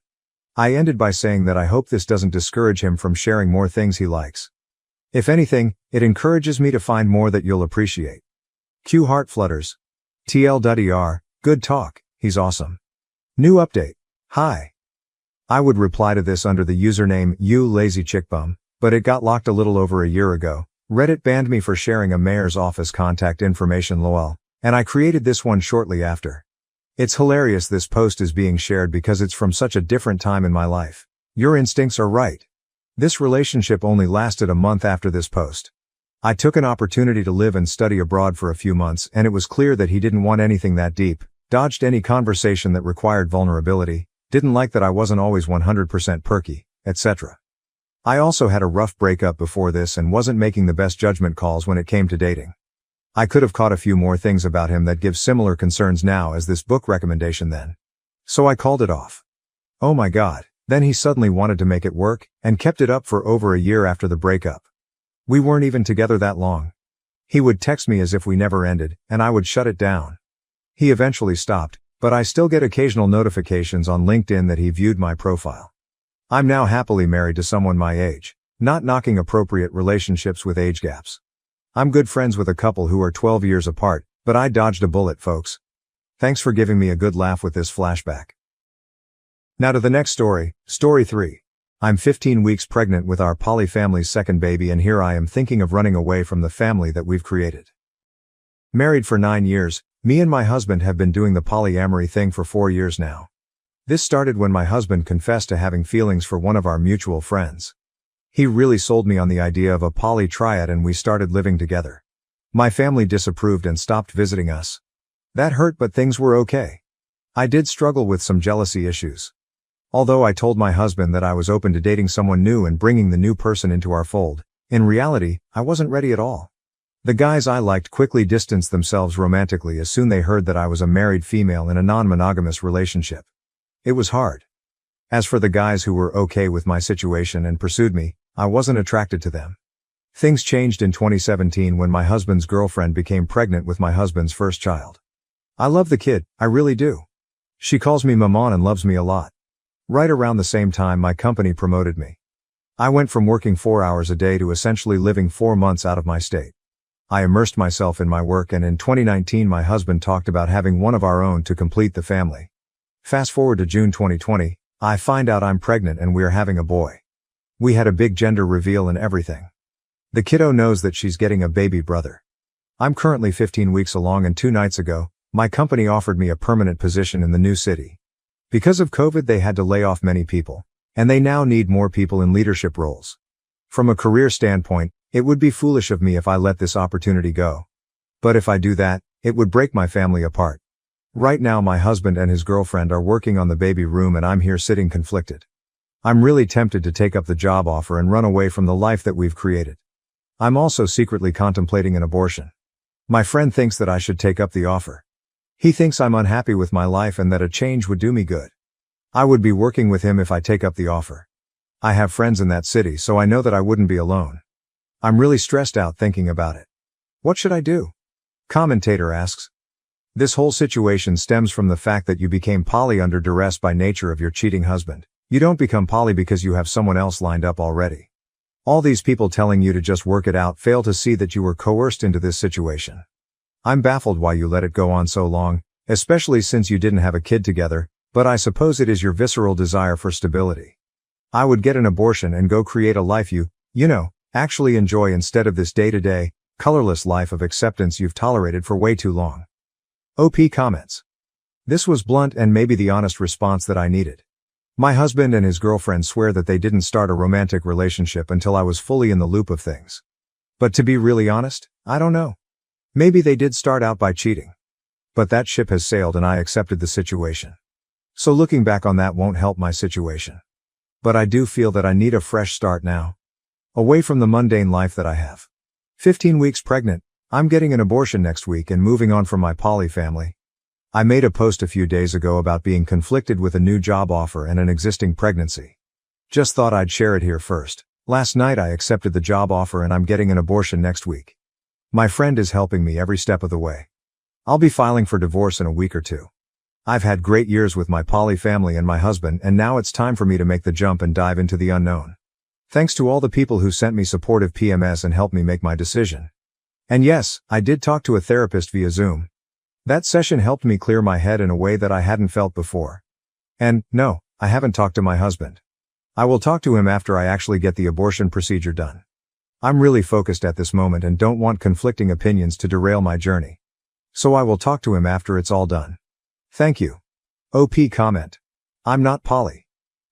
I ended by saying that I hope this doesn't discourage him from sharing more things he likes. If anything, it encourages me to find more that you'll appreciate. Q heart flutters. TL.er, good talk, he's awesome. New update. Hi. I would reply to this under the username you lazy chickbum, but it got locked a little over a year ago. Reddit banned me for sharing a mayor's office contact information lol, and I created this one shortly after. It's hilarious this post is being shared because it's from such a different time in my life. Your instincts are right. This relationship only lasted a month after this post. I took an opportunity to live and study abroad for a few months and it was clear that he didn't want anything that deep, dodged any conversation that required vulnerability, didn't like that I wasn't always 100% perky, etc. I also had a rough breakup before this and wasn't making the best judgment calls when it came to dating. I could have caught a few more things about him that give similar concerns now as this book recommendation then. So I called it off. Oh my god, then he suddenly wanted to make it work, and kept it up for over a year after the breakup. We weren't even together that long. He would text me as if we never ended, and I would shut it down. He eventually stopped, but I still get occasional notifications on LinkedIn that he viewed my profile. I'm now happily married to someone my age, not knocking appropriate relationships with age gaps. I'm good friends with a couple who are 12 years apart, but I dodged a bullet, folks. Thanks for giving me a good laugh with this flashback. Now to the next story, story 3. I'm 15 weeks pregnant with our poly family's second baby and here I am thinking of running away from the family that we've created. Married for 9 years, me and my husband have been doing the polyamory thing for 4 years now. This started when my husband confessed to having feelings for one of our mutual friends. He really sold me on the idea of a poly triad and we started living together. My family disapproved and stopped visiting us. That hurt, but things were okay. I did struggle with some jealousy issues. Although I told my husband that I was open to dating someone new and bringing the new person into our fold, in reality, I wasn't ready at all. The guys I liked quickly distanced themselves romantically as soon they heard that I was a married female in a non-monogamous relationship. It was hard. As for the guys who were okay with my situation and pursued me, I wasn't attracted to them. Things changed in 2017 when my husband's girlfriend became pregnant with my husband's first child. I love the kid, I really do. She calls me Maman and loves me a lot. Right around the same time my company promoted me. I went from working 4 hours a day to essentially living 4 months out of my state. I immersed myself in my work and in 2019 my husband talked about having one of our own to complete the family. Fast forward to June 2020, I find out I'm pregnant and we are having a boy. We had a big gender reveal and everything. The kiddo knows that she's getting a baby brother. I'm currently 15 weeks along and 2 nights ago, my company offered me a permanent position in the new city. Because of COVID they had to lay off many people, and they now need more people in leadership roles. From a career standpoint, it would be foolish of me if I let this opportunity go. But if I do that, it would break my family apart. Right now my husband and his girlfriend are working on the baby room and I'm here sitting conflicted. I'm really tempted to take up the job offer and run away from the life that we've created. I'm also secretly contemplating an abortion. My friend thinks that I should take up the offer. He thinks I'm unhappy with my life and that a change would do me good. I would be working with him if I take up the offer. I have friends in that city so I know that I wouldn't be alone. I'm really stressed out thinking about it. What should I do? Commentator asks. This whole situation stems from the fact that you became poly under duress by nature of your cheating husband. You don't become poly because you have someone else lined up already. All these people telling you to just work it out fail to see that you were coerced into this situation. I'm baffled why you let it go on so long, especially since you didn't have a kid together, but I suppose it is your visceral desire for stability. I would get an abortion and go create a life you know, actually enjoy instead of this day-to-day, colorless life of acceptance you've tolerated for way too long. OP comments. This was blunt and maybe the honest response that I needed. My husband and his girlfriend swear that they didn't start a romantic relationship until I was fully in the loop of things. But to be really honest, I don't know. Maybe they did start out by cheating. But that ship has sailed and I accepted the situation. So looking back on that won't help my situation. But I do feel that I need a fresh start now. Away from the mundane life that I have. 15 weeks pregnant, I'm getting an abortion next week and moving on from my poly family. I made a post a few days ago about being conflicted with a new job offer and an existing pregnancy. Just thought I'd share it here first. Last night I accepted the job offer and I'm getting an abortion next week. My friend is helping me every step of the way. I'll be filing for divorce in a week or two. I've had great years with my poly family and my husband, and now it's time for me to make the jump and dive into the unknown. Thanks to all the people who sent me supportive PMS and helped me make my decision. And yes, I did talk to a therapist via Zoom. That session helped me clear my head in a way that I hadn't felt before. And, no, I haven't talked to my husband. I will talk to him after I actually get the abortion procedure done. I'm really focused at this moment and don't want conflicting opinions to derail my journey. So I will talk to him after it's all done. Thank you. OP comment. I'm not poly.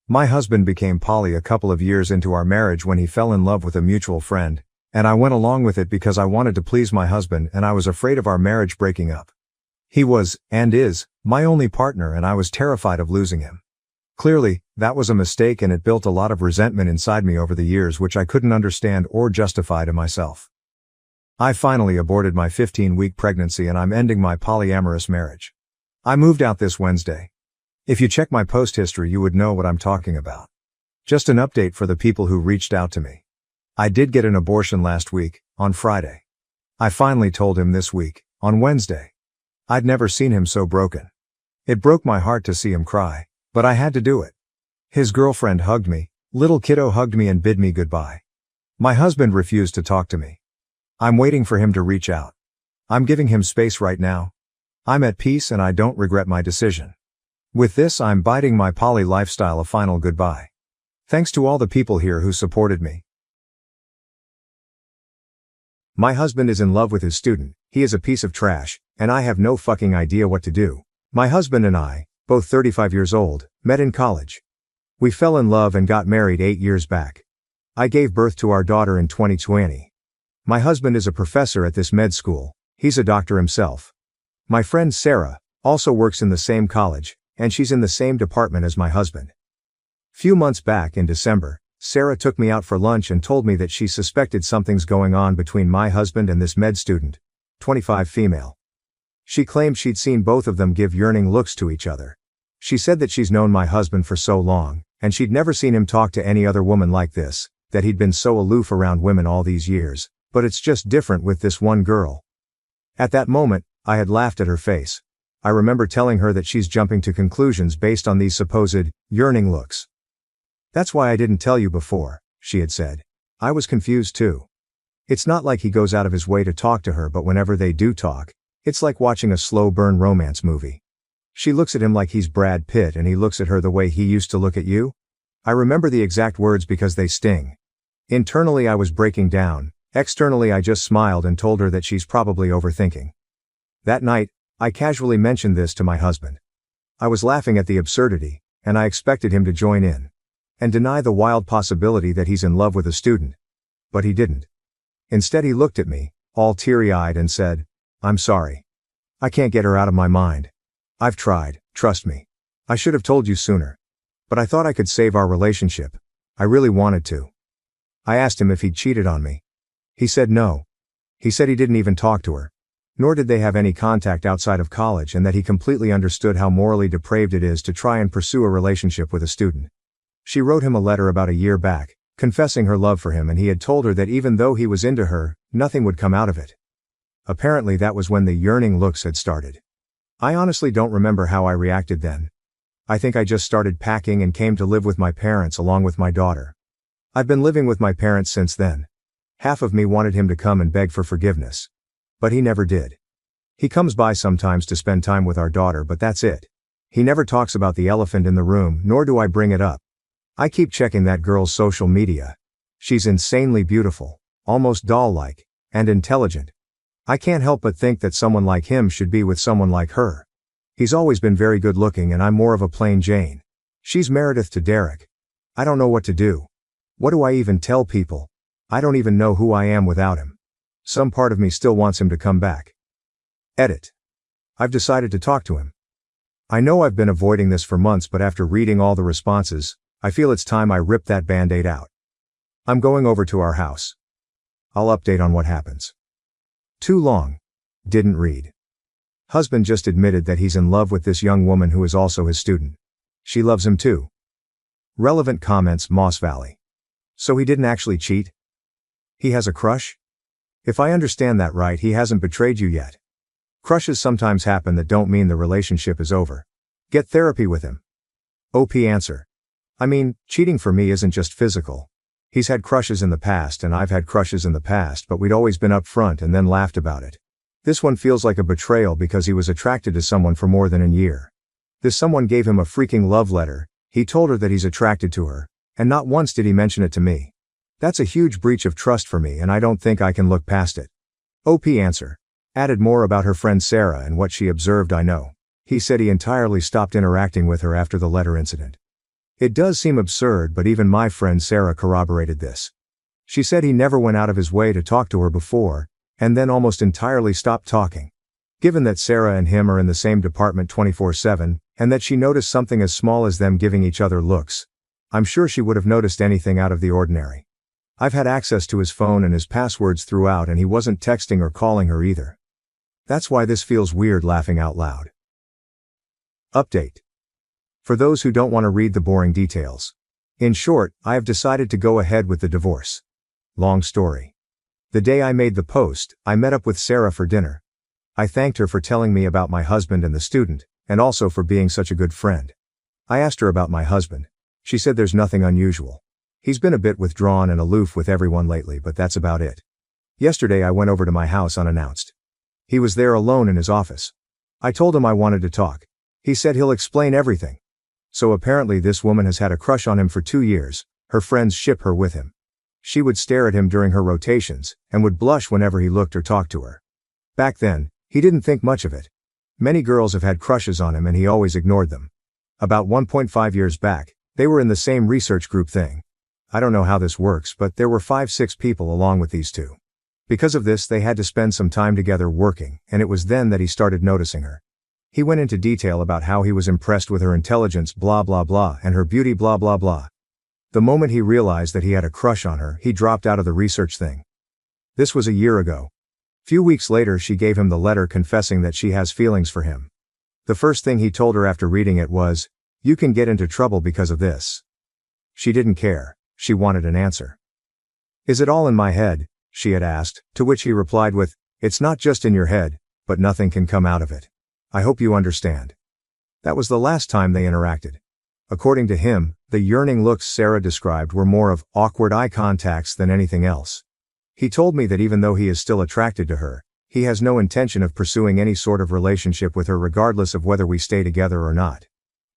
My husband became poly a couple of years into our marriage when he fell in love with a mutual friend, and I went along with it because I wanted to please my husband and I was afraid of our marriage breaking up. He was, and is, my only partner and I was terrified of losing him. Clearly, that was a mistake and it built a lot of resentment inside me over the years which I couldn't understand or justify to myself. I finally aborted my 15-week pregnancy and I'm ending my polyamorous marriage. I moved out this Wednesday. If you check my post history you would know what I'm talking about. Just an update for the people who reached out to me. I did get an abortion last week, on Friday. I finally told him this week, on Wednesday. I'd never seen him so broken. It broke my heart to see him cry, but I had to do it. His girlfriend hugged me, little kiddo hugged me and bid me goodbye. My husband refused to talk to me. I'm waiting for him to reach out. I'm giving him space right now. I'm at peace and I don't regret my decision. With this I'm bidding my poly lifestyle a final goodbye. Thanks to all the people here who supported me. My husband is in love with his student, he is a piece of trash, and I have no fucking idea what to do. My husband and I, both 35 years old, met in college. We fell in love and got married 8 years back. I gave birth to our daughter in 2020. My husband is a professor at this med school, he's a doctor himself. My friend Sarah also works in the same college, and she's in the same department as my husband. Few months back in December, Sarah took me out for lunch and told me that she suspected something's going on between my husband and this med student, 25 female. She claimed she'd seen both of them give yearning looks to each other. She said that she's known my husband for so long, and she'd never seen him talk to any other woman like this, that he'd been so aloof around women all these years, but it's just different with this one girl. At that moment, I had laughed at her face. I remember telling her that she's jumping to conclusions based on these supposed yearning looks. That's why I didn't tell you before, she had said. I was confused too. It's not like he goes out of his way to talk to her, but whenever they do talk, it's like watching a slow burn romance movie. She looks at him like he's Brad Pitt and he looks at her the way he used to look at you. I remember the exact words because they sting. Internally I was breaking down, externally I just smiled and told her that she's probably overthinking. That night, I casually mentioned this to my husband. I was laughing at the absurdity, and I expected him to join in and deny the wild possibility that he's in love with a student. But he didn't. Instead he looked at me, all teary-eyed and said, "I'm sorry. I can't get her out of my mind. I've tried, trust me. I should have told you sooner. But I thought I could save our relationship. I really wanted to." I asked him if he'd cheated on me. He said no. He said he didn't even talk to her. Nor did they have any contact outside of college, and that he completely understood how morally depraved it is to try and pursue a relationship with a student. She wrote him a letter about a year back, confessing her love for him, and he had told her that even though he was into her, nothing would come out of it. Apparently that was when the yearning looks had started. I honestly don't remember how I reacted then. I think I just started packing and came to live with my parents along with my daughter. I've been living with my parents since then. Half of me wanted him to come and beg for forgiveness. But he never did. He comes by sometimes to spend time with our daughter, but that's it. He never talks about the elephant in the room, nor do I bring it up. I keep checking that girl's social media. She's insanely beautiful, almost doll-like, and intelligent. I can't help but think that someone like him should be with someone like her. He's always been very good looking and I'm more of a plain Jane. She's Meredith to Derek. I don't know what to do. What do I even tell people? I don't even know who I am without him. Some part of me still wants him to come back. Edit. I've decided to talk to him. I know I've been avoiding this for months, but after reading all the responses, I feel it's time I rip that band-aid out. I'm going over to our house. I'll update on what happens. Too long. Didn't read. Husband just admitted that he's in love with this young woman who is also his student. She loves him too. Relevant comments, Moss Valley. So he didn't actually cheat? He has a crush? If I understand that right, he hasn't betrayed you yet. Crushes sometimes happen that don't mean the relationship is over. Get therapy with him. OP answer. I mean, cheating for me isn't just physical. He's had crushes in the past and I've had crushes in the past, but we'd always been upfront and then laughed about it. This one feels like a betrayal because he was attracted to someone for more than a year. This someone gave him a freaking love letter, he told her that he's attracted to her, and not once did he mention it to me. That's a huge breach of trust for me and I don't think I can look past it. OP answer. Added more about her friend Sarah and what she observed. I know. He said he entirely stopped interacting with her after the letter incident. It does seem absurd, but even my friend Sarah corroborated this. She said he never went out of his way to talk to her before, and then almost entirely stopped talking. Given that Sarah and him are in the same department 24/7, and that she noticed something as small as them giving each other looks, I'm sure she would have noticed anything out of the ordinary. I've had access to his phone and his passwords throughout, and he wasn't texting or calling her either. That's why this feels weird laughing out loud. Update. For those who don't want to read the boring details. In short, I have decided to go ahead with the divorce. Long story. The day I made the post, I met up with Sarah for dinner. I thanked her for telling me about my husband and the student, and also for being such a good friend. I asked her about my husband. She said there's nothing unusual. He's been a bit withdrawn and aloof with everyone lately, but that's about it. Yesterday I went over to my house unannounced. He was there alone in his office. I told him I wanted to talk. He said he'll explain everything. So apparently this woman has had a crush on him for 2 years, her friends ship her with him. She would stare at him during her rotations, and would blush whenever he looked or talked to her. Back then, he didn't think much of it. Many girls have had crushes on him and he always ignored them. About 1.5 years back, they were in the same research group thing. I don't know how this works, but there were 5-6 people along with these two. Because of this, they had to spend some time together working, and it was then that he started noticing her. He went into detail about how he was impressed with her intelligence blah blah blah and her beauty blah blah blah. The moment he realized that he had a crush on her, he dropped out of the research thing. This was a year ago. Few weeks later she gave him the letter confessing that she has feelings for him. The first thing he told her after reading it was, "You can get into trouble because of this." She didn't care, she wanted an answer. "Is it all in my head?" she had asked, to which he replied with, "It's not just in your head, but nothing can come out of it. I hope you understand." That was the last time they interacted. According to him, the yearning looks Sarah described were more of awkward eye contacts than anything else. He told me that even though he is still attracted to her, he has no intention of pursuing any sort of relationship with her regardless of whether we stay together or not.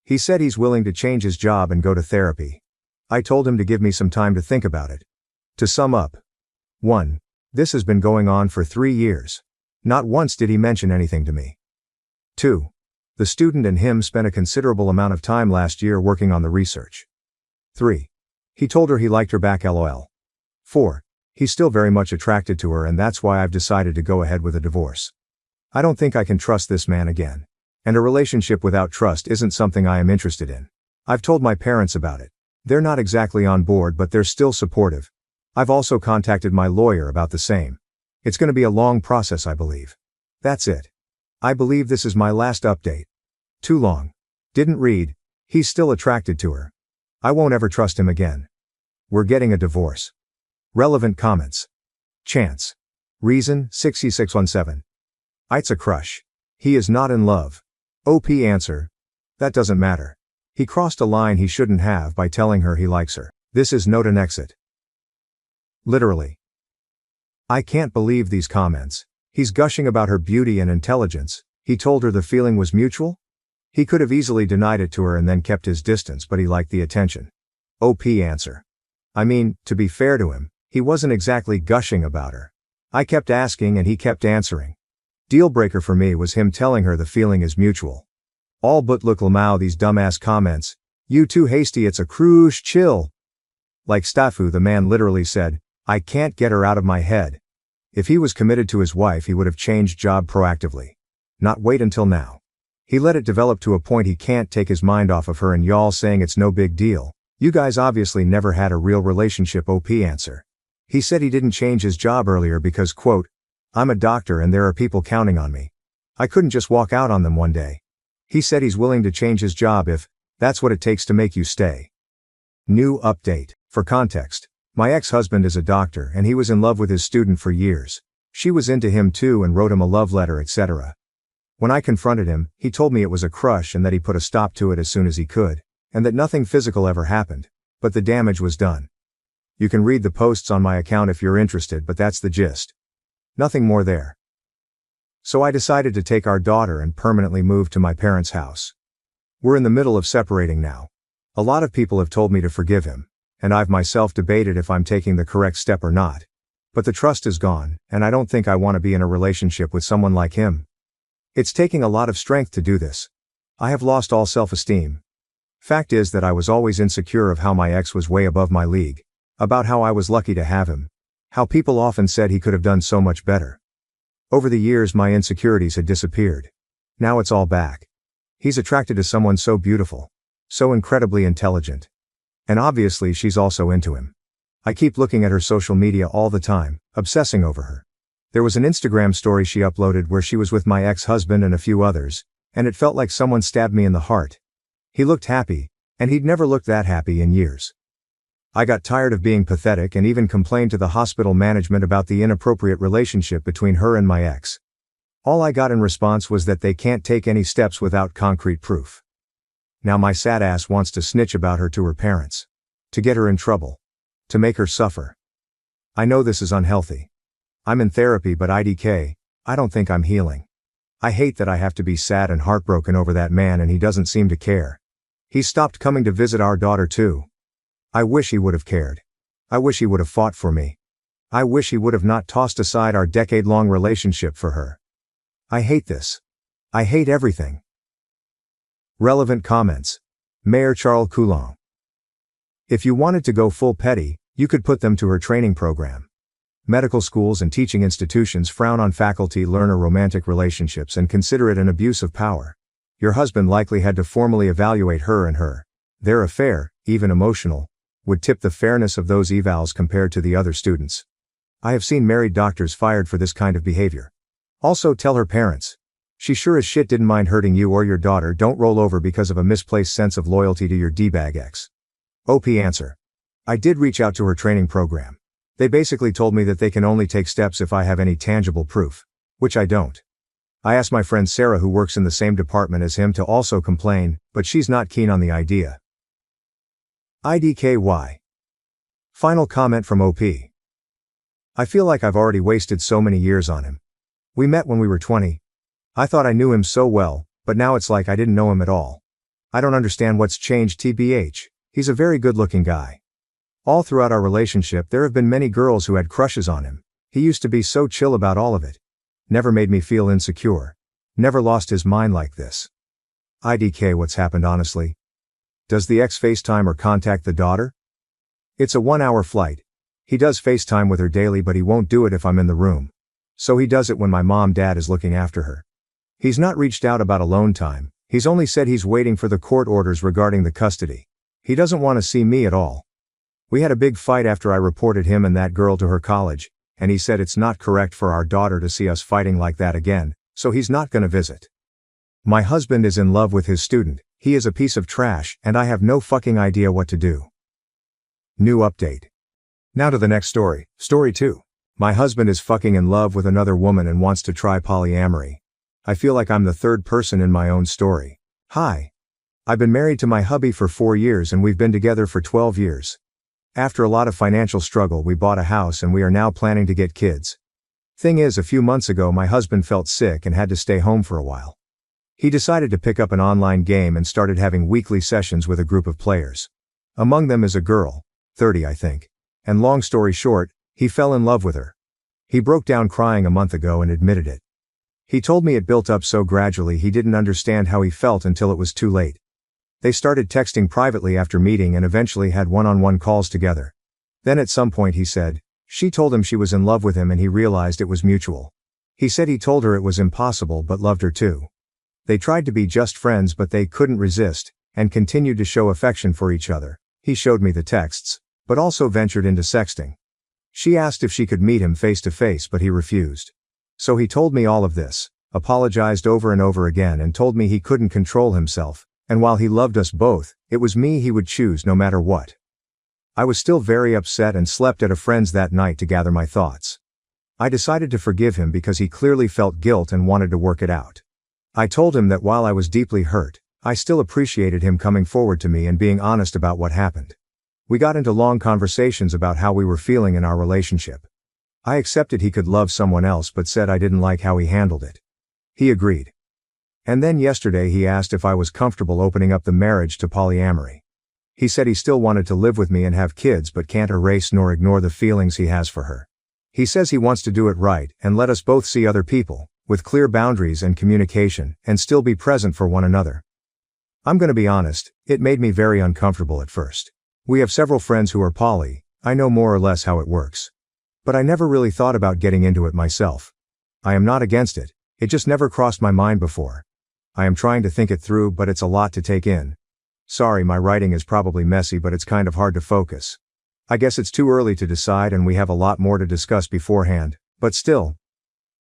He said he's willing to change his job and go to therapy. I told him to give me some time to think about it. To sum up. 1. This has been going on for 3 years. Not once did he mention anything to me. 2. The student and him spent a considerable amount of time last year working on the research. 3. He told her he liked her back lol. 4. He's still very much attracted to her, and that's why I've decided to go ahead with a divorce. I don't think I can trust this man again. And a relationship without trust isn't something I am interested in. I've told my parents about it. They're not exactly on board, but they're still supportive. I've also contacted my lawyer about the same. It's going to be a long process, I believe. That's it. I believe this is my last update. Too long. Didn't read. He's still attracted to her. I won't ever trust him again. We're getting a divorce. Relevant comments. Chance. Reason, 6617. It's a crush. He is not in love. OP answer. That doesn't matter. He crossed a line he shouldn't have by telling her he likes her. This is not an exit. Literally. I can't believe these comments. He's gushing about her beauty and intelligence. He told her the feeling was mutual? He could have easily denied it to her and then kept his distance, but he liked the attention. OP answer. I mean, to be fair to him, he wasn't exactly gushing about her. I kept asking and he kept answering. Deal breaker for me was him telling her the feeling is mutual. All but look Lamau these dumbass comments. You too hasty, it's a cruise, chill. Like Stafu, the man literally said, I can't get her out of my head. If he was committed to his wife, he would have changed job proactively. Not wait until now. He let it develop to a point he can't take his mind off of her, and y'all saying it's no big deal. You guys obviously never had a real relationship. OP answer. He said he didn't change his job earlier because, quote, I'm a doctor and there are people counting on me. I couldn't just walk out on them one day. He said he's willing to change his job if that's what it takes to make you stay. New update. For context, my ex-husband is a doctor and he was in love with his student for years. She was into him too and wrote him a love letter, etc. When I confronted him, he told me it was a crush and that he put a stop to it as soon as he could, and that nothing physical ever happened, but the damage was done. You can read the posts on my account if you're interested, but that's the gist. Nothing more there. So I decided to take our daughter and permanently move to my parents' house. We're in the middle of separating now. A lot of people have told me to forgive him, and I've myself debated if I'm taking the correct step or not. But the trust is gone, and I don't think I want to be in a relationship with someone like him. It's taking a lot of strength to do this. I have lost all self-esteem. Fact is that I was always insecure of how my ex was way above my league, about how I was lucky to have him, how people often said he could have done so much better. Over the years my insecurities had disappeared. Now it's all back. He's attracted to someone so beautiful, so incredibly intelligent. And obviously she's also into him. I keep looking at her social media all the time, obsessing over her. There was an Instagram story she uploaded where she was with my ex-husband and a few others, and it felt like someone stabbed me in the heart. He looked happy, and he'd never looked that happy in years. I got tired of being pathetic and even complained to the hospital management about the inappropriate relationship between her and my ex. All I got in response was that they can't take any steps without concrete proof. Now my sad ass wants to snitch about her to her parents. To get her in trouble. To make her suffer. I know this is unhealthy. I'm in therapy, but IDK, I don't think I'm healing. I hate that I have to be sad and heartbroken over that man and he doesn't seem to care. He's stopped coming to visit our daughter too. I wish he would have cared. I wish he would have fought for me. I wish he would have not tossed aside our decade-long relationship for her. I hate this. I hate everything. Relevant comments. Mayor Charles Coulon. If you wanted to go full petty, you could put them to her training program. Medical schools and teaching institutions frown on faculty-learner romantic relationships and consider it an abuse of power. Your husband likely had to formally evaluate her, and their affair, even emotional, would tip the fairness of those evals compared to the other students. I have seen married doctors fired for this kind of behavior. Also tell her parents. She sure as shit didn't mind hurting you or your daughter. Don't roll over because of a misplaced sense of loyalty to your D-bag ex. OP answer. I did reach out to her training program. They basically told me that they can only take steps if I have any tangible proof. Which I don't. I asked my friend Sarah, who works in the same department as him, to also complain, but she's not keen on the idea. IDKY. Final comment from OP. I feel like I've already wasted so many years on him. We met when we were 20. I thought I knew him so well, but now it's like I didn't know him at all. I don't understand what's changed. TBH. He's a very good-looking guy. All throughout our relationship there have been many girls who had crushes on him. He used to be so chill about all of it. Never made me feel insecure. Never lost his mind like this. IDK. What's happened honestly? Does the ex FaceTime or contact the daughter? It's a 1-hour flight. He does FaceTime with her daily, but he won't do it if I'm in the room. So he does it when my mom/dad is looking after her. He's not reached out about alone time. He's only said he's waiting for the court orders regarding the custody. He doesn't want to see me at all. We had a big fight after I reported him and that girl to her college, and he said it's not correct for our daughter to see us fighting like that again, so he's not gonna visit. My husband is in love with his student. He is a piece of trash, and I have no fucking idea what to do. New update. Now to the next story. Story 2. My husband is fucking in love with another woman and wants to try polyamory. I feel like I'm the third person in my own story. Hi. I've been married to my hubby for 4 years and we've been together for 12 years. After a lot of financial struggle, we bought a house and we are now planning to get kids. Thing is, a few months ago my husband felt sick and had to stay home for a while. He decided to pick up an online game and started having weekly sessions with a group of players. Among them is a girl, 30 I think. And long story short, he fell in love with her. He broke down crying a month ago and admitted it. He told me it built up so gradually he didn't understand how he felt until it was too late. They started texting privately after meeting and eventually had one-on-one calls together. Then at some point he said, she told him she was in love with him and he realized it was mutual. He said he told her it was impossible but loved her too. They tried to be just friends but they couldn't resist, and continued to show affection for each other. He showed me the texts, but also ventured into sexting. She asked if she could meet him face to face but he refused. So he told me all of this, apologized over and over again and told me he couldn't control himself, and while he loved us both, it was me he would choose no matter what. I was still very upset and slept at a friend's that night to gather my thoughts. I decided to forgive him because he clearly felt guilt and wanted to work it out. I told him that while I was deeply hurt, I still appreciated him coming forward to me and being honest about what happened. We got into long conversations about how we were feeling in our relationship. I accepted he could love someone else but said I didn't like how he handled it. He agreed. And then yesterday he asked if I was comfortable opening up the marriage to polyamory. He said he still wanted to live with me and have kids but can't erase nor ignore the feelings he has for her. He says he wants to do it right and let us both see other people, with clear boundaries and communication, and still be present for one another. I'm gonna be honest, it made me very uncomfortable at first. We have several friends who are poly, I know more or less how it works. But I never really thought about getting into it myself. I am not against it, it just never crossed my mind before. I am trying to think it through but it's a lot to take in. Sorry, my writing is probably messy but it's kind of hard to focus. I guess it's too early to decide and we have a lot more to discuss beforehand, but still.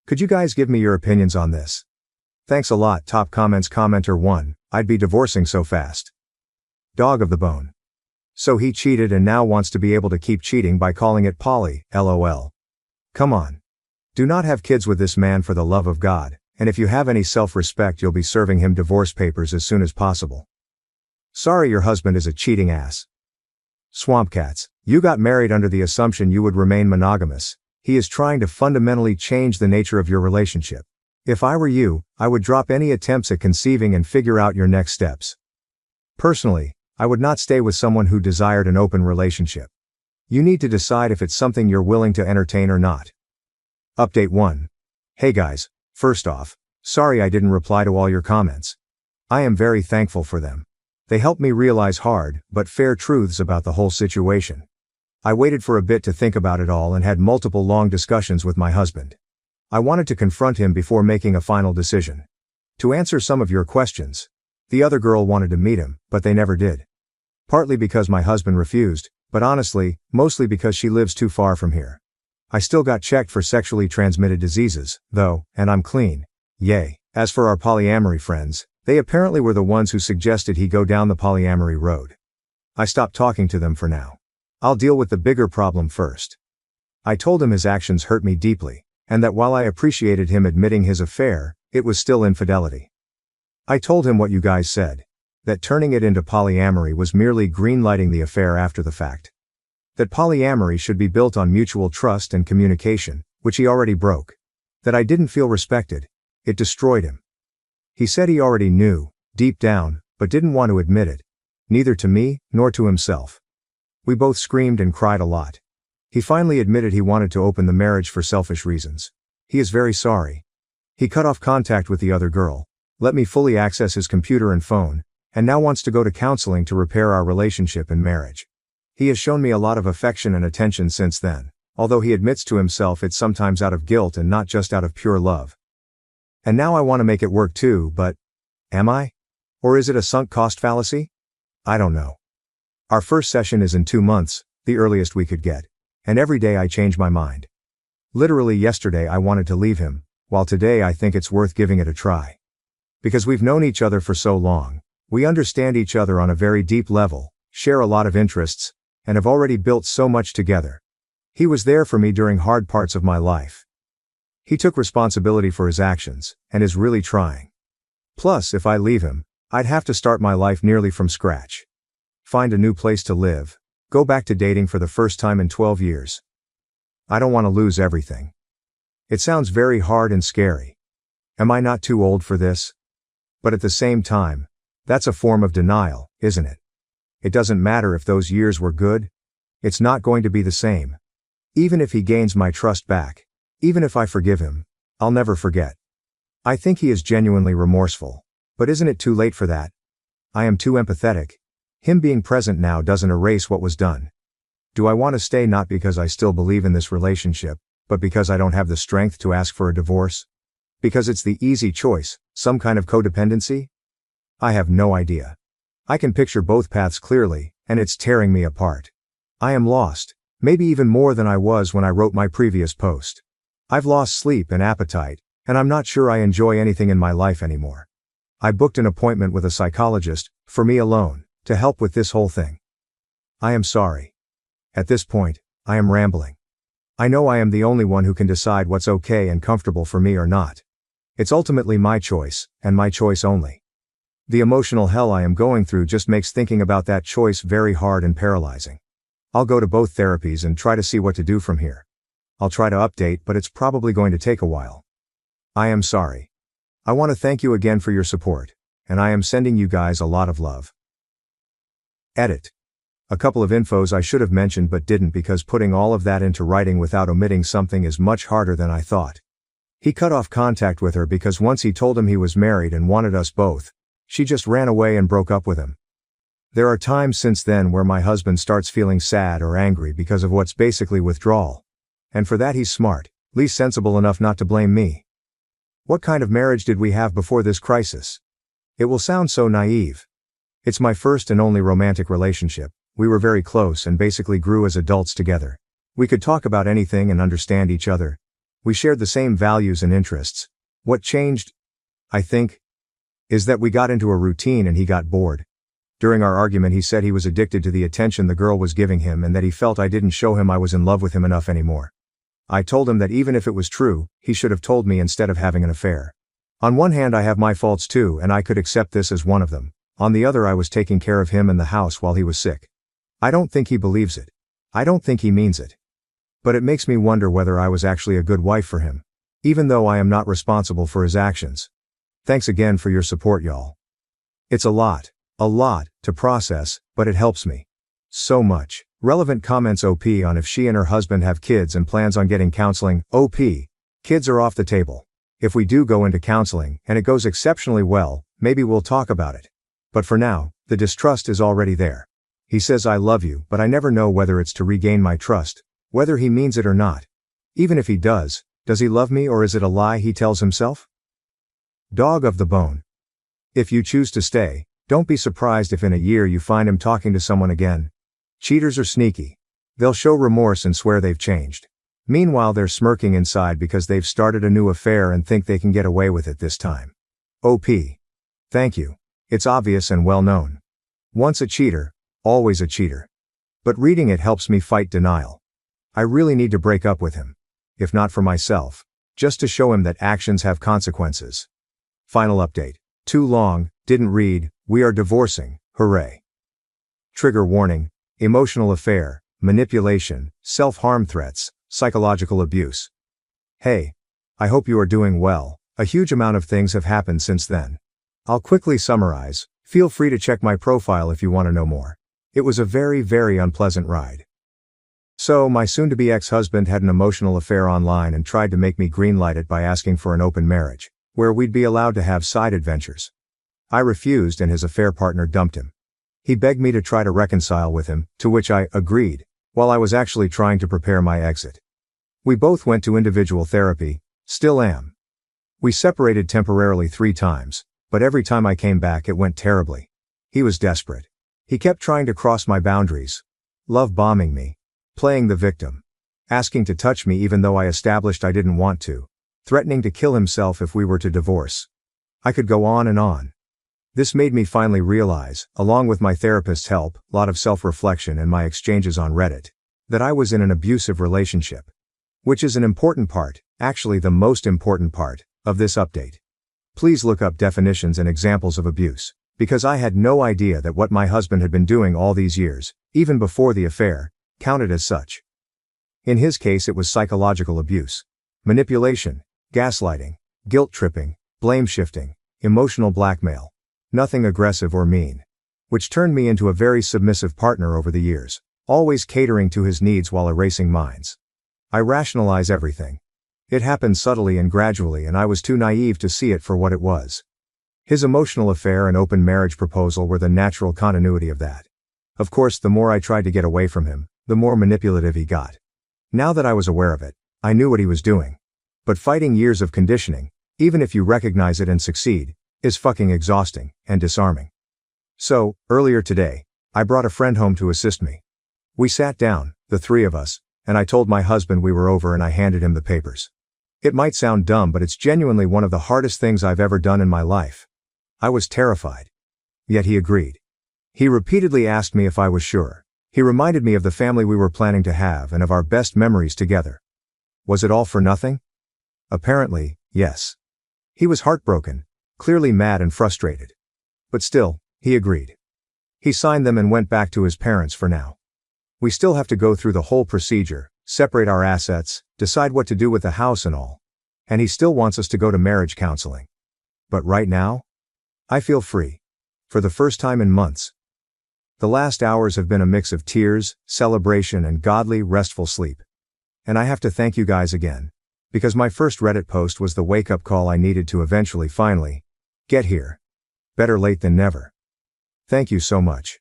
Could you guys give me your opinions on this? Thanks a lot. Top comments. Commenter 1, I'd be divorcing so fast. Dog of the bone. So he cheated and now wants to be able to keep cheating by calling it poly, lol. Come on. Do not have kids with this man for the love of God, and if you have any self-respect you'll be serving him divorce papers as soon as possible. Sorry your husband is a cheating ass. Swamp cats, you got married under the assumption you would remain monogamous. He is trying to fundamentally change the nature of your relationship. If I were you, I would drop any attempts at conceiving and figure out your next steps. Personally, I would not stay with someone who desired an open relationship. You need to decide if it's something you're willing to entertain or not. Update 1. Hey guys, first off, sorry I didn't reply to all your comments. I am very thankful for them. They helped me realize hard, but fair truths about the whole situation. I waited for a bit to think about it all and had multiple long discussions with my husband. I wanted to confront him before making a final decision. To answer some of your questions, the other girl wanted to meet him, but they never did. Partly because my husband refused, but honestly, mostly because she lives too far from here. I still got checked for sexually transmitted diseases, though, and I'm clean. Yay. As for our polyamory friends, they apparently were the ones who suggested he go down the polyamory road. I stopped talking to them for now. I'll deal with the bigger problem first. I told him his actions hurt me deeply, and that while I appreciated him admitting his affair, it was still infidelity. I told him what you guys said, that turning it into polyamory was merely greenlighting the affair after the fact. That polyamory should be built on mutual trust and communication, which he already broke. That I didn't feel respected. It destroyed him. He said he already knew, deep down, but didn't want to admit it. Neither to me, nor to himself. We both screamed and cried a lot. He finally admitted he wanted to open the marriage for selfish reasons. He is very sorry. He cut off contact with the other girl, let me fully access his computer and phone, and now wants to go to counseling to repair our relationship and marriage. He has shown me a lot of affection and attention since then, although he admits to himself it's sometimes out of guilt and not just out of pure love. And now I want to make it work too, but am I? Or is it a sunk cost fallacy? I don't know. Our first session is in 2 months, the earliest we could get, and every day I change my mind. Literally yesterday I wanted to leave him, while today I think it's worth giving it a try. Because we've known each other for so long, we understand each other on a very deep level, share a lot of interests, and have already built so much together. He was there for me during hard parts of my life. He took responsibility for his actions, and is really trying. Plus, if I leave him, I'd have to start my life nearly from scratch. Find a new place to live, go back to dating for the first time in 12 years. I don't want to lose everything. It sounds very hard and scary. Am I not too old for this? But at the same time, that's a form of denial, isn't it? It doesn't matter if those years were good. It's not going to be the same. Even if he gains my trust back, even if I forgive him, I'll never forget. I think he is genuinely remorseful. But isn't it too late for that? I am too empathetic. Him being present now doesn't erase what was done. Do I want to stay not because I still believe in this relationship, but because I don't have the strength to ask for a divorce? Because it's the easy choice, some kind of codependency? I have no idea. I can picture both paths clearly, and it's tearing me apart. I am lost, maybe even more than I was when I wrote my previous post. I've lost sleep and appetite, and I'm not sure I enjoy anything in my life anymore. I booked an appointment with a psychologist, for me alone, to help with this whole thing. I am sorry. At this point, I am rambling. I know I am the only one who can decide what's okay and comfortable for me or not. It's ultimately my choice, and my choice only. The emotional hell I am going through just makes thinking about that choice very hard and paralyzing. I'll go to both therapies and try to see what to do from here. I'll try to update, but it's probably going to take a while. I am sorry. I want to thank you again for your support, and I am sending you guys a lot of love. Edit. A couple of infos I should have mentioned but didn't because putting all of that into writing without omitting something is much harder than I thought. He cut off contact with her because once he told him he was married and wanted us both, she just ran away and broke up with him. There are times since then where my husband starts feeling sad or angry because of what's basically withdrawal. And for that he's smart, at least sensible enough not to blame me. What kind of marriage did we have before this crisis? It will sound so naive. It's my first and only romantic relationship. We were very close and basically grew as adults together. We could talk about anything and understand each other. We shared the same values and interests. What changed, I think, is that we got into a routine and he got bored. During our argument he said he was addicted to the attention the girl was giving him and that he felt I didn't show him I was in love with him enough anymore. I told him that even if it was true, he should have told me instead of having an affair. On one hand I have my faults too and I could accept this as one of them. On the other I was taking care of him and the house while he was sick. I don't think he believes it. I don't think he means it. But it makes me wonder whether I was actually a good wife for him. Even though I am not responsible for his actions. Thanks again for your support, y'all. It's a lot to process, but it helps me. So much. Relevant comments OP on if she and her husband have kids and plans on getting counseling. OP. Kids are off the table. If we do go into counseling, and it goes exceptionally well, maybe we'll talk about it. But for now, the distrust is already there. He says I love you, but I never know whether it's to regain my trust, whether he means it or not. Even if he does he love me or is it a lie he tells himself? Dog of the bone. If you choose to stay, don't be surprised if in a year you find him talking to someone again. Cheaters are sneaky. They'll show remorse and swear they've changed. Meanwhile they're smirking inside because they've started a new affair and think they can get away with it this time. OP. Thank you. It's obvious and well known. Once a cheater, always a cheater. But reading it helps me fight denial. I really need to break up with him. If not for myself, just to show him that actions have consequences. Final update. Too long, didn't read, we are divorcing, hooray. Trigger warning, emotional affair, manipulation, self-harm threats, psychological abuse. Hey, I hope you are doing well. A huge amount of things have happened since then. I'll quickly summarize. Feel free to check my profile if you want to know more. It was a very, very unpleasant ride. So, my soon-to-be ex-husband had an emotional affair online and tried to make me greenlight it by asking for an open marriage, where we'd be allowed to have side adventures. I refused and his affair partner dumped him. He begged me to try to reconcile with him, to which I agreed, while I was actually trying to prepare my exit. We both went to individual therapy, still am. We separated temporarily 3 times, but every time I came back it went terribly. He was desperate. He kept trying to cross my boundaries. Love bombing me. Playing the victim. Asking to touch me even though I established I didn't want to. Threatening to kill himself if we were to divorce. I could go on and on. This made me finally realize, along with my therapist's help, lot of self-reflection and my exchanges on Reddit, that I was in an abusive relationship. Which is an important part, actually the most important part, of this update. Please look up definitions and examples of abuse, because I had no idea that what my husband had been doing all these years, even before the affair, counted as such. In his case it was psychological abuse, manipulation, gaslighting, guilt-tripping, blame-shifting, emotional blackmail. Nothing aggressive or mean. Which turned me into a very submissive partner over the years, always catering to his needs while erasing mine. I rationalize everything. It happened subtly and gradually and I was too naive to see it for what it was. His emotional affair and open marriage proposal were the natural continuity of that. Of course, the more I tried to get away from him, the more manipulative he got. Now that I was aware of it, I knew what he was doing. But fighting years of conditioning, even if you recognize it and succeed, is fucking exhausting and disarming. So, earlier today, I brought a friend home to assist me. We sat down, the three of us, and I told my husband we were over and I handed him the papers. It might sound dumb, but it's genuinely one of the hardest things I've ever done in my life. I was terrified. Yet he agreed. He repeatedly asked me if I was sure. He reminded me of the family we were planning to have and of our best memories together. Was it all for nothing? Apparently, yes. He was heartbroken, clearly mad and frustrated. But still, he agreed. He signed them and went back to his parents for now. We still have to go through the whole procedure, separate our assets, decide what to do with the house and all. And he still wants us to go to marriage counseling. But right now, I feel free. For the first time in months. The last hours have been a mix of tears, celebration, and godly, restful sleep. And I have to thank you guys again. Because my first Reddit post was the wake-up call I needed to eventually finally get here. Better late than never. Thank you so much.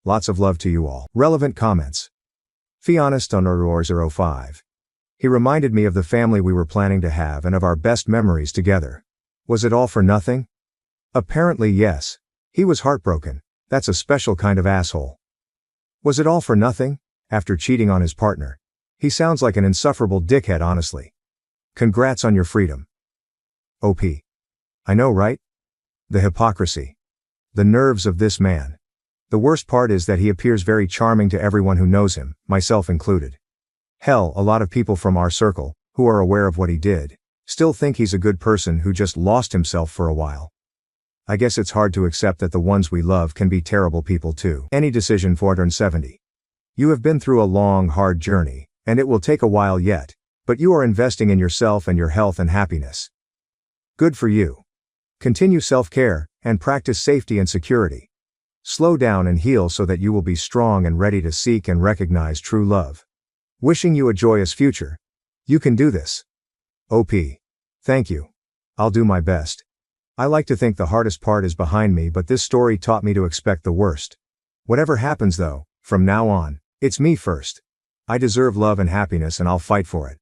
Lots of love to you all. Relevant comments. Fianist_05. He reminded me of the family we were planning to have and of our best memories together. Was it all for nothing? Apparently yes. He was heartbroken. That's a special kind of asshole. Was it all for nothing? After cheating on his partner. He sounds like an insufferable dickhead, honestly. Congrats on your freedom. OP. I know, right? The hypocrisy. The nerves of this man. The worst part is that he appears very charming to everyone who knows him, myself included. Hell, a lot of people from our circle, who are aware of what he did, still think he's a good person who just lost himself for a while. I guess it's hard to accept that the ones we love can be terrible people too. Any decision 470. You have been through a long, hard journey, and it will take a while yet, but you are investing in yourself and your health and happiness. Good for you. Continue self-care, and practice safety and security. Slow down and heal so that you will be strong and ready to seek and recognize true love. Wishing you a joyous future. You can do this. OP. Thank you. I'll do my best. I like to think the hardest part is behind me, but this story taught me to expect the worst. Whatever happens though, from now on, it's me first. I deserve love and happiness and I'll fight for it.